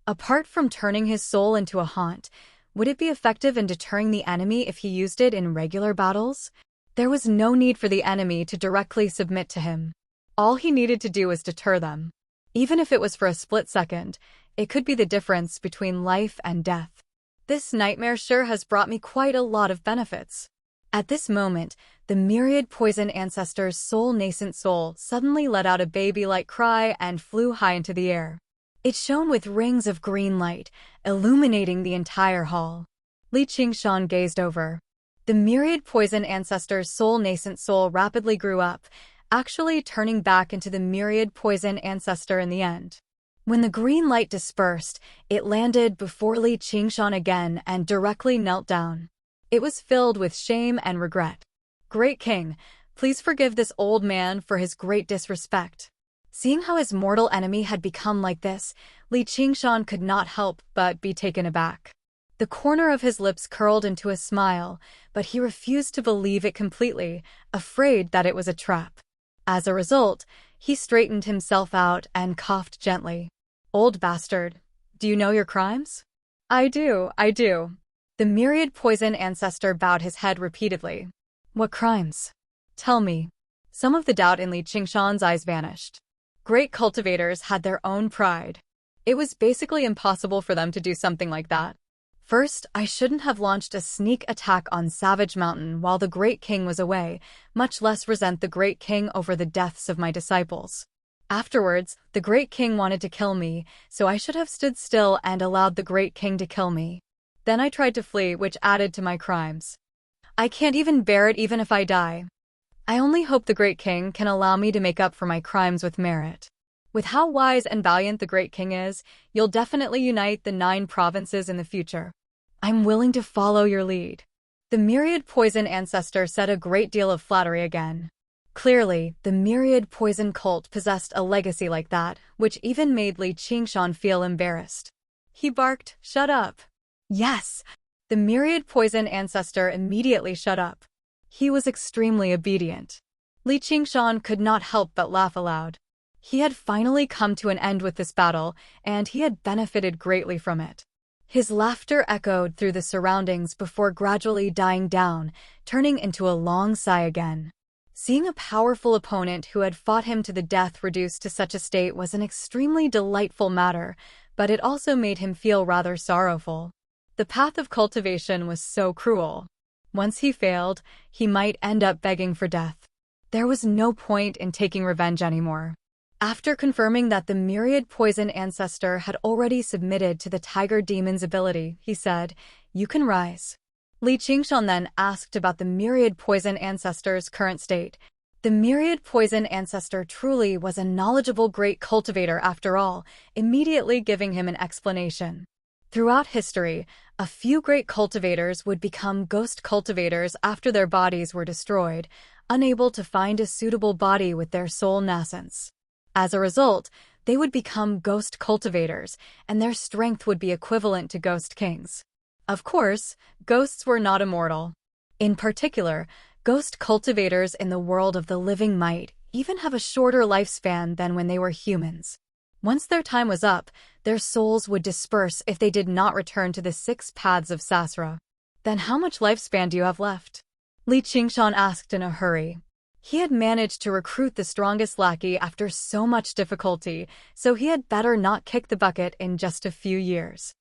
Apart from turning his soul into a haunt, would it be effective in deterring the enemy if he used it in regular battles? There was no need for the enemy to directly submit to him. All he needed to do was deter them. Even if it was for a split second, it could be the difference between life and death. This nightmare sure has brought me quite a lot of benefits. At this moment, the myriad poison ancestor's nascent soul suddenly let out a baby-like cry and flew high into the air. It shone with rings of green light, illuminating the entire hall. Li Qingshan gazed over. The myriad poison ancestor's nascent soul rapidly grew up, actually turning back into the myriad poison ancestor in the end. When the green light dispersed, it landed before Li Qingshan again and directly knelt down. It was filled with shame and regret. Great King, please forgive this old man for his great disrespect. Seeing how his mortal enemy had become like this, Li Qingshan could not help but be taken aback. The corner of his lips curled into a smile, but he refused to believe it completely, afraid that it was a trap. As a result, he straightened himself out and coughed gently. Old bastard, do you know your crimes? I do. The myriad poison ancestor bowed his head repeatedly. What crimes? Tell me. Some of the doubt in Li Qingshan's eyes vanished. Great cultivators had their own pride. It was basically impossible for them to do something like that. First, I shouldn't have launched a sneak attack on Savage Mountain while the Great King was away, much less resent the Great King over the deaths of my disciples. Afterwards, the Great King wanted to kill me, so I should have stood still and allowed the Great King to kill me. Then I tried to flee, which added to my crimes. I can't even bear it even if I die. I only hope the Great King can allow me to make up for my crimes with merit. With how wise and valiant the Great King is, you'll definitely unite the 9 provinces in the future. I'm willing to follow your lead. The myriad poison ancestor said a great deal of flattery again. Clearly, the myriad poison cult possessed a legacy like that, which even made Li Qingshan feel embarrassed. He barked, "Shut up." Yes! The myriad poison ancestor immediately shut up. He was extremely obedient. Li Qingshan could not help but laugh aloud. He had finally come to an end with this battle, and he had benefited greatly from it. His laughter echoed through the surroundings before gradually dying down, turning into a long sigh again. Seeing a powerful opponent who had fought him to the death reduced to such a state was an extremely delightful matter, but it also made him feel rather sorrowful. The path of cultivation was so cruel. Once he failed, he might end up begging for death. There was no point in taking revenge anymore. After confirming that the myriad poison ancestor had already submitted to the tiger demon's ability, he said, "You can rise." Li Qingshan then asked about the myriad poison ancestor's current state. The myriad poison ancestor truly was a knowledgeable great cultivator after all, immediately giving him an explanation. Throughout history, a few great cultivators would become ghost cultivators after their bodies were destroyed, unable to find a suitable body with their soul nascence. As a result, they would become ghost cultivators, and their strength would be equivalent to ghost kings. Of course, ghosts were not immortal. In particular, ghost cultivators in the world of the living might even have a shorter lifespan than when they were humans. Once their time was up, their souls would disperse if they did not return to the 6 paths of Sasra. Then how much lifespan do you have left? Li Qingshan asked in a hurry. He had managed to recruit the strongest lackey after so much difficulty, so he had better not kick the bucket in just a few years.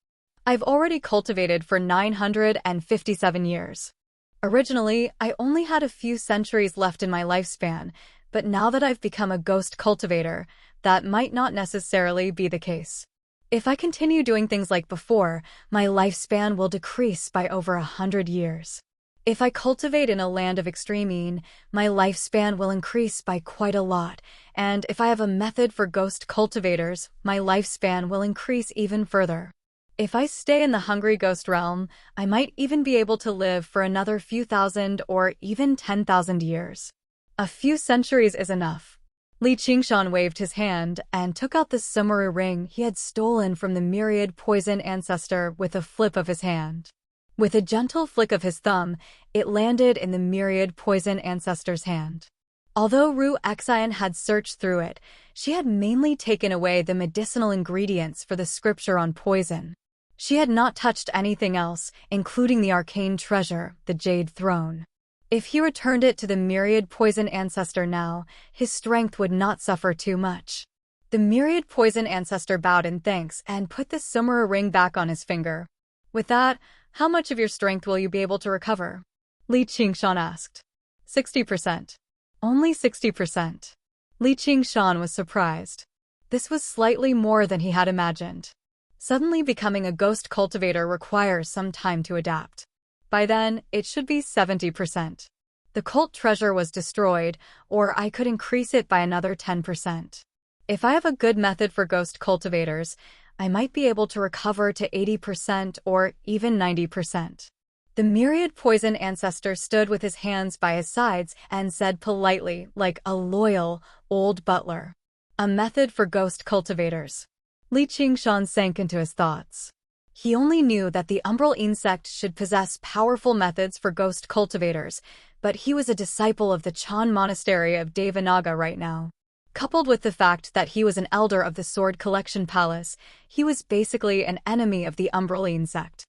I've already cultivated for 957 years. Originally, I only had a few centuries left in my lifespan, but now that I've become a ghost cultivator, that might not necessarily be the case. If I continue doing things like before, my lifespan will decrease by over 100 years. If I cultivate in a land of extreme, my lifespan will increase by quite a lot, and if I have a method for ghost cultivators, my lifespan will increase even further. If I stay in the hungry ghost realm, I might even be able to live for another few thousand or even 10,000 years. A few centuries is enough. Li Qingshan waved his hand and took out the sumaru ring he had stolen from the myriad poison ancestor with a flip of his hand. With a gentle flick of his thumb, it landed in the myriad poison ancestor's hand. Although Ru Xian had searched through it, she had mainly taken away the medicinal ingredients for the scripture on poison. She had not touched anything else, including the arcane treasure, the Jade Throne. If he returned it to the myriad poison ancestor now, his strength would not suffer too much. The myriad poison ancestor bowed in thanks and put the sumaru ring back on his finger. With that, how much of your strength will you be able to recover? Li Qingshan asked. 60%. Only 60%. Li Qingshan was surprised. This was slightly more than he had imagined. Suddenly becoming a ghost cultivator requires some time to adapt. By then, it should be 70%. The cult treasure was destroyed, or I could increase it by another 10%. If I have a good method for ghost cultivators, I might be able to recover to 80% or even 90%. The myriad poison ancestor stood with his hands by his sides and said politely, like a loyal, old butler. A method for ghost cultivators. Li Qingshan sank into his thoughts. He only knew that the umbral insect should possess powerful methods for ghost cultivators, but he was a disciple of the Chan Monastery of Devanaga right now. Coupled with the fact that he was an elder of the Sword Collection Palace, he was basically an enemy of the umbral insect.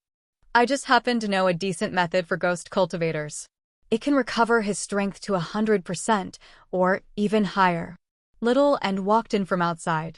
I just happen to know a decent method for ghost cultivators. It can recover his strength to 100%, or even higher. Little and walked in from outside.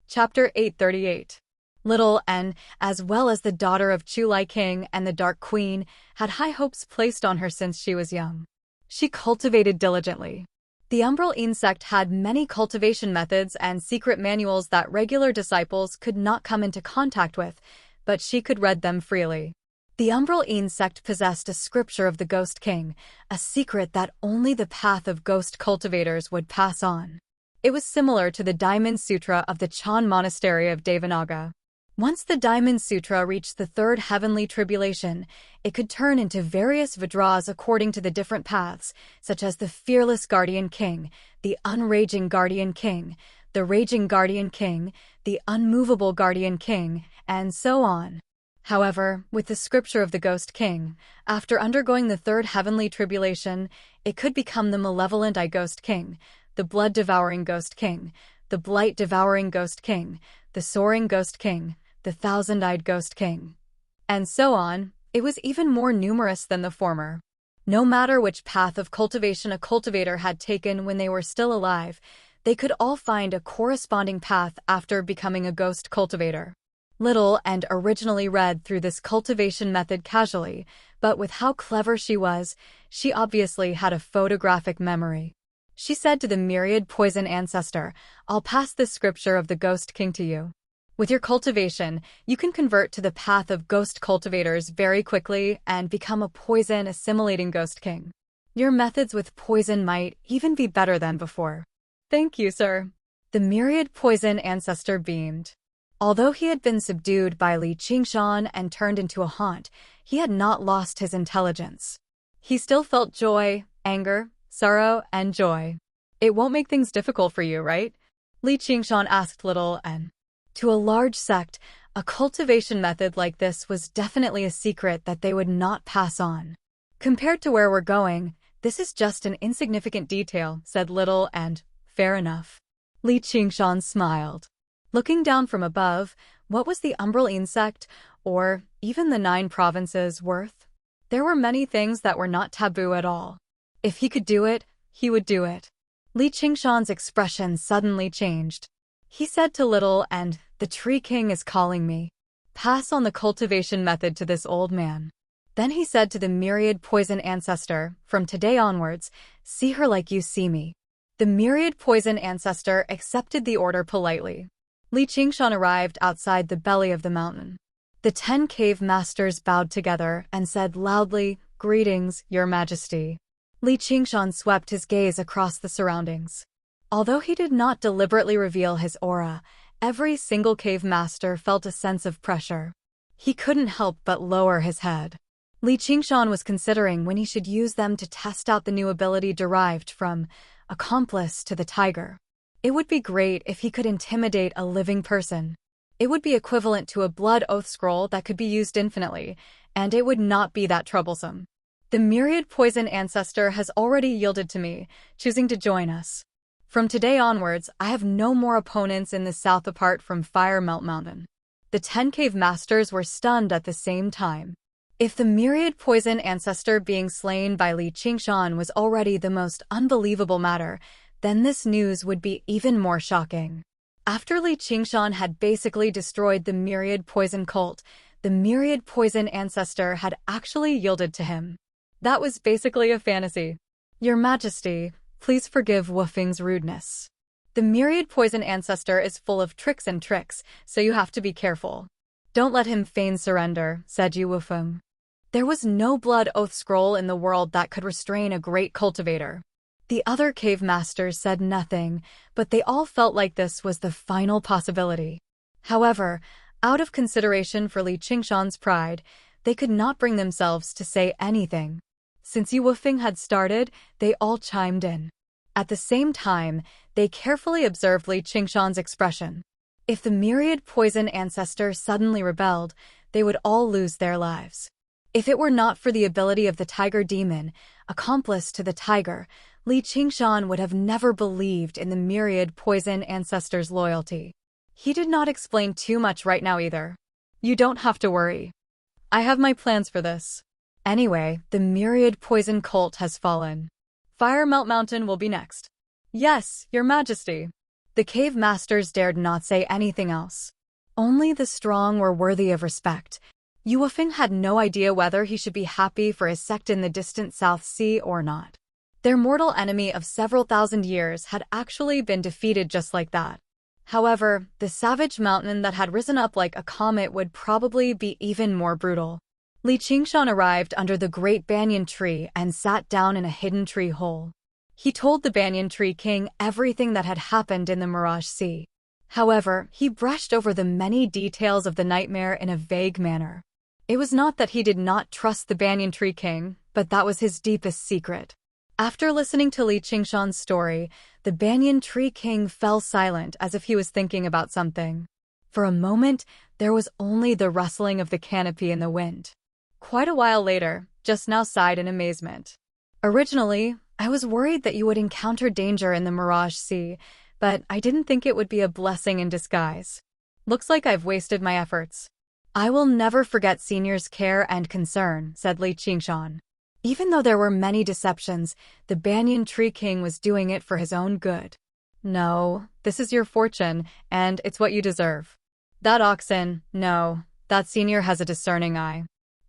Chapter 838. Little N, as well as the daughter of Chulai King and the Dark Queen, had high hopes placed on her since she was young. She cultivated diligently. The umbral insect had many cultivation methods and secret manuals that regular disciples could not come into contact with, but she could read them freely. The umbral insect possessed a scripture of the Ghost King, a secret that only the path of ghost cultivators would pass on. It was similar to the Diamond Sutra of the Chan Monastery of Devanaga. Once the Diamond Sutra reached the third heavenly tribulation, it could turn into various Vajras according to the different paths, such as the Fearless Guardian King, the Unraging Guardian King, the Raging Guardian King, the Unmovable Guardian King, and so on. However, with the scripture of the Ghost King, after undergoing the third heavenly tribulation, it could become the Malevolent Eye Ghost King, the blood-devouring ghost king, the blight-devouring ghost king, the soaring ghost king, the thousand-eyed ghost king. And so on. It was even more numerous than the former. No matter which path of cultivation a cultivator had taken when they were still alive, they could all find a corresponding path after becoming a ghost cultivator. Little and originally read through this cultivation method casually, but with how clever she was, she obviously had a photographic memory. She said to the myriad poison ancestor, "I'll pass this scripture of the ghost king to you. With your cultivation, you can convert to the path of ghost cultivators very quickly and become a poison-assimilating ghost king. Your methods with poison might even be better than before." "Thank you, sir." The myriad poison ancestor beamed. Although he had been subdued by Li Qingshan and turned into a haunt, he had not lost his intelligence. He still felt joy, anger, sorrow, and joy. "It won't make things difficult for you, right?" Li Qingshan asked Little N. To a large sect, a cultivation method like this was definitely a secret that they would not pass on. "Compared to where we're going, this is just an insignificant detail," said Little, and "Fair enough." Li Qingshan smiled. Looking down from above, what was the umbral insect, or even the 9 provinces, worth? There were many things that were not taboo at all. If he could do it, he would do it. Li Qingshan's expression suddenly changed. He said to Little, and "The Tree King is calling me. Pass on the cultivation method to this old man." Then he said to the myriad poison ancestor, "From today onwards, see her like you see me." The myriad poison ancestor accepted the order politely. Li Qingshan arrived outside the belly of the mountain. The 10 cave masters bowed together and said loudly, "Greetings, Your Majesty." Li Qingshan swept his gaze across the surroundings. Although he did not deliberately reveal his aura, every single cave master felt a sense of pressure. He couldn't help but lower his head. Li Qingshan was considering when he should use them to test out the new ability derived from accomplice to the tiger. It would be great if he could intimidate a living person. It would be equivalent to a blood oath scroll that could be used infinitely, and it would not be that troublesome. The myriad poison ancestor has already yielded to me, choosing to join us. From today onwards, I have no more opponents in the south apart from Fire Melt Mountain. The 10 cave masters were stunned at the same time. If the myriad poison ancestor being slain by Li Qingshan was already the most unbelievable matter, then this news would be even more shocking. After Li Qingshan had basically destroyed the myriad poison cult, the myriad poison ancestor had actually yielded to him. That was basically a fantasy. "Your Majesty, please forgive Wufeng's rudeness. The myriad poison ancestor is full of tricks, so you have to be careful. Don't let him feign surrender," said Yu Wufeng. There was no blood oath scroll in the world that could restrain a great cultivator. The other cave masters said nothing, but they all felt like this was the final possibility. However, out of consideration for Li Qingshan's pride, they could not bring themselves to say anything. Since Yu Wufeng had started, they all chimed in. At the same time, they carefully observed Li Qingshan's expression. If the myriad poison ancestor suddenly rebelled, they would all lose their lives. If it were not for the ability of the tiger demon, accomplice to the tiger, Li Qingshan would have never believed in the myriad poison ancestor's loyalty. He did not explain too much right now either. "You don't have to worry. I have my plans for this. Anyway, the myriad poison cult has fallen. Fire Melt Mountain will be next." "Yes, Your Majesty." The cave masters dared not say anything else. Only the strong were worthy of respect. Yu Wufeng had no idea whether he should be happy for his sect in the distant South Sea or not. Their mortal enemy of several thousand years had actually been defeated just like that. However, the savage mountain that had risen up like a comet would probably be even more brutal. Li Qingshan arrived under the great banyan tree and sat down in a hidden tree hole. He told the banyan tree king everything that had happened in the Mirage Sea. However, he brushed over the many details of the nightmare in a vague manner. It was not that he did not trust the banyan tree king, but that was his deepest secret. After listening to Li Qingshan's story, the banyan tree king fell silent as if he was thinking about something. For a moment, there was only the rustling of the canopy in the wind. Quite a while later, Just Now sighed in amazement. Originally, I was worried that you would encounter danger in the Mirage Sea, but I didn't think it would be a blessing in disguise. Looks like I've wasted my efforts. I will never forget Senior's care and concern, said Li Qingshan. Even though there were many deceptions, the Banyan Tree King was doing it for his own good. No, this is your fortune, and it's what you deserve. That oxen, no, that Senior has a discerning eye.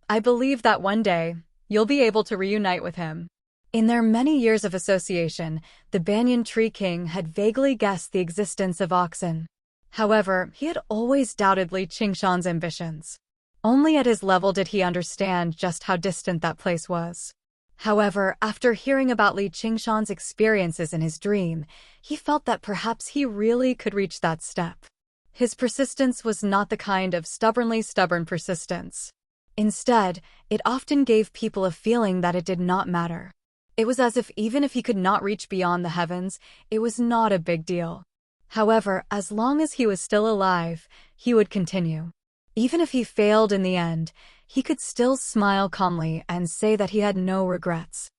I believe that one day, you'll be able to reunite with him. In their many years of association, the Banyan Tree King had vaguely guessed the existence of oxen. However, he had always doubted Li Qingshan's ambitions. Only at his level did he understand just how distant that place was. However, after hearing about Li Qingshan's experiences in his dream, he felt that perhaps he really could reach that step. His persistence was not the kind of stubbornly stubborn persistence. Instead, it often gave people a feeling that it did not matter. It was as if even if he could not reach beyond the heavens, it was not a big deal. However, as long as he was still alive, he would continue. Even if he failed in the end, he could still smile calmly and say that he had no regrets.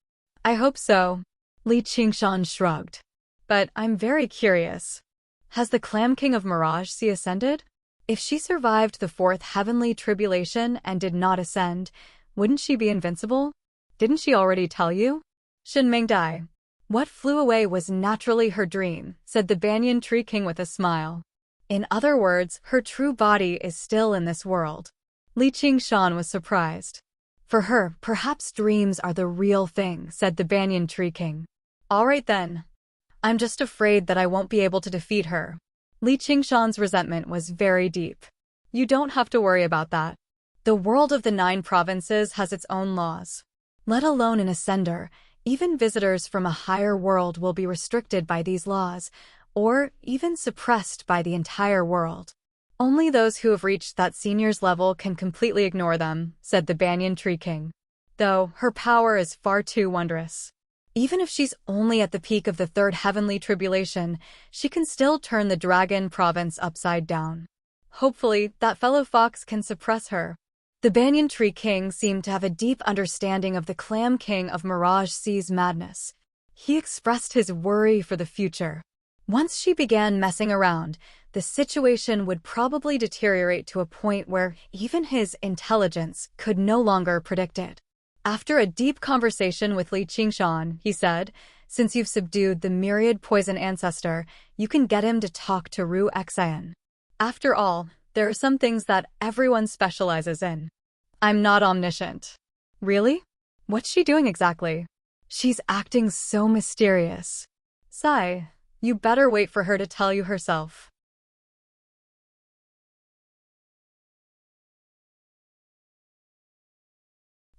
I hope so. Li Qingshan shrugged. But I'm very curious. Has the Clam King of Mirage Sea ascended? If she survived the fourth heavenly tribulation and did not ascend, wouldn't she be invincible? Didn't she already tell you? Shin Mingdai. What flew away was naturally her dream, said the Banyan Tree King with a smile. In other words, her true body is still in this world. Li Qingshan was surprised. For her, perhaps dreams are the real thing, said the Banyan Tree King. All right then. I'm just afraid that I won't be able to defeat her. Li Qingshan's resentment was very deep. You don't have to worry about that. The world of the 9 provinces has its own laws. Let alone an ascender, even visitors from a higher world will be restricted by these laws, or even suppressed by the entire world. Only those who have reached that Senior's level can completely ignore them, said the Banyan Tree King. Though, her power is far too wondrous. Even if she's only at the peak of the third heavenly tribulation, she can still turn the Dragon Province upside down. Hopefully, that fellow fox can suppress her. The Banyan Tree King seemed to have a deep understanding of the Clam King of Mirage Sea's madness. He expressed his worry for the future. Once she began messing around, the situation would probably deteriorate to a point where even his intelligence could no longer predict it. After a deep conversation with Li Qingshan, he said, since you've subdued the myriad poison ancestor, you can get him to talk to Ru Xian. After all, there are some things that everyone specializes in. I'm not omniscient. Really? What's she doing exactly? She's acting so mysterious. Sigh, you better wait for her to tell you herself.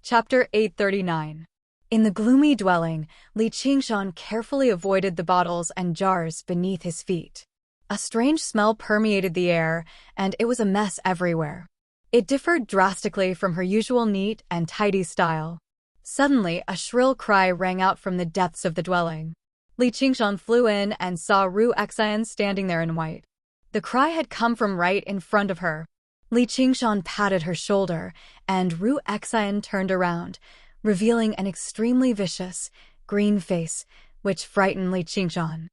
Chapter 839. In the gloomy dwelling, Li Qingshan carefully avoided the bottles and jars beneath his feet. A strange smell permeated the air, and it was a mess everywhere. It differed drastically from her usual neat and tidy style. Suddenly, a shrill cry rang out from the depths of the dwelling. Li Qingshan flew in and saw Ru Xian standing there in white. The cry had come from right in front of her. Li Qingshan patted her shoulder, and Ru Xian turned around, revealing an extremely vicious, green face, which frightened Li Qingshan.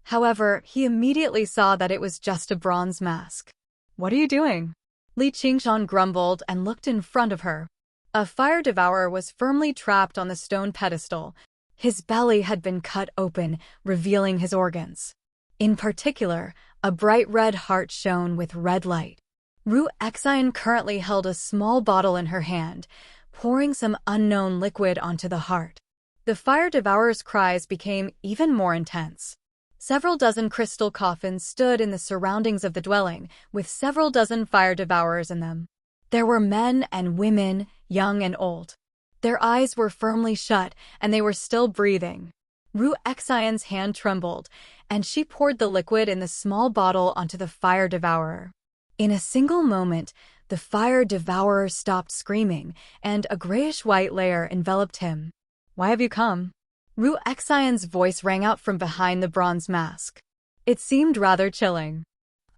However, he immediately saw that it was just a bronze mask. What are you doing? Li Qingshan grumbled and looked in front of her. A fire devourer was firmly trapped on the stone pedestal. His belly had been cut open, revealing his organs. In particular, a bright red heart shone with red light. Ru Xian currently held a small bottle in her hand, pouring some unknown liquid onto the heart. The fire devourer's cries became even more intense. Several dozen crystal coffins stood in the surroundings of the dwelling, with several dozen fire devourers in them. There were men and women, young and old. Their eyes were firmly shut, and they were still breathing. Ru Xian's hand trembled, and she poured the liquid in the small bottle onto the fire devourer. In a single moment, the fire devourer stopped screaming, and a grayish-white layer enveloped him. Why have you come? Ru Xian's voice rang out from behind the bronze mask. It seemed rather chilling.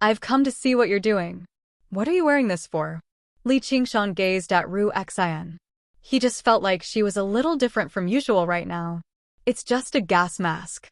I've come to see what you're doing. What are you wearing this for? Li Qingshan gazed at Ru Xian. He just felt like she was a little different from usual right now. It's just a gas mask.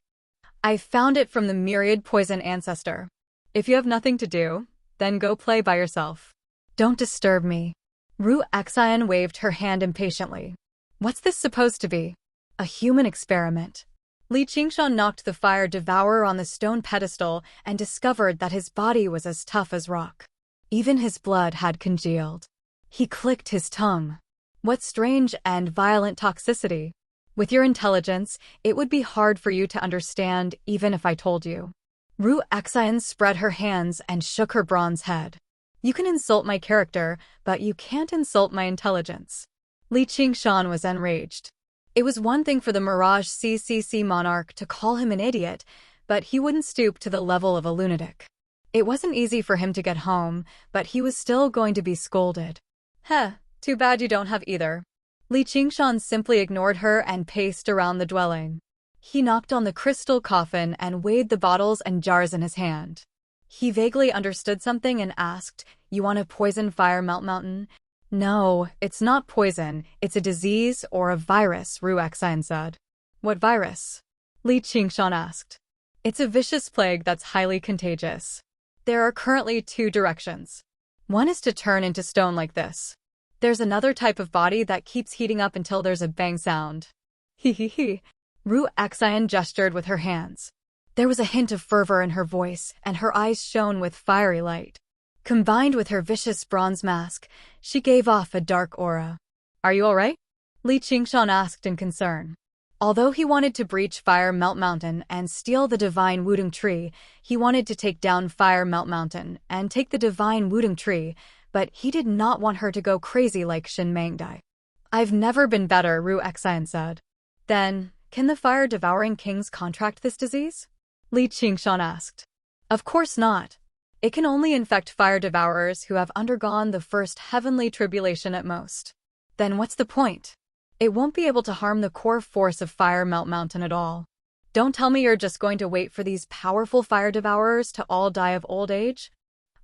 I found it from the myriad poison ancestor. If you have nothing to do, then go play by yourself. Don't disturb me. Ru Xian waved her hand impatiently. What's this supposed to be? A human experiment. Li Qingshan knocked the fire devourer on the stone pedestal and discovered that his body was as tough as rock. Even his blood had congealed. He clicked his tongue. What strange and violent toxicity. With your intelligence, it would be hard for you to understand even if I told you. Ru Xian spread her hands and shook her bronze head. You can insult my character, but you can't insult my intelligence. Li Qingshan was enraged. It was one thing for the Mirage CCC monarch to call him an idiot, but he wouldn't stoop to the level of a lunatic. It wasn't easy for him to get home, but he was still going to be scolded. Too bad you don't have either. Li Qingshan simply ignored her and paced around the dwelling. He knocked on the crystal coffin and weighed the bottles and jars in his hand. He vaguely understood something and asked, "You want to poison Fire Melt Mountain?" "No, it's not poison, it's a disease or a virus," Ru Xian said. "What virus?" Li Qingshan asked. "It's a vicious plague that's highly contagious. There are currently 2 directions. One is to turn into stone like this. There's another type of body that keeps heating up until there's a bang sound." He. Ru Xian gestured with her hands. There was a hint of fervor in her voice, and her eyes shone with fiery light. Combined with her vicious bronze mask, she gave off a dark aura. "Are you all right?" Li Qingshan asked in concern. Although he wanted to breach Fire Melt Mountain and steal the divine Wudong tree, he wanted to take down Fire Melt Mountain and take the divine Wudong tree, but he did not want her to go crazy like Shin Mangdai. "I've never been better," Ru Xian said. "Then, can the fire-devouring kings contract this disease?" Li Qingshan asked. "Of course not. It can only infect fire devourers who have undergone the first heavenly tribulation at most. Then what's the point? It won't be able to harm the core force of Fire Melt Mountain at all. Don't tell me you're just going to wait for these powerful fire devourers to all die of old age?"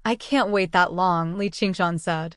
"I can't wait that long," Li Qingshan said.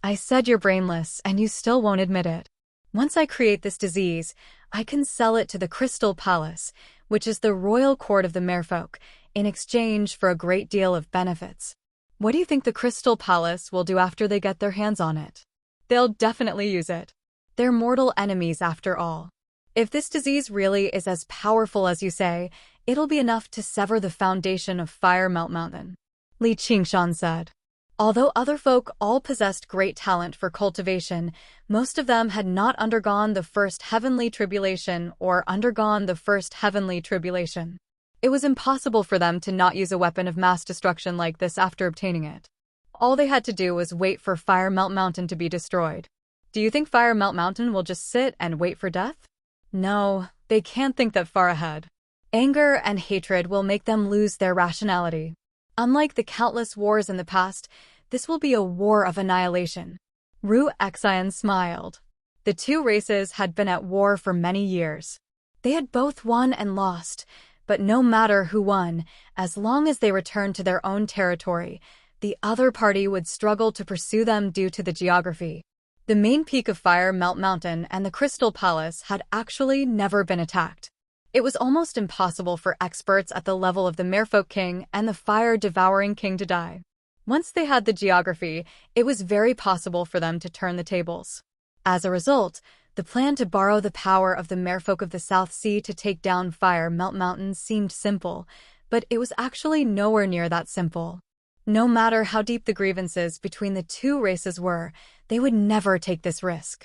"I said you're brainless, and you still won't admit it. Once I create this disease, I can sell it to the Crystal Palace, which is the royal court of the merfolk, in exchange for a great deal of benefits. What do you think the Crystal Palace will do after they get their hands on it? They'll definitely use it. They're mortal enemies after all. If this disease really is as powerful as you say, it'll be enough to sever the foundation of Fire Melt Mountain," Li Qingshan said. Although other folk all possessed great talent for cultivation, most of them had not undergone the first heavenly tribulation or undergone the first heavenly tribulation. It was impossible for them to not use a weapon of mass destruction like this after obtaining it. All they had to do was wait for Fire Melt Mountain to be destroyed. Do you think Fire Melt Mountain will just sit and wait for death? No, they can't think that far ahead. Anger and hatred will make them lose their rationality. Unlike the countless wars in the past, this will be a war of annihilation. Ru Xian smiled. The 2 races had been at war for many years. They had both won and lost, but no matter who won, as long as they returned to their own territory, the other party would struggle to pursue them due to the geography. The main peak of Fire Melt Mountain and the Crystal Palace had actually never been attacked. It was almost impossible for experts at the level of the Merfolk King and the Fire-Devouring King to die. Once they had the geography, it was very possible for them to turn the tables. As a result, the plan to borrow the power of the Merfolk of the South Sea to take down Fire Melt Mountain seemed simple, but it was actually nowhere near that simple. No matter how deep the grievances between the 2 races were, they would never take this risk.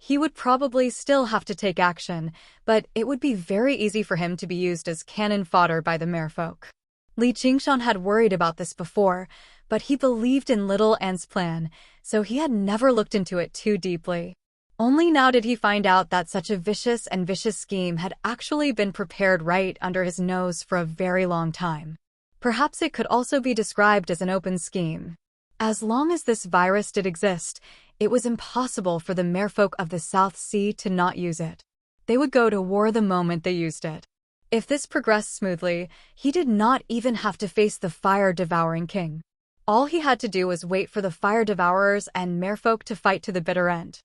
He would probably still have to take action, but it would be very easy for him to be used as cannon fodder by the Merfolk. Li Qingshan had worried about this before, but he believed in Little Ant's plan, so he had never looked into it too deeply. Only now did he find out that such a vicious scheme had actually been prepared right under his nose for a very long time. Perhaps it could also be described as an open scheme. As long as this virus did exist, it was impossible for the Merfolk of the South Sea to not use it. They would go to war the moment they used it. If this progressed smoothly, he did not even have to face the Fire-Devouring King. All he had to do was wait for the Fire Devourers and Merfolk to fight to the bitter end.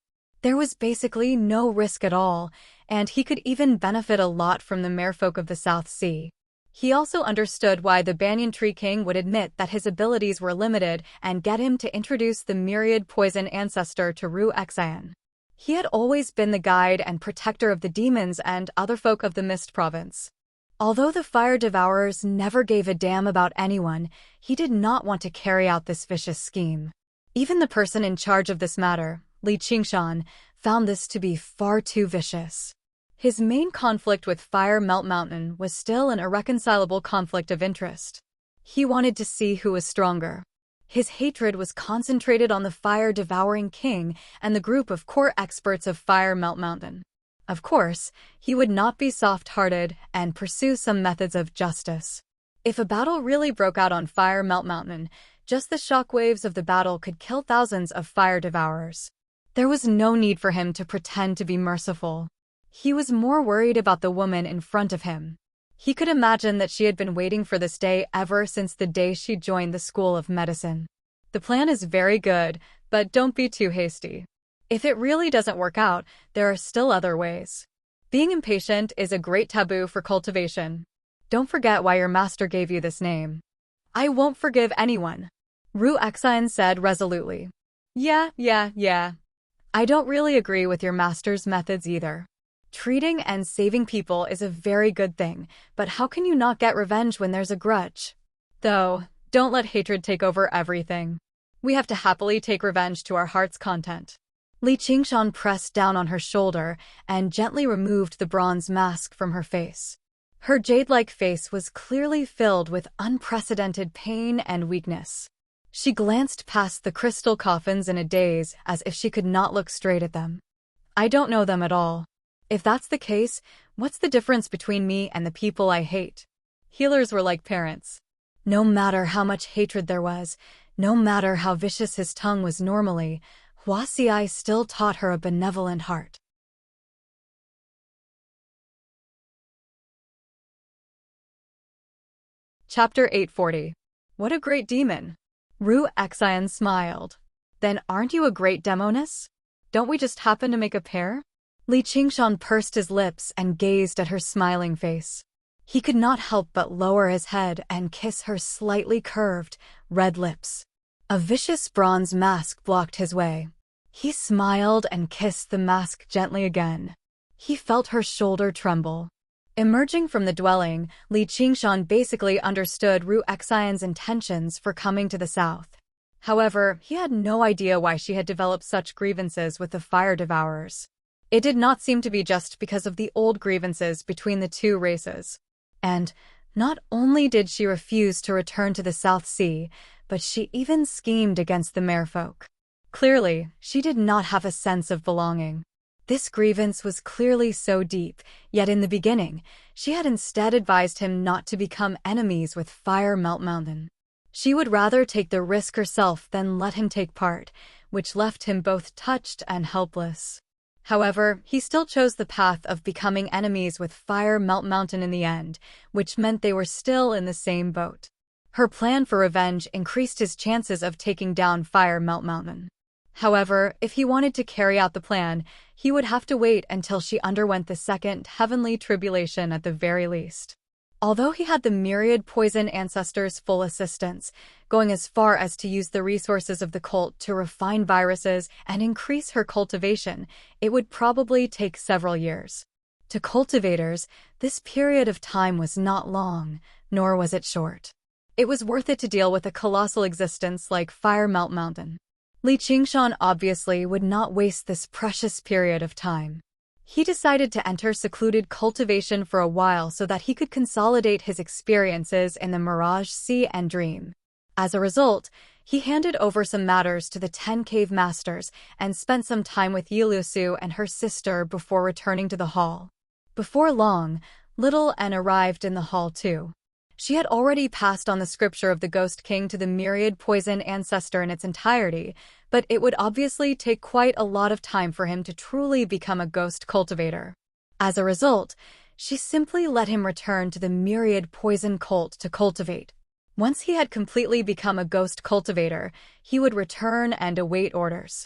There was basically no risk at all, and he could even benefit a lot from the merfolk of the South Sea. He also understood why the Banyan Tree King would admit that his abilities were limited and get him to introduce the myriad poison ancestor to Ru Xian. He had always been the guide and protector of the demons and other folk of the Mist Province. Although the fire devourers never gave a damn about anyone, he did not want to carry out this vicious scheme. Even the person in charge of this matter, Li Qingshan, found this to be far too vicious. His main conflict with Fire Melt Mountain was still an irreconcilable conflict of interest. He wanted to see who was stronger. His hatred was concentrated on the fire-devouring king and the group of core experts of Fire Melt Mountain. Of course, he would not be soft-hearted and pursue some methods of justice. If a battle really broke out on Fire Melt Mountain, just the shockwaves of the battle could kill thousands of fire devourers. There was no need for him to pretend to be merciful. He was more worried about the woman in front of him. He could imagine that she had been waiting for this day ever since the day she joined the School of Medicine. The plan is very good, but don't be too hasty. If it really doesn't work out, there are still other ways. Being impatient is a great taboo for cultivation. Don't forget why your master gave you this name. I won't forgive anyone, Ru Xian said resolutely. Yeah. I don't really agree with your master's methods either. Treating and saving people is a very good thing, but how can you not get revenge when there's a grudge? Though, don't let hatred take over everything. We have to happily take revenge to our heart's content. Li Qingshan pressed down on her shoulder and gently removed the bronze mask from her face. Her jade-like face was clearly filled with unprecedented pain and weakness. She glanced past the crystal coffins in a daze as if she could not look straight at them. I don't know them at all. If that's the case, what's the difference between me and the people I hate? Healers were like parents. No matter how much hatred there was, no matter how vicious his tongue was normally, Hua Xiai still taught her a benevolent heart. Chapter 840. What a great demon! Ru Xian smiled. Then aren't you a great demoness? Don't we just happen to make a pair? Li Qingshan pursed his lips and gazed at her smiling face. He could not help but lower his head and kiss her slightly curved, red lips. A vicious bronze mask blocked his way. He smiled and kissed the mask gently again. He felt her shoulder tremble. Emerging from the dwelling, Li Qingshan basically understood Ru Xian's intentions for coming to the south. However, he had no idea why she had developed such grievances with the fire devourers. It did not seem to be just because of the old grievances between the two races. And not only did she refuse to return to the South Sea, but she even schemed against the merfolk. Clearly, she did not have a sense of belonging. This grievance was clearly so deep, yet in the beginning, she had instead advised him not to become enemies with Fire Melt Mountain. She would rather take the risk herself than let him take part, which left him both touched and helpless. However, he still chose the path of becoming enemies with Fire Melt Mountain in the end, which meant they were still in the same boat. Her plan for revenge increased his chances of taking down Fire Melt Mountain. However, if he wanted to carry out the plan, he would have to wait until she underwent the second heavenly tribulation at the very least. Although he had the myriad poison ancestors' full assistance, going as far as to use the resources of the cult to refine viruses and increase her cultivation, it would probably take several years. To cultivators, this period of time was not long, nor was it short. It was worth it to deal with a colossal existence like Fire Melt Mountain. Li Qingshan obviously would not waste this precious period of time. He decided to enter secluded cultivation for a while so that he could consolidate his experiences in the Mirage Sea and Dream. As a result, he handed over some matters to the 10 Cave Masters and spent some time with Yilusu and her sister before returning to the hall. Before long, Little N arrived in the hall too. She had already passed on the scripture of the Ghost King to the myriad poison ancestor in its entirety, but it would obviously take quite a lot of time for him to truly become a ghost cultivator. As a result, she simply let him return to the myriad poison cult to cultivate. Once he had completely become a ghost cultivator, he would return and await orders.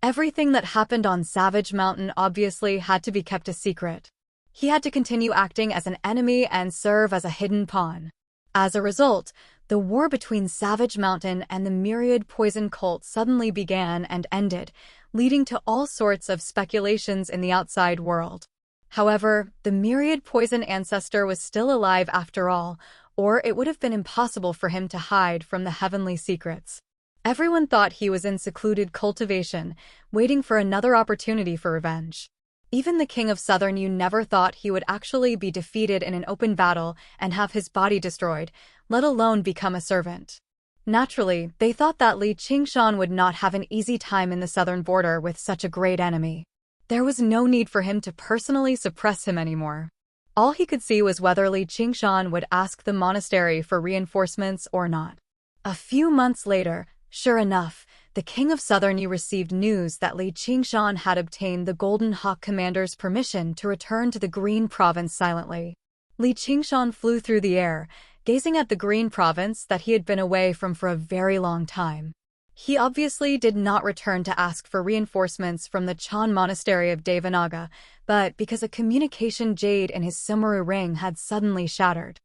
Everything that happened on Savage Mountain obviously had to be kept a secret. He had to continue acting as an enemy and serve as a hidden pawn. As a result, the war between Savage Mountain and the myriad poison cult suddenly began and ended, leading to all sorts of speculations in the outside world. However, the myriad poison ancestor was still alive after all, or it would have been impossible for him to hide from the heavenly secrets. Everyone thought he was in secluded cultivation, waiting for another opportunity for revenge. Even the king of Southern Yu never thought he would actually be defeated in an open battle and have his body destroyed, let alone become a servant. Naturally, they thought that Li Qingshan would not have an easy time in the southern border with such a great enemy. There was no need for him to personally suppress him anymore. All he could see was whether Li Qingshan would ask the monastery for reinforcements or not. A few months later, sure enough, the king of Southern Yu received news that Li Qingshan had obtained the Golden Hawk commander's permission to return to the Green Province silently. Li Qingshan flew through the air, gazing at the Green Province that he had been away from for a very long time. He obviously did not return to ask for reinforcements from the Chan Monastery of Devanaga, but because a communication jade in his Sumeru ring had suddenly shattered.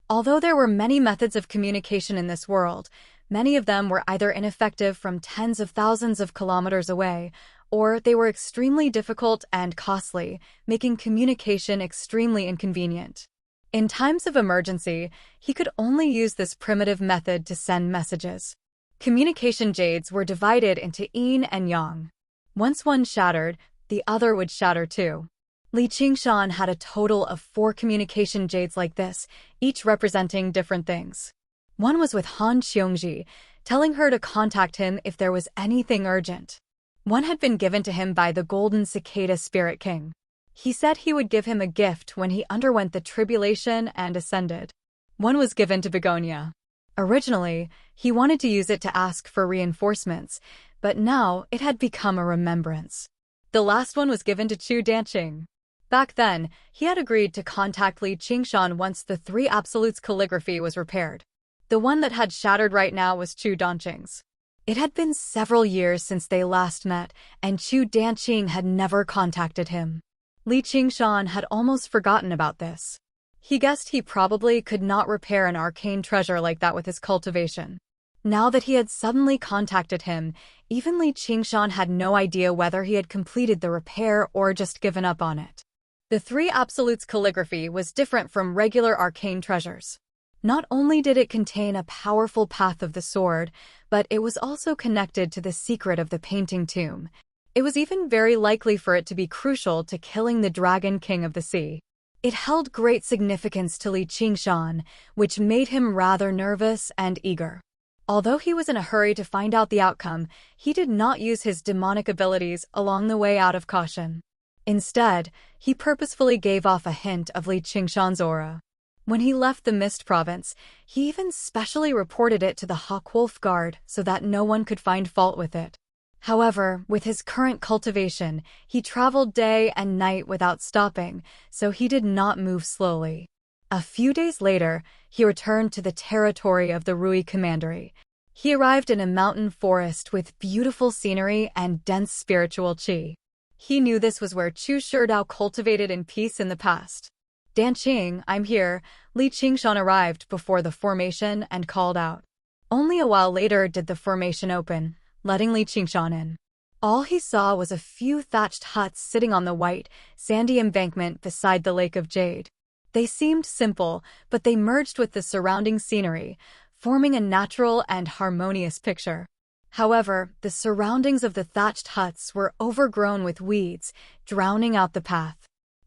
Although there were many methods of communication in this world, many of them were either ineffective from tens of thousands of kilometers away, or they were extremely difficult and costly, making communication extremely inconvenient. In times of emergency, he could only use this primitive method to send messages. Communication jades were divided into yin and yang. Once one shattered, the other would shatter too. Li Qingshan had a total of 4 communication jades like this, each representing different things. One was with Han Xiongji, telling her to contact him if there was anything urgent. One had been given to him by the Golden Cicada Spirit King. He said he would give him a gift when he underwent the tribulation and ascended. One was given to Begonia. Originally, he wanted to use it to ask for reinforcements, but now it had become a remembrance. The last one was given to Chu Danqing. Back then, he had agreed to contact Li Qingshan once the 3 Absolutes calligraphy was repaired. The one that had shattered right now was Chu Danqing's. It had been several years since they last met, and Chu Danqing had never contacted him. Li Qingshan had almost forgotten about this. He guessed he probably could not repair an arcane treasure like that with his cultivation. Now that he had suddenly contacted him, even Li Qingshan had no idea whether he had completed the repair or just given up on it. The 3 Absolutes calligraphy was different from regular arcane treasures. Not only did it contain a powerful path of the sword, but it was also connected to the secret of the painting tomb. It was even very likely for it to be crucial to killing the Dragon King of the Sea. It held great significance to Li Qingshan, which made him rather nervous and eager. Although he was in a hurry to find out the outcome, he did not use his demonic abilities along the way out of caution. Instead, he purposefully gave off a hint of Li Qingshan's aura. When he left the Mist Province, he even specially reported it to the Hawkwolf Guard so that no one could find fault with it. However, with his current cultivation, he traveled day and night without stopping, so he did not move slowly. A few days later, he returned to the territory of the Rui Commandery. He arrived in a mountain forest with beautiful scenery and dense spiritual qi. He knew this was where Chu Shidao cultivated in peace in the past. Danqing, I'm here. Li Qingshan arrived before the formation and called out. Only a while later did the formation open, letting Li Qingshan in. All he saw was a few thatched huts sitting on the white, sandy embankment beside the Lake of Jade. They seemed simple, but they merged with the surrounding scenery, forming a natural and harmonious picture. However, the surroundings of the thatched huts were overgrown with weeds, drowning out the path.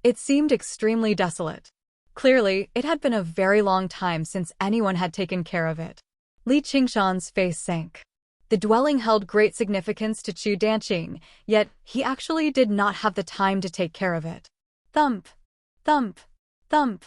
It seemed extremely desolate. Clearly, it had been a very long time since anyone had taken care of it. Li Qingshan's face sank. The dwelling held great significance to Chu Danqing, yet he actually did not have the time to take care of it. Thump! Thump! Thump!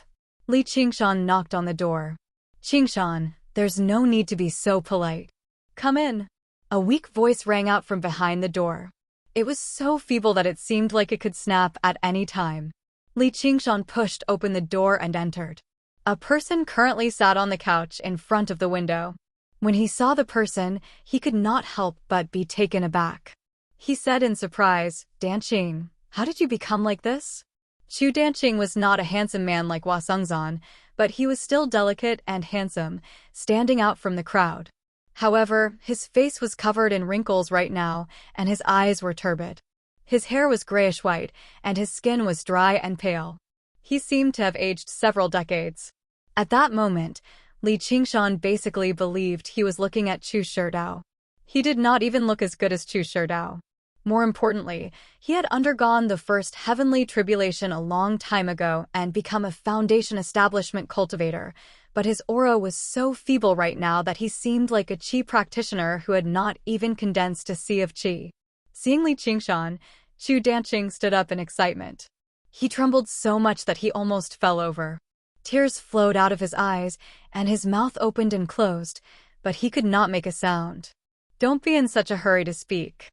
Li Qingshan knocked on the door. Qingshan, there's no need to be so polite. Come in. A weak voice rang out from behind the door. It was so feeble that it seemed like it could snap at any time. Li Qingshan pushed open the door and entered. A person currently sat on the couch in front of the window. When he saw the person, he could not help but be taken aback. He said in surprise, "Danqing, how did you become like this?" Chu Danqing was not a handsome man like Hua Sengzan, but he was still delicate and handsome, standing out from the crowd. However, his face was covered in wrinkles right now, and his eyes were turbid. His hair was grayish-white, and his skin was dry and pale. He seemed to have aged several decades. At that moment, Li Qingshan basically believed he was looking at Chu Sherdao. He did not even look as good as Chu Sherdao. More importantly, he had undergone the first heavenly tribulation a long time ago and become a foundation establishment cultivator, but his aura was so feeble right now that he seemed like a qi practitioner who had not even condensed a sea of qi. Seeing Li Qingshan, Chu Danqing stood up in excitement. He trembled so much that he almost fell over. Tears flowed out of his eyes, and his mouth opened and closed, but he could not make a sound. "Don't be in such a hurry to speak.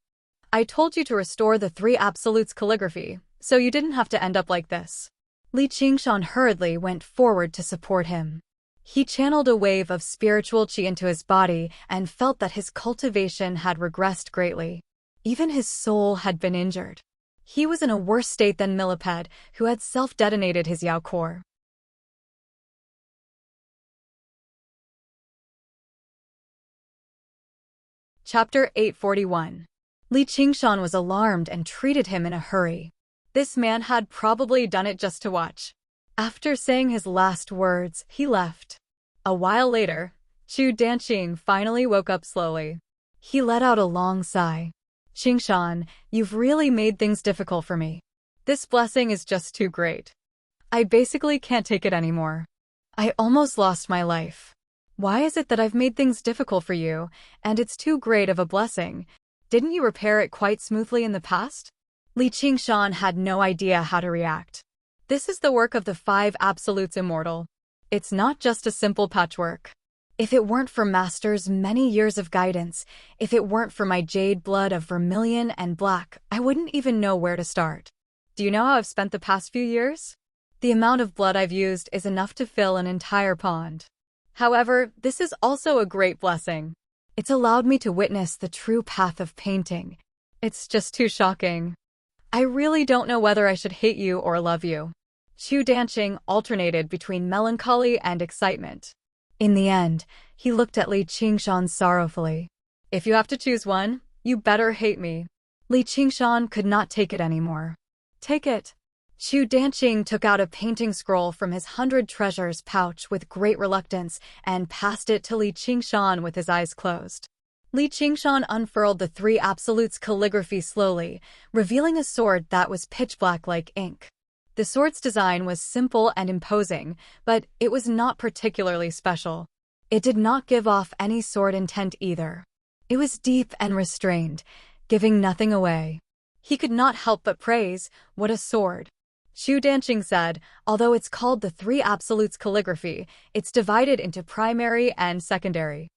I told you to restore the three absolutes calligraphy, so you didn't have to end up like this." Li Qingshan hurriedly went forward to support him. He channeled a wave of spiritual qi into his body and felt that his cultivation had regressed greatly. Even his soul had been injured. He was in a worse state than Millipede, who had self-detonated his Yao core. Chapter 841. Li Qingshan was alarmed and treated him in a hurry. This man had probably done it just to watch. After saying his last words, he left. A while later, Chu Danqing finally woke up slowly. He let out a long sigh. "Qingshan, you've really made things difficult for me. This blessing is just too great. I basically can't take it anymore. I almost lost my life. Why is it that I've made things difficult for you, and it's too great of a blessing? Didn't you repair it quite smoothly in the past?" Li Qingshan had no idea how to react. This is the work of the five absolutes immortal. It's not just a simple patchwork. If it weren't for Master's many years of guidance, if it weren't for my jade blood of vermilion and black, I wouldn't even know where to start. Do you know how I've spent the past few years? The amount of blood I've used is enough to fill an entire pond. However, this is also a great blessing. It's allowed me to witness the true path of painting. It's just too shocking. I really don't know whether I should hate you or love you. Chu Danqing alternated between melancholy and excitement. In the end, he looked at Li Qingshan sorrowfully. "If you have to choose one, you better hate me." Li Qingshan could not take it anymore. "Take it." Chu Danqing took out a painting scroll from his 100 treasures pouch with great reluctance and passed it to Li Qingshan with his eyes closed. Li Qingshan unfurled the three absolutes calligraphy slowly, revealing a sword that was pitch black like ink. The sword's design was simple and imposing, but it was not particularly special. It did not give off any sword intent either. It was deep and restrained, giving nothing away. He could not help but praise, "What a sword." Chu Danqing said, "Although it's called the Three Absolutes calligraphy, it's divided into primary and secondary.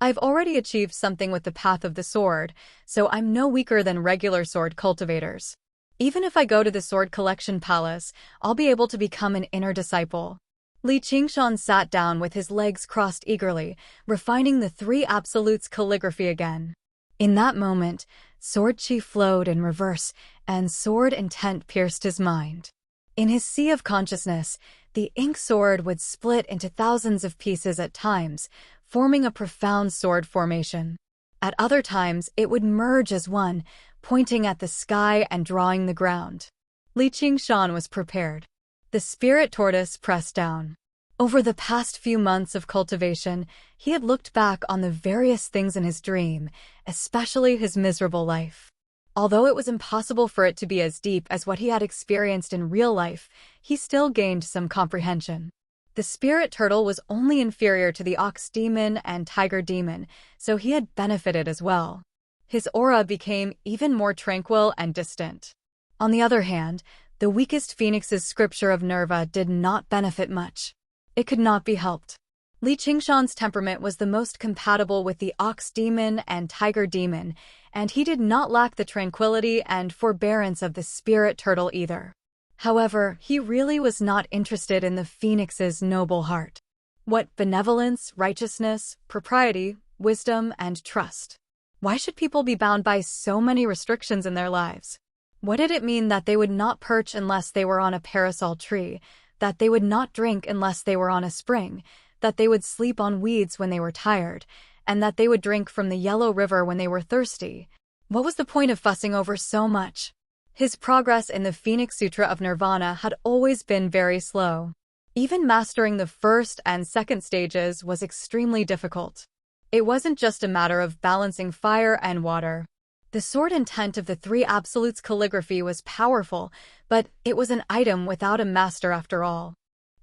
I've already achieved something with the path of the sword, so I'm no weaker than regular sword cultivators. Even if I go to the Sword Collection Palace, I'll be able to become an inner disciple." Li Qingshan sat down with his legs crossed eagerly, refining the Three Absolutes calligraphy again. In that moment, sword qi flowed in reverse, and sword intent pierced his mind. In his sea of consciousness, the ink sword would split into thousands of pieces at times, forming a profound sword formation. At other times, it would merge as one, pointing at the sky and drawing the ground. Li Qingshan was prepared. The spirit tortoise pressed down. Over the past few months of cultivation, he had looked back on the various things in his dream, especially his miserable life. Although it was impossible for it to be as deep as what he had experienced in real life, he still gained some comprehension. The spirit turtle was only inferior to the ox demon and tiger demon, so he had benefited as well. His aura became even more tranquil and distant. On the other hand, the weakest phoenix's scripture of Nerva did not benefit much. It could not be helped. Li Qingshan's temperament was the most compatible with the ox demon and tiger demon, and he did not lack the tranquility and forbearance of the spirit turtle either. However, he really was not interested in the phoenix's noble heart. What benevolence, righteousness, propriety, wisdom, and trust. Why should people be bound by so many restrictions in their lives? What did it mean that they would not perch unless they were on a parasol tree, that they would not drink unless they were on a spring, that they would sleep on weeds when they were tired, and that they would drink from the yellow river when they were thirsty? What was the point of fussing over so much? His progress in the Phoenix Sutra of Nirvana had always been very slow. Even mastering the first and second stages was extremely difficult. It wasn't just a matter of balancing fire and water. The sword intent of the Three Absolutes calligraphy was powerful, but it was an item without a master after all.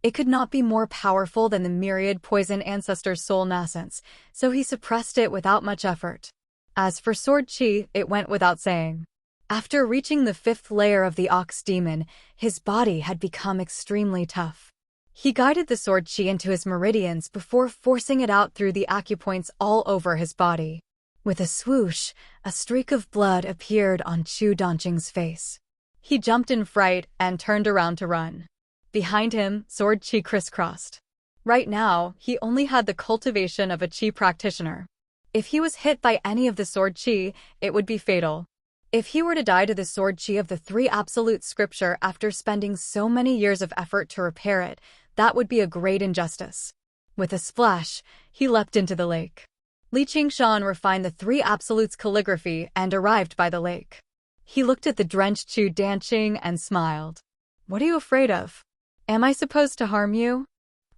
It could not be more powerful than the myriad poison ancestor's soul nascence, so he suppressed it without much effort. As for sword chi, it went without saying. After reaching the fifth layer of the ox demon, his body had become extremely tough. He guided the sword chi into his meridians before forcing it out through the acupoints all over his body. With a swoosh, a streak of blood appeared on Chu Donqing's face. He jumped in fright and turned around to run. Behind him, sword chi crisscrossed. Right now, he only had the cultivation of a chi practitioner. If he was hit by any of the sword chi, it would be fatal. If he were to die to the sword chi of the Three Absolute Scripture after spending so many years of effort to repair it, that would be a great injustice. With a splash, he leapt into the lake. Li Qingshan refined the Three Absolutes calligraphy and arrived by the lake. He looked at the drenched Chu Donqing and smiled. "What are you afraid of? Am I supposed to harm you?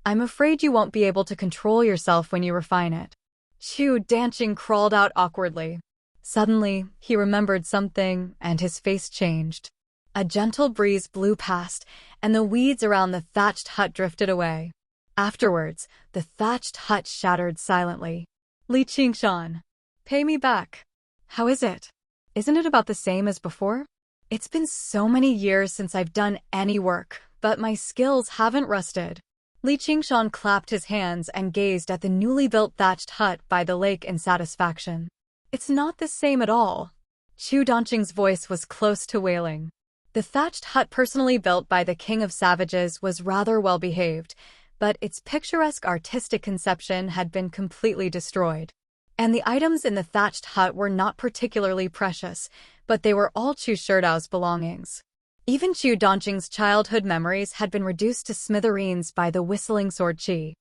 I'm afraid you won't be able to control yourself when you refine it." Chu Donqing crawled out awkwardly. Suddenly, he remembered something, and his face changed. A gentle breeze blew past, and the weeds around the thatched hut drifted away. Afterwards, the thatched hut shattered silently. "Li Qingshan, pay me back. How is it? Isn't it about the same as before? It's been so many years since I've done any work, but my skills haven't rusted." Li Qingshan clapped his hands and gazed at the newly built thatched hut by the lake in satisfaction. "It's not the same at all." Chu Donqing's voice was close to wailing. The thatched hut personally built by the King of Savages was rather well behaved, but its picturesque artistic conception had been completely destroyed. And the items in the thatched hut were not particularly precious, but they were all Chu Shidao's belongings. Even Chu Donqing's childhood memories had been reduced to smithereens by the whistling sword chi.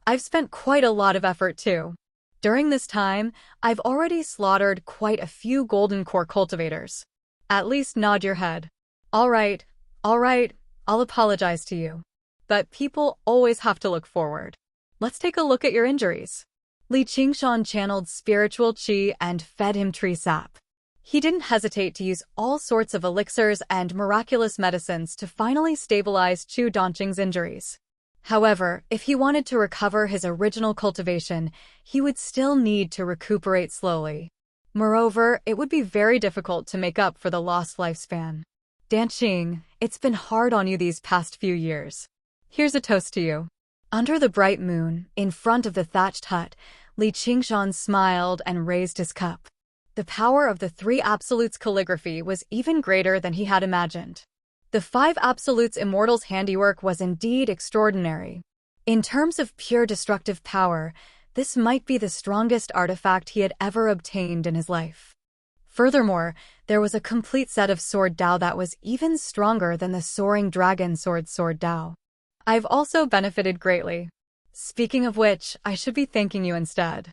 "I've spent quite a lot of effort too. During this time, I've already slaughtered quite a few golden core cultivators." At least nod your head. All right, I'll apologize to you. But people always have to look forward. Let's take a look at your injuries. Li Qingshan channeled spiritual chi and fed him tree sap. He didn't hesitate to use all sorts of elixirs and miraculous medicines to finally stabilize Chu Donqing's injuries. However, if he wanted to recover his original cultivation, he would still need to recuperate slowly. Moreover, it would be very difficult to make up for the lost lifespan. "Donqing, it's been hard on you these past few years. Here's a toast to you." Under the bright moon, in front of the thatched hut, Li Qingshan smiled and raised his cup. The power of the Three Absolutes calligraphy was even greater than he had imagined. The Five Absolutes Immortals' handiwork was indeed extraordinary. In terms of pure destructive power, this might be the strongest artifact he had ever obtained in his life. Furthermore, there was a complete set of Sword Dao that was even stronger than the Soaring Dragon Sword Dao. I've also benefited greatly. Speaking of which, I should be thanking you instead.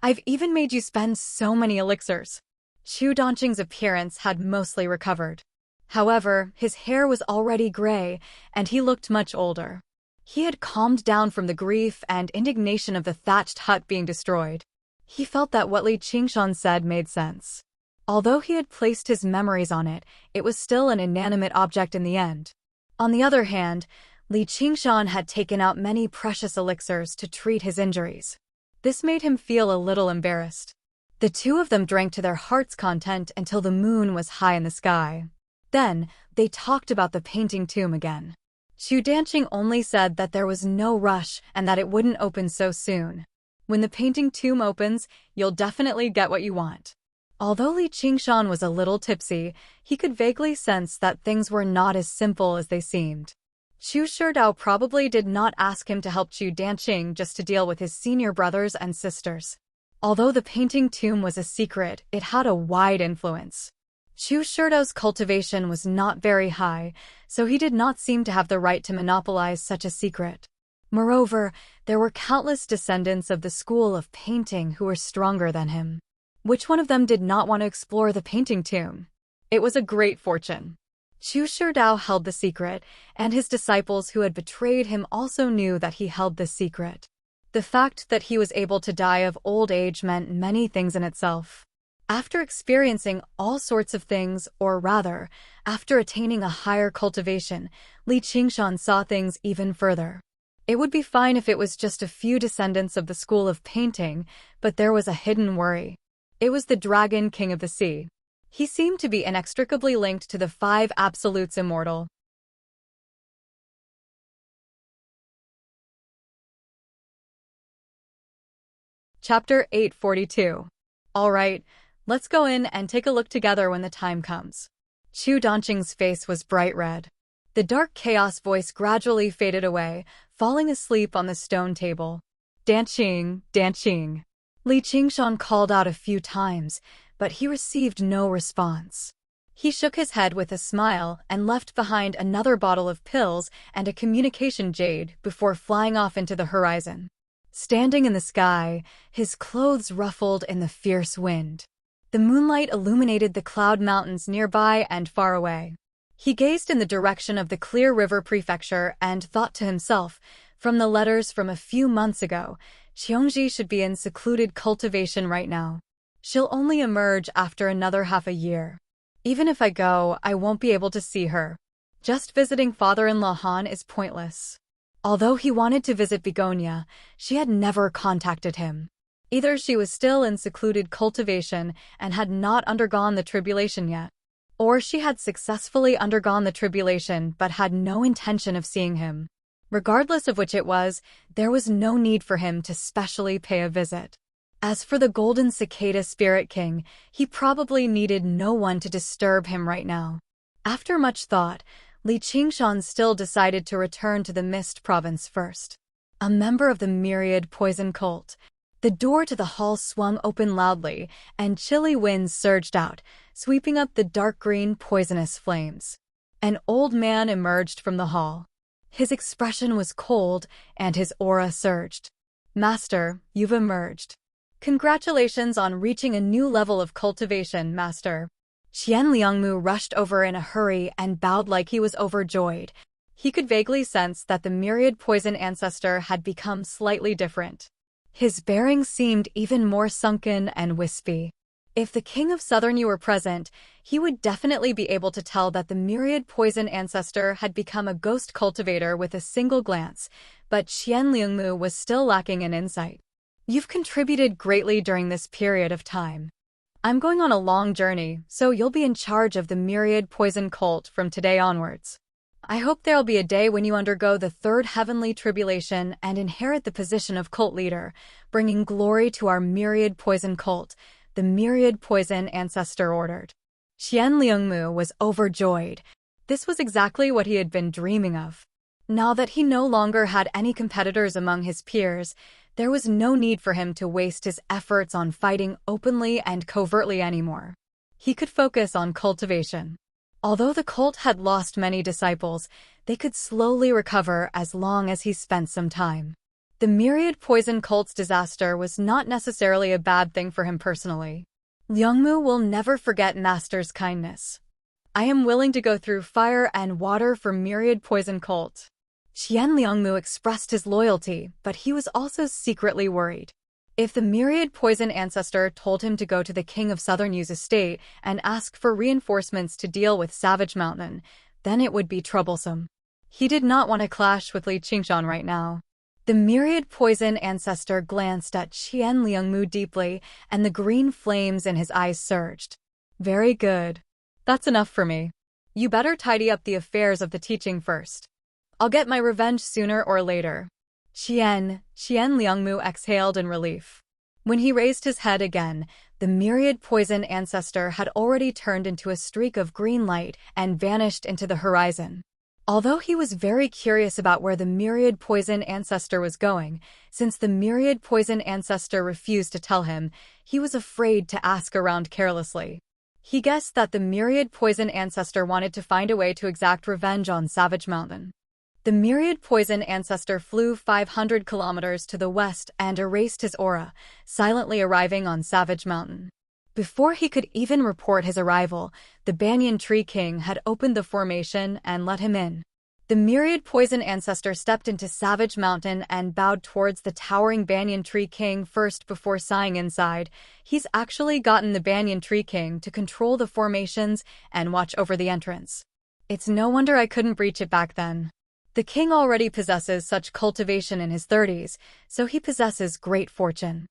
I've even made you spend so many elixirs. Chu Donqing's appearance had mostly recovered. However, his hair was already gray, and he looked much older. He had calmed down from the grief and indignation of the thatched hut being destroyed. He felt that what Li Qingshan said made sense. Although he had placed his memories on it, it was still an inanimate object in the end. On the other hand, Li Qingshan had taken out many precious elixirs to treat his injuries. This made him feel a little embarrassed. The two of them drank to their heart's content until the moon was high in the sky. Then, they talked about the painting tomb again. Chu Donqing only said that there was no rush and that it wouldn't open so soon. When the painting tomb opens, you'll definitely get what you want. Although Li Qingshan was a little tipsy, he could vaguely sense that things were not as simple as they seemed. Chu Shidao probably did not ask him to help Chu Donqing just to deal with his senior brothers and sisters. Although the painting tomb was a secret, it had a wide influence. Chu Shirdo's cultivation was not very high, so he did not seem to have the right to monopolize such a secret. Moreover, there were countless descendants of the school of painting who were stronger than him. Which one of them did not want to explore the painting tomb? It was a great fortune. Chu Sherdao held the secret, and his disciples who had betrayed him also knew that he held this secret. The fact that he was able to die of old age meant many things in itself. After experiencing all sorts of things, or rather, after attaining a higher cultivation, Li Qingshan saw things even further. It would be fine if it was just a few descendants of the school of painting, but there was a hidden worry. It was the Dragon King of the Sea. He seemed to be inextricably linked to the 5 absolutes immortal. Chapter 842. Alright, let's go in and take a look together when the time comes. Chu Donqing's face was bright red. The dark chaos voice gradually faded away, falling asleep on the stone table. Danqing, Danqing. Li Qingshan called out a few times, but he received no response. He shook his head with a smile and left behind another bottle of pills and a communication jade before flying off into the horizon. Standing in the sky, his clothes ruffled in the fierce wind. The moonlight illuminated the cloud mountains nearby and far away. He gazed in the direction of the Clear River Prefecture and thought to himself, from the letters from a few months ago, Qiongji should be in secluded cultivation right now. She'll only emerge after another half a year. Even if I go, I won't be able to see her. Just visiting father-in-law Han is pointless. Although he wanted to visit Begonia, she had never contacted him. Either she was still in secluded cultivation and had not undergone the tribulation yet, or she had successfully undergone the tribulation but had no intention of seeing him. Regardless of which it was, there was no need for him to specially pay a visit. As for the Golden Cicada Spirit King, he probably needed no one to disturb him right now. After much thought, Li Qingshan still decided to return to the Mist Province first. A member of the Myriad Poison Cult. The door to the hall swung open loudly, and chilly winds surged out, sweeping up the dark green poisonous flames. An old man emerged from the hall. His expression was cold, and his aura surged. "Master, you've emerged. Congratulations on reaching a new level of cultivation, Master." Qian Liangmu rushed over in a hurry and bowed like he was overjoyed. He could vaguely sense that the Myriad Poison ancestor had become slightly different. His bearing seemed even more sunken and wispy. If the King of Southern Yu were present, he would definitely be able to tell that the Myriad Poison ancestor had become a ghost cultivator with a single glance, but Qian Liangmu was still lacking in insight. "You've contributed greatly during this period of time. I'm going on a long journey, so you'll be in charge of the Myriad Poison cult from today onwards. I hope there'll be a day when you undergo the 3rd heavenly tribulation and inherit the position of cult leader, bringing glory to our Myriad Poison cult," the Myriad Poison ancestor ordered. Qian Liangmu was overjoyed. This was exactly what he had been dreaming of. Now that he no longer had any competitors among his peers, there was no need for him to waste his efforts on fighting openly and covertly anymore. He could focus on cultivation. Although the cult had lost many disciples, they could slowly recover as long as he spent some time. The Myriad Poison cult's disaster was not necessarily a bad thing for him personally. Liangmu will never forget Master's kindness. I am willing to go through fire and water for Myriad Poison cult. Qian Liangmu expressed his loyalty, but he was also secretly worried. If the Myriad Poison ancestor told him to go to the King of Southern Yu's estate and ask for reinforcements to deal with Savage Mountain, then it would be troublesome. He did not want to clash with Li Qingshan right now. The Myriad Poison ancestor glanced at Qian Liangmu deeply, and the green flames in his eyes surged. "Very good. That's enough for me. You better tidy up the affairs of the teaching first. I'll get my revenge sooner or later." Qian Liangmu exhaled in relief. When he raised his head again, the Myriad Poison ancestor had already turned into a streak of green light and vanished into the horizon. Although he was very curious about where the myriad poison ancestor was going, since the myriad poison ancestor refused to tell him, he was afraid to ask around carelessly. He guessed that the myriad poison ancestor wanted to find a way to exact revenge on Savage Mountain. The myriad poison ancestor flew 500 kilometers to the west and erased his aura, silently arriving on Savage Mountain. Before he could even report his arrival, the Banyan Tree King had opened the formation and let him in. The myriad poison ancestor stepped into Savage Mountain and bowed towards the towering Banyan Tree King first before sighing inside. He's actually gotten the Banyan Tree King to control the formations and watch over the entrance. It's no wonder I couldn't breach it back then. The king already possesses such cultivation in his 30s, so he possesses great fortune.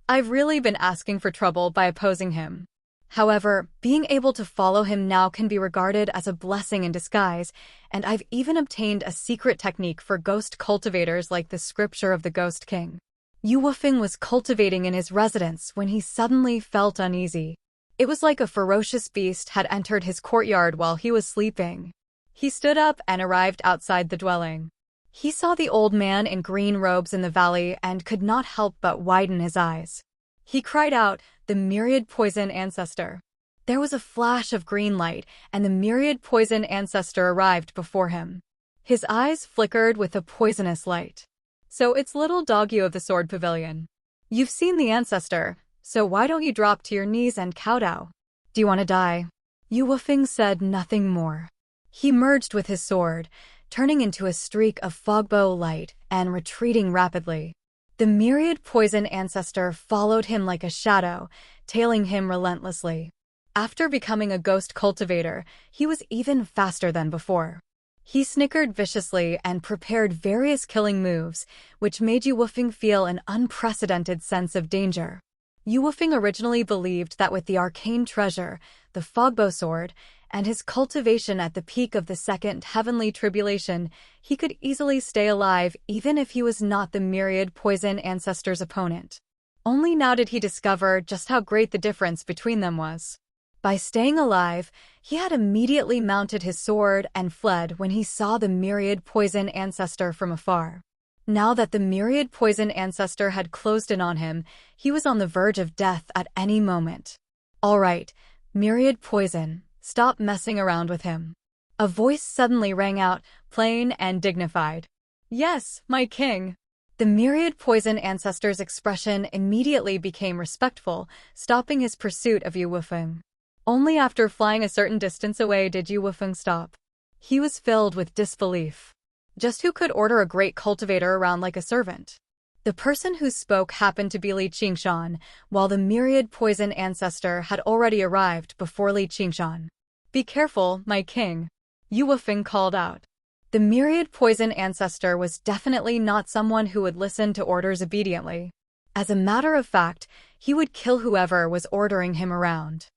I've really been asking for trouble by opposing him. However, being able to follow him now can be regarded as a blessing in disguise, and I've even obtained a secret technique for ghost cultivators like the scripture of the Ghost King. Yu Wufeng was cultivating in his residence when he suddenly felt uneasy. It was like a ferocious beast had entered his courtyard while he was sleeping. He stood up and arrived outside the dwelling. He saw the old man in green robes in the valley and could not help but widen his eyes. He cried out, "The myriad poison ancestor." There was a flash of green light, and the myriad poison ancestor arrived before him. His eyes flickered with a poisonous light. "So it's little dog you of the Sword Pavilion. You've seen the ancestor, so why don't you drop to your knees and kowtow? Do you want to die?" Yu Wufeng said nothing more. He merged with his sword, turning into a streak of fogbow light and retreating rapidly. The myriad poison ancestor followed him like a shadow, tailing him relentlessly. After becoming a ghost cultivator, he was even faster than before. He snickered viciously and prepared various killing moves, which made Yu Wufeng feel an unprecedented sense of danger. Yu Wufeng originally believed that with the arcane treasure, the fogbow sword, and his cultivation at the peak of the second heavenly tribulation, he could easily stay alive even if he was not the myriad poison ancestor's opponent. Only now did he discover just how great the difference between them was. By staying alive, he had immediately mounted his sword and fled when he saw the myriad poison ancestor from afar. Now that the myriad poison ancestor had closed in on him, he was on the verge of death at any moment. "All right, myriad poison. Stop messing around with him." A voice suddenly rang out, plain and dignified. "Yes, my king." The myriad poison ancestor's expression immediately became respectful, stopping his pursuit of Yu Wufeng. Only after flying a certain distance away did Yu Wufeng stop. He was filled with disbelief. Just who could order a great cultivator around like a servant? The person who spoke happened to be Li Qingshan, while the myriad poison ancestor had already arrived before Li Qingshan. "Be careful, my king," Yu Wufeng called out. The myriad poison ancestor was definitely not someone who would listen to orders obediently. As a matter of fact, he would kill whoever was ordering him around.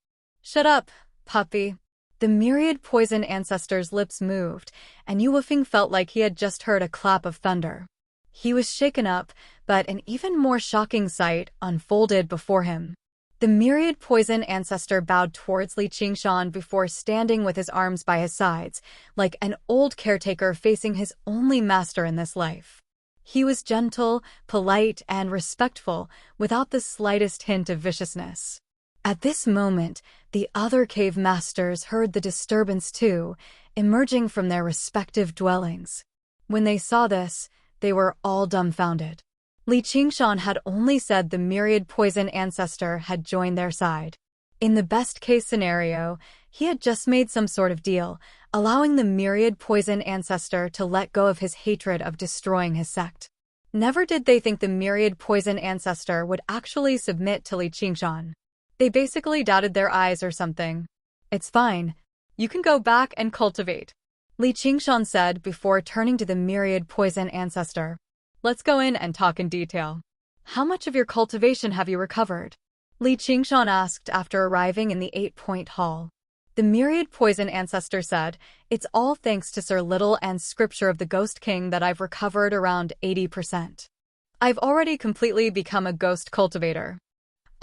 "Shut up, puppy." The myriad poison ancestor's lips moved, and Yu Wufeng felt like he had just heard a clap of thunder. He was shaken up, but an even more shocking sight unfolded before him. The myriad poison ancestor bowed towards Li Qingshan before standing with his arms by his sides, like an old caretaker facing his only master in this life. He was gentle, polite, and respectful, without the slightest hint of viciousness. At this moment, the other cave masters heard the disturbance too, emerging from their respective dwellings. When they saw this, they were all dumbfounded. Li Qingshan had only said the myriad poison ancestor had joined their side. In the best-case scenario, he had just made some sort of deal, allowing the myriad poison ancestor to let go of his hatred of destroying his sect. Never did they think the myriad poison ancestor would actually submit to Li Qingshan. They basically doubted their eyes or something. "It's fine. You can go back and cultivate," Li Qingshan said before turning to the myriad poison ancestor. "Let's go in and talk in detail. How much of your cultivation have you recovered?" Li Qingshan asked after arriving in the 8-point hall. The myriad poison ancestor said, "It's all thanks to Sir Little and scripture of the Ghost King that I've recovered around 80%. I've already completely become a ghost cultivator.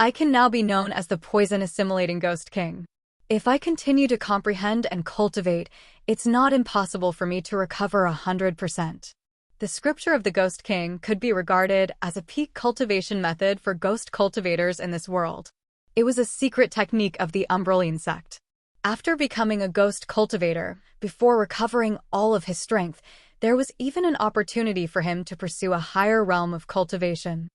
I can now be known as the poison-assimilating Ghost King. If I continue to comprehend and cultivate, it's not impossible for me to recover 100%. The scripture of the Ghost King could be regarded as a peak cultivation method for ghost cultivators in this world. It was a secret technique of the Umbraline sect. After becoming a ghost cultivator, before recovering all of his strength, there was even an opportunity for him to pursue a higher realm of cultivation.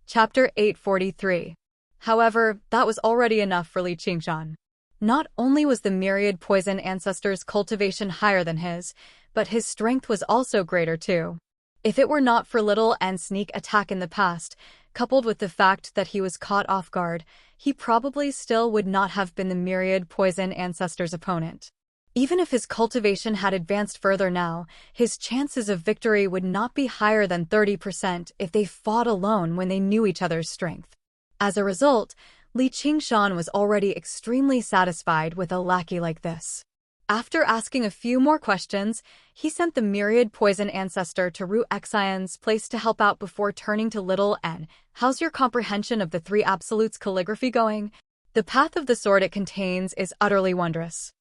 Chapter 843. However, that was already enough for Li Qingshan. Not only was the myriad poison ancestor's cultivation higher than his, but his strength was also greater too. If it were not for little and sneak attack in the past, coupled with the fact that he was caught off guard, he probably still would not have been the myriad poison ancestor's opponent. Even if his cultivation had advanced further now, his chances of victory would not be higher than 30% if they fought alone when they knew each other's strength. As a result, Li Qingshan was already extremely satisfied with a lackey like this. After asking a few more questions, he sent the myriad poison ancestor to Ru Xian's place to help out before turning to Little N. How's your comprehension of the three absolutes calligraphy going? The path of the sword it contains is utterly wondrous.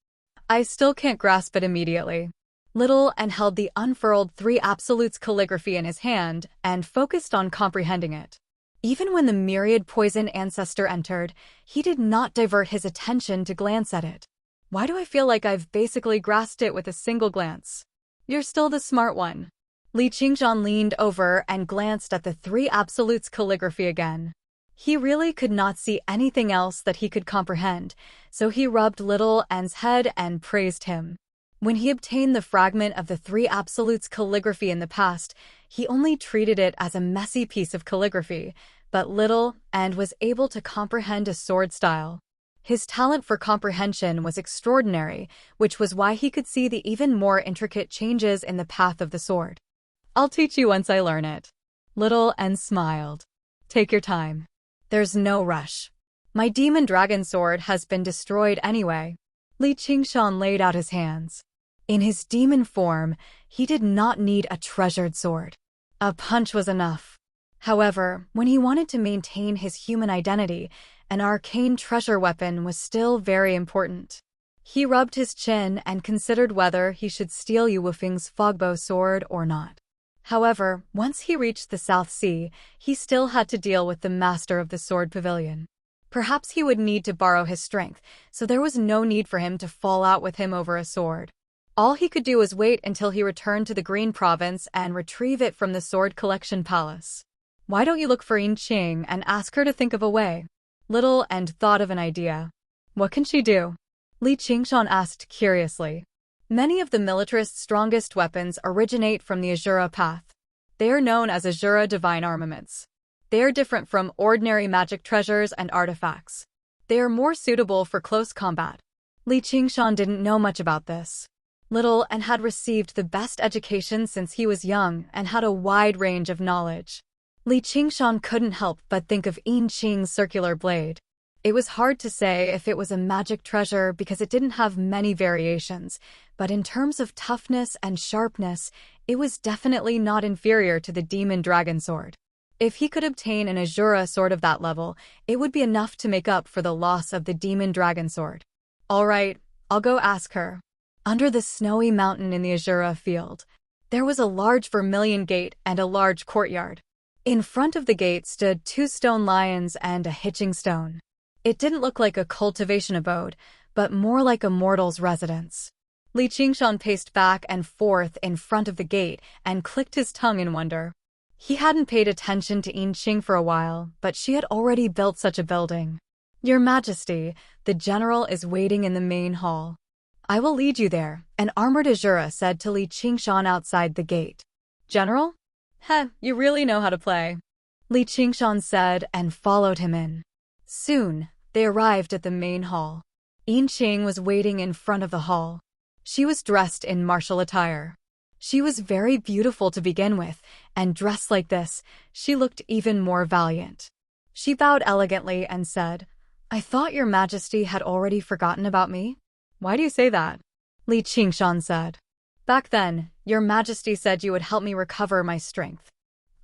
I still can't grasp it immediately. Little N held the unfurled three absolutes calligraphy in his hand and focused on comprehending it. Even when the myriad poison ancestor entered, he did not divert his attention to glance at it. Why do I feel like I've basically grasped it with a single glance? You're still the smart one. Li Qingshan leaned over and glanced at the three absolutes calligraphy again. He really could not see anything else that he could comprehend, so he rubbed Little N's head and praised him. When he obtained the fragment of the three absolutes calligraphy in the past, he only treated it as a messy piece of calligraphy, but Little N was able to comprehend a sword style. His talent for comprehension was extraordinary, which was why he could see the even more intricate changes in the path of the sword. I'll teach you once I learn it. Little N smiled. Take your time. There's no rush. My demon dragon sword has been destroyed anyway. Li Qingshan laid out his hands. In his demon form, he did not need a treasured sword. A punch was enough. However, when he wanted to maintain his human identity, an arcane treasure weapon was still very important. He rubbed his chin and considered whether he should steal Yu Wufeng's fogbow sword or not. However, once he reached the South Sea, he still had to deal with the master of the sword pavilion. Perhaps he would need to borrow his strength, so there was no need for him to fall out with him over a sword. All he could do was wait until he returned to the Green Province and retrieve it from the Sword Collection Palace. Why don't you look for Yin Qing and ask her to think of a way? Little N thought of an idea. What can she do? Li Qingshan asked curiously. Many of the militarist's strongest weapons originate from the Azura path. They are known as Azura divine armaments. They are different from ordinary magic treasures and artifacts. They are more suitable for close combat. Li Qingshan didn't know much about this. Little N had received the best education since he was young and had a wide range of knowledge. Li Qingshan couldn't help but think of Yin Qing's circular blade. It was hard to say if it was a magic treasure because it didn't have many variations, but in terms of toughness and sharpness, it was definitely not inferior to the demon dragon sword. If he could obtain an Azura sword of that level, it would be enough to make up for the loss of the demon dragon sword. All right, I'll go ask her. Under the snowy mountain in the Azura field, there was a large vermilion gate and a large courtyard. In front of the gate stood 2 stone lions and a hitching stone. It didn't look like a cultivation abode, but more like a mortal's residence. Li Qingshan paced back and forth in front of the gate and clicked his tongue in wonder. He hadn't paid attention to Yin Qing for a while, but she had already built such a building. Your Majesty, the general is waiting in the main hall. I will lead you there, an armored Azura said to Li Qingshan outside the gate. General? Heh, you really know how to play. Li Qingshan said and followed him in. Soon, they arrived at the main hall. Yin Qing was waiting in front of the hall. She was dressed in martial attire. She was very beautiful to begin with, and dressed like this, she looked even more valiant. She bowed elegantly and said, I thought your Majesty had already forgotten about me? Why do you say that? Li Qingshan said. Back then, your Majesty said you would help me recover my strength.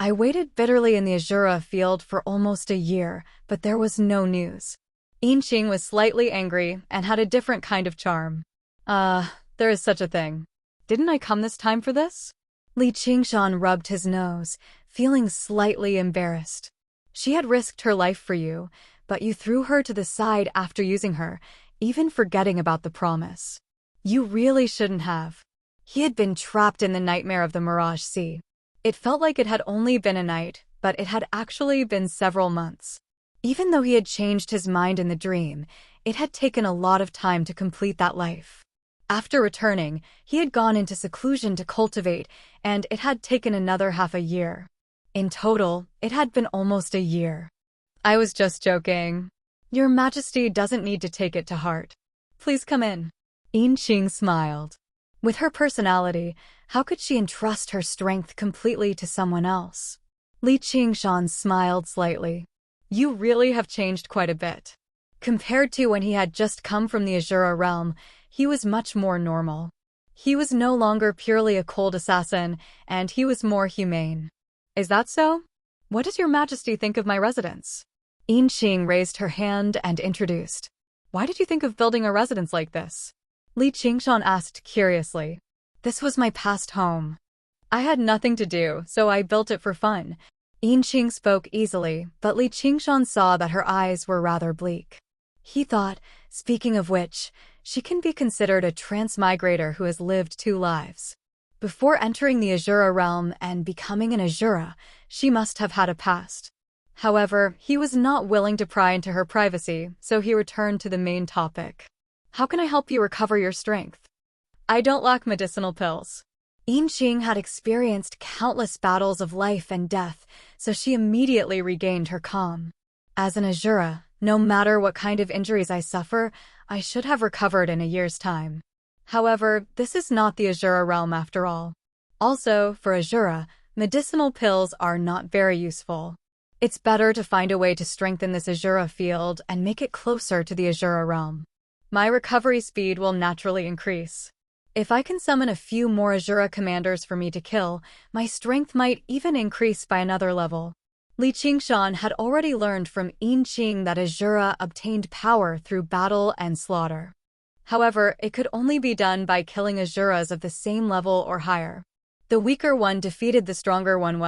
I waited bitterly in the Azura field for almost a year, but there was no news. Inqing was slightly angry and had a different kind of charm. There is such a thing. Didn't I come this time for this? Li Qingshan rubbed his nose, feeling slightly embarrassed. She had risked her life for you, but you threw her to the side after using her, even forgetting about the promise. You really shouldn't have. He had been trapped in the nightmare of the Mirage Sea. It felt like it had only been a night, but it had actually been several months. Even though he had changed his mind in the dream, it had taken a lot of time to complete that life. After returning, he had gone into seclusion to cultivate, and it had taken another half a year. In total, it had been almost a year. I was just joking. Your Majesty doesn't need to take it to heart. Please come in. Inqing smiled. With her personality, how could she entrust her strength completely to someone else? Li Qingshan smiled slightly. You really have changed quite a bit. Compared to when he had just come from the Azura realm, he was much more normal. He was no longer purely a cold assassin, and he was more humane. Is that so? What does your Majesty think of my residence? Inqing raised her hand and introduced. Why did you think of building a residence like this? Li Qingshan asked curiously. This was my past home. I had nothing to do, so I built it for fun. Inqing spoke easily, but Li Qingshan saw that her eyes were rather bleak. He thought, speaking of which, she can be considered a transmigrator who has lived 2 lives. Before entering the Azura realm and becoming an Azura, she must have had a past. However, he was not willing to pry into her privacy, so he returned to the main topic. How can I help you recover your strength? I don't lack medicinal pills. Inqing had experienced countless battles of life and death, so she immediately regained her calm. As an Azura, no matter what kind of injuries I suffer, I should have recovered in a year's time. However, this is not the Azura realm after all. Also, for Azura, medicinal pills are not very useful. It's better to find a way to strengthen this Azura field and make it closer to the Azura realm. My recovery speed will naturally increase. If I can summon a few more Azura commanders for me to kill, my strength might even increase by another level. Li Qingshan had already learned from Inqing that Azura obtained power through battle and slaughter. However, it could only be done by killing Azuras of the same level or higher. The weaker one defeated the stronger one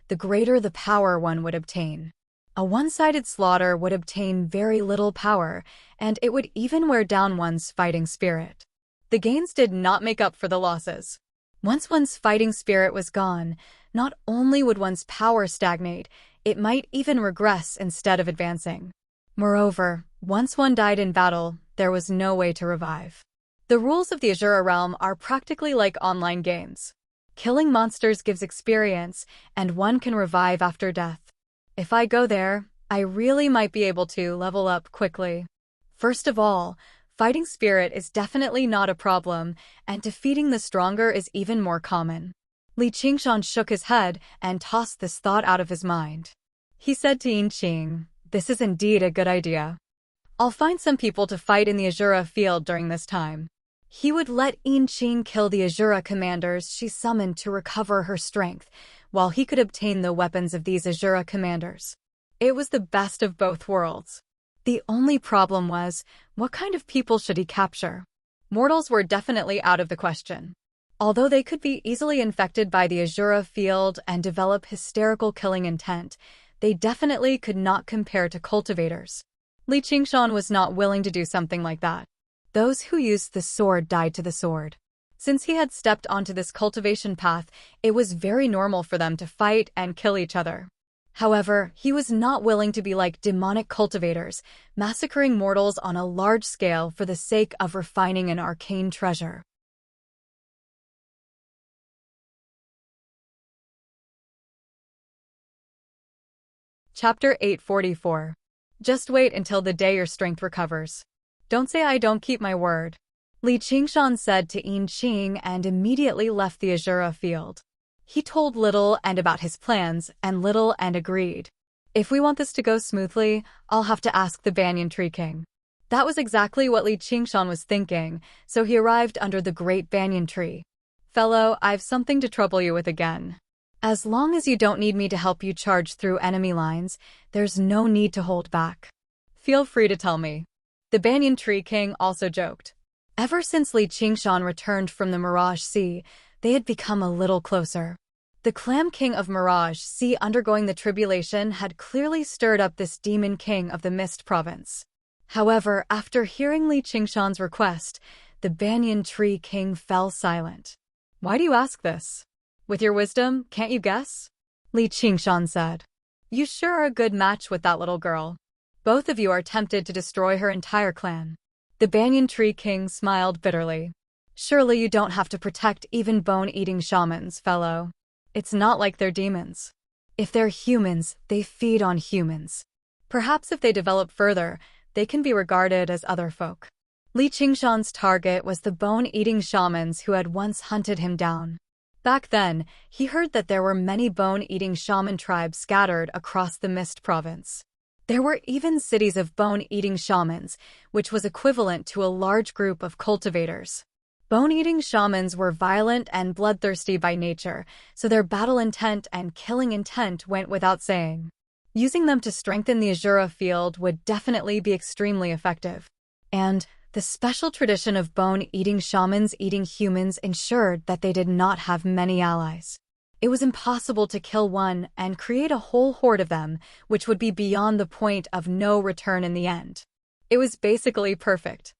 the greater the power one would obtain. A one-sided slaughter would obtain very little power, and it would even wear down one's fighting spirit. The gains did not make up for the losses. Once one's fighting spirit was gone, not only would one's power stagnate, it might even regress instead of advancing. Moreover, once one died in battle, there was no way to revive. The rules of the Azura realm are practically like online games. Killing monsters gives experience, and one can revive after death. If I go there, I really might be able to level up quickly. First of all, fighting spirit is definitely not a problem, and defeating the stronger is even more common. Li Qingshan shook his head and tossed this thought out of his mind. He said to Inqing, "This is indeed a good idea. I'll find some people to fight in the Azura field during this time." He would let Inqing kill the Azura commanders she summoned to recover her strength, while he could obtain the weapons of these Azura commanders. It was the best of both worlds. The only problem was, what kind of people should he capture? Mortals were definitely out of the question. Although they could be easily infected by the Azura field and develop hysterical killing intent, they definitely could not compare to cultivators. Li Qingshan was not willing to do something like that. Those who used the sword died to the sword. Since he had stepped onto this cultivation path, it was very normal for them to fight and kill each other. However, he was not willing to be like demonic cultivators, massacring mortals on a large scale for the sake of refining an arcane treasure. Chapter 844. Just wait until the day your strength recovers. Don't say I don't keep my word. Li Qingshan said to Inqing and immediately left the Azura field. He told Little and about his plans, and Little and agreed. If we want this to go smoothly, I'll have to ask the Banyan Tree King. That was exactly what Li Qingshan was thinking, so he arrived under the great banyan tree. Fellow, I've something to trouble you with again. As long as you don't need me to help you charge through enemy lines, there's no need to hold back. Feel free to tell me. The Banyan Tree King also joked. Ever since Li Qingshan returned from the Mirage Sea, they had become a little closer. The Clam King of Mirage Sea undergoing the tribulation had clearly stirred up this Demon King of the Mist Province. However, after hearing Li Qingshan's request, the Banyan Tree King fell silent. Why do you ask this? With your wisdom, can't you guess? Li Qingshan said. You sure are a good match with that little girl. Both of you are tempted to destroy her entire clan. The Banyan Tree King smiled bitterly. Surely you don't have to protect even bone-eating shamans, fellow. It's not like they're demons. If they're humans, they feed on humans. Perhaps if they develop further, they can be regarded as other folk. Li Qingshan's target was the bone-eating shamans who had once hunted him down. Back then, he heard that there were many bone-eating shaman tribes scattered across the Mist Province. There were even cities of bone-eating shamans, which was equivalent to a large group of cultivators. Bone-eating shamans were violent and bloodthirsty by nature, so their battle intent and killing intent went without saying. Using them to strengthen the Azura field would definitely be extremely effective. And the special tradition of bone-eating shamans eating humans ensured that they did not have many allies. It was impossible to kill one and create a whole horde of them, which would be beyond the point of no return in the end. It was basically perfect.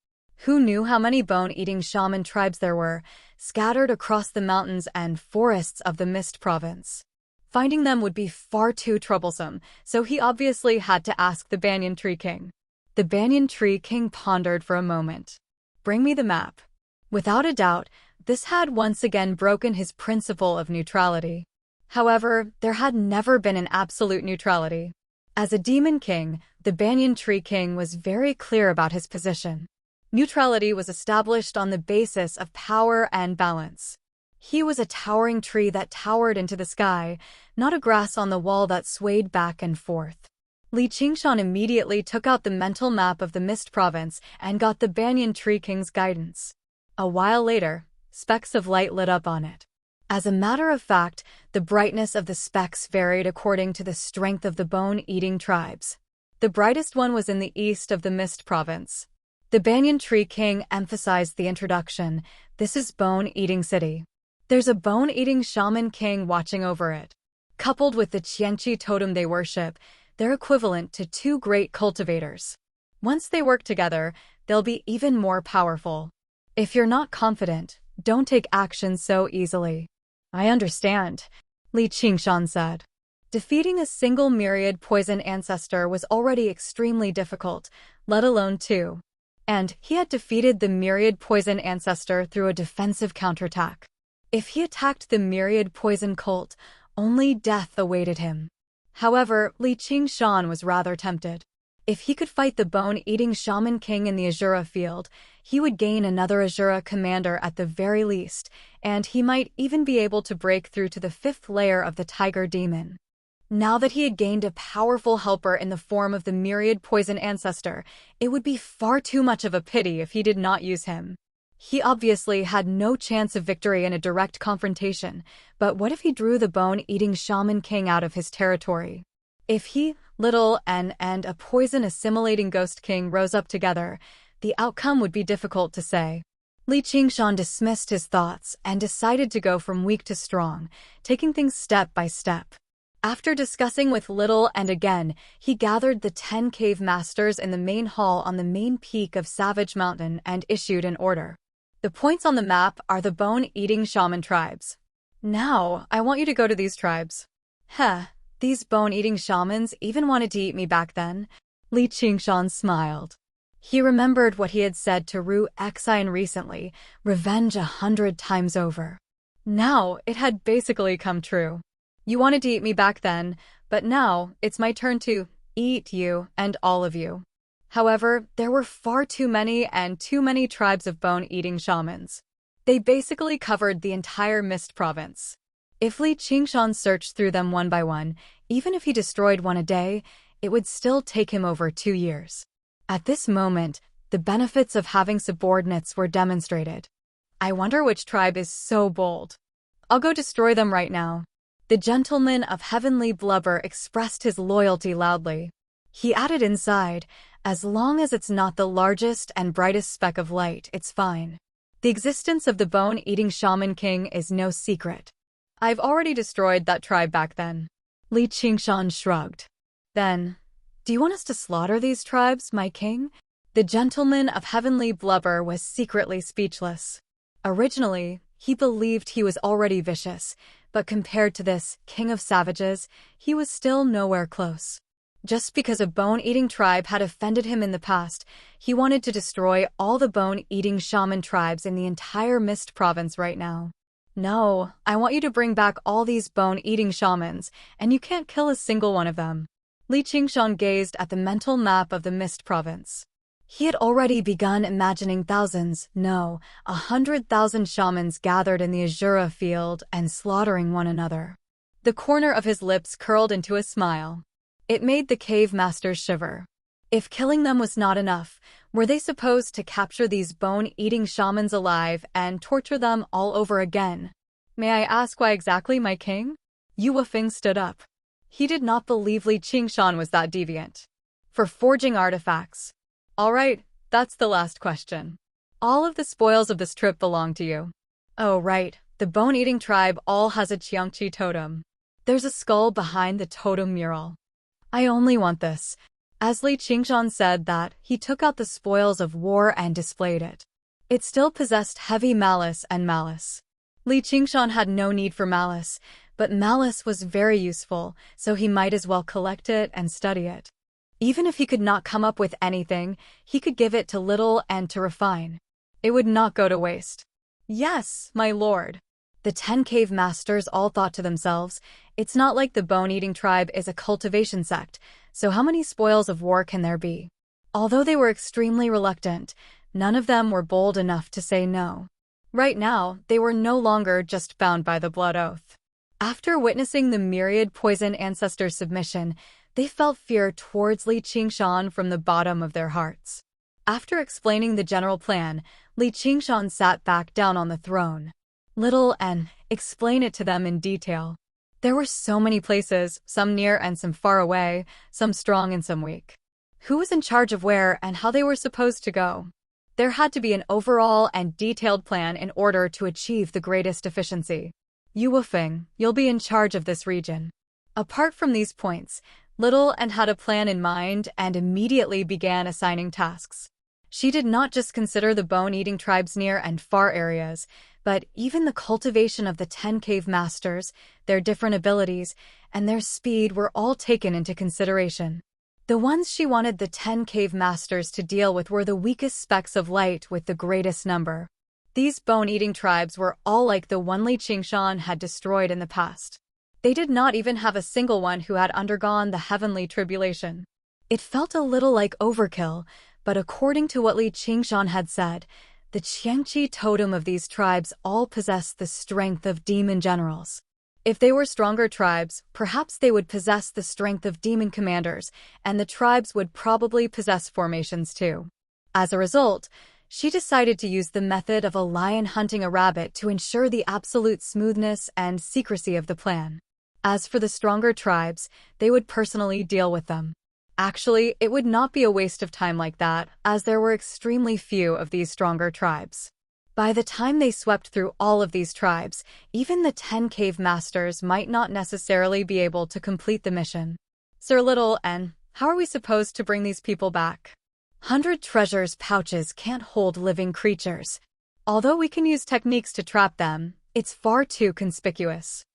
Who knew how many bone-eating shaman tribes there were, scattered across the mountains and forests of the Mist Province? Finding them would be far too troublesome, so he obviously had to ask the Banyan Tree King. The Banyan Tree King pondered for a moment. Bring me the map. Without a doubt, this had once again broken his principle of neutrality. However, there had never been an absolute neutrality. As a demon king, the Banyan Tree King was very clear about his position. Neutrality was established on the basis of power and balance. He was a towering tree that towered into the sky, not a grass on the wall that swayed back and forth. Li Qingshan immediately took out the mental map of the Mist Province and got the Banyan Tree King's guidance. A while later, specks of light lit up on it. As a matter of fact, the brightness of the specks varied according to the strength of the bone-eating tribes. The brightest one was in the east of the Mist Province. The Banyan Tree King emphasized the introduction. This is Bone-Eating City. There's a bone-eating shaman king watching over it. Coupled with the Qianqi totem they worship, they're equivalent to two great cultivators. Once they work together, they'll be even more powerful. If you're not confident, don't take action so easily. I understand, Li Qingshan said. Defeating a single myriad poison ancestor was already extremely difficult, let alone two. And he had defeated the myriad poison ancestor through a defensive counterattack. If he attacked the myriad poison cult, only death awaited him. However, Li Qingshan was rather tempted. If he could fight the bone-eating shaman king in the Azura field, he would gain another Azura commander at the very least, and he might even be able to break through to the fifth layer of the tiger demon. Now that he had gained a powerful helper in the form of the myriad poison ancestor, it would be far too much of a pity if he did not use him. He obviously had no chance of victory in a direct confrontation, but what if he drew the bone-eating shaman king out of his territory? If he, Little N, and a poison-assimilating ghost king rose up together, the outcome would be difficult to say. Li Qingshan dismissed his thoughts and decided to go from weak to strong, taking things step by step. After discussing with Little and again, he gathered the 10 cave masters in the main hall on the main peak of Savage Mountain and issued an order. The points on the map are the bone-eating shaman tribes. Now, I want you to go to these tribes. Heh, these bone-eating shamans even wanted to eat me back then. Li Qingshan smiled. He remembered what he had said to Ru Exine recently, revenge 100 times over. Now, it had basically come true. You wanted to eat me back then, but now, it's my turn to eat you and all of you. However, there were far too many tribes of bone-eating shamans. They basically covered the entire Mist Province. If Li Qingshan searched through them one by one, even if he destroyed one a day, it would still take him over 2 years. At this moment, the benefits of having subordinates were demonstrated. I wonder which tribe is so bold. I'll go destroy them right now. The gentleman of heavenly blubber expressed his loyalty loudly. He added inside, as long as it's not the largest and brightest speck of light, it's fine. The existence of the bone-eating shaman king is no secret. I've already destroyed that tribe back then. Li Qingshan shrugged. Then, do you want us to slaughter these tribes, my king? The gentleman of heavenly blubber was secretly speechless. Originally, he believed he was already vicious, but compared to this king of savages, he was still nowhere close. Just because a bone-eating tribe had offended him in the past, he wanted to destroy all the bone-eating shaman tribes in the entire Mist province right now. No, I want you to bring back all these bone-eating shamans, and you can't kill a single one of them. Li Qingshan gazed at the mental map of the Mist province. He had already begun imagining thousands, no, 100,000 shamans gathered in the Azura field and slaughtering one another. The corner of his lips curled into a smile. It made the cave masters shiver. If killing them was not enough, were they supposed to capture these bone-eating shamans alive and torture them all over again? May I ask why exactly, my king? Yu Wufeng stood up. He did not believe Li Qingshan was that deviant. For forging artifacts. All right, that's the last question. All of the spoils of this trip belong to you. Oh right, the bone-eating tribe all has a Qiangqi totem. There's a skull behind the totem mural. I only want this. As Li Qingshan said that, he took out the spoils of war and displayed it. It still possessed heavy malice and malice. Li Qingshan had no need for malice, but malice was very useful, so he might as well collect it and study it. Even if he could not come up with anything, he could give it to Little and to Refine. It would not go to waste. Yes, my lord. The 10 cave masters all thought to themselves, it's not like the bone-eating tribe is a cultivation sect, so how many spoils of war can there be? Although they were extremely reluctant, none of them were bold enough to say no. Right now, they were no longer just bound by the blood oath. After witnessing the myriad poison ancestors' submission, they felt fear towards Li Qingshan from the bottom of their hearts. After explaining the general plan, Li Qingshan sat back down on the throne. Little and explain it to them in detail. There were so many places, some near and some far away, some strong and some weak. Who was in charge of where and how they were supposed to go? There had to be an overall and detailed plan in order to achieve the greatest efficiency. Yu Wufeng, you'll be in charge of this region. Apart from these points, Little and had a plan in mind and immediately began assigning tasks. She did not just consider the bone-eating tribes near and far areas, but even the cultivation of the 10 cave masters, their different abilities, and their speed were all taken into consideration. The ones she wanted the 10 cave masters to deal with were the weakest specks of light with the greatest number. These bone-eating tribes were all like the one Li Qingshan had destroyed in the past. They did not even have a single one who had undergone the heavenly tribulation. It felt a little like overkill, but according to what Li Qingshan had said, the Qiangqi totem of these tribes all possessed the strength of demon generals. If they were stronger tribes, perhaps they would possess the strength of demon commanders, and the tribes would probably possess formations too. As a result, she decided to use the method of a lion hunting a rabbit to ensure the absolute smoothness and secrecy of the plan. As for the stronger tribes, they would personally deal with them. Actually, it would not be a waste of time like that, as there were extremely few of these stronger tribes. By the time they swept through all of these tribes, even the 10 cave masters might not necessarily be able to complete the mission. Sir Little, and how are we supposed to bring these people back? 100 treasures pouches can't hold living creatures. Although we can use techniques to trap them, it's far too conspicuous.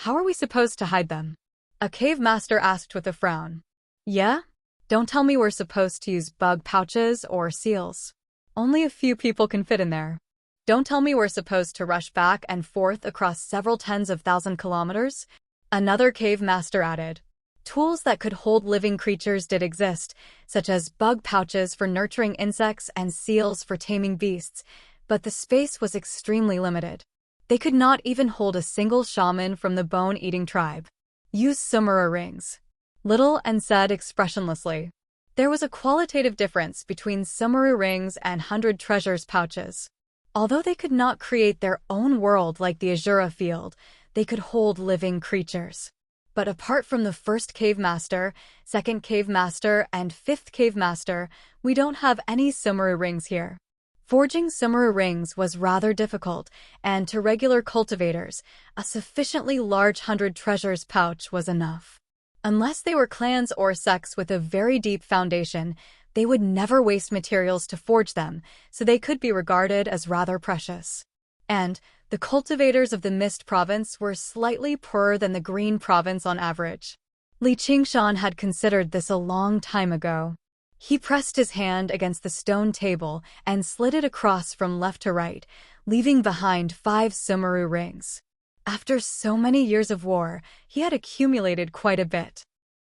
How are we supposed to hide them? A cave master asked with a frown. Yeah? Don't tell me we're supposed to use bug pouches or seals. Only a few people can fit in there. Don't tell me we're supposed to rush back and forth across several tens of thousand kilometers. Another cave master added. Tools that could hold living creatures did exist, such as bug pouches for nurturing insects and seals for taming beasts, but the space was extremely limited. They could not even hold a single shaman from the bone-eating tribe. Use Sumera rings. Little and said expressionlessly. There was a qualitative difference between Sumera rings and 100 treasures pouches. Although they could not create their own world like the Azura field, they could hold living creatures. But apart from the first cave master, second cave master, and fifth cave master, we don't have any sumeru rings here. Forging sumeru rings was rather difficult, and to regular cultivators, a sufficiently large 100 treasures pouch was enough. Unless they were clans or sects with a very deep foundation, they would never waste materials to forge them, so they could be regarded as rather precious. And the cultivators of the Mist province were slightly poorer than the Green province on average. Li Qingshan had considered this a long time ago. He pressed his hand against the stone table and slid it across from left to right, leaving behind 5 sumeru rings. After so many years of war, he had accumulated quite a bit.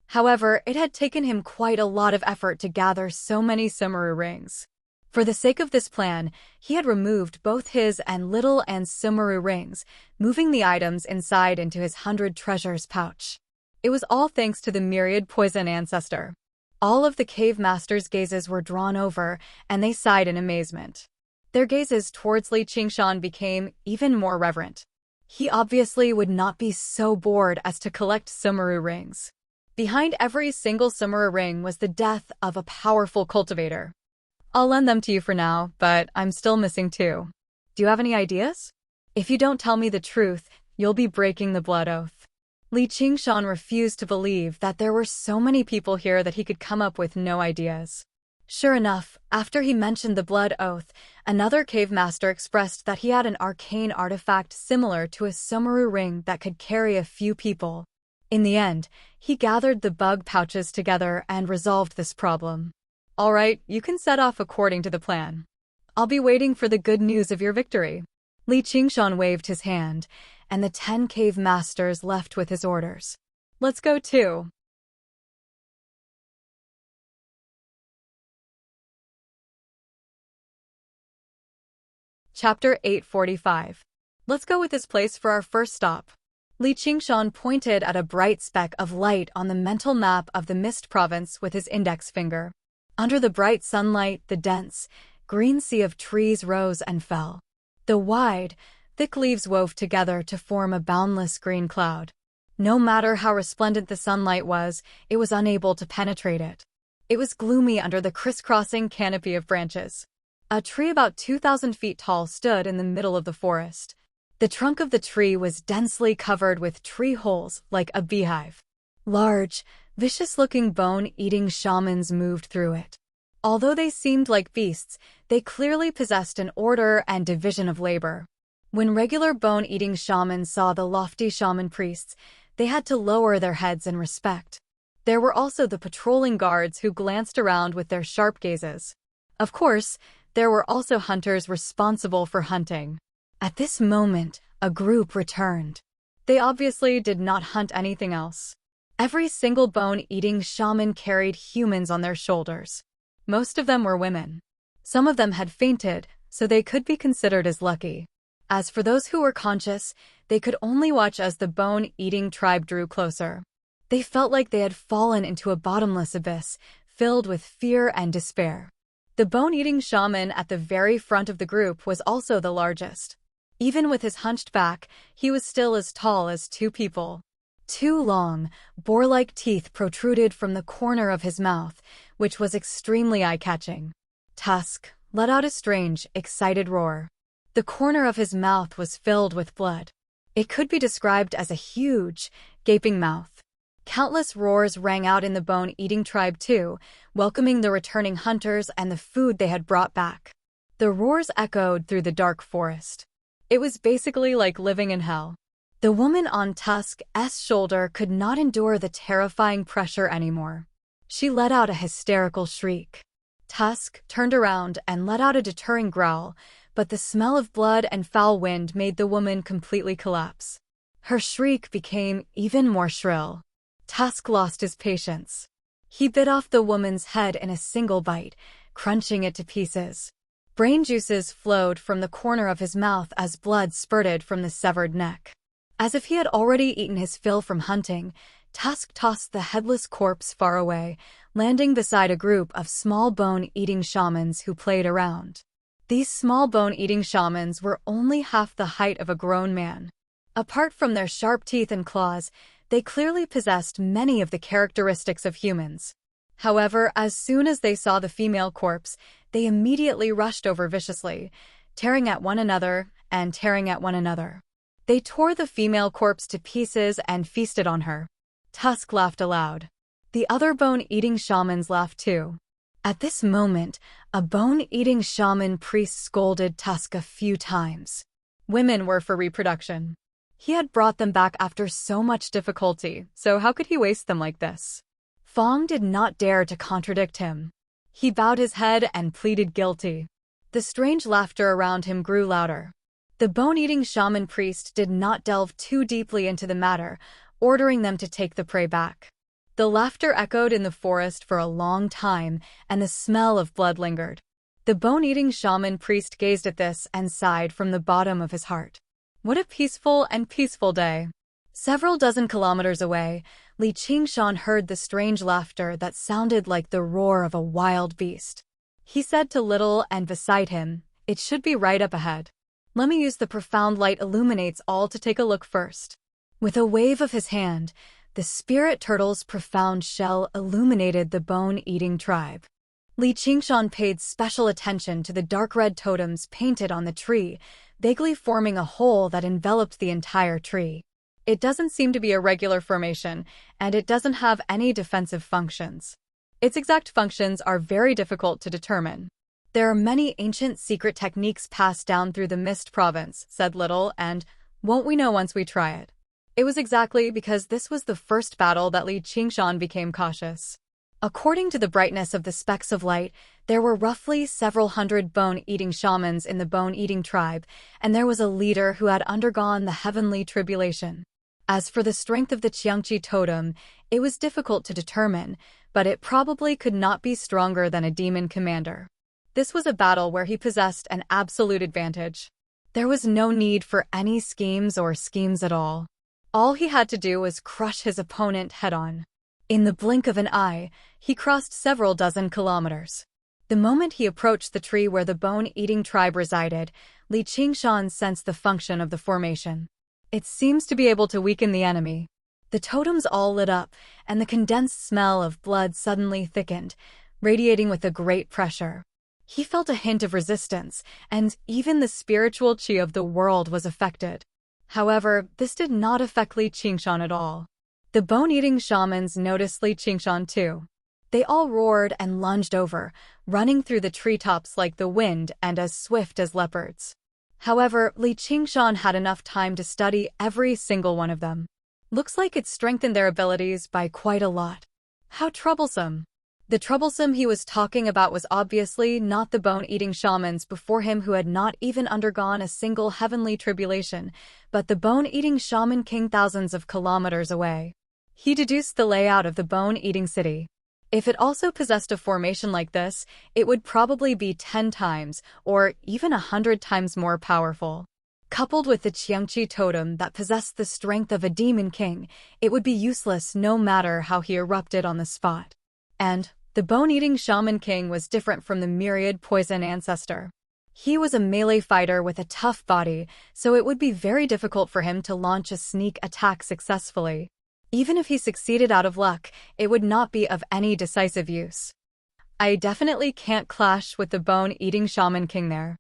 However, it had taken him quite a lot of effort to gather so many sumeru rings. For the sake of this plan, he had removed both his and little and sumeru rings, moving the items inside into his 100 treasures pouch. It was all thanks to the myriad poison ancestor. All of the cave masters' gazes were drawn over, and they sighed in amazement. Their gazes towards Li Qingshan became even more reverent. He obviously would not be so bored as to collect sumeru rings. Behind every single sumeru ring was the death of a powerful cultivator. I'll lend them to you for now, but I'm still missing 2. Do you have any ideas? If you don't tell me the truth, you'll be breaking the blood oath. Li Qingshan refused to believe that there were so many people here that he could come up with no ideas. Sure enough, after he mentioned the blood oath, another cave master expressed that he had an arcane artifact similar to a sumeru ring that could carry a few people. In the end, he gathered the bug pouches together and resolved this problem. All right, you can set off according to the plan. I'll be waiting for the good news of your victory. Li Qingshan waved his hand, and the 10 cave masters left with his orders. Let's go too. Chapter 845. Let's go with this place for our first stop. Li Qingshan pointed at a bright speck of light on the mental map of the Mist province with his index finger. Under the bright sunlight, the dense, green sea of trees rose and fell. The wide, thick leaves wove together to form a boundless green cloud. No matter how resplendent the sunlight was, it was unable to penetrate it. It was gloomy under the crisscrossing canopy of branches. A tree about 2,000 feet tall stood in the middle of the forest. The trunk of the tree was densely covered with tree holes like a beehive. Large, vicious-looking bone-eating shamans moved through it. Although they seemed like beasts, they clearly possessed an order and division of labor. When regular bone-eating shamans saw the lofty shaman priests, they had to lower their heads in respect. There were also the patrolling guards who glanced around with their sharp gazes. Of course, there were also hunters responsible for hunting. At this moment, a group returned. They obviously did not hunt anything else. Every single bone-eating shaman carried humans on their shoulders. Most of them were women. Some of them had fainted, so they could be considered as lucky. As for those who were conscious, they could only watch as the bone-eating tribe drew closer. They felt like they had fallen into a bottomless abyss, filled with fear and despair. The bone-eating shaman at the very front of the group was also the largest. Even with his hunched back, he was still as tall as 2 people. 2 long, boar-like teeth protruded from the corner of his mouth, which was extremely eye-catching. Tusk let out a strange, excited roar. The corner of his mouth was filled with blood. It could be described as a huge, gaping mouth. Countless roars rang out in the bone-eating tribe too, welcoming the returning hunters and the food they had brought back. The roars echoed through the dark forest. It was basically like living in hell. The woman on Tusk's shoulder could not endure the terrifying pressure anymore. She let out a hysterical shriek. Tusk turned around and let out a deterring growl, but the smell of blood and foul wind made the woman completely collapse. Her shriek became even more shrill. Tusk lost his patience. He bit off the woman's head in a single bite, crunching it to pieces. Brain juices flowed from the corner of his mouth as blood spurted from the severed neck. As if he had already eaten his fill from hunting, Tusk tossed the headless corpse far away, landing beside a group of small bone-eating shamans who played around. These small bone-eating shamans were only half the height of a grown man. Apart from their sharp teeth and claws, they clearly possessed many of the characteristics of humans. However, as soon as they saw the female corpse, they immediately rushed over viciously, tearing at one another and tearing at one another. They tore the female corpse to pieces and feasted on her. Tusk laughed aloud. The other bone-eating shamans laughed too. At this moment, a bone-eating shaman priest scolded Tusk a few times. Women were for reproduction. He had brought them back after so much difficulty, so how could he waste them like this? Fong did not dare to contradict him. He bowed his head and pleaded guilty. The strange laughter around him grew louder. The bone-eating shaman priest did not delve too deeply into the matter, ordering them to take the prey back. The laughter echoed in the forest for a long time, and the smell of blood lingered. The bone-eating shaman priest gazed at this and sighed from the bottom of his heart. What a peaceful day. Several dozen kilometers away, Li Qingshan heard the strange laughter that sounded like the roar of a wild beast. He said to Little and beside him, "It should be right up ahead. Let me use the profound light illuminates all to take a look first." With a wave of his hand, the spirit turtle's profound shell illuminated the bone-eating tribe. Li Qingshan paid special attention to the dark red totems painted on the tree, vaguely forming a hole that enveloped the entire tree. It doesn't seem to be a regular formation, and it doesn't have any defensive functions. Its exact functions are very difficult to determine. There are many ancient secret techniques passed down through the Mist Province, said Little, and won't we know once we try it? It was exactly because this was the first battle that Li Qingshan became cautious. According to the brightness of the specks of light, there were roughly several hundred bone-eating shamans in the bone-eating tribe, and there was a leader who had undergone the heavenly tribulation. As for the strength of the Qiangqi totem, it was difficult to determine, but it probably could not be stronger than a demon commander. This was a battle where he possessed an absolute advantage. There was no need for any schemes at all. All he had to do was crush his opponent head-on. In the blink of an eye, he crossed several dozen kilometers. The moment he approached the tree where the bone-eating tribe resided, Li Qingshan sensed the function of the formation. It seems to be able to weaken the enemy. The totems all lit up, and the condensed smell of blood suddenly thickened, radiating with a great pressure. He felt a hint of resistance, and even the spiritual qi of the world was affected. However, this did not affect Li Qingshan at all. The bone-eating shamans noticed Li Qingshan too. They all roared and lunged over, running through the treetops like the wind and as swift as leopards. However, Li Qingshan had enough time to study every single one of them. Looks like it strengthened their abilities by quite a lot. How troublesome. The troublesome he was talking about was obviously not the bone-eating shamans before him who had not even undergone a single heavenly tribulation, but the bone-eating shaman king thousands of kilometers away. He deduced the layout of the bone-eating city. If it also possessed a formation like this, it would probably be 10 times, or even 100 times more powerful. Coupled with the Qiangqi totem that possessed the strength of a demon king, it would be useless no matter how he erupted on the spot. And the bone-eating shaman king was different from the myriad poison ancestor. He was a melee fighter with a tough body, so it would be very difficult for him to launch a sneak attack successfully. Even if he succeeded out of luck, it would not be of any decisive use. I definitely can't clash with the bone-eating shaman king there.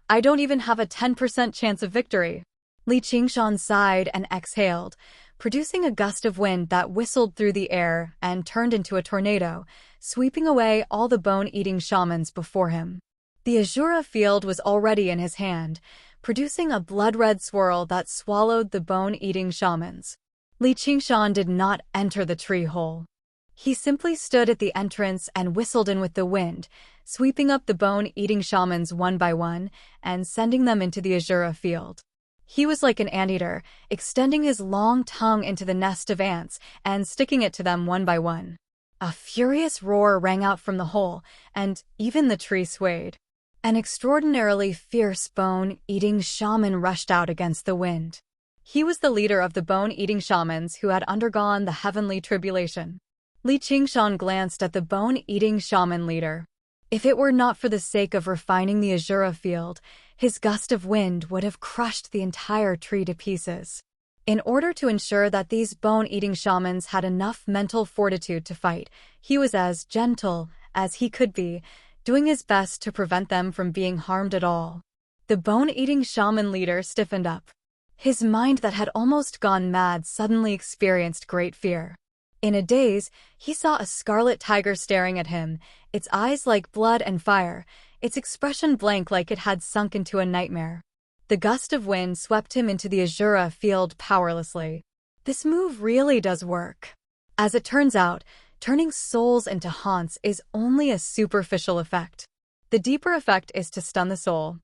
I don't even have a 10% chance of victory. Li Qingshan sighed and exhaled, producing a gust of wind that whistled through the air and turned into a tornado, sweeping away all the bone-eating shamans before him. The Azura field was already in his hand, producing a blood-red swirl that swallowed the bone-eating shamans. Li Qingshan did not enter the tree hole. He simply stood at the entrance and whistled in with the wind, sweeping up the bone-eating shamans one by one and sending them into the Azura field. He was like an anteater, extending his long tongue into the nest of ants and sticking it to them one by one. A furious roar rang out from the hole, and even the tree swayed. An extraordinarily fierce bone-eating shaman rushed out against the wind. He was the leader of the bone-eating shamans who had undergone the heavenly tribulation. Li Qingshan glanced at the bone-eating shaman leader. If it were not for the sake of refining the Azura field, his gust of wind would have crushed the entire tree to pieces. In order to ensure that these bone-eating shamans had enough mental fortitude to fight, he was as gentle as he could be, doing his best to prevent them from being harmed at all. The bone-eating shaman leader stiffened up. His mind that had almost gone mad suddenly experienced great fear. In a daze, he saw a scarlet tiger staring at him, its eyes like blood and fire, its expression blank like it had sunk into a nightmare. The gust of wind swept him into the azura field powerlessly. This move really does work. As it turns out, turning souls into haunts is only a superficial effect. The deeper effect is to stun the soul.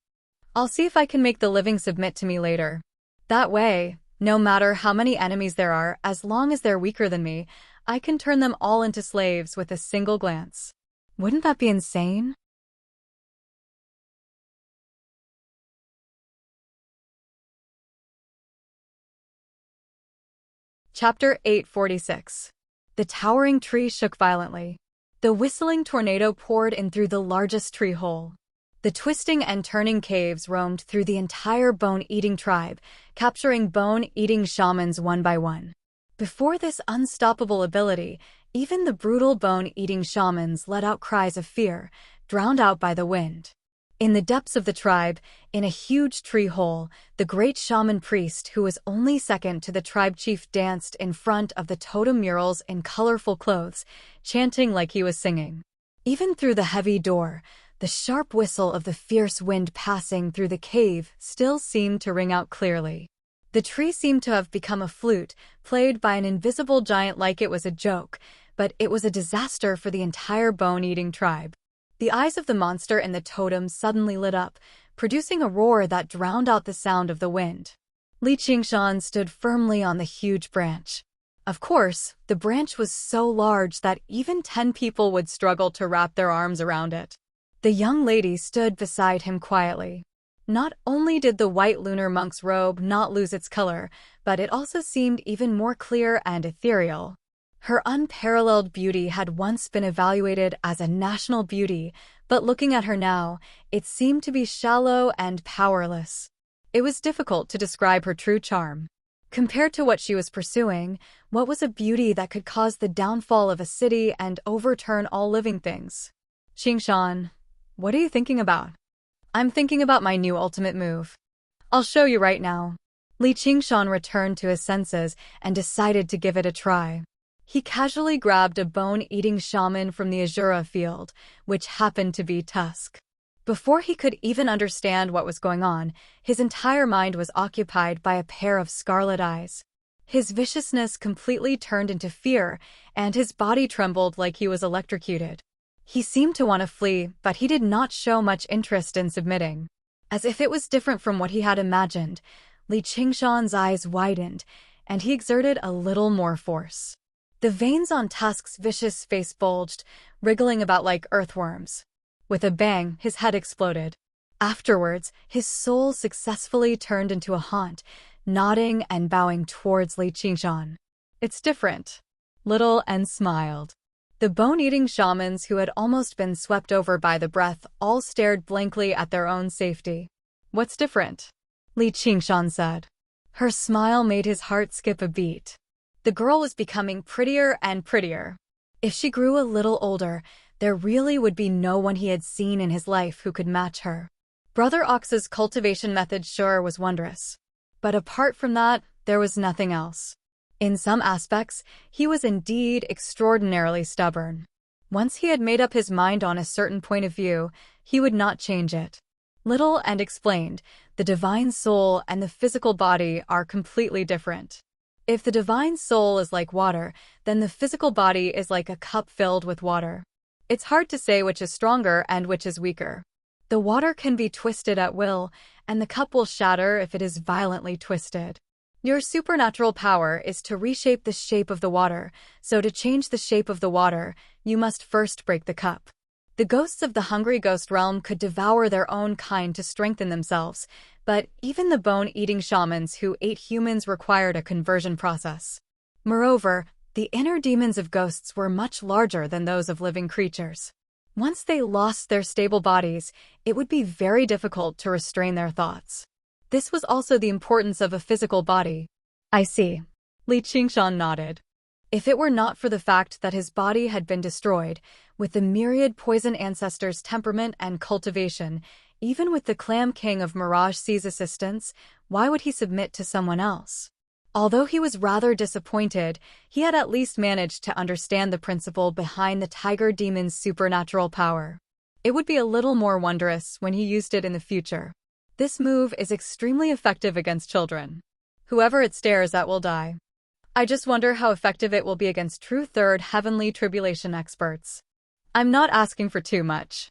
I'll see if I can make the living submit to me later. That way, no matter how many enemies there are, as long as they're weaker than me, I can turn them all into slaves with a single glance. Wouldn't that be insane? Chapter 846. The towering tree shook violently. The whistling tornado poured in through the largest tree hole. The twisting and turning caves roamed through the entire bone-eating tribe, capturing bone-eating shamans one by one. Before this unstoppable ability, even the brutal bone-eating shamans let out cries of fear, drowned out by the wind. In the depths of the tribe, in a huge tree hole, the great shaman priest who was only second to the tribe chief danced in front of the totem murals in colorful clothes, chanting like he was singing. Even through the heavy door, the sharp whistle of the fierce wind passing through the cave still seemed to ring out clearly. The tree seemed to have become a flute, played by an invisible giant like it was a joke, but it was a disaster for the entire bone-eating tribe. The eyes of the monster in the totem suddenly lit up, producing a roar that drowned out the sound of the wind. Li Qingshan stood firmly on the huge branch. Of course, the branch was so large that even 10 people would struggle to wrap their arms around it. The young lady stood beside him quietly. Not only did the white lunar monk's robe not lose its color, but it also seemed even more clear and ethereal. Her unparalleled beauty had once been evaluated as a national beauty, but looking at her now, it seemed to be shallow and powerless. It was difficult to describe her true charm. Compared to what she was pursuing, what was a beauty that could cause the downfall of a city and overturn all living things? Qingshan, what are you thinking about? I'm thinking about my new ultimate move. I'll show you right now. Li Qingshan returned to his senses and decided to give it a try. He casually grabbed a bone-eating shaman from the azura field, which happened to be Tusk. Before he could even understand what was going on, his entire mind was occupied by a pair of scarlet eyes. His viciousness completely turned into fear, and his body trembled like he was electrocuted. He seemed to want to flee, but he did not show much interest in submitting. As if it was different from what he had imagined, Li Qingshan's eyes widened, and he exerted a little more force. The veins on Tusk's vicious face bulged, wriggling about like earthworms. With a bang, his head exploded. Afterwards, his soul successfully turned into a haunt, nodding and bowing towards Li Qingshan. It's different. Little and smiled. The bone-eating shamans who had almost been swept over by the breath all stared blankly at their own safety. What's different? Li Qingshan said. Her smile made his heart skip a beat. The girl was becoming prettier and prettier. If she grew a little older, there really would be no one he had seen in his life who could match her. Brother Ox's cultivation method sure was wondrous. But apart from that, there was nothing else. In some aspects, he was indeed extraordinarily stubborn. Once he had made up his mind on a certain point of view, he would not change it. Little and explained, the divine soul and the physical body are completely different. If the divine soul is like water, then the physical body is like a cup filled with water. It's hard to say which is stronger and which is weaker. The water can be twisted at will, and the cup will shatter if it is violently twisted. Your supernatural power is to reshape the shape of the water, so to change the shape of the water, you must first break the cup. The ghosts of the hungry ghost realm could devour their own kind to strengthen themselves, but even the bone-eating shamans who ate humans required a conversion process. Moreover, the inner demons of ghosts were much larger than those of living creatures. Once they lost their stable bodies, it would be very difficult to restrain their thoughts. This was also the importance of a physical body. I see. Li Qingshan nodded. If it were not for the fact that his body had been destroyed, with the myriad poison ancestors' temperament and cultivation, even with the Clam King of Mirage Sea's assistance, why would he submit to someone else? Although he was rather disappointed, he had at least managed to understand the principle behind the tiger demon's supernatural power. It would be a little more wondrous when he used it in the future. This move is extremely effective against children. Whoever it stares at will die. I just wonder how effective it will be against true third heavenly tribulation experts. I'm not asking for too much.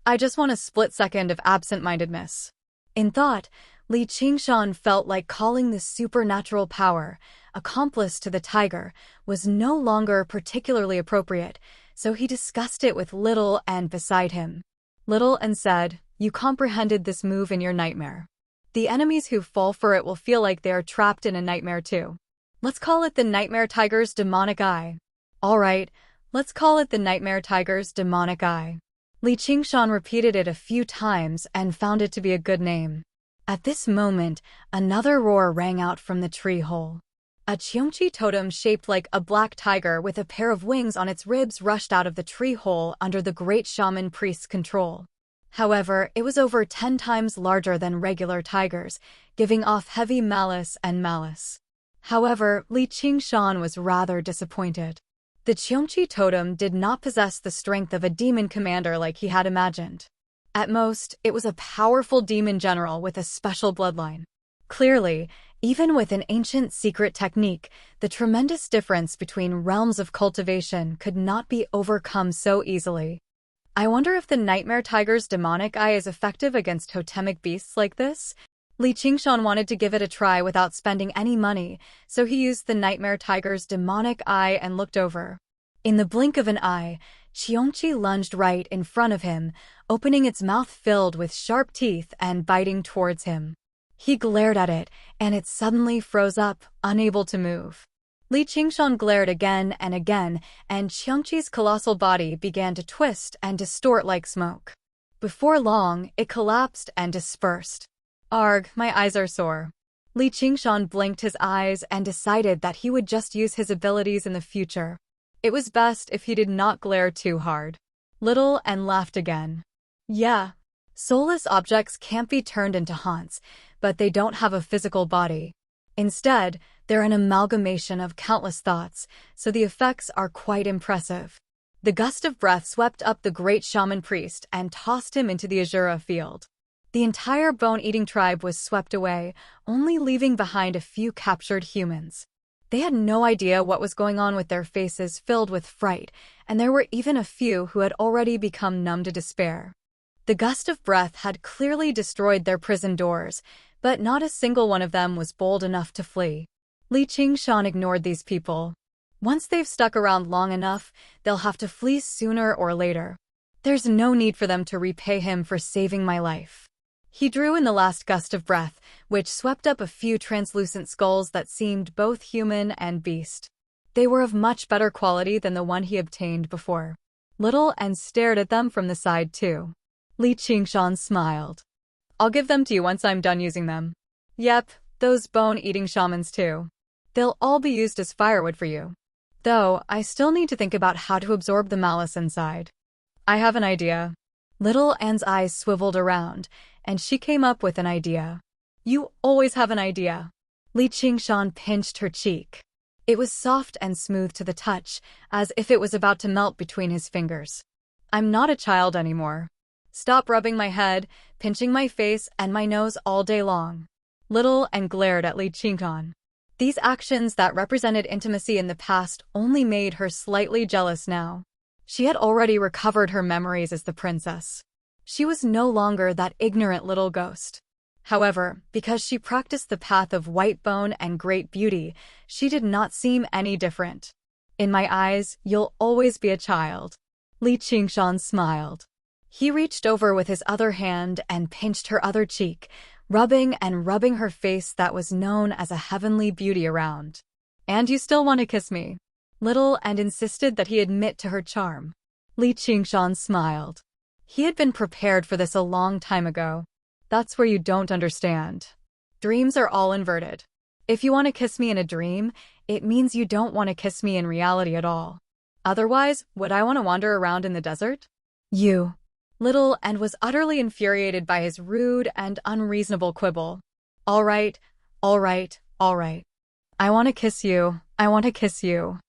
I just want a split second of absent-mindedness. In thought, Li Qingshan felt like calling this supernatural power, accomplice to the tiger, was no longer particularly appropriate, so he discussed it with Little and beside him. Little and said, "You comprehended this move in your nightmare. The enemies who fall for it will feel like they are trapped in a nightmare too. Let's call it the Nightmare Tiger's demonic eye." All right, let's call it the Nightmare Tiger's demonic eye. Li Qingshan repeated it a few times and found it to be a good name. At this moment, another roar rang out from the tree hole. A Cheongchi totem shaped like a black tiger with a pair of wings on its ribs rushed out of the tree hole under the great shaman priest's control. However, it was over 10 times larger than regular tigers, giving off heavy malice and malice. However, Li Qingshan was rather disappointed. The Cheongchi totem did not possess the strength of a demon commander like he had imagined. At most, it was a powerful demon general with a special bloodline. Clearly, even with an ancient secret technique, the tremendous difference between realms of cultivation could not be overcome so easily. I wonder if the Nightmare Tiger's demonic eye is effective against totemic beasts like this? Li Qingshan wanted to give it a try without spending any money, so he used the Nightmare Tiger's demonic eye and looked over. In the blink of an eye, Cheongchi lunged right in front of him, opening its mouth filled with sharp teeth and biting towards him. He glared at it, and it suddenly froze up, unable to move. Li Qingshan glared again, and Cheongchi's colossal body began to twist and distort like smoke. Before long, it collapsed and dispersed. Arg, my eyes are sore. Li Qingshan blinked his eyes and decided that he would just use his abilities in the future. It was best if he did not glare too hard. Little and laughed again. Yeah, soulless objects can't be turned into haunts, but they don't have a physical body. Instead, they're an amalgamation of countless thoughts, so the effects are quite impressive. The gust of breath swept up the great shaman priest and tossed him into the Azura field. The entire bone-eating tribe was swept away, only leaving behind a few captured humans. They had no idea what was going on with their faces filled with fright, and there were even a few who had already become numb to despair. The gust of breath had clearly destroyed their prison doors, but not a single one of them was bold enough to flee. Li Qingshan ignored these people. Once they've stuck around long enough, they'll have to flee sooner or later. There's no need for them to repay him for saving my life. He drew in the last gust of breath, which swept up a few translucent skulls that seemed both human and beast. They were of much better quality than the one he obtained before. Little and stared at them from the side too. Li Qingshan smiled. I'll give them to you once I'm done using them. Yep, those bone-eating shamans too. They'll all be used as firewood for you. Though, I still need to think about how to absorb the malice inside. I have an idea. Little Anne's eyes swiveled around, and she came up with an idea. You always have an idea. Li Qingshan pinched her cheek. It was soft and smooth to the touch, as if it was about to melt between his fingers. I'm not a child anymore. Stop rubbing my head, pinching my face and my nose all day long. Little and glared at Li Qingshan. These actions that represented intimacy in the past only made her slightly jealous now. She had already recovered her memories as the princess. She was no longer that ignorant little ghost. However, because she practiced the path of white bone and great beauty, she did not seem any different. In my eyes, you'll always be a child. Li Qingshan smiled. He reached over with his other hand and pinched her other cheek, rubbing her face that was known as a heavenly beauty around. And you still want to kiss me? Little and insisted that he admit to her charm. Li Qingshan smiled. He had been prepared for this a long time ago. That's where you don't understand. Dreams are all inverted. If you want to kiss me in a dream, it means you don't want to kiss me in reality at all. Otherwise, would I want to wander around in the desert? You. Little and was utterly infuriated by his rude and unreasonable quibble. All right, all right, all right. I want to kiss you. I want to kiss you.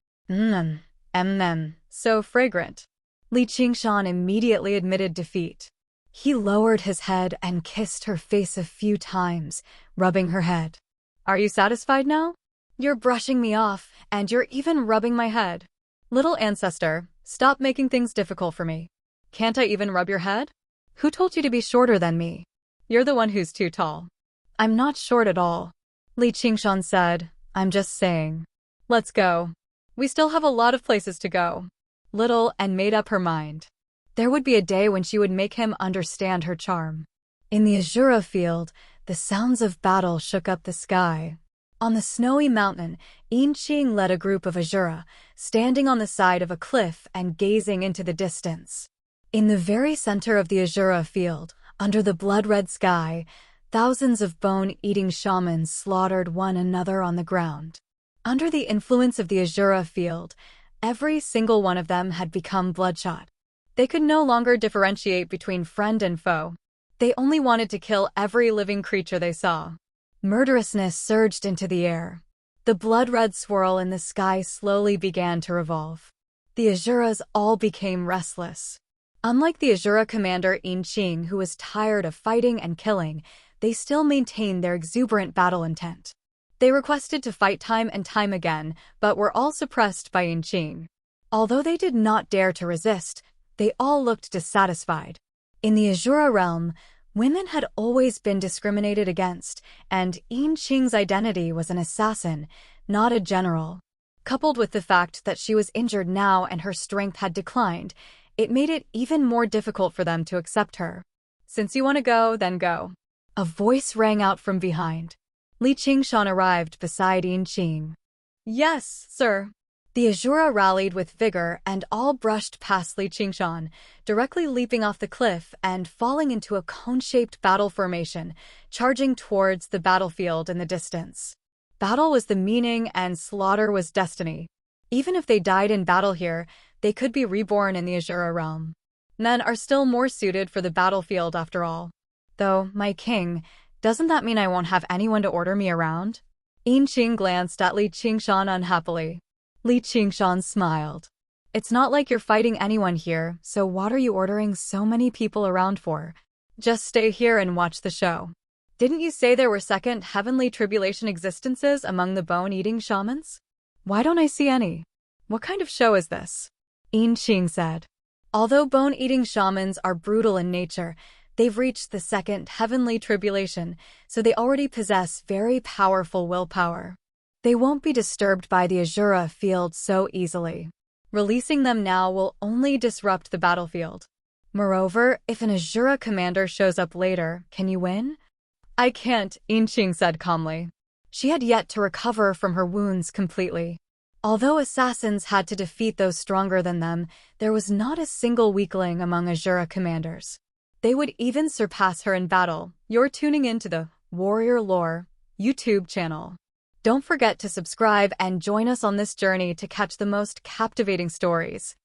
So fragrant. Li Qingshan immediately admitted defeat. He lowered his head and kissed her face a few times, rubbing her head. Are you satisfied now? You're brushing me off, and you're even rubbing my head. Little ancestor, stop making things difficult for me. Can't I even rub your head? Who told you to be shorter than me? You're the one who's too tall. I'm not short at all. Li Qingshan said, I'm just saying. Let's go. We still have a lot of places to go. Little and made up her mind. There would be a day when she would make him understand her charm. In the Azura field, the sounds of battle shook up the sky. On the snowy mountain, Yinqing led a group of Azura, standing on the side of a cliff and gazing into the distance. In the very center of the Azura field, under the blood-red sky, thousands of bone-eating shamans slaughtered one another on the ground. Under the influence of the Azura field, every single one of them had become bloodshot. They could no longer differentiate between friend and foe. They only wanted to kill every living creature they saw. Murderousness surged into the air. The blood-red swirl in the sky slowly began to revolve. The Azuras all became restless. Unlike the Azura commander Yinqing, who was tired of fighting and killing, they still maintained their exuberant battle intent. They requested to fight time and time again, but were all suppressed by Yinqing. Although they did not dare to resist, they all looked dissatisfied. In the Azura realm, women had always been discriminated against, and Yinqing's identity was an assassin, not a general. Coupled with the fact that she was injured now and her strength had declined, it made it even more difficult for them to accept her. Since you want to go, then go. A voice rang out from behind. Li Qingshan arrived beside Yinqing. Yes, sir. The Azura rallied with vigor and all brushed past Li Qingshan, directly leaping off the cliff and falling into a cone-shaped battle formation, charging towards the battlefield in the distance. Battle was the meaning and slaughter was destiny. Even if they died in battle here, they could be reborn in the Azura realm. Men are still more suited for the battlefield after all. Though, my king, doesn't that mean I won't have anyone to order me around? Yinqing glanced at Li Qingshan unhappily. Li Qingshan smiled. It's not like you're fighting anyone here, so what are you ordering so many people around for? Just stay here and watch the show. Didn't you say there were second heavenly tribulation existences among the bone-eating shamans? Why don't I see any? What kind of show is this? Yinqing said. Although bone-eating shamans are brutal in nature, they've reached the second heavenly tribulation, so they already possess very powerful willpower. They won't be disturbed by the Azura field so easily. Releasing them now will only disrupt the battlefield. Moreover, if an Azura commander shows up later, can you win? I can't, Yinqing said calmly. She had yet to recover from her wounds completely. Although assassins had to defeat those stronger than them, there was not a single weakling among Azura commanders. They would even surpass her in battle. You're tuning into the Warrior Lore YouTube channel. Don't forget to subscribe and join us on this journey to catch the most captivating stories.